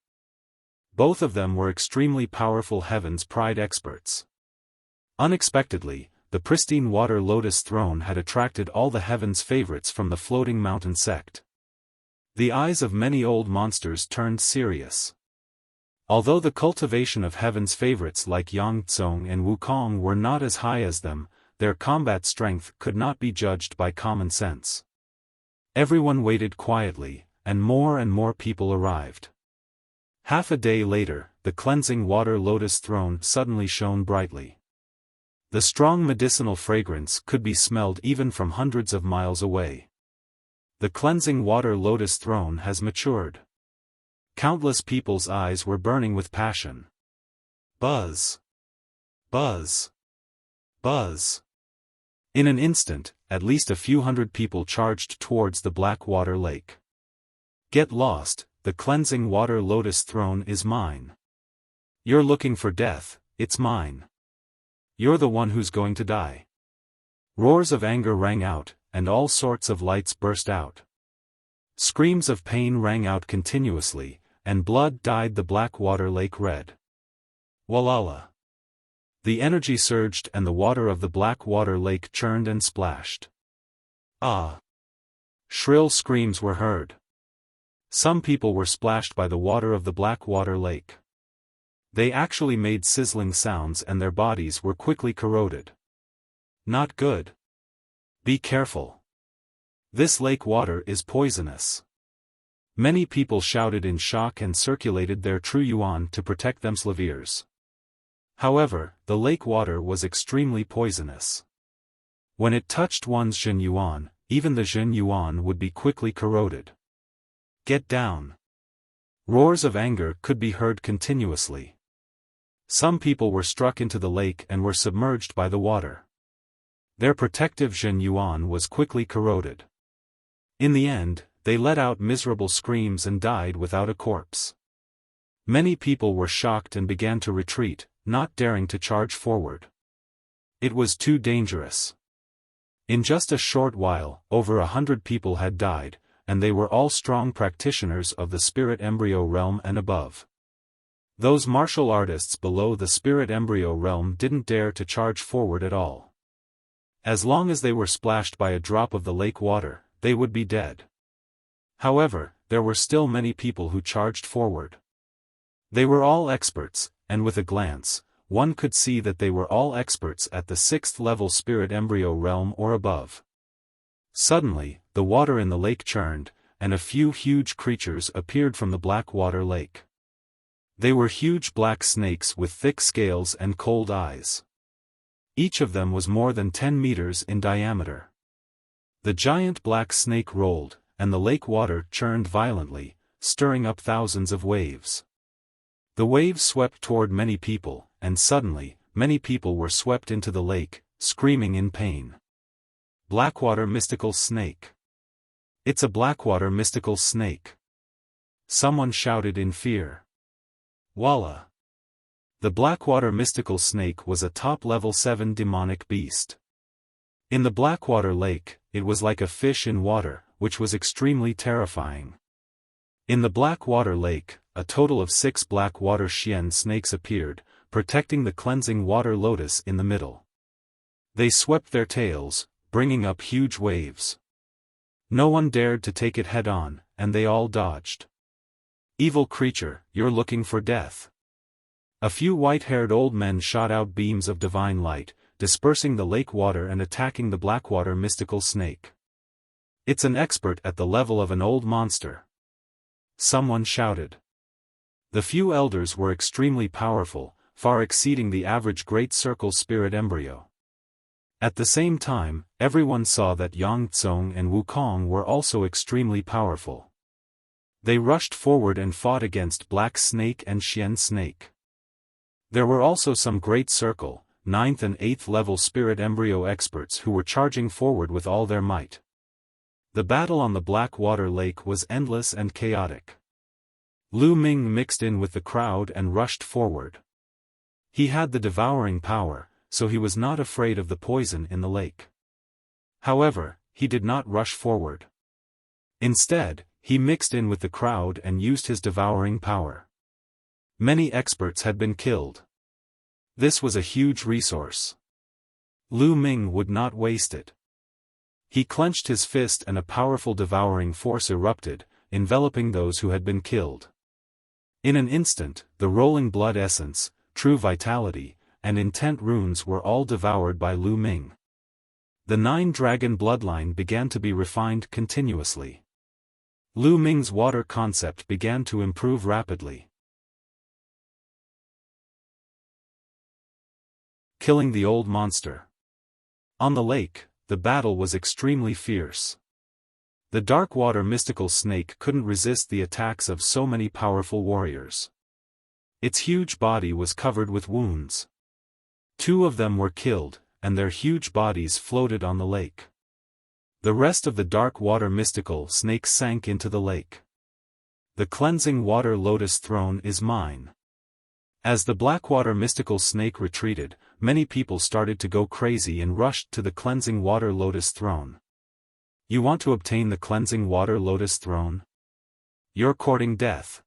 Both of them were extremely powerful heavens pride experts. Unexpectedly, the pristine water lotus throne had attracted all the heavens favorites from the Floating Mountain sect. The eyes of many old monsters turned serious. Although the cultivation of heaven's favorites like Yang Tsong and Wukong were not as high as them, their combat strength could not be judged by common sense. Everyone waited quietly, and more people arrived. Half a day later, the cleansing water lotus throne suddenly shone brightly. The strong medicinal fragrance could be smelled even from hundreds of miles away. The cleansing water lotus throne has matured. Countless people's eyes were burning with passion. Buzz! Buzz! Buzz! In an instant, at least a few hundred people charged towards the black water lake. Get lost, the cleansing water lotus throne is mine. You're looking for death, it's mine. You're the one who's going to die. Roars of anger rang out, and all sorts of lights burst out. Screams of pain rang out continuously, and blood dyed the black water lake red. Walala! The energy surged and the water of the black water lake churned and splashed. Ah! Shrill screams were heard. Some people were splashed by the water of the black water lake. They actually made sizzling sounds and their bodies were quickly corroded. Not good. Be careful. This lake water is poisonous. Many people shouted in shock and circulated their true yuan to protect themselves. However, the lake water was extremely poisonous. When it touched one's Jin yuan, even the Jin yuan would be quickly corroded. Get down! Roars of anger could be heard continuously. Some people were struck into the lake and were submerged by the water. Their protective Jin yuan was quickly corroded. In the end, they let out miserable screams and died without a corpse. Many people were shocked and began to retreat, not daring to charge forward. It was too dangerous. In just a short while, over 100 people had died, and they were all strong practitioners of the spirit embryo realm and above. Those martial artists below the spirit embryo realm didn't dare to charge forward at all. As long as they were splashed by a drop of the lake water, they would be dead. However, there were still many people who charged forward. They were all experts, and with a glance, one could see that they were all experts at the 6th level spirit embryo realm or above. Suddenly, the water in the lake churned, and a few huge creatures appeared from the black water lake. They were huge black snakes with thick scales and cold eyes. Each of them was more than 10 meters in diameter. The giant black snake rolled, and the lake water churned violently, stirring up thousands of waves. The waves swept toward many people, and suddenly, many people were swept into the lake, screaming in pain. Blackwater mystical snake. It's a blackwater mystical snake. Someone shouted in fear. Voila! The Blackwater mystical snake was a top-level 7 demonic beast. In the Blackwater Lake, it was like a fish in water, which was extremely terrifying. In the Blackwater Lake, a total of 6 Blackwater Xian snakes appeared, protecting the cleansing water lotus in the middle. They swept their tails, bringing up huge waves. No one dared to take it head-on, and they all dodged. Evil creature, you're looking for death. A few white-haired old men shot out beams of divine light, dispersing the lake water and attacking the Blackwater mystical snake. It's an expert at the level of an old monster. Someone shouted. The few elders were extremely powerful, far exceeding the average Great Circle spirit embryo. At the same time, everyone saw that Yang Tsong and Wukong were also extremely powerful. They rushed forward and fought against Black Snake and Xian Snake. There were also some Great Circle, 9th and 8th level spirit embryo experts who were charging forward with all their might. The battle on the Blackwater Lake was endless and chaotic. Lu Ming mixed in with the crowd and rushed forward. He had the devouring power, so he was not afraid of the poison in the lake. However, he did not rush forward. Instead, he mixed in with the crowd and used his devouring power. Many experts had been killed. This was a huge resource. Lu Ming would not waste it. He clenched his fist and a powerful devouring force erupted, enveloping those who had been killed. In an instant, the rolling blood essence, true vitality, and intent runes were all devoured by Lu Ming. The 9-dragon bloodline began to be refined continuously. Lu Ming's water concept began to improve rapidly. Killing the old monster. On the lake, the battle was extremely fierce. The Darkwater mystical snake couldn't resist the attacks of so many powerful warriors. Its huge body was covered with wounds. 2 of them were killed, and their huge bodies floated on the lake. The rest of the Darkwater mystical snake sank into the lake. The cleansing water lotus throne is mine. As the Blackwater mystical snake retreated, many people started to go crazy and rushed to the cleansing water lotus throne. You want to obtain the cleansing water lotus throne? You're courting death.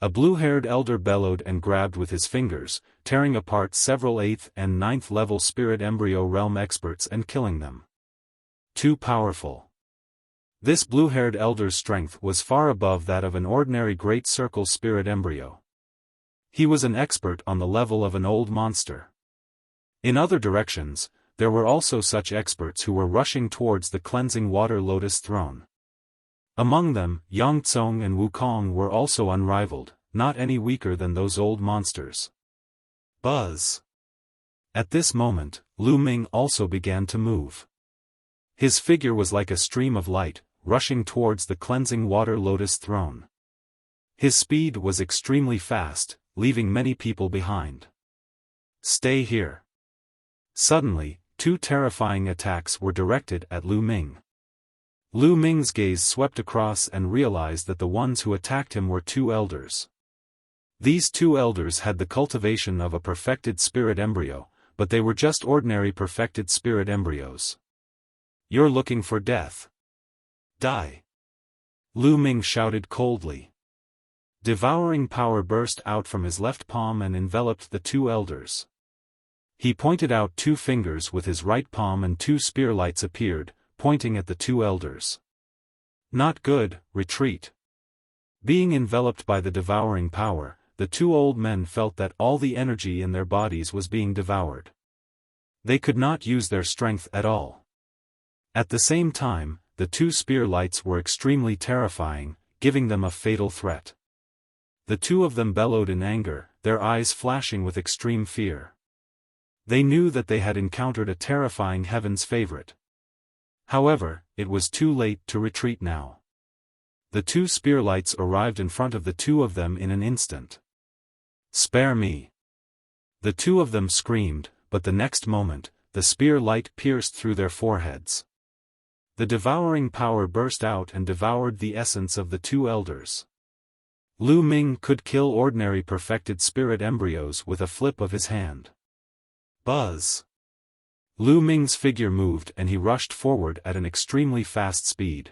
A blue-haired elder bellowed and grabbed with his fingers, tearing apart several 8th and 9th level spirit embryo realm experts and killing them. Too powerful. This blue-haired elder's strength was far above that of an ordinary Great Circle spirit embryo. He was an expert on the level of an old monster. In other directions, there were also such experts who were rushing towards the cleansing water lotus throne. Among them, Yang Tsong and Wukong were also unrivaled, not any weaker than those old monsters. Buzz! At this moment, Lu Ming also began to move. His figure was like a stream of light, rushing towards the cleansing water lotus throne. His speed was extremely fast, leaving many people behind. Stay here. Suddenly, 2 terrifying attacks were directed at Lu Ming. Lu Ming's gaze swept across and realized that the ones who attacked him were 2 elders. These 2 elders had the cultivation of a perfected spirit embryo, but they were just ordinary perfected spirit embryos. You're looking for death. Die! Lu Ming shouted coldly. Devouring power burst out from his left palm and enveloped the 2 elders. He pointed out 2 fingers with his right palm and 2 spear lights appeared, pointing at the 2 elders. Not good, retreat. Being enveloped by the devouring power, the 2 old men felt that all the energy in their bodies was being devoured. They could not use their strength at all. At the same time, the 2 spear lights were extremely terrifying, giving them a fatal threat. The 2 of them bellowed in anger, their eyes flashing with extreme fear. They knew that they had encountered a terrifying heaven's favorite. However, it was too late to retreat now. The 2 spear lights arrived in front of the 2 of them in an instant. Spare me! The 2 of them screamed, but the next moment, the spear light pierced through their foreheads. The devouring power burst out and devoured the essence of the 2 elders. Lu Ming could kill ordinary perfected spirit embryos with a flip of his hand. Buzz! Lu Ming's figure moved and he rushed forward at an extremely fast speed.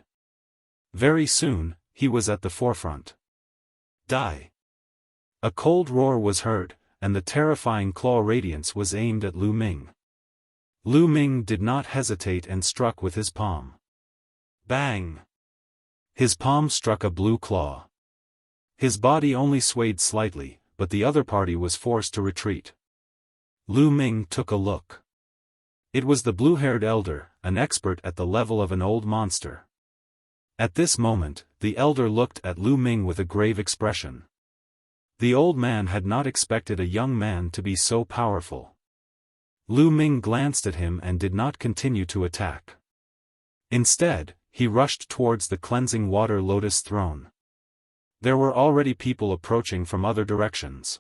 Very soon, he was at the forefront. Die! A cold roar was heard, and the terrifying claw radiance was aimed at Lu Ming. Lu Ming did not hesitate and struck with his palm. Bang! His palm struck a blue claw. His body only swayed slightly, but the other party was forced to retreat. Lu Ming took a look. It was the blue-haired elder, an expert at the level of an old monster. At this moment, the elder looked at Lu Ming with a grave expression. The old man had not expected a young man to be so powerful. Lu Ming glanced at him and did not continue to attack. Instead, he rushed towards the cleansing water lotus throne. There were already people approaching from other directions.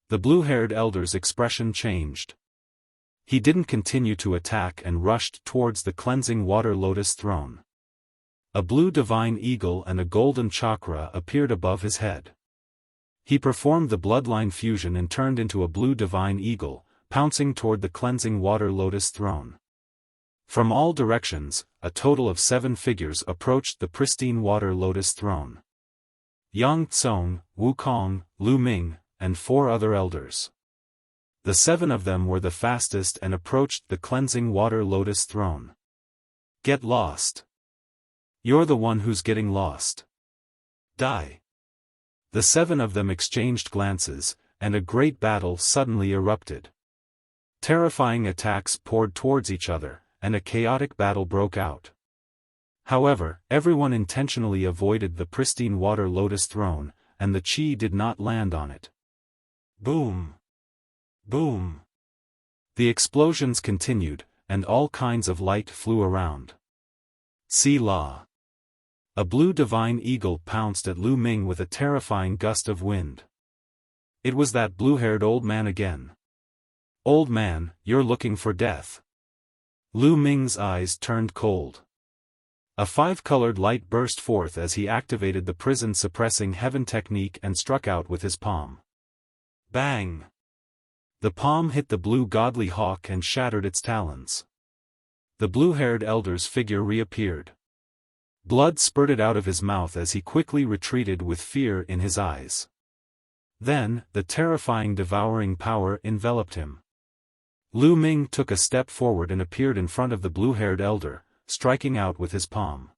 The blue-haired elder's expression changed. He didn't continue to attack and rushed towards the cleansing water lotus throne. A blue divine eagle and a golden chakra appeared above his head. He performed the bloodline fusion and turned into a blue divine eagle, pouncing toward the cleansing water lotus throne. From all directions, a total of 7 figures approached the pristine water lotus throne. Yang Tsong, Wukong, Lu Ming, and 4 other elders. The 7 of them were the fastest and approached the cleansing water lotus throne. Get lost. You're the one who's getting lost. Die. The 7 of them exchanged glances, and a great battle suddenly erupted. Terrifying attacks poured towards each other, and a chaotic battle broke out. However, everyone intentionally avoided the pristine water lotus throne, and the chi did not land on it. Boom! Boom! The explosions continued, and all kinds of light flew around. Selah! A blue divine eagle pounced at Lu Ming with a terrifying gust of wind. It was that blue-haired old man again. Old man, you're looking for death. Lu Ming's eyes turned cold. A 5-colored light burst forth as he activated the prison-suppressing heaven technique and struck out with his palm. Bang! The palm hit the blue godly hawk and shattered its talons. The blue-haired elder's figure reappeared. Blood spurted out of his mouth as he quickly retreated with fear in his eyes. Then, the terrifying devouring power enveloped him. Lu Ming took a step forward and appeared in front of the blue-haired elder, striking out with his palm.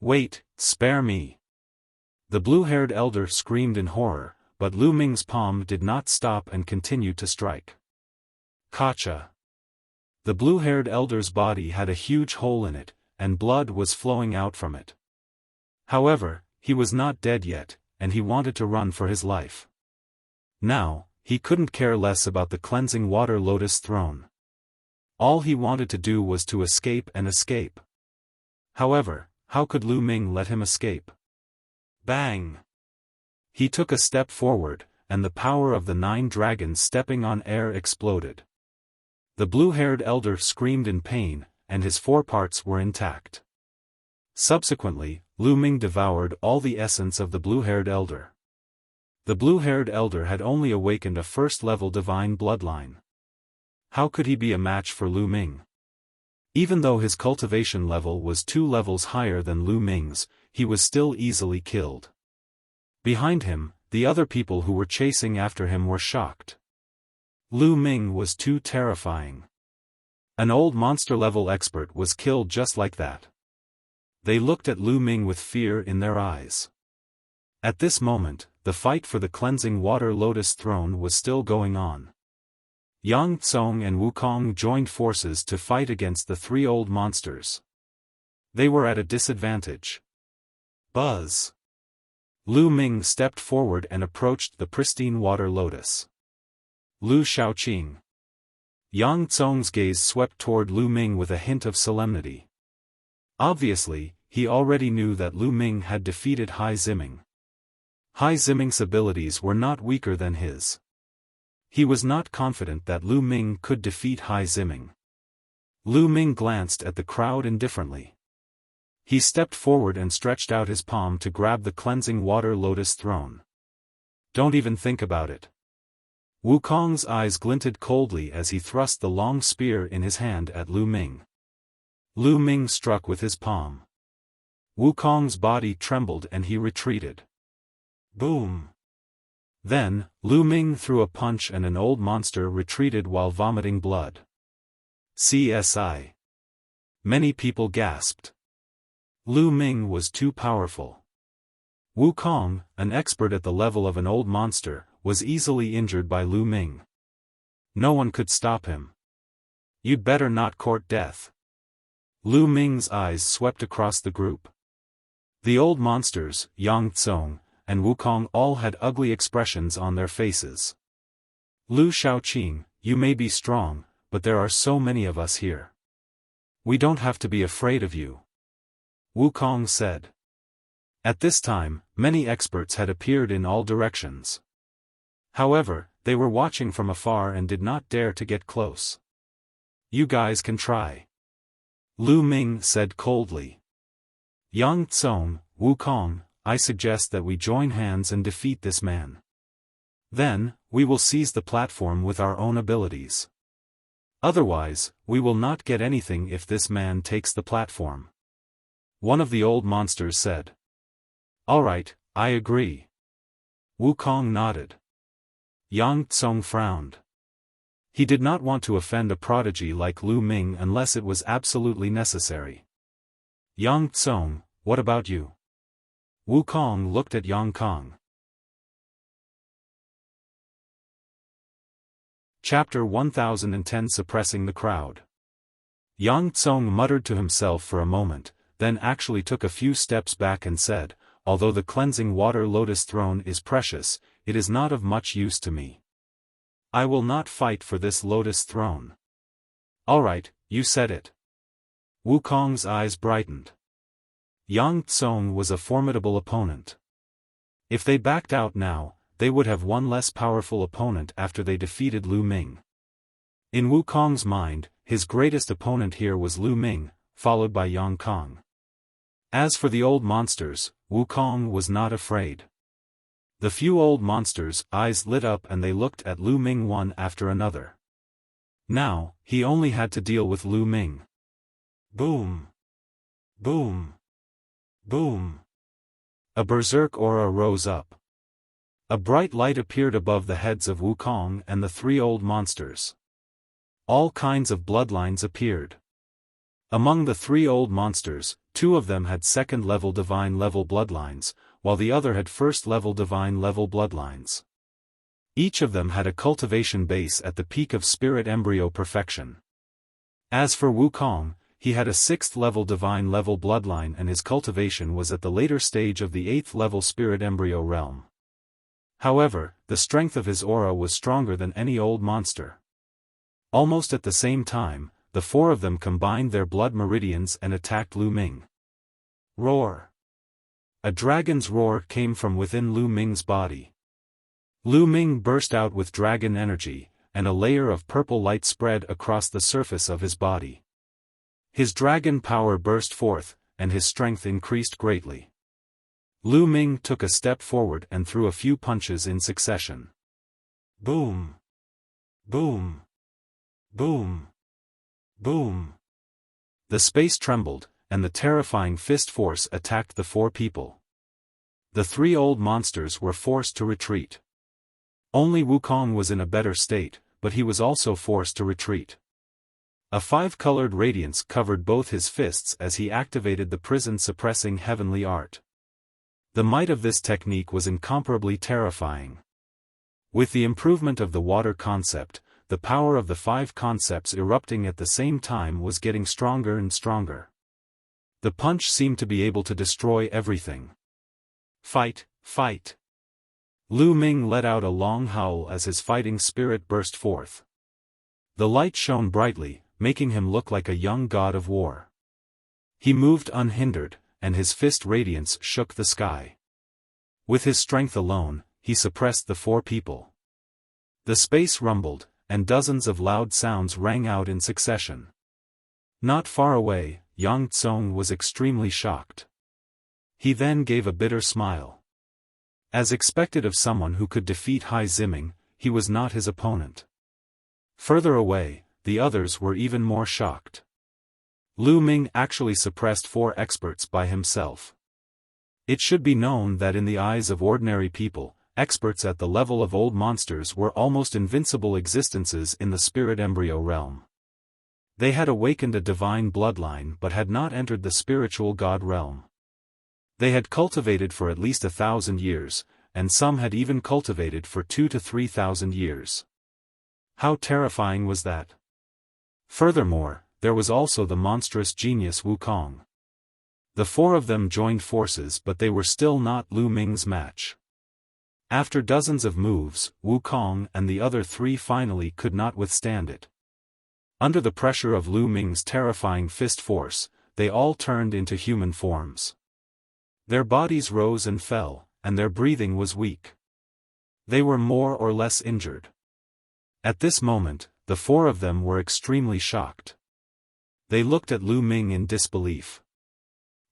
Wait, spare me! The blue-haired elder screamed in horror, but Lu Ming's palm did not stop and continued to strike. Gotcha! The blue-haired elder's body had a huge hole in it, and blood was flowing out from it. However, he was not dead yet, and he wanted to run for his life. Now, he couldn't care less about the cleansing water lotus throne. All he wanted to do was to escape and escape. However, how could Lu Ming let him escape? Bang! He took a step forward, and the power of the 9 dragons stepping on air exploded. The blue-haired elder screamed in pain, and his 4 parts were intact. Subsequently, Lu Ming devoured all the essence of the blue-haired elder. The blue-haired elder had only awakened a first-level divine bloodline. How could he be a match for Lu Ming? Even though his cultivation level was 2 levels higher than Lu Ming's, he was still easily killed. Behind him, the other people who were chasing after him were shocked. Lu Ming was too terrifying. An old monster-level expert was killed just like that. They looked at Lu Ming with fear in their eyes. At this moment, the fight for the cleansing water lotus throne was still going on. Yang Tsong and Wukong joined forces to fight against the 3 old monsters. They were at a disadvantage. Buzz! Lu Ming stepped forward and approached the pristine water lotus. Lu Shaoqing. Yang Tsong's gaze swept toward Lu Ming with a hint of solemnity. Obviously, he already knew that Lu Ming had defeated Hai Ziming. Hai Ziming's abilities were not weaker than his. He was not confident that Lu Ming could defeat Hai Ziming. Lu Ming glanced at the crowd indifferently. He stepped forward and stretched out his palm to grab the cleansing water lotus throne. Don't even think about it. Wukong's eyes glinted coldly as he thrust the long spear in his hand at Lu Ming. Lu Ming struck with his palm. Wukong's body trembled and he retreated. Boom! Then, Lu Ming threw a punch and an old monster retreated while vomiting blood. CSI. Many people gasped. Lu Ming was too powerful. Wukong, an expert at the level of an old monster, was easily injured by Lu Ming. No one could stop him. You'd better not court death. Lu Ming's eyes swept across the group. The old monsters, Yang Tsong, and Wukong all had ugly expressions on their faces. Lu Shaoqing, you may be strong, but there are so many of us here. We don't have to be afraid of you. Wukong said. At this time, many experts had appeared in all directions. However, they were watching from afar and did not dare to get close. You guys can try. Lu Ming said coldly. Yang Tsong, Wukong, I suggest that we join hands and defeat this man. Then, we will seize the platform with our own abilities. Otherwise, we will not get anything if this man takes the platform. One of the old monsters said. All right, I agree. Wukong nodded. Yang Tsong frowned. He did not want to offend a prodigy like Lu Ming unless it was absolutely necessary. Yang Tsong, what about you? Wukong looked at Yang Kong. Chapter 1010 Suppressing the Crowd. Yang Tsong muttered to himself for a moment, then actually took a few steps back and said, although the cleansing water lotus throne is precious, it is not of much use to me. I will not fight for this lotus throne. All right, you said it. Wukong's eyes brightened. Yang Tsong was a formidable opponent. If they backed out now, they would have one less powerful opponent after they defeated Lu Ming. In Wukong's mind, his greatest opponent here was Lu Ming, followed by Yang Kong. As for the old monsters, Wukong was not afraid. The few old monsters' eyes lit up and they looked at Lu Ming one after another. Now, he only had to deal with Lu Ming. Boom! Boom! Boom! A berserk aura rose up. A bright light appeared above the heads of Wukong and the three old monsters. All kinds of bloodlines appeared. Among the three old monsters, two of them had second-level divine-level bloodlines, while the other had first-level divine-level bloodlines. Each of them had a cultivation base at the peak of spirit embryo perfection. As for Wukong, he had a sixth-level divine-level bloodline and his cultivation was at the later stage of the eighth-level spirit embryo realm. However, the strength of his aura was stronger than any old monster. Almost at the same time, the four of them combined their blood meridians and attacked Lu Ming. Roar! A dragon's roar came from within Lu Ming's body. Lu Ming burst out with dragon energy, and a layer of purple light spread across the surface of his body. His dragon power burst forth, and his strength increased greatly. Lu Ming took a step forward and threw a few punches in succession. Boom! Boom! Boom! Boom! The space trembled, and the terrifying fist force attacked the four people. The three old monsters were forced to retreat. Only Wukong was in a better state, but he was also forced to retreat. A five-colored radiance covered both his fists as he activated the prison-suppressing heavenly art. The might of this technique was incomparably terrifying. With the improvement of the water concept, the power of the five concepts erupting at the same time was getting stronger and stronger. The punch seemed to be able to destroy everything. Fight, fight! Lu Ming let out a long howl as his fighting spirit burst forth. The light shone brightly, making him look like a young god of war. He moved unhindered, and his fist radiance shook the sky. With his strength alone, he suppressed the four people. The space rumbled, and dozens of loud sounds rang out in succession. Not far away, Yang Tsong was extremely shocked. He then gave a bitter smile. As expected of someone who could defeat Hai Ziming, he was not his opponent. Further away, the others were even more shocked. Lu Ming actually suppressed 4 experts by himself. It should be known that in the eyes of ordinary people, experts at the level of old monsters were almost invincible existences in the spirit embryo realm. They had awakened a divine bloodline but had not entered the spiritual god realm. They had cultivated for at least 1,000 years, and some had even cultivated for 2,000 to 3,000 years. How terrifying was that? Furthermore, there was also the monstrous genius Wukong. The 4 of them joined forces, but they were still not Lu Ming's match. After dozens of moves, Wukong and the other 3 finally could not withstand it. Under the pressure of Lu Ming's terrifying fist force, they all turned into human forms. Their bodies rose and fell, and their breathing was weak. They were more or less injured. At this moment, the 4 of them were extremely shocked. They looked at Lu Ming in disbelief.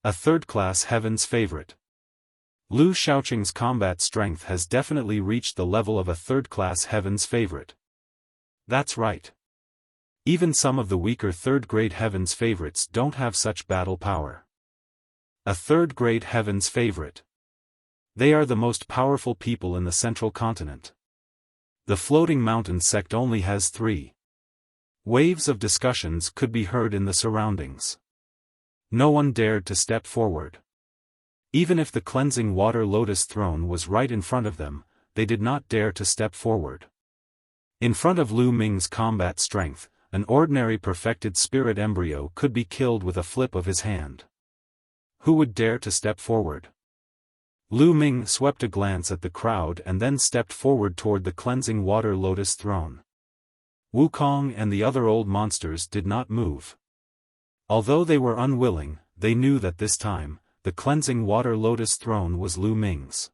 A third-class heaven's favorite. Lu Shaoqing's combat strength has definitely reached the level of a third-class heaven's favorite. That's right. Even some of the weaker third-grade heaven's favorites don't have such battle power. A third-grade heaven's favorite. They are the most powerful people in the central continent. The floating mountain sect only has 3. Waves of discussions could be heard in the surroundings. No one dared to step forward. Even if the cleansing water lotus throne was right in front of them, they did not dare to step forward. In front of Lu Ming's combat strength, an ordinary perfected spirit embryo could be killed with a flip of his hand. Who would dare to step forward? Lu Ming swept a glance at the crowd and then stepped forward toward the cleansing water lotus throne. Wukong and the other old monsters did not move. Although they were unwilling, they knew that this time, the cleansing water lotus throne was Lu Ming's.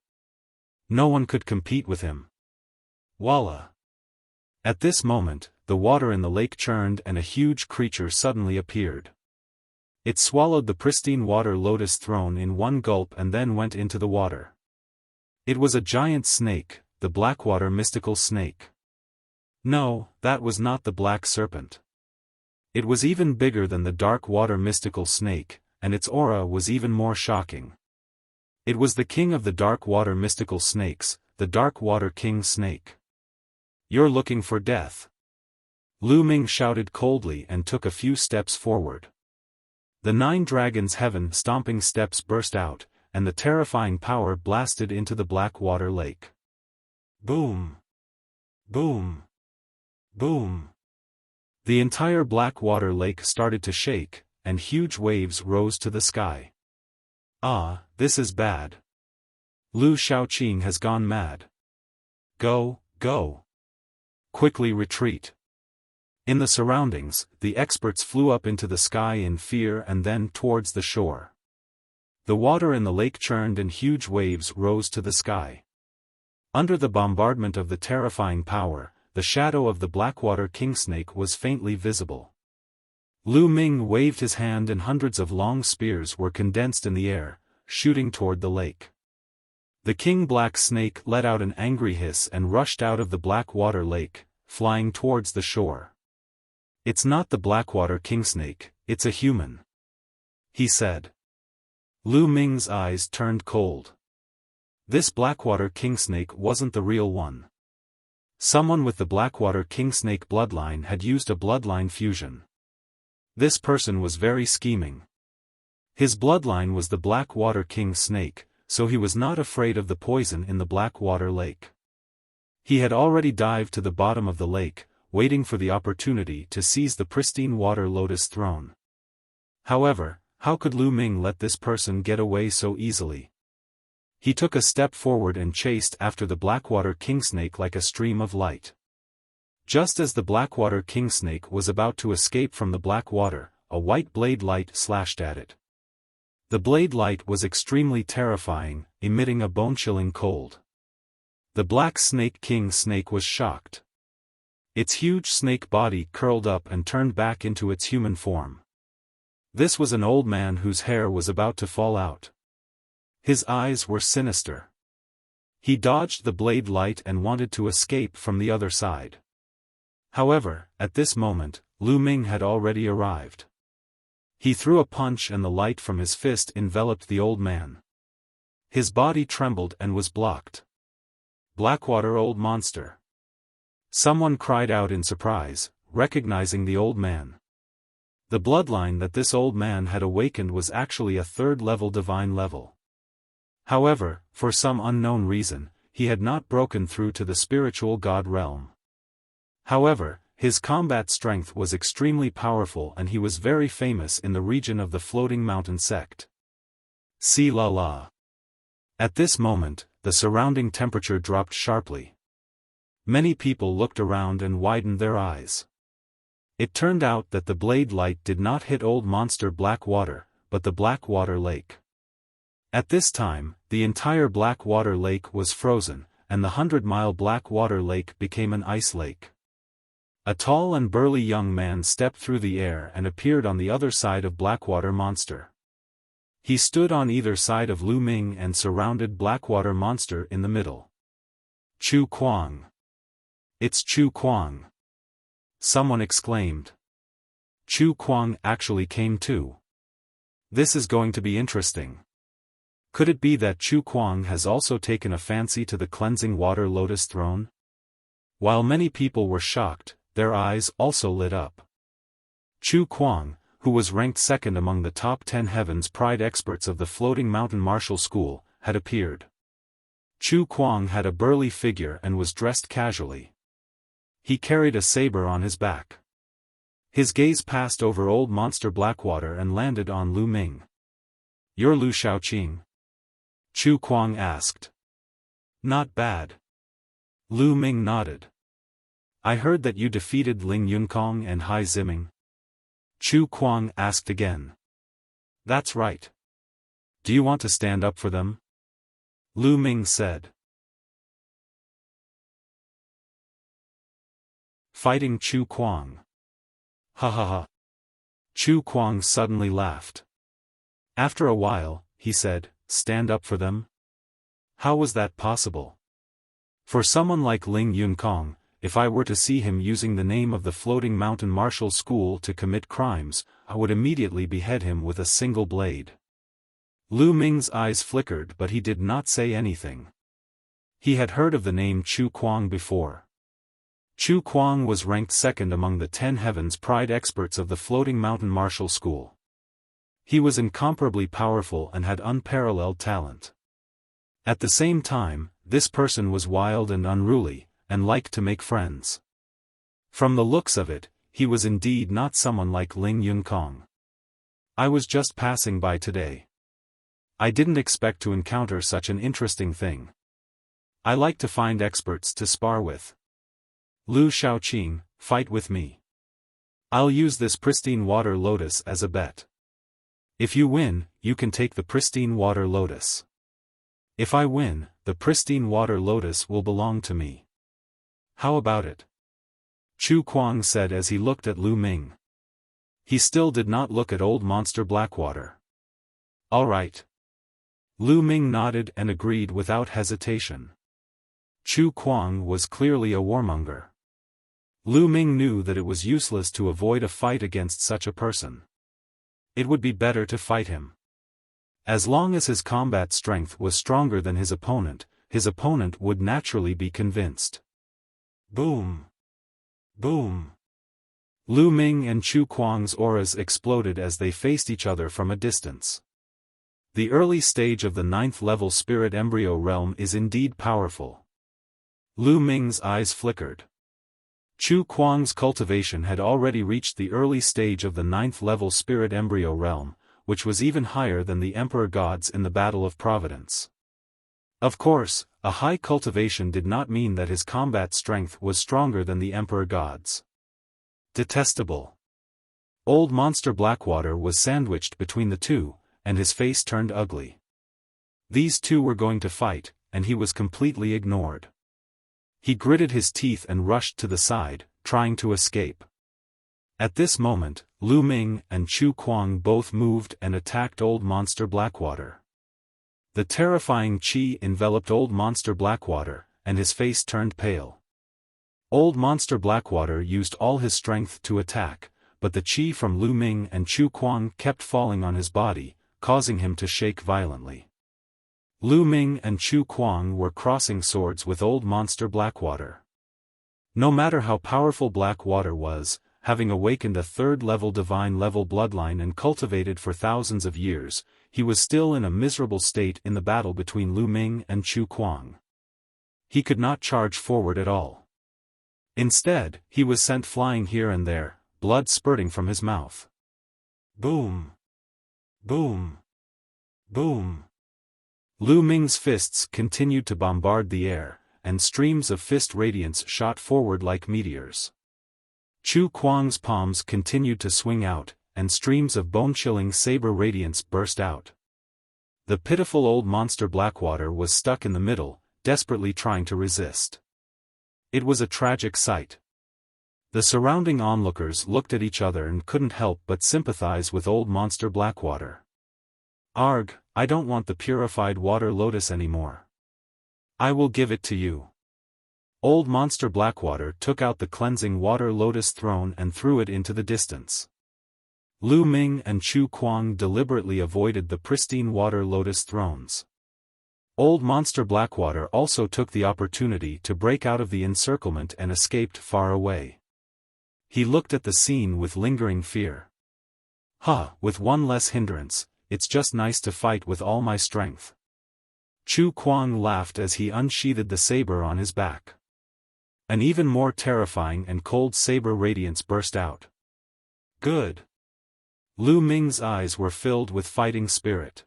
No one could compete with him. Voila! At this moment, the water in the lake churned and a huge creature suddenly appeared. It swallowed the pristine water lotus throne in one gulp and then went into the water. It was a giant snake, the Blackwater mystical snake. No, that was not the black serpent. It was even bigger than the dark water mystical snake, and its aura was even more shocking. It was the king of the dark water mystical snakes, the dark water king snake. You're looking for death. Lu Ming shouted coldly and took a few steps forward. The 9 dragons' heaven-stomping steps burst out, and the terrifying power blasted into the black water lake. Boom! Boom! Boom! The entire black water lake started to shake, and huge waves rose to the sky. Ah, this is bad. Lu Shaoqing has gone mad. Go, go! Quickly retreat. In the surroundings, the experts flew up into the sky in fear and then towards the shore. The water in the lake churned and huge waves rose to the sky. Under the bombardment of the terrifying power, the shadow of the Blackwater Kingsnake was faintly visible. Lu Ming waved his hand and hundreds of long spears were condensed in the air, shooting toward the lake. The King Black Snake let out an angry hiss and rushed out of the Blackwater Lake, flying towards the shore. It's not the Blackwater Kingsnake, it's a human, he said. Lu Ming's eyes turned cold. This Blackwater Kingsnake wasn't the real one. Someone with the Blackwater Kingsnake bloodline had used a bloodline fusion. This person was very scheming. His bloodline was the Blackwater King Snake, so he was not afraid of the poison in the Blackwater Lake. He had already dived to the bottom of the lake, waiting for the opportunity to seize the pristine water lotus throne. However, how could Lu Ming let this person get away so easily? He took a step forward and chased after the Blackwater Kingsnake like a stream of light. Just as the Blackwater Kingsnake was about to escape from the black water, a white blade light slashed at it. The blade light was extremely terrifying, emitting a bone-chilling cold. The Black Snake King Snake was shocked. Its huge snake body curled up and turned back into its human form. This was an old man whose hair was about to fall out. His eyes were sinister. He dodged the blade light and wanted to escape from the other side. However, at this moment, Lu Ming had already arrived. He threw a punch and the light from his fist enveloped the old man. His body trembled and was blocked. Blackwater old monster. Someone cried out in surprise, recognizing the old man. The bloodline that this old man had awakened was actually a third-level divine level. However, for some unknown reason, he had not broken through to the spiritual god realm. However, his combat strength was extremely powerful and he was very famous in the region of the Floating Mountain sect. See la la. At this moment, the surrounding temperature dropped sharply. Many people looked around and widened their eyes. It turned out that the blade light did not hit old monster Blackwater, but the Blackwater Lake. At this time, the entire Blackwater Lake was frozen, and the 100-mile Blackwater Lake became an ice lake. A tall and burly young man stepped through the air and appeared on the other side of Blackwater Monster. He stood on either side of Lu Ming and surrounded Blackwater Monster in the middle. Chu Kuang. It's Chu Kuang. Someone exclaimed. Chu Kuang actually came too. This is going to be interesting. Could it be that Chu Kuang has also taken a fancy to the cleansing water lotus throne? While many people were shocked, their eyes also lit up. Chu Kuang, who was ranked second among the top 10 Heaven's Pride experts of the Floating Mountain Martial School, had appeared. Chu Kuang had a burly figure and was dressed casually. He carried a saber on his back. His gaze passed over old monster Blackwater and landed on Lu Ming. You're Lu Xiaoqing? Chu Kuang asked. Not bad. Lu Ming nodded. I heard that you defeated Ling Yunkong and Hai Ziming. Chu Kuang asked again. That's right. Do you want to stand up for them? Lu Ming said. Fighting Chu Kuang. Ha ha ha. Chu Kuang suddenly laughed. After a while, he said, stand up for them? How was that possible? For someone like Ling Yunkong, if I were to see him using the name of the Floating Mountain Martial School to commit crimes, I would immediately behead him with a single blade. Lu Ming's eyes flickered but he did not say anything. He had heard of the name Chu Kuang before. Chu Kuang was ranked second among the 10 Heaven's Pride experts of the Floating Mountain Martial School. He was incomparably powerful and had unparalleled talent. At the same time, this person was wild and unruly, and liked to make friends. From the looks of it, he was indeed not someone like Ling Yunkong. I was just passing by today. I didn't expect to encounter such an interesting thing. I like to find experts to spar with. Lu Xiaoqing, fight with me. I'll use this pristine water lotus as a bet. If you win, you can take the pristine water lotus. If I win, the pristine water lotus will belong to me. How about it? Chu Kuang said as he looked at Lu Ming. He still did not look at old monster Blackwater. All right. Lu Ming nodded and agreed without hesitation. Chu Kuang was clearly a warmonger. Lu Ming knew that it was useless to avoid a fight against such a person. It would be better to fight him. As long as his combat strength was stronger than his opponent would naturally be convinced. Boom! Boom! Lu Ming and Chu Kuang's auras exploded as they faced each other from a distance. The early stage of the 9th level spirit embryo realm is indeed powerful. Lu Ming's eyes flickered. Chu Kuang's cultivation had already reached the early stage of the 9th level spirit embryo realm, which was even higher than the Emperor Gods in the Battle of Providence. Of course, a high cultivation did not mean that his combat strength was stronger than the Emperor Gods. Detestable. Old monster Blackwater was sandwiched between the two, and his face turned ugly. These two were going to fight, and he was completely ignored. He gritted his teeth and rushed to the side, trying to escape. At this moment, Lu Ming and Chu Kuang both moved and attacked Old Monster Blackwater. The terrifying qi enveloped Old Monster Blackwater, and his face turned pale. Old Monster Blackwater used all his strength to attack, but the qi from Lu Ming and Chu Kuang kept falling on his body, causing him to shake violently. Lu Ming and Chu Kuang were crossing swords with Old Monster Blackwater. No matter how powerful Blackwater was, having awakened a third-level divine-level bloodline and cultivated for thousands of years, he was still in a miserable state in the battle between Lu Ming and Chu Kuang. He could not charge forward at all. Instead, he was sent flying here and there, blood spurting from his mouth. Boom! Boom! Boom! Lu Ming's fists continued to bombard the air, and streams of fist radiance shot forward like meteors. Chu Kuang's palms continued to swing out, and streams of bone-chilling saber radiance burst out. The pitiful Old Monster Blackwater was stuck in the middle, desperately trying to resist. It was a tragic sight. The surrounding onlookers looked at each other and couldn't help but sympathize with Old Monster Blackwater. Arg, I don't want the purified water lotus anymore. I will give it to you. Old Monster Blackwater took out the cleansing water lotus throne and threw it into the distance. Lu Ming and Chu Kuang deliberately avoided the pristine water lotus thrones. Old Monster Blackwater also took the opportunity to break out of the encirclement and escaped far away. He looked at the scene with lingering fear. With one less hindrance, it's just nice to fight with all my strength. Chu Kuang laughed as he unsheathed the saber on his back. An even more terrifying and cold saber radiance burst out. Good. Lu Ming's eyes were filled with fighting spirit.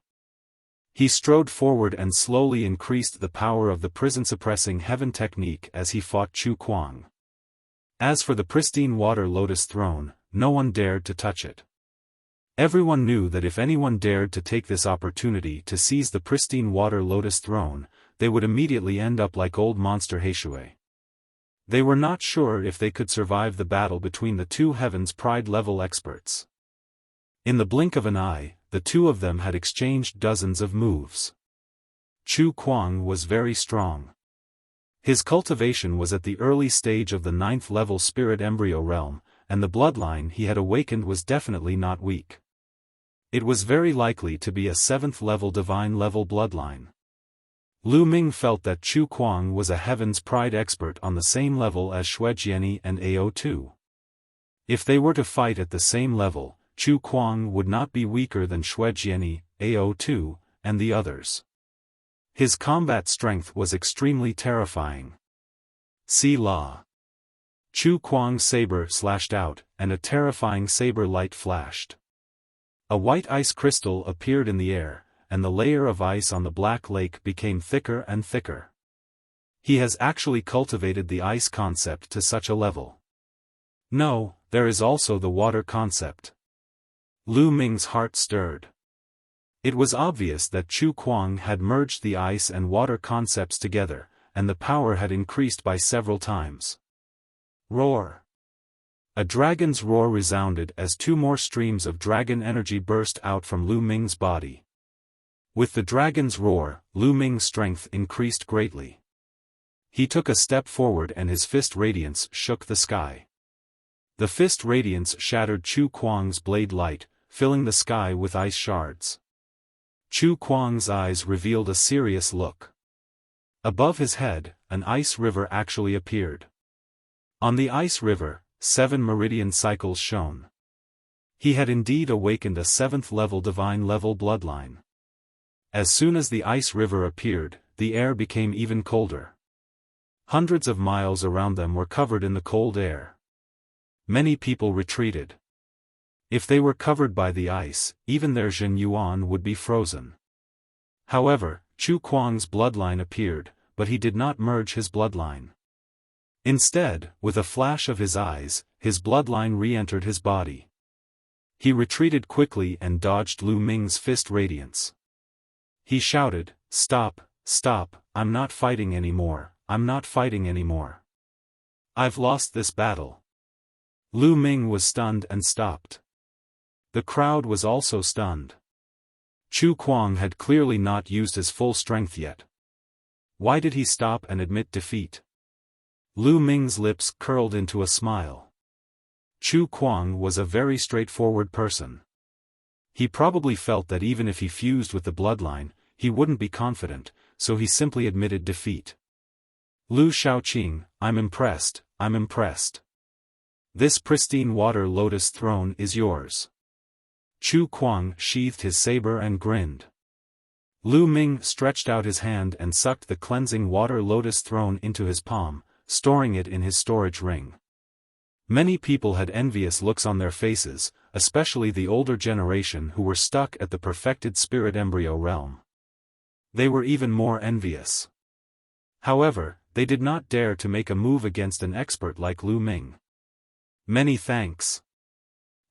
He strode forward and slowly increased the power of the prison-suppressing heaven technique as he fought Chu Kuang. As for the pristine water lotus throne, no one dared to touch it. Everyone knew that if anyone dared to take this opportunity to seize the pristine water lotus throne, they would immediately end up like Old Monster Heishui. They were not sure if they could survive the battle between the two Heaven's Pride-level experts. In the blink of an eye, the two of them had exchanged dozens of moves. Chu Kuang was very strong. His cultivation was at the early stage of the 9th-level spirit embryo realm, and the bloodline he had awakened was definitely not weak. It was very likely to be a 7th-level divine-level bloodline. Lu Ming felt that Chu Kuang was a Heaven's Pride expert on the same level as Xuejiani and AO2. If they were to fight at the same level, Chu Kuang would not be weaker than Xuejiani, AO2, and the others. His combat strength was extremely terrifying. See La. Chu Kuang's saber slashed out, and a terrifying saber light flashed. A white ice crystal appeared in the air, and the layer of ice on the black lake became thicker and thicker. He has actually cultivated the ice concept to such a level. No, there is also the water concept. Lu Ming's heart stirred. It was obvious that Chu Kuang had merged the ice and water concepts together, and the power had increased by several times. Roar! A dragon's roar resounded as two more streams of dragon energy burst out from Lu Ming's body. With the dragon's roar, Lu Ming's strength increased greatly. He took a step forward and his fist radiance shook the sky. The fist radiance shattered Chu Kuang's blade light, filling the sky with ice shards. Chu Kuang's eyes revealed a serious look. Above his head, an ice river actually appeared. On the ice river, 7 meridian cycles shone. He had indeed awakened a 7th-level divine-level bloodline. As soon as the ice river appeared, the air became even colder. Hundreds of miles around them were covered in the cold air. Many people retreated. If they were covered by the ice, even their Jin Yuan would be frozen. However, Chu Kuang's bloodline appeared, but he did not merge his bloodline. Instead, with a flash of his eyes, his bloodline re-entered his body. He retreated quickly and dodged Lu Ming's fist radiance. He shouted, "Stop, stop, I'm not fighting anymore, I'm not fighting anymore. I've lost this battle." Lu Ming was stunned and stopped. The crowd was also stunned. Chu Kuang had clearly not used his full strength yet. Why did he stop and admit defeat? Lu Ming's lips curled into a smile. Chu Kuang was a very straightforward person. He probably felt that even if he fused with the bloodline, he wouldn't be confident, so he simply admitted defeat. Lu Shaoqing, I'm impressed, I'm impressed. This pristine water lotus throne is yours. Chu Kuang sheathed his saber and grinned. Lu Ming stretched out his hand and sucked the cleansing water lotus throne into his palm, storing it in his storage ring. Many people had envious looks on their faces, especially the older generation who were stuck at the perfected spirit embryo realm. They were even more envious. However, they did not dare to make a move against an expert like Lu Ming. Many thanks.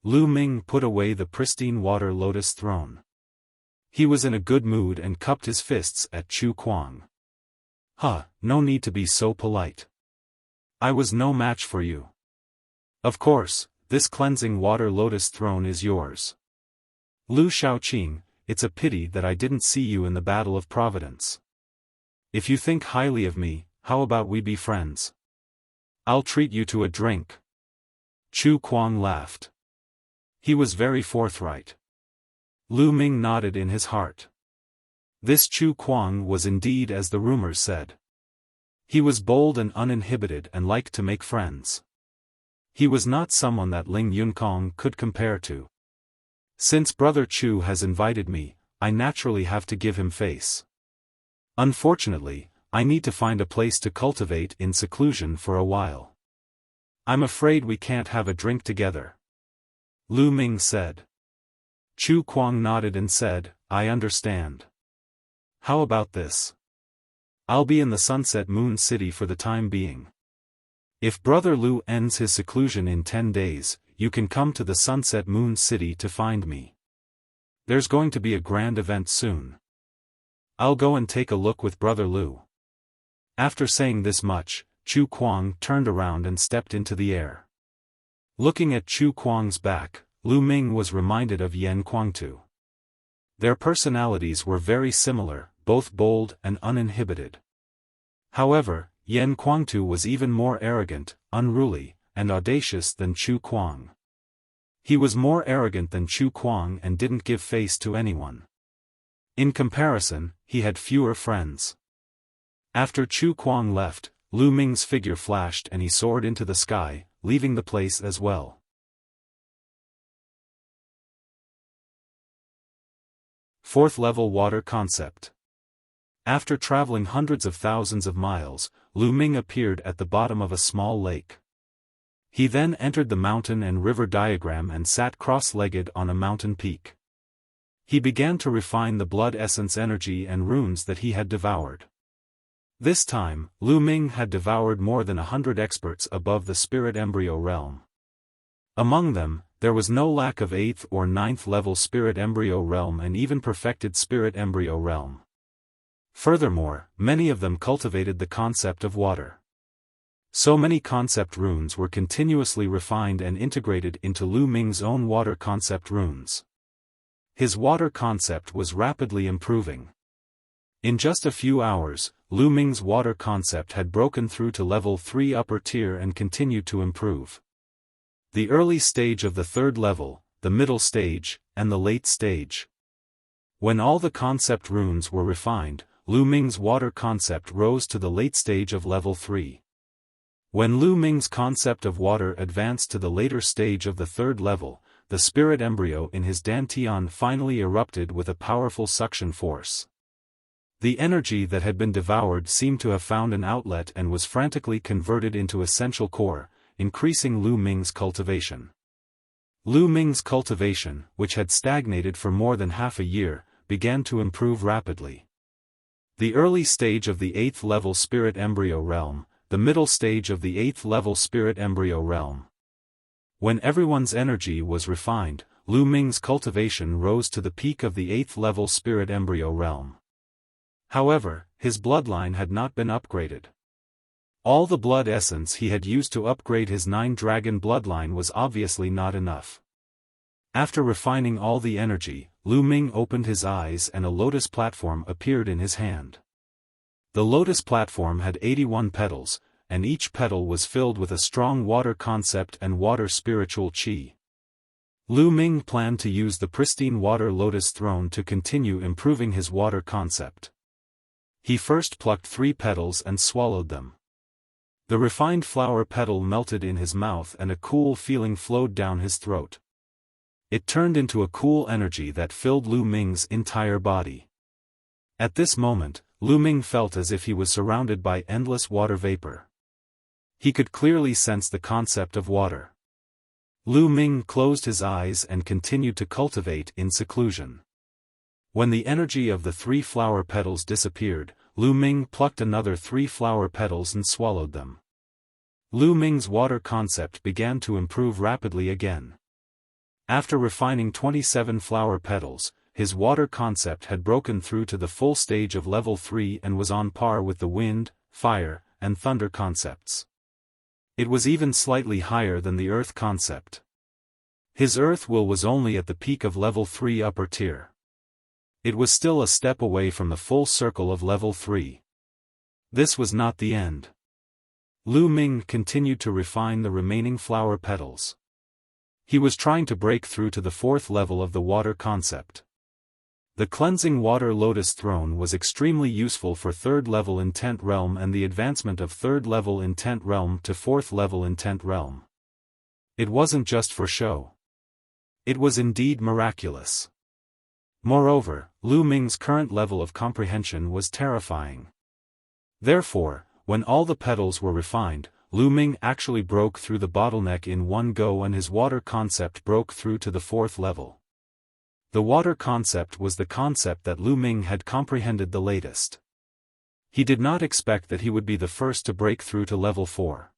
Lu Ming put away the pristine water lotus throne. He was in a good mood and cupped his fists at Chu Kuang. No need to be so polite. I was no match for you. Of course, this cleansing water lotus throne is yours. Lu Shaoqing, it's a pity that I didn't see you in the Battle of Providence. If you think highly of me, how about we be friends? I'll treat you to a drink. Chu Kuang laughed. He was very forthright. Lu Ming nodded in his heart. This Chu Kuang was indeed as the rumors said. He was bold and uninhibited and liked to make friends. He was not someone that Ling Yunkong could compare to. Since Brother Chu has invited me, I naturally have to give him face. Unfortunately, I need to find a place to cultivate in seclusion for a while. I'm afraid we can't have a drink together. Lu Ming said. Chu Kuang nodded and said, I understand. How about this? I'll be in the Sunset Moon City for the time being. If Brother Lu ends his seclusion in 10 days, you can come to the Sunset Moon City to find me. There's going to be a grand event soon. I'll go and take a look with Brother Lu. After saying this much, Chu Kuang turned around and stepped into the air. Looking at Chu Kuang's back, Lu Ming was reminded of Yan Kuangtu. Their personalities were very similar, both bold and uninhibited. However, Yan Kuangtu was even more arrogant, unruly, and audacious than Chu Kuang. He was more arrogant than Chu Kuang and didn't give face to anyone. In comparison, he had fewer friends. After Chu Kuang left, Lu Ming's figure flashed and he soared into the sky, leaving the place as well. Fourth level water concept. After traveling hundreds of thousands of miles, Lu Ming appeared at the bottom of a small lake. He then entered the mountain and river diagram and sat cross-legged on a mountain peak. He began to refine the blood essence energy and runes that he had devoured. This time, Lu Ming had devoured more than 100 experts above the spirit embryo realm. Among them, there was no lack of 8th or 9th level spirit embryo realm and even perfected spirit embryo realm. Furthermore, many of them cultivated the concept of water. So many concept runes were continuously refined and integrated into Lu Ming's own water concept runes. His water concept was rapidly improving. In just a few hours, Lu Ming's water concept had broken through to level 3 upper tier and continued to improve. The early stage of the 3rd level, the middle stage, and the late stage. When all the concept runes were refined, Lu Ming's water concept rose to the late stage of level 3. When Lu Ming's concept of water advanced to the later stage of the 3rd level, the spirit embryo in his dantian finally erupted with a powerful suction force. The energy that had been devoured seemed to have found an outlet and was frantically converted into essential core, increasing Lu Ming's cultivation. Lu Ming's cultivation, which had stagnated for more than half a year, began to improve rapidly. The early stage of the 8th level spirit embryo realm, the middle stage of the 8th level spirit embryo realm. When everyone's energy was refined, Lu Ming's cultivation rose to the peak of the 8th level spirit embryo realm. However, his bloodline had not been upgraded. All the blood essence he had used to upgrade his 9-dragon bloodline was obviously not enough. After refining all the energy, Lu Ming opened his eyes and a lotus platform appeared in his hand. The lotus platform had 81 petals, and each petal was filled with a strong water concept and water spiritual qi. Lu Ming planned to use the pristine water lotus throne to continue improving his water concept. He first plucked 3 petals and swallowed them. The refined flower petal melted in his mouth and a cool feeling flowed down his throat. It turned into a cool energy that filled Lu Ming's entire body. At this moment, Lu Ming felt as if he was surrounded by endless water vapor. He could clearly sense the concept of water. Lu Ming closed his eyes and continued to cultivate in seclusion. When the energy of the 3 flower petals disappeared, Lu Ming plucked another 3 flower petals and swallowed them. Lu Ming's water concept began to improve rapidly again. After refining 27 flower petals, his water concept had broken through to the full stage of level 3 and was on par with the wind, fire, and thunder concepts. It was even slightly higher than the earth concept. His earth will was only at the peak of level 3 upper tier. It was still a step away from the full circle of level 3. This was not the end. Lu Ming continued to refine the remaining flower petals. He was trying to break through to the 4th level of the water concept. The cleansing water lotus throne was extremely useful for 3rd level intent realm and the advancement of 3rd level intent realm to 4th level intent realm. It wasn't just for show. It was indeed miraculous. Moreover, Lu Ming's current level of comprehension was terrifying. Therefore, when all the petals were refined, Lu Ming actually broke through the bottleneck in one go and his water concept broke through to the 4th level. The water concept was the concept that Lu Ming had comprehended the latest. He did not expect that he would be the first to break through to level 4.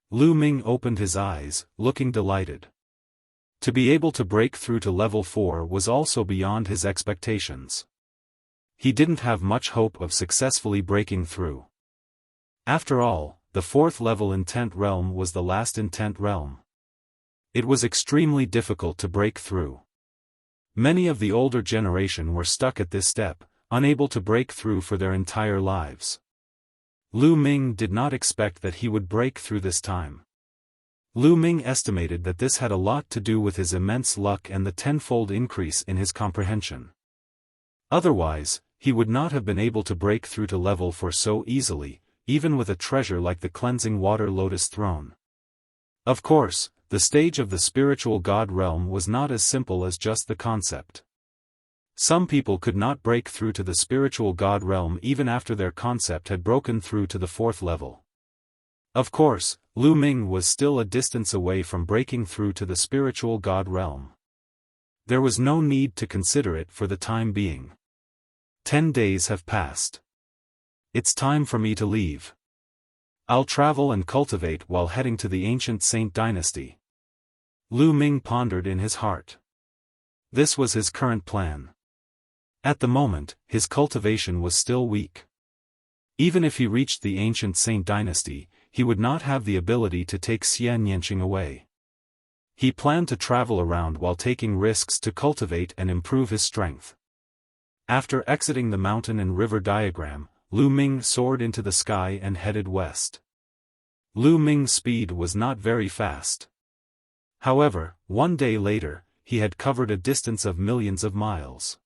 Lu Ming opened his eyes, looking delighted. To be able to break through to level 4 was also beyond his expectations. He didn't have much hope of successfully breaking through. After all, the 4th level intent realm was the last intent realm. It was extremely difficult to break through. Many of the older generation were stuck at this step, unable to break through for their entire lives. Lu Ming did not expect that he would break through this time. Lu Ming estimated that this had a lot to do with his immense luck and the 10-fold increase in his comprehension. Otherwise, he would not have been able to break through to level 4 so easily, even with a treasure like the cleansing water lotus throne. Of course, the stage of the spiritual god realm was not as simple as just the concept. Some people could not break through to the spiritual god realm even after their concept had broken through to the 4th level. Of course, Lu Ming was still a distance away from breaking through to the spiritual god realm. There was no need to consider it for the time being. 10 days have passed. It's time for me to leave. I'll travel and cultivate while heading to the ancient Saint dynasty. Lu Ming pondered in his heart. This was his current plan. At the moment, his cultivation was still weak. Even if he reached the ancient Saint dynasty, he would not have the ability to take Xian Yanqing away. He planned to travel around while taking risks to cultivate and improve his strength. After exiting the mountain and river diagram, Lu Ming soared into the sky and headed west. Lu Ming's speed was not very fast. However, one day later, he had covered a distance of millions of miles.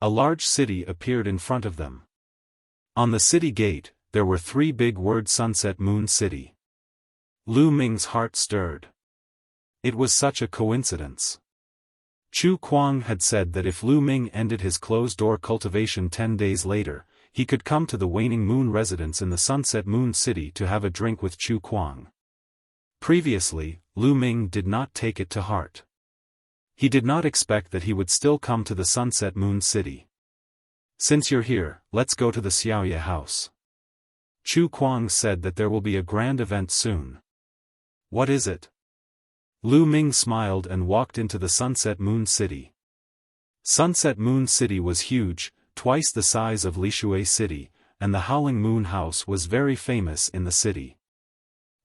A large city appeared in front of them. On the city gate, there were 3 big words Sunset Moon City. Lu Ming's heart stirred. It was such a coincidence. Chu Kuang had said that if Lu Ming ended his closed-door cultivation 10 days later, he could come to the Waning Moon residence in the Sunset Moon City to have a drink with Chu Kuang. Previously, Lu Ming did not take it to heart. He did not expect that he would still come to the Sunset Moon City. Since you're here, let's go to the Xiaoye house. Chu Kuang said that there will be a grand event soon. What is it? Lu Ming smiled and walked into the Sunset Moon City. Sunset Moon City was huge, twice the size of Lishui City, and the Howling Moon House was very famous in the city.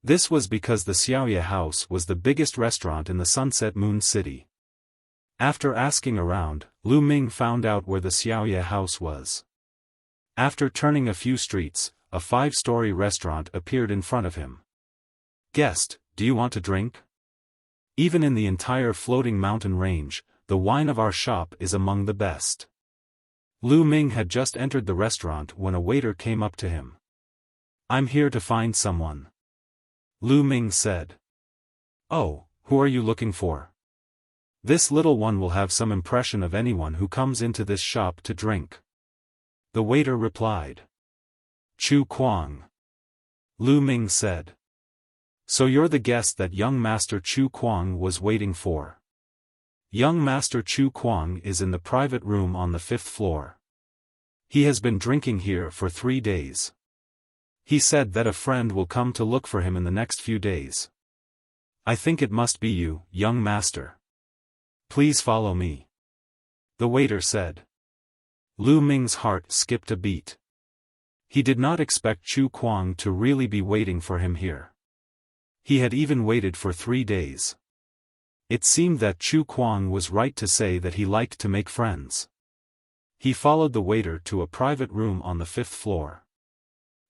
This was because the Xiaoye House was the biggest restaurant in the Sunset Moon City. After asking around, Lu Ming found out where the Xiaoye House was. After turning a few streets, a 5-story restaurant appeared in front of him. "Guest, do you want a drink? Even in the entire floating mountain range, the wine of our shop is among the best." Lu Ming had just entered the restaurant when a waiter came up to him. "I'm here to find someone," Lu Ming said. "Oh, who are you looking for? This little one will have some impression of anyone who comes into this shop to drink," the waiter replied. "Chu Kuang," Lu Ming said. "So you're the guest that young Master Chu Kuang was waiting for. Young Master Chu Kuang is in the private room on the 5th floor. He has been drinking here for 3 days. He said that a friend will come to look for him in the next few days. I think it must be you, young master. Please follow me," the waiter said. Lu Ming's heart skipped a beat. He did not expect Chu Kuang to really be waiting for him here. He had even waited for 3 days. It seemed that Chu Kuang was right to say that he liked to make friends. He followed the waiter to a private room on the 5th floor.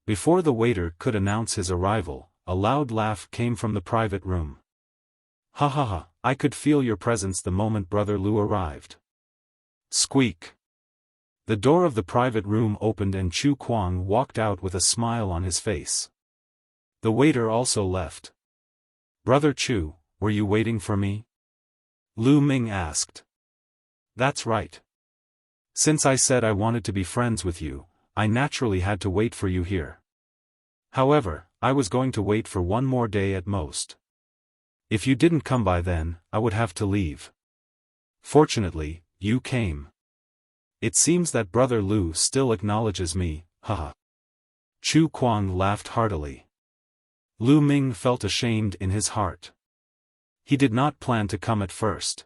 Before the waiter could announce his arrival, a loud laugh came from the private room. "Ha ha ha, I could feel your presence the moment Brother Lu arrived." Squeak. The door of the private room opened and Chu Kuang walked out with a smile on his face. The waiter also left. "Brother Chu, were you waiting for me?" Lu Ming asked. "That's right. Since I said I wanted to be friends with you, I naturally had to wait for you here. However, I was going to wait for 1 more day at most. If you didn't come by then, I would have to leave. Fortunately, you came. It seems that Brother Lu still acknowledges me, haha." Chu Kuang laughed heartily. Lu Ming felt ashamed in his heart. He did not plan to come at first.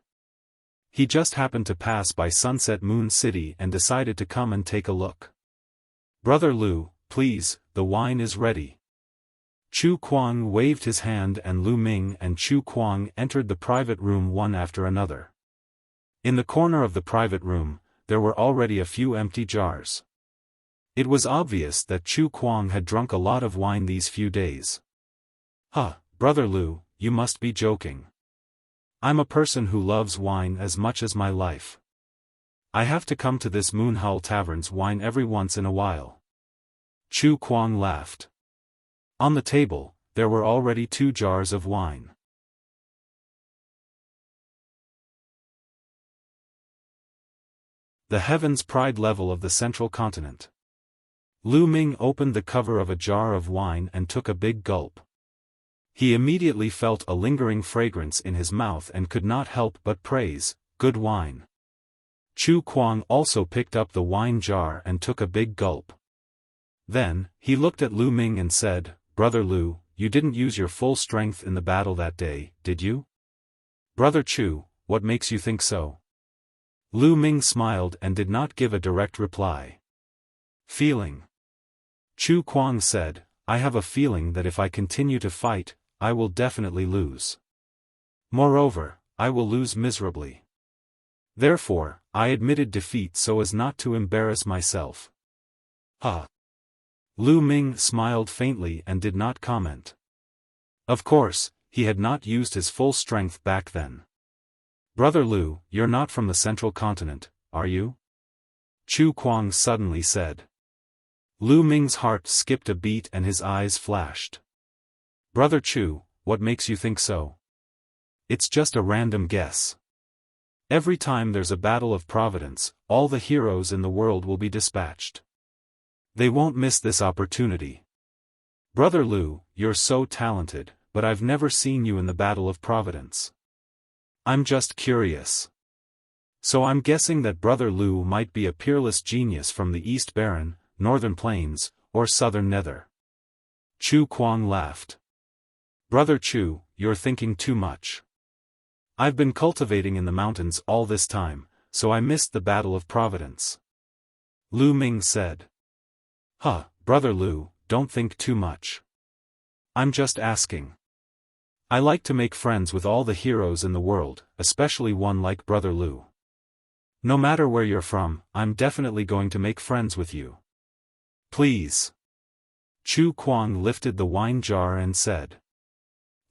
He just happened to pass by Sunset Moon City and decided to come and take a look. "Brother Lu, please, the wine is ready." Chu Kuang waved his hand and Lu Ming and Chu Kuang entered the private room one after another. In the corner of the private room, there were already a few empty jars. It was obvious that Chu Kuang had drunk a lot of wine these few days. "Huh, Brother Lu, you must be joking. I'm a person who loves wine as much as my life. I have to come to this Moon Howl Tavern's wine every once in a while." Chu Kuang laughed. On the table, there were already 2 jars of wine. The Heaven's Pride level of the Central Continent. Lu Ming opened the cover of a jar of wine and took a big gulp. He immediately felt a lingering fragrance in his mouth and could not help but praise, "Good wine." Chu Kuang also picked up the wine jar and took a big gulp. Then, he looked at Lu Ming and said, "Brother Lu, you didn't use your full strength in the battle that day, did you?" "Brother Chu, what makes you think so?" Lu Ming smiled and did not give a direct reply. "Feeling." Chu Kuang said, "I have a feeling that if I continue to fight, I will definitely lose. Moreover, I will lose miserably. Therefore, I admitted defeat so as not to embarrass myself." "Huh." Lu Ming smiled faintly and did not comment. Of course, he had not used his full strength back then. "Brother Lu, you're not from the Central Continent, are you?" Chu Kuang suddenly said. Lu Ming's heart skipped a beat and his eyes flashed. "Brother Chu, what makes you think so?" "It's just a random guess. Every time there's a battle of Providence, all the heroes in the world will be dispatched. They won't miss this opportunity. Brother Lu, you're so talented, but I've never seen you in the Battle of Providence. I'm just curious. So I'm guessing that Brother Lu might be a peerless genius from the East Barren, Northern Plains, or Southern Nether." Chu Kuang laughed. "Brother Chu, you're thinking too much. I've been cultivating in the mountains all this time, so I missed the Battle of Providence." Lu Ming said. "Huh, Brother Lu, don't think too much. I'm just asking. I like to make friends with all the heroes in the world, especially one like Brother Lu. No matter where you're from, I'm definitely going to make friends with you. Please. Chu Kuang lifted the wine jar and said.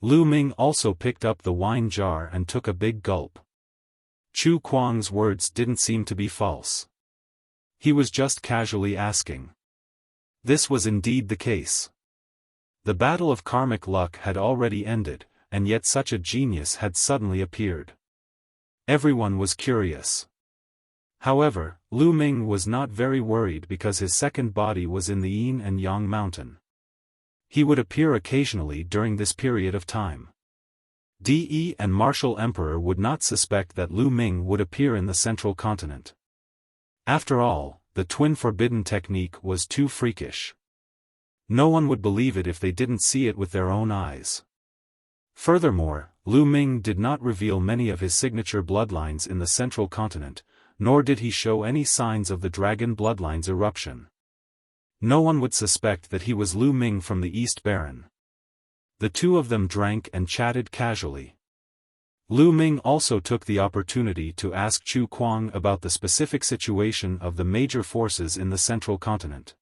Lu Ming also picked up the wine jar and took a big gulp. Chu Kuang's words didn't seem to be false. He was just casually asking. This was indeed the case. The battle of karmic luck had already ended, and yet such a genius had suddenly appeared. Everyone was curious. However, Lu Ming was not very worried because his second body was in the Yin and Yang mountain. He would appear occasionally during this period of time. De and Martial Emperor would not suspect that Lu Ming would appear in the central continent. After all, the twin forbidden technique was too freakish. No one would believe it if they didn't see it with their own eyes. Furthermore, Lu Ming did not reveal many of his signature bloodlines in the central continent, nor did he show any signs of the dragon bloodline's eruption. No one would suspect that he was Lu Ming from the East Baron. The two of them drank and chatted casually. Lu Ming also took the opportunity to ask Chu Kuang about the specific situation of the major forces in the central continent.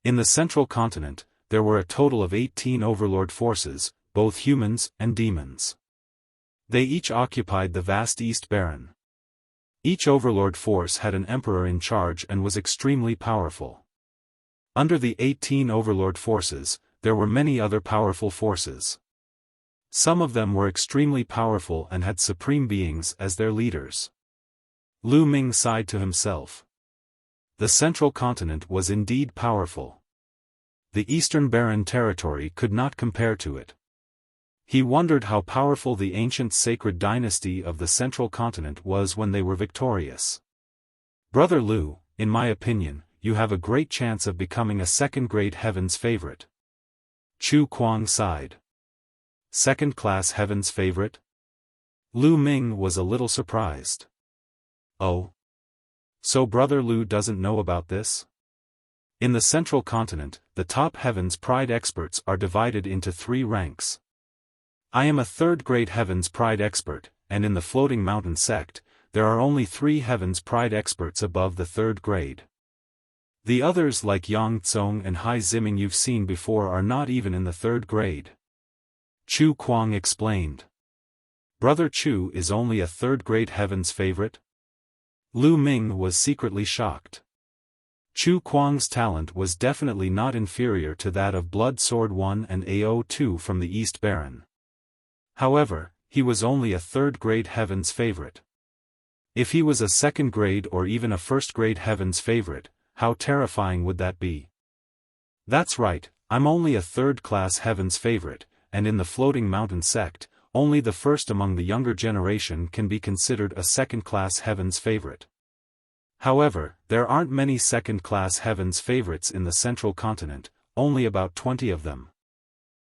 In the central continent, there were a total of 18 overlord forces, both humans and demons. They each occupied the vast East Baron. Each overlord force had an emperor in charge and was extremely powerful. Under the 18 overlord forces, there were many other powerful forces. Some of them were extremely powerful and had supreme beings as their leaders. Lu Ming sighed to himself. The central continent was indeed powerful. The Eastern Baron territory could not compare to it. He wondered how powerful the ancient sacred dynasty of the central continent was when they were victorious. Brother Lu, in my opinion, you have a great chance of becoming a second-grade heaven's favorite. Chu Kuang sighed. Second-class heaven's favorite? Lu Ming was a little surprised. Oh. So Brother Lu doesn't know about this? In the central continent, the top heaven's pride experts are divided into 3 ranks. I am a third-grade heaven's pride expert, and in the floating mountain sect, there are only 3 heaven's pride experts above the 3rd grade. The others like Yang Tsong and Hai Ziming you've seen before are not even in the 3rd grade. Chu Kuang explained. Brother Chu is only a 3rd-grade heaven's favorite? Lu Ming was secretly shocked. Chu Kuang's talent was definitely not inferior to that of Blood Sword 1 and AO2 from the East Baron. However, he was only a 3rd-grade heaven's favorite. If he was a 2nd grade or even a 1st-grade heaven's favorite, how terrifying would that be? That's right, I'm only a 3rd-class heaven's favorite, and in the floating mountain sect, only the first among the younger generation can be considered a 2nd-class heaven's favorite. However, there aren't many 2nd-class heaven's favorites in the central continent, only about 20 of them.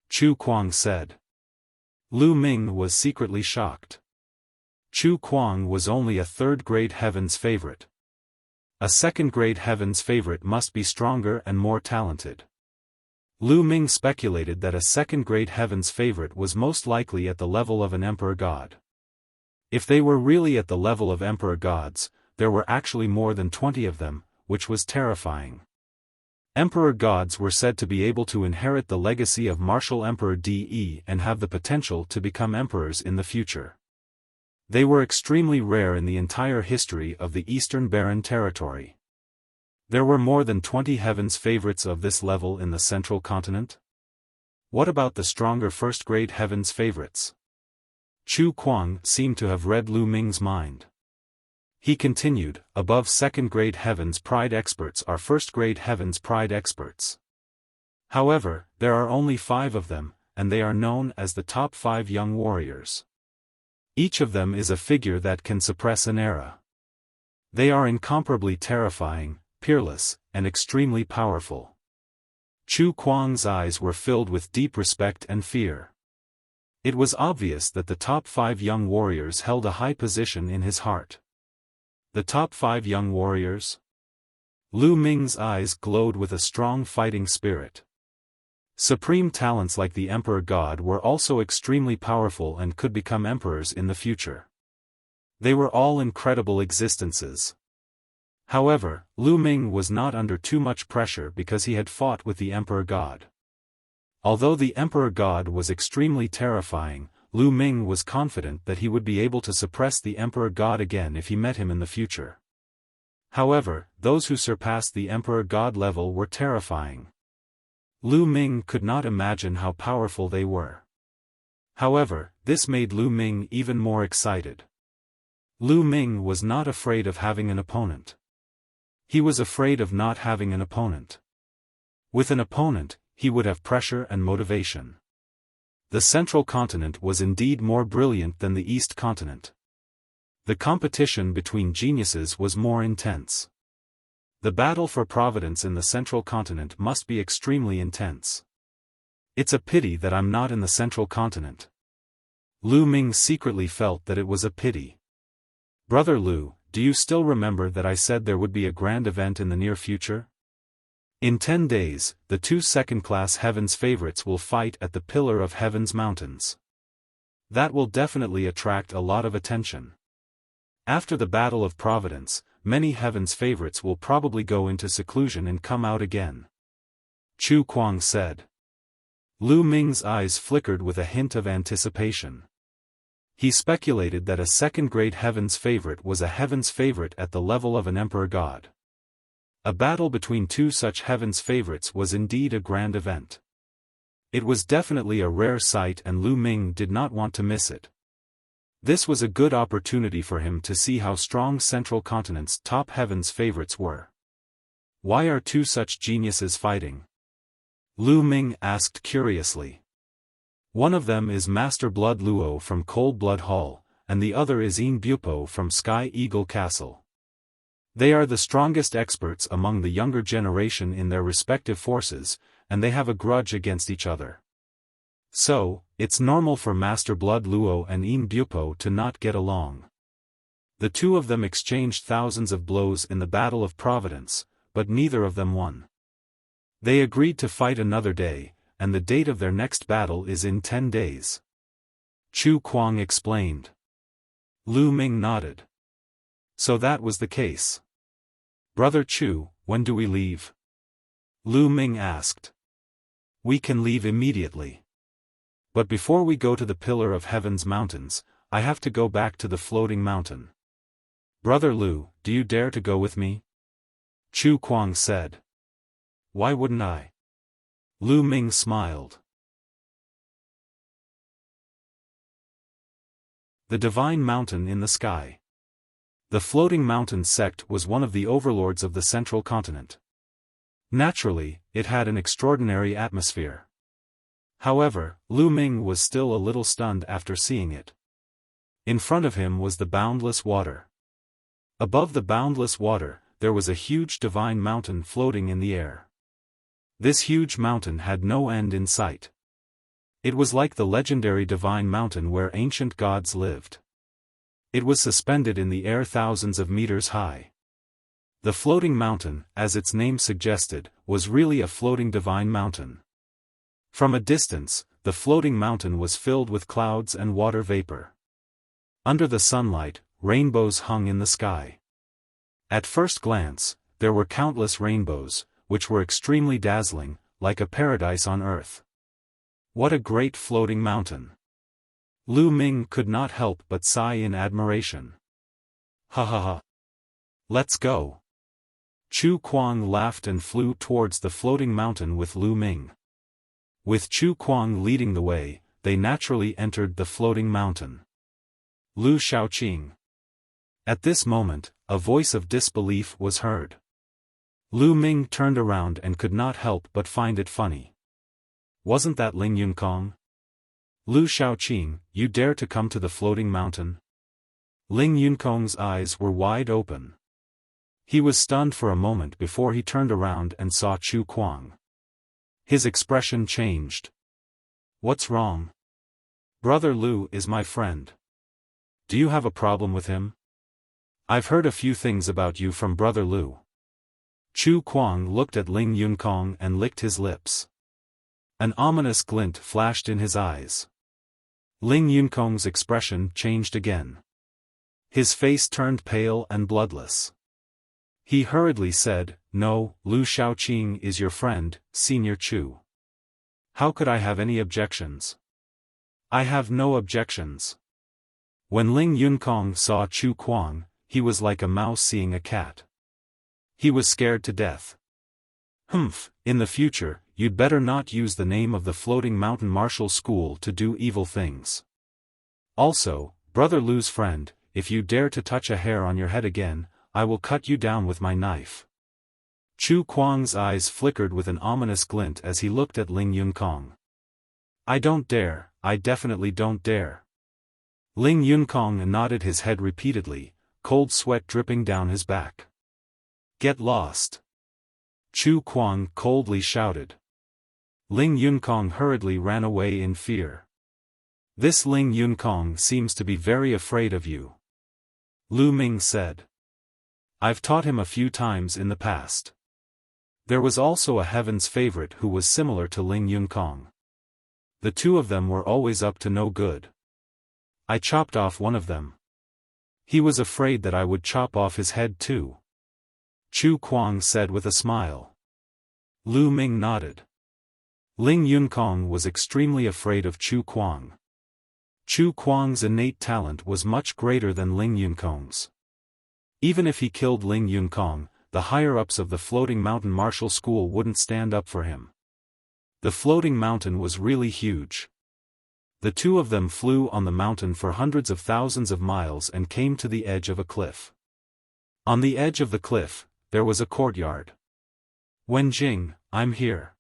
Chu Kuang said. Lu Ming was secretly shocked. Chu Kuang was only a 3rd-grade heaven's favorite. A 2nd-grade heaven's favorite must be stronger and more talented. Lu Ming speculated that a 2nd-grade heaven's favorite was most likely at the level of an emperor god. If they were really at the level of emperor gods, there were actually more than 20 of them, which was terrifying. Emperor gods were said to be able to inherit the legacy of martial Emperor De and have the potential to become emperors in the future. They were extremely rare in the entire history of the Eastern Baron territory. There were more than 20 heaven's favorites of this level in the central continent? What about the stronger 1st-grade heaven's favorites? Chu Kuang seemed to have read Lu Ming's mind. He continued, above 2nd-grade heaven's pride experts are 1st-grade heaven's pride experts. However, there are only 5 of them, and they are known as the top 5 young warriors. Each of them is a figure that can suppress an era. They are incomparably terrifying, peerless, and extremely powerful. Chu Kuang's eyes were filled with deep respect and fear. It was obvious that the top 5 young warriors held a high position in his heart. The top 5 young warriors? Lu Ming's eyes glowed with a strong fighting spirit. Supreme talents like the Emperor God were also extremely powerful and could become emperors in the future. They were all incredible existences. However, Lu Ming was not under too much pressure because he had fought with the Emperor God. Although the Emperor God was extremely terrifying, Lu Ming was confident that he would be able to suppress the Emperor God again if he met him in the future. However, those who surpassed the Emperor God level were terrifying. Lu Ming could not imagine how powerful they were. However, this made Lu Ming even more excited. Lu Ming was not afraid of having an opponent. He was afraid of not having an opponent. With an opponent, he would have pressure and motivation. The Central Continent was indeed more brilliant than the East Continent. The competition between geniuses was more intense. The battle for providence in the Central Continent must be extremely intense. It's a pity that I'm not in the Central Continent. Lu Ming secretly felt that it was a pity. Brother Lu, do you still remember that I said there would be a grand event in the near future? In 10 days, the 2 second-class Heaven's favorites will fight at the Pillar of Heaven's mountains. That will definitely attract a lot of attention. After the Battle of Providence, many Heaven's favorites will probably go into seclusion and come out again. Chu Kuang said. Lu Ming's eyes flickered with a hint of anticipation. He speculated that a second-grade Heaven's favorite was a Heaven's favorite at the level of an Emperor God. A battle between 2 such Heaven's favorites was indeed a grand event. It was definitely a rare sight and Lu Ming did not want to miss it. This was a good opportunity for him to see how strong Central Continent's top Heaven's favorites were. Why are 2 such geniuses fighting? Lu Ming asked curiously. One of them is Master Blood Luo from Cold Blood Hall, and the other is Yin Bupo from Sky Eagle Castle. They are the strongest experts among the younger generation in their respective forces, and they have a grudge against each other. So, it's normal for Master Blood Luo and Yin Bupo to not get along. The 2 of them exchanged thousands of blows in the Battle of Providence, but neither of them won. They agreed to fight another day, and the date of their next battle is in 10 days. Chu Kuang explained. Lu Ming nodded. So that was the case. Brother Chu, when do we leave? Lu Ming asked. We can leave immediately. But before we go to the Pillar of Heaven's mountains, I have to go back to the floating mountain. Brother Lu, do you dare to go with me? Chu Kuang said. Why wouldn't I? Lu Ming smiled. The Divine Mountain in the Sky. The Floating Mountain sect was one of the overlords of the Central Continent. Naturally, it had an extraordinary atmosphere. However, Lu Ming was still a little stunned after seeing it. In front of him was the boundless water. Above the boundless water, there was a huge divine mountain floating in the air. This huge mountain had no end in sight. It was like the legendary divine mountain where ancient gods lived. It was suspended in the air thousands of meters high. The floating mountain, as its name suggested, was really a floating divine mountain. From a distance, the floating mountain was filled with clouds and water vapor. Under the sunlight, rainbows hung in the sky. At first glance, there were countless rainbows, which were extremely dazzling, like a paradise on earth. What a great floating mountain! Lu Ming could not help but sigh in admiration. Ha ha ha! Let's go! Chu Kuang laughed and flew towards the floating mountain with Lu Ming. With Chu Kuang leading the way, they naturally entered the floating mountain. Lu Shaoqing. At this moment, a voice of disbelief was heard. Lu Ming turned around and could not help but find it funny. Wasn't that Ling Yunkong? Lu Shaoqing, you dare to come to the floating mountain? Ling Yunkong's eyes were wide open. He was stunned for a moment before he turned around and saw Chu Kuang. His expression changed. What's wrong? Brother Lu is my friend. Do you have a problem with him? I've heard a few things about you from Brother Lu. Chu Kuang looked at Ling Yunkong and licked his lips. An ominous glint flashed in his eyes. Ling Yunkong's expression changed again. His face turned pale and bloodless. He hurriedly said, "No, Lu Shaoqing is your friend, Senior Chu. How could I have any objections?" "I have no objections." When Ling Yunkong saw Chu Kuang, he was like a mouse seeing a cat. He was scared to death. "Humph, in the future, you'd better not use the name of the Floating Mountain Martial School to do evil things. Also, Brother Lu's friend, if you dare to touch a hair on your head again, I will cut you down with my knife." Chu Kuang's eyes flickered with an ominous glint as he looked at Ling Yunkong. "I don't dare, I definitely don't dare." Ling Yunkong nodded his head repeatedly, cold sweat dripping down his back. "Get lost!" Chu Kuang coldly shouted. Ling Yunkong hurriedly ran away in fear. "This Ling Yunkong seems to be very afraid of you," Lu Ming said. "I've taught him a few times in the past." There was also a heaven's favorite who was similar to Ling Yunkong. The two of them were always up to no good. "I chopped off one of them. He was afraid that I would chop off his head too," Chu Kuang said with a smile. Lu Ming nodded. Ling Yunkong was extremely afraid of Chu Kuang. Chu Kuang's innate talent was much greater than Ling Yunkong's. Even if he killed Ling Yunkong, the higher-ups of the Floating Mountain Martial School wouldn't stand up for him. The floating mountain was really huge. The two of them flew on the mountain for hundreds of thousands of miles and came to the edge of a cliff. On the edge of the cliff, there was a courtyard. "Wenjing, I'm here,"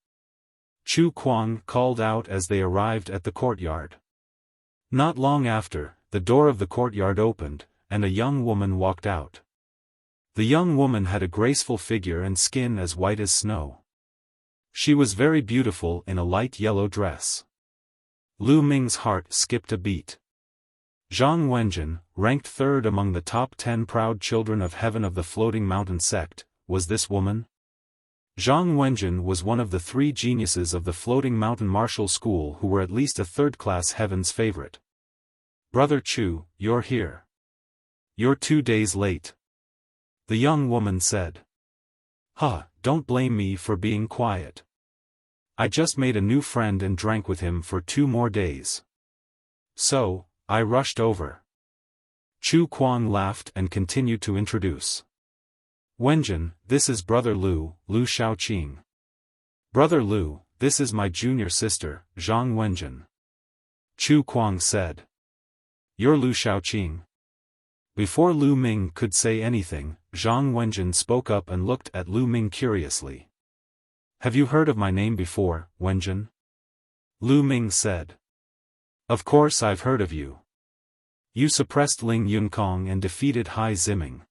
Chu Kuang called out as they arrived at the courtyard. Not long after, the door of the courtyard opened, and a young woman walked out. The young woman had a graceful figure and skin as white as snow. She was very beautiful in a light yellow dress. Lu Ming's heart skipped a beat. Zhang Wenjin, ranked third among the top 10 proud children of heaven of the Floating Mountain sect, was this woman? Zhang Wenjin was one of the 3 geniuses of the Floating Mountain Martial School who were at least a third-class heaven's favorite. "Brother Chu, you're here. You're 2 days late," the young woman said. Don't blame me for being quiet. I just made a new friend and drank with him for 2 more days. So, I rushed over." Chu Kuang laughed and continued to introduce. "Wenjin, this is Brother Lu, Lu Shaoqing. Brother Lu, this is my junior sister, Zhang Wenjin." Chu Kuang said. "You're Lu Shaoqing?" Before Lu Ming could say anything, Zhang Wenjin spoke up and looked at Lu Ming curiously. "Have you heard of my name before, Wenjin?" Lu Ming said. "Of course I've heard of you. You suppressed Ling Yunkong and defeated Hai Ziming.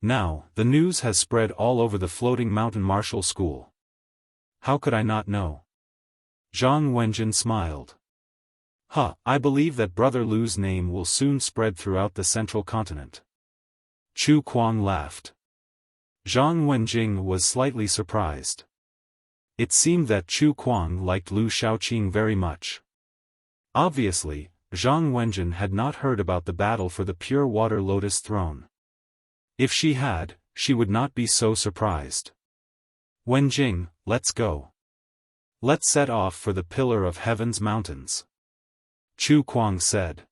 Now, the news has spread all over the Floating Mountain Martial School. How could I not know?" Zhang Wenjin smiled. I believe that Brother Lu's name will soon spread throughout the central continent." Chu Kuang laughed. Zhang Wenjing was slightly surprised. It seemed that Chu Kuang liked Lu Shaoqing very much. Obviously, Zhang Wenjin had not heard about the battle for the Pure Water Lotus Throne. If she had, she would not be so surprised. "Wenjing, let's go. Let's set off for the Pillar of Heaven's mountains," Chu Kuang said.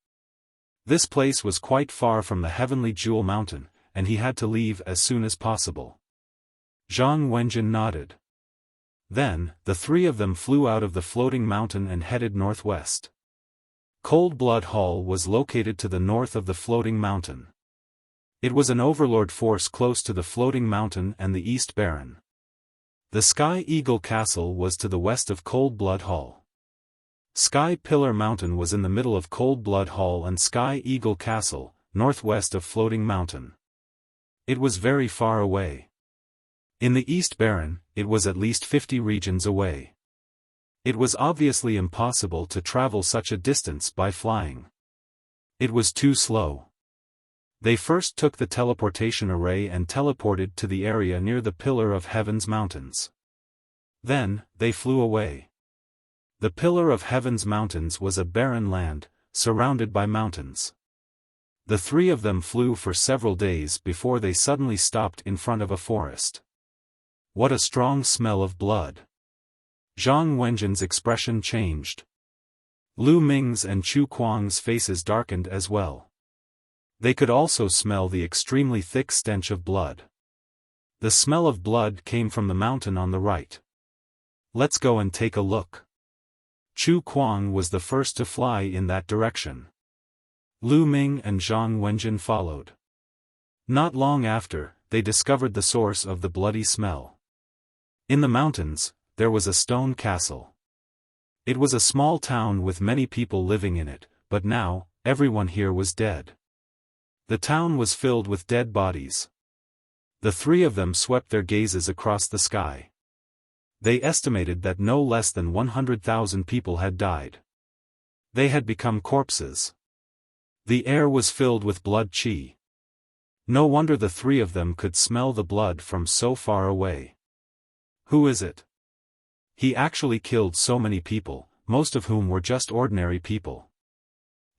This place was quite far from the Heavenly Jewel Mountain, and he had to leave as soon as possible. Zhang Wenjin nodded. Then, the 3 of them flew out of the floating mountain and headed northwest. Cold Blood Hall was located to the north of the floating mountain. It was an overlord force close to the floating mountain and the East Baron. The Sky Eagle Castle was to the west of Cold Blood Hall. Sky Pillar Mountain was in the middle of Cold Blood Hall and Sky Eagle Castle, northwest of Floating Mountain. It was very far away. In the East Baron, it was at least 50 regions away. It was obviously impossible to travel such a distance by flying. It was too slow. They first took the teleportation array and teleported to the area near the Pillar of Heaven's mountains. Then, they flew away. The Pillar of Heaven's mountains was a barren land, surrounded by mountains. The three of them flew for several days before they suddenly stopped in front of a forest. What a strong smell of blood! Zhang Wenjin's expression changed. Lu Ming's and Chu Kuang's faces darkened as well. They could also smell the extremely thick stench of blood. The smell of blood came from the mountain on the right. Let's go and take a look. Chu Kuang was the first to fly in that direction. Lu Ming and Zhang Wenjin followed. Not long after, they discovered the source of the bloody smell. In the mountains, there was a stone castle. It was a small town with many people living in it, but now, everyone here was dead. The town was filled with dead bodies. The three of them swept their gazes across the sky. They estimated that no less than 100,000 people had died. They had become corpses. The air was filled with blood qi. No wonder the three of them could smell the blood from so far away. Who is it? He actually killed so many people, most of whom were just ordinary people.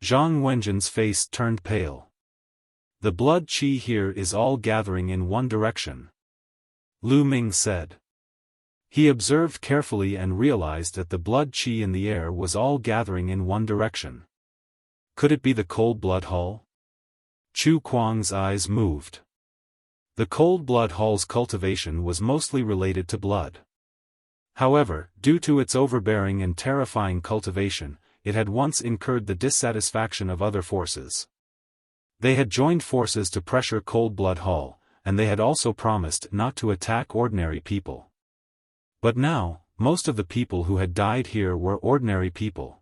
Zhang Wenjin's face turned pale. The blood qi here is all gathering in one direction. Lu Ming said. He observed carefully and realized that the blood qi in the air was all gathering in one direction. Could it be the cold blood hall? Chu Kuang's eyes moved. The cold blood hall's cultivation was mostly related to blood. However, due to its overbearing and terrifying cultivation, it had once incurred the dissatisfaction of other forces. They had joined forces to pressure Cold Blood Hall, and they had also promised not to attack ordinary people. But now, most of the people who had died here were ordinary people.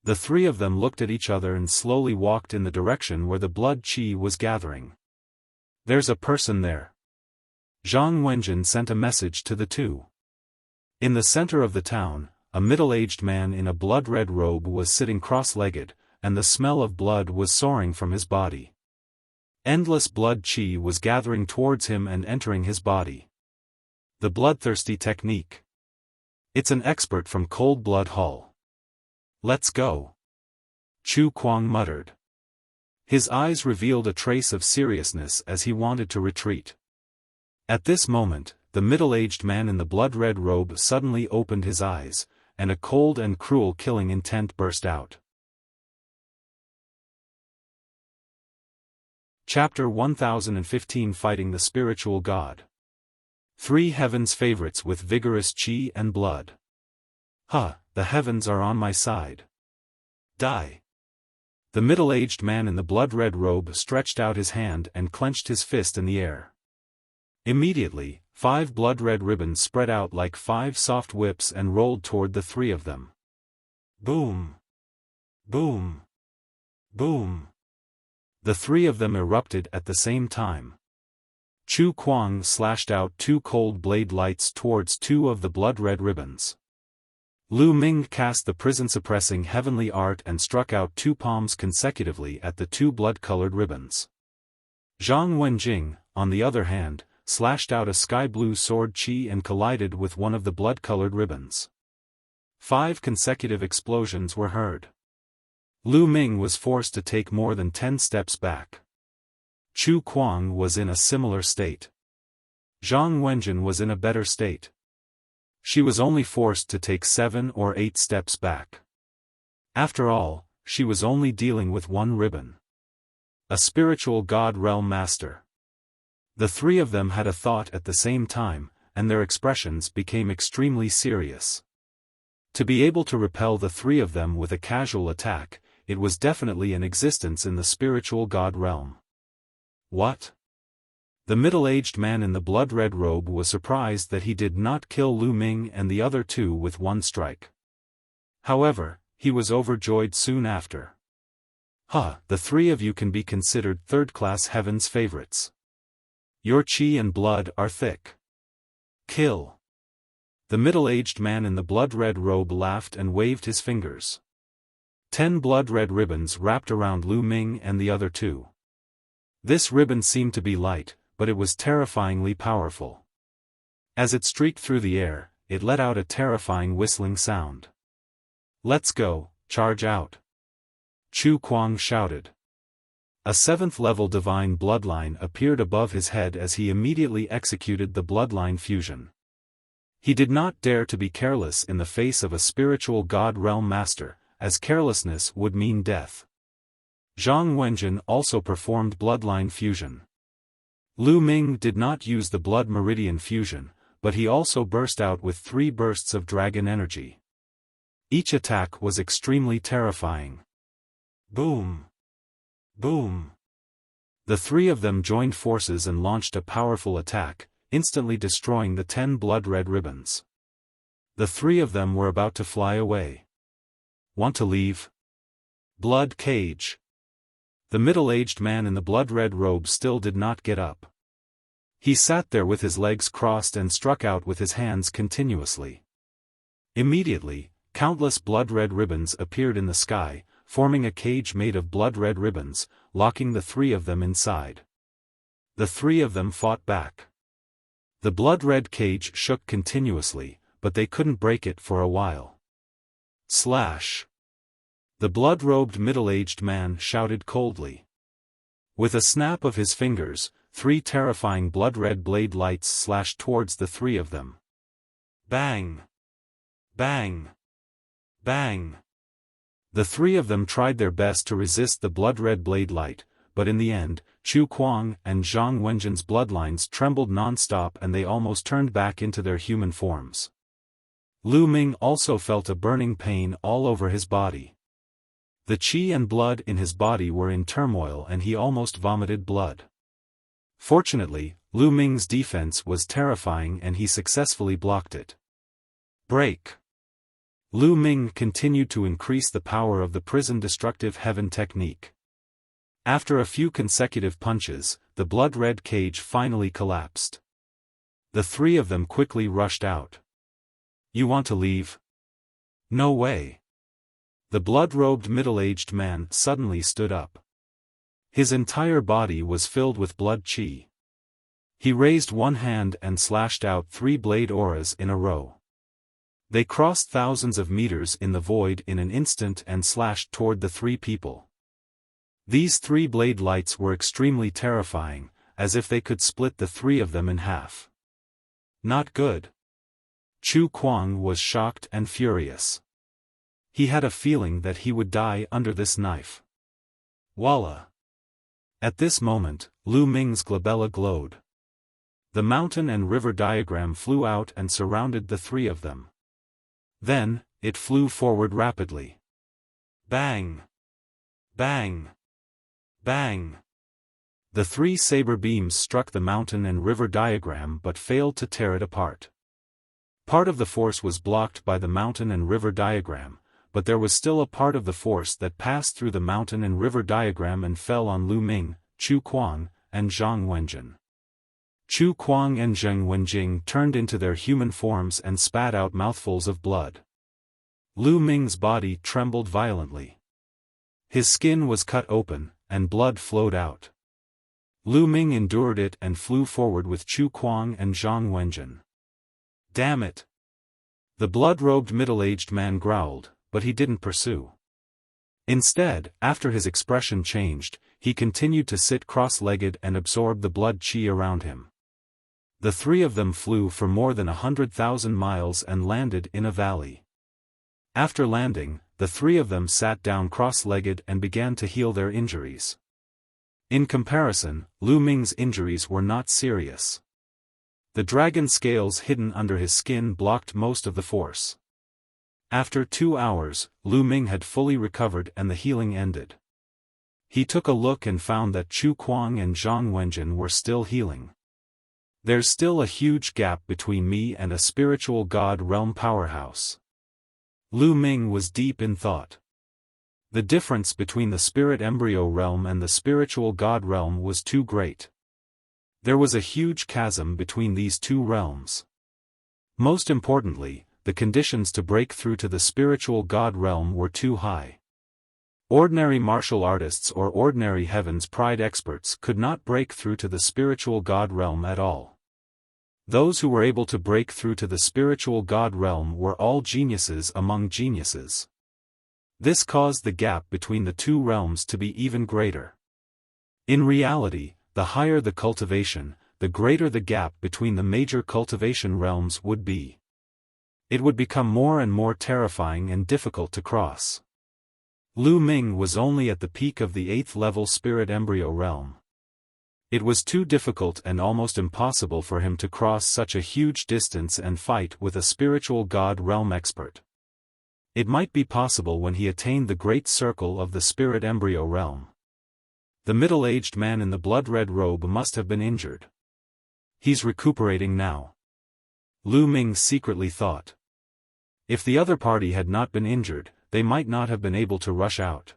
The three of them looked at each other and slowly walked in the direction where the blood qi was gathering. There's a person there. Zhang Wenjin sent a message to the two. In the center of the town, a middle-aged man in a blood-red robe was sitting cross-legged, and the smell of blood was soaring from his body. Endless blood qi was gathering towards him and entering his body. The bloodthirsty technique. It's an expert from Cold Blood Hall. Let's go. Chu Kuang muttered. His eyes revealed a trace of seriousness as he wanted to retreat. At this moment, the middle-aged man in the blood-red robe suddenly opened his eyes, and a cold and cruel killing intent burst out. Chapter 1015 Fighting the Spiritual God. Three heavens favorites with vigorous qi and blood. The heavens are on my side. Die. The middle-aged man in the blood-red robe stretched out his hand and clenched his fist in the air. Immediately, 5 blood-red ribbons spread out like 5 soft whips and rolled toward the three of them. Boom! Boom! Boom! The three of them erupted at the same time. Chu Kuang slashed out 2 cold blade lights towards 2 of the blood-red ribbons. Lu Ming cast the prison-suppressing heavenly art and struck out 2 palms consecutively at the 2 blood-colored ribbons. Zhang Wenjing, on the other hand, slashed out a sky-blue sword qi and collided with one of the blood-colored ribbons. 5 consecutive explosions were heard. Lu Ming was forced to take more than 10 steps back. Chu Kuang was in a similar state. Zhang Wenjin was in a better state. She was only forced to take 7 or 8 steps back. After all, she was only dealing with 1 ribbon. A spiritual God realm master. The three of them had a thought at the same time, and their expressions became extremely serious. To be able to repel the three of them with a casual attack, it was definitely an existence in the spiritual God realm. What? The middle-aged man in the blood-red robe was surprised that he did not kill Lu Ming and the other 2 with 1 strike. However, he was overjoyed soon after. The 3 of you can be considered third-class heaven's favorites. Your qi and blood are thick. Kill. The middle-aged man in the blood-red robe laughed and waved his fingers. 10 blood-red ribbons wrapped around Lu Ming and the other 2. This ribbon seemed to be light, but it was terrifyingly powerful. As it streaked through the air, it let out a terrifying whistling sound. "Let's go, charge out!" Chu Kuang shouted. A 7th-level divine bloodline appeared above his head as he immediately executed the bloodline fusion. He did not dare to be careless in the face of a spiritual god realm master, as carelessness would mean death. Zhang Wenjin also performed bloodline fusion. Lu Ming did not use the blood meridian fusion, but he also burst out with 3 bursts of dragon energy. Each attack was extremely terrifying. Boom! Boom! The 3 of them joined forces and launched a powerful attack, instantly destroying the 10 blood-red ribbons. The 3 of them were about to fly away. "Want to leave?" Blood cage. The middle-aged man in the blood-red robe still did not get up. He sat there with his legs crossed and struck out with his hands continuously. Immediately, countless blood-red ribbons appeared in the sky, forming a cage made of blood-red ribbons, locking the 3 of them inside. The 3 of them fought back. The blood-red cage shook continuously, but they couldn't break it for a while. Slash! The blood-robed middle-aged man shouted coldly. With a snap of his fingers, 3 terrifying blood-red blade lights slashed towards the 3 of them. Bang! Bang! Bang! The 3 of them tried their best to resist the blood-red blade light, but in the end, Chu Kuang and Zhang Wenjin's bloodlines trembled non-stop and they almost turned back into their human forms. Lu Ming also felt a burning pain all over his body. The qi and blood in his body were in turmoil and he almost vomited blood. Fortunately, Lu Ming's defense was terrifying and he successfully blocked it. Break! Lu Ming continued to increase the power of the prison destructive heaven technique. After a few consecutive punches, the blood-red cage finally collapsed. The 3 of them quickly rushed out. "You want to leave?" "No way." The blood-robed middle-aged man suddenly stood up. His entire body was filled with blood qi. He raised one hand and slashed out 3 blade auras in a row. They crossed thousands of meters in the void in an instant and slashed toward the 3 people. These 3 blade lights were extremely terrifying, as if they could split the 3 of them in half. Not good. Chu Kuang was shocked and furious. He had a feeling that he would die under this knife. Voila! At this moment, Lu Ming's glabella glowed. The mountain and river diagram flew out and surrounded the 3 of them. Then, it flew forward rapidly. Bang! Bang! Bang! The 3 saber beams struck the mountain and river diagram but failed to tear it apart. Part of the force was blocked by the mountain and river diagram, but there was still a part of the force that passed through the mountain and river diagram and fell on Lu Ming, Chu Kuang, and Zhang Wenjin. Chu Kuang and Zhang Wenjing turned into their human forms and spat out mouthfuls of blood. Lu Ming's body trembled violently. His skin was cut open, and blood flowed out. Lu Ming endured it and flew forward with Chu Kuang and Zhang Wenjin. Damn it! The blood-robed middle-aged man growled, but he didn't pursue. Instead, after his expression changed, he continued to sit cross-legged and absorb the blood qi around him. The 3 of them flew for more than 100,000 miles and landed in a valley. After landing, the 3 of them sat down cross-legged and began to heal their injuries. In comparison, Lu Ming's injuries were not serious. The dragon scales hidden under his skin blocked most of the force. After 2 hours, Lu Ming had fully recovered and the healing ended. He took a look and found that Chu Kuang and Zhang Wenjin were still healing. There's still a huge gap between me and a spiritual god realm powerhouse. Lu Ming was deep in thought. The difference between the spirit embryo realm and the spiritual god realm was too great. There was a huge chasm between these 2 realms. Most importantly, the conditions to break through to the spiritual god realm were too high. Ordinary martial artists or ordinary Heaven's Pride experts could not break through to the spiritual God realm at all. Those who were able to break through to the spiritual God realm were all geniuses among geniuses. This caused the gap between the two realms to be even greater. In reality, the higher the cultivation, the greater the gap between the major cultivation realms would be. It would become more and more terrifying and difficult to cross. Lu Ming was only at the peak of the 8th level spirit embryo realm. It was too difficult and almost impossible for him to cross such a huge distance and fight with a spiritual God realm expert. It might be possible when he attained the great circle of the spirit embryo realm. The middle-aged man in the blood-red robe must have been injured. He's recuperating now. Lu Ming secretly thought. If the other party had not been injured, they might not have been able to rush out.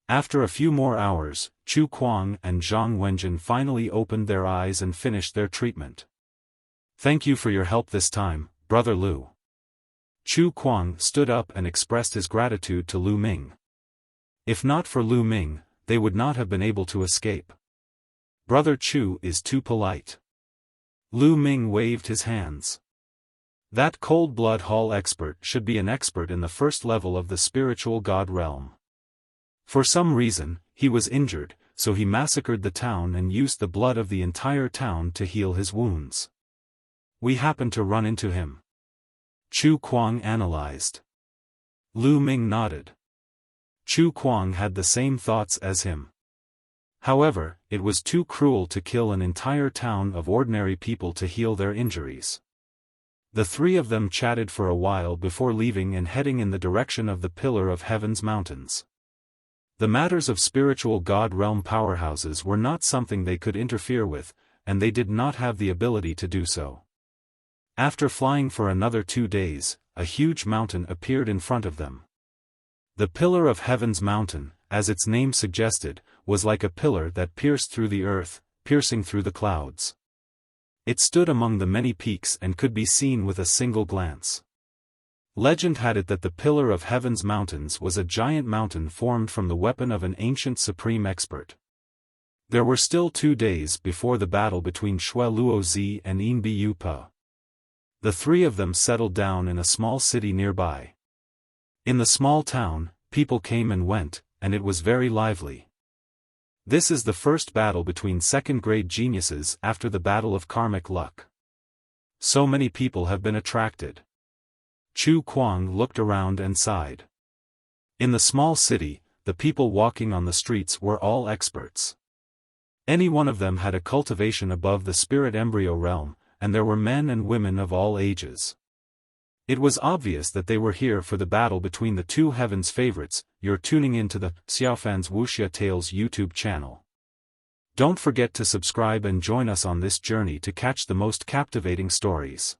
After a few more hours, Chu Kuang and Zhang Wenjin finally opened their eyes and finished their treatment. Thank you for your help this time, Brother Lu. Chu Kuang stood up and expressed his gratitude to Lu Ming. If not for Lu Ming, they would not have been able to escape. Brother Chu is too polite. Lu Ming waved his hands. That cold-blood hall expert should be an expert in the first level of the spiritual God realm. For some reason, he was injured, so he massacred the town and used the blood of the entire town to heal his wounds. We happened to run into him. Chu Kuang analyzed. Lu Ming nodded. Chu Kuang had the same thoughts as him. However, it was too cruel to kill an entire town of ordinary people to heal their injuries. The three of them chatted for a while before leaving and heading in the direction of the Pillar of Heaven's mountains. The matters of spiritual God realm powerhouses were not something they could interfere with, and they did not have the ability to do so. After flying for another 2 days, a huge mountain appeared in front of them. The Pillar of Heaven's mountain, as its name suggested, was like a pillar that pierced through the earth, piercing through the clouds. It stood among the many peaks and could be seen with a single glance. Legend had it that the Pillar of Heaven's mountains was a giant mountain formed from the weapon of an ancient supreme expert. There were still 2 days before the battle between Shui Luozi and Yin Biu Pa. The three of them settled down in a small city nearby. In the small town, people came and went, and it was very lively. This is the first battle between second-grade geniuses after the battle of karmic luck. So many people have been attracted. Chu Kuang looked around and sighed. In the small city, the people walking on the streets were all experts. Any one of them had a cultivation above the spirit embryo realm, and there were men and women of all ages. It was obvious that they were here for the battle between the two heavens favorites. You're tuning into the Xiaofan's Wuxia Tales YouTube channel. Don't forget to subscribe and join us on this journey to catch the most captivating stories.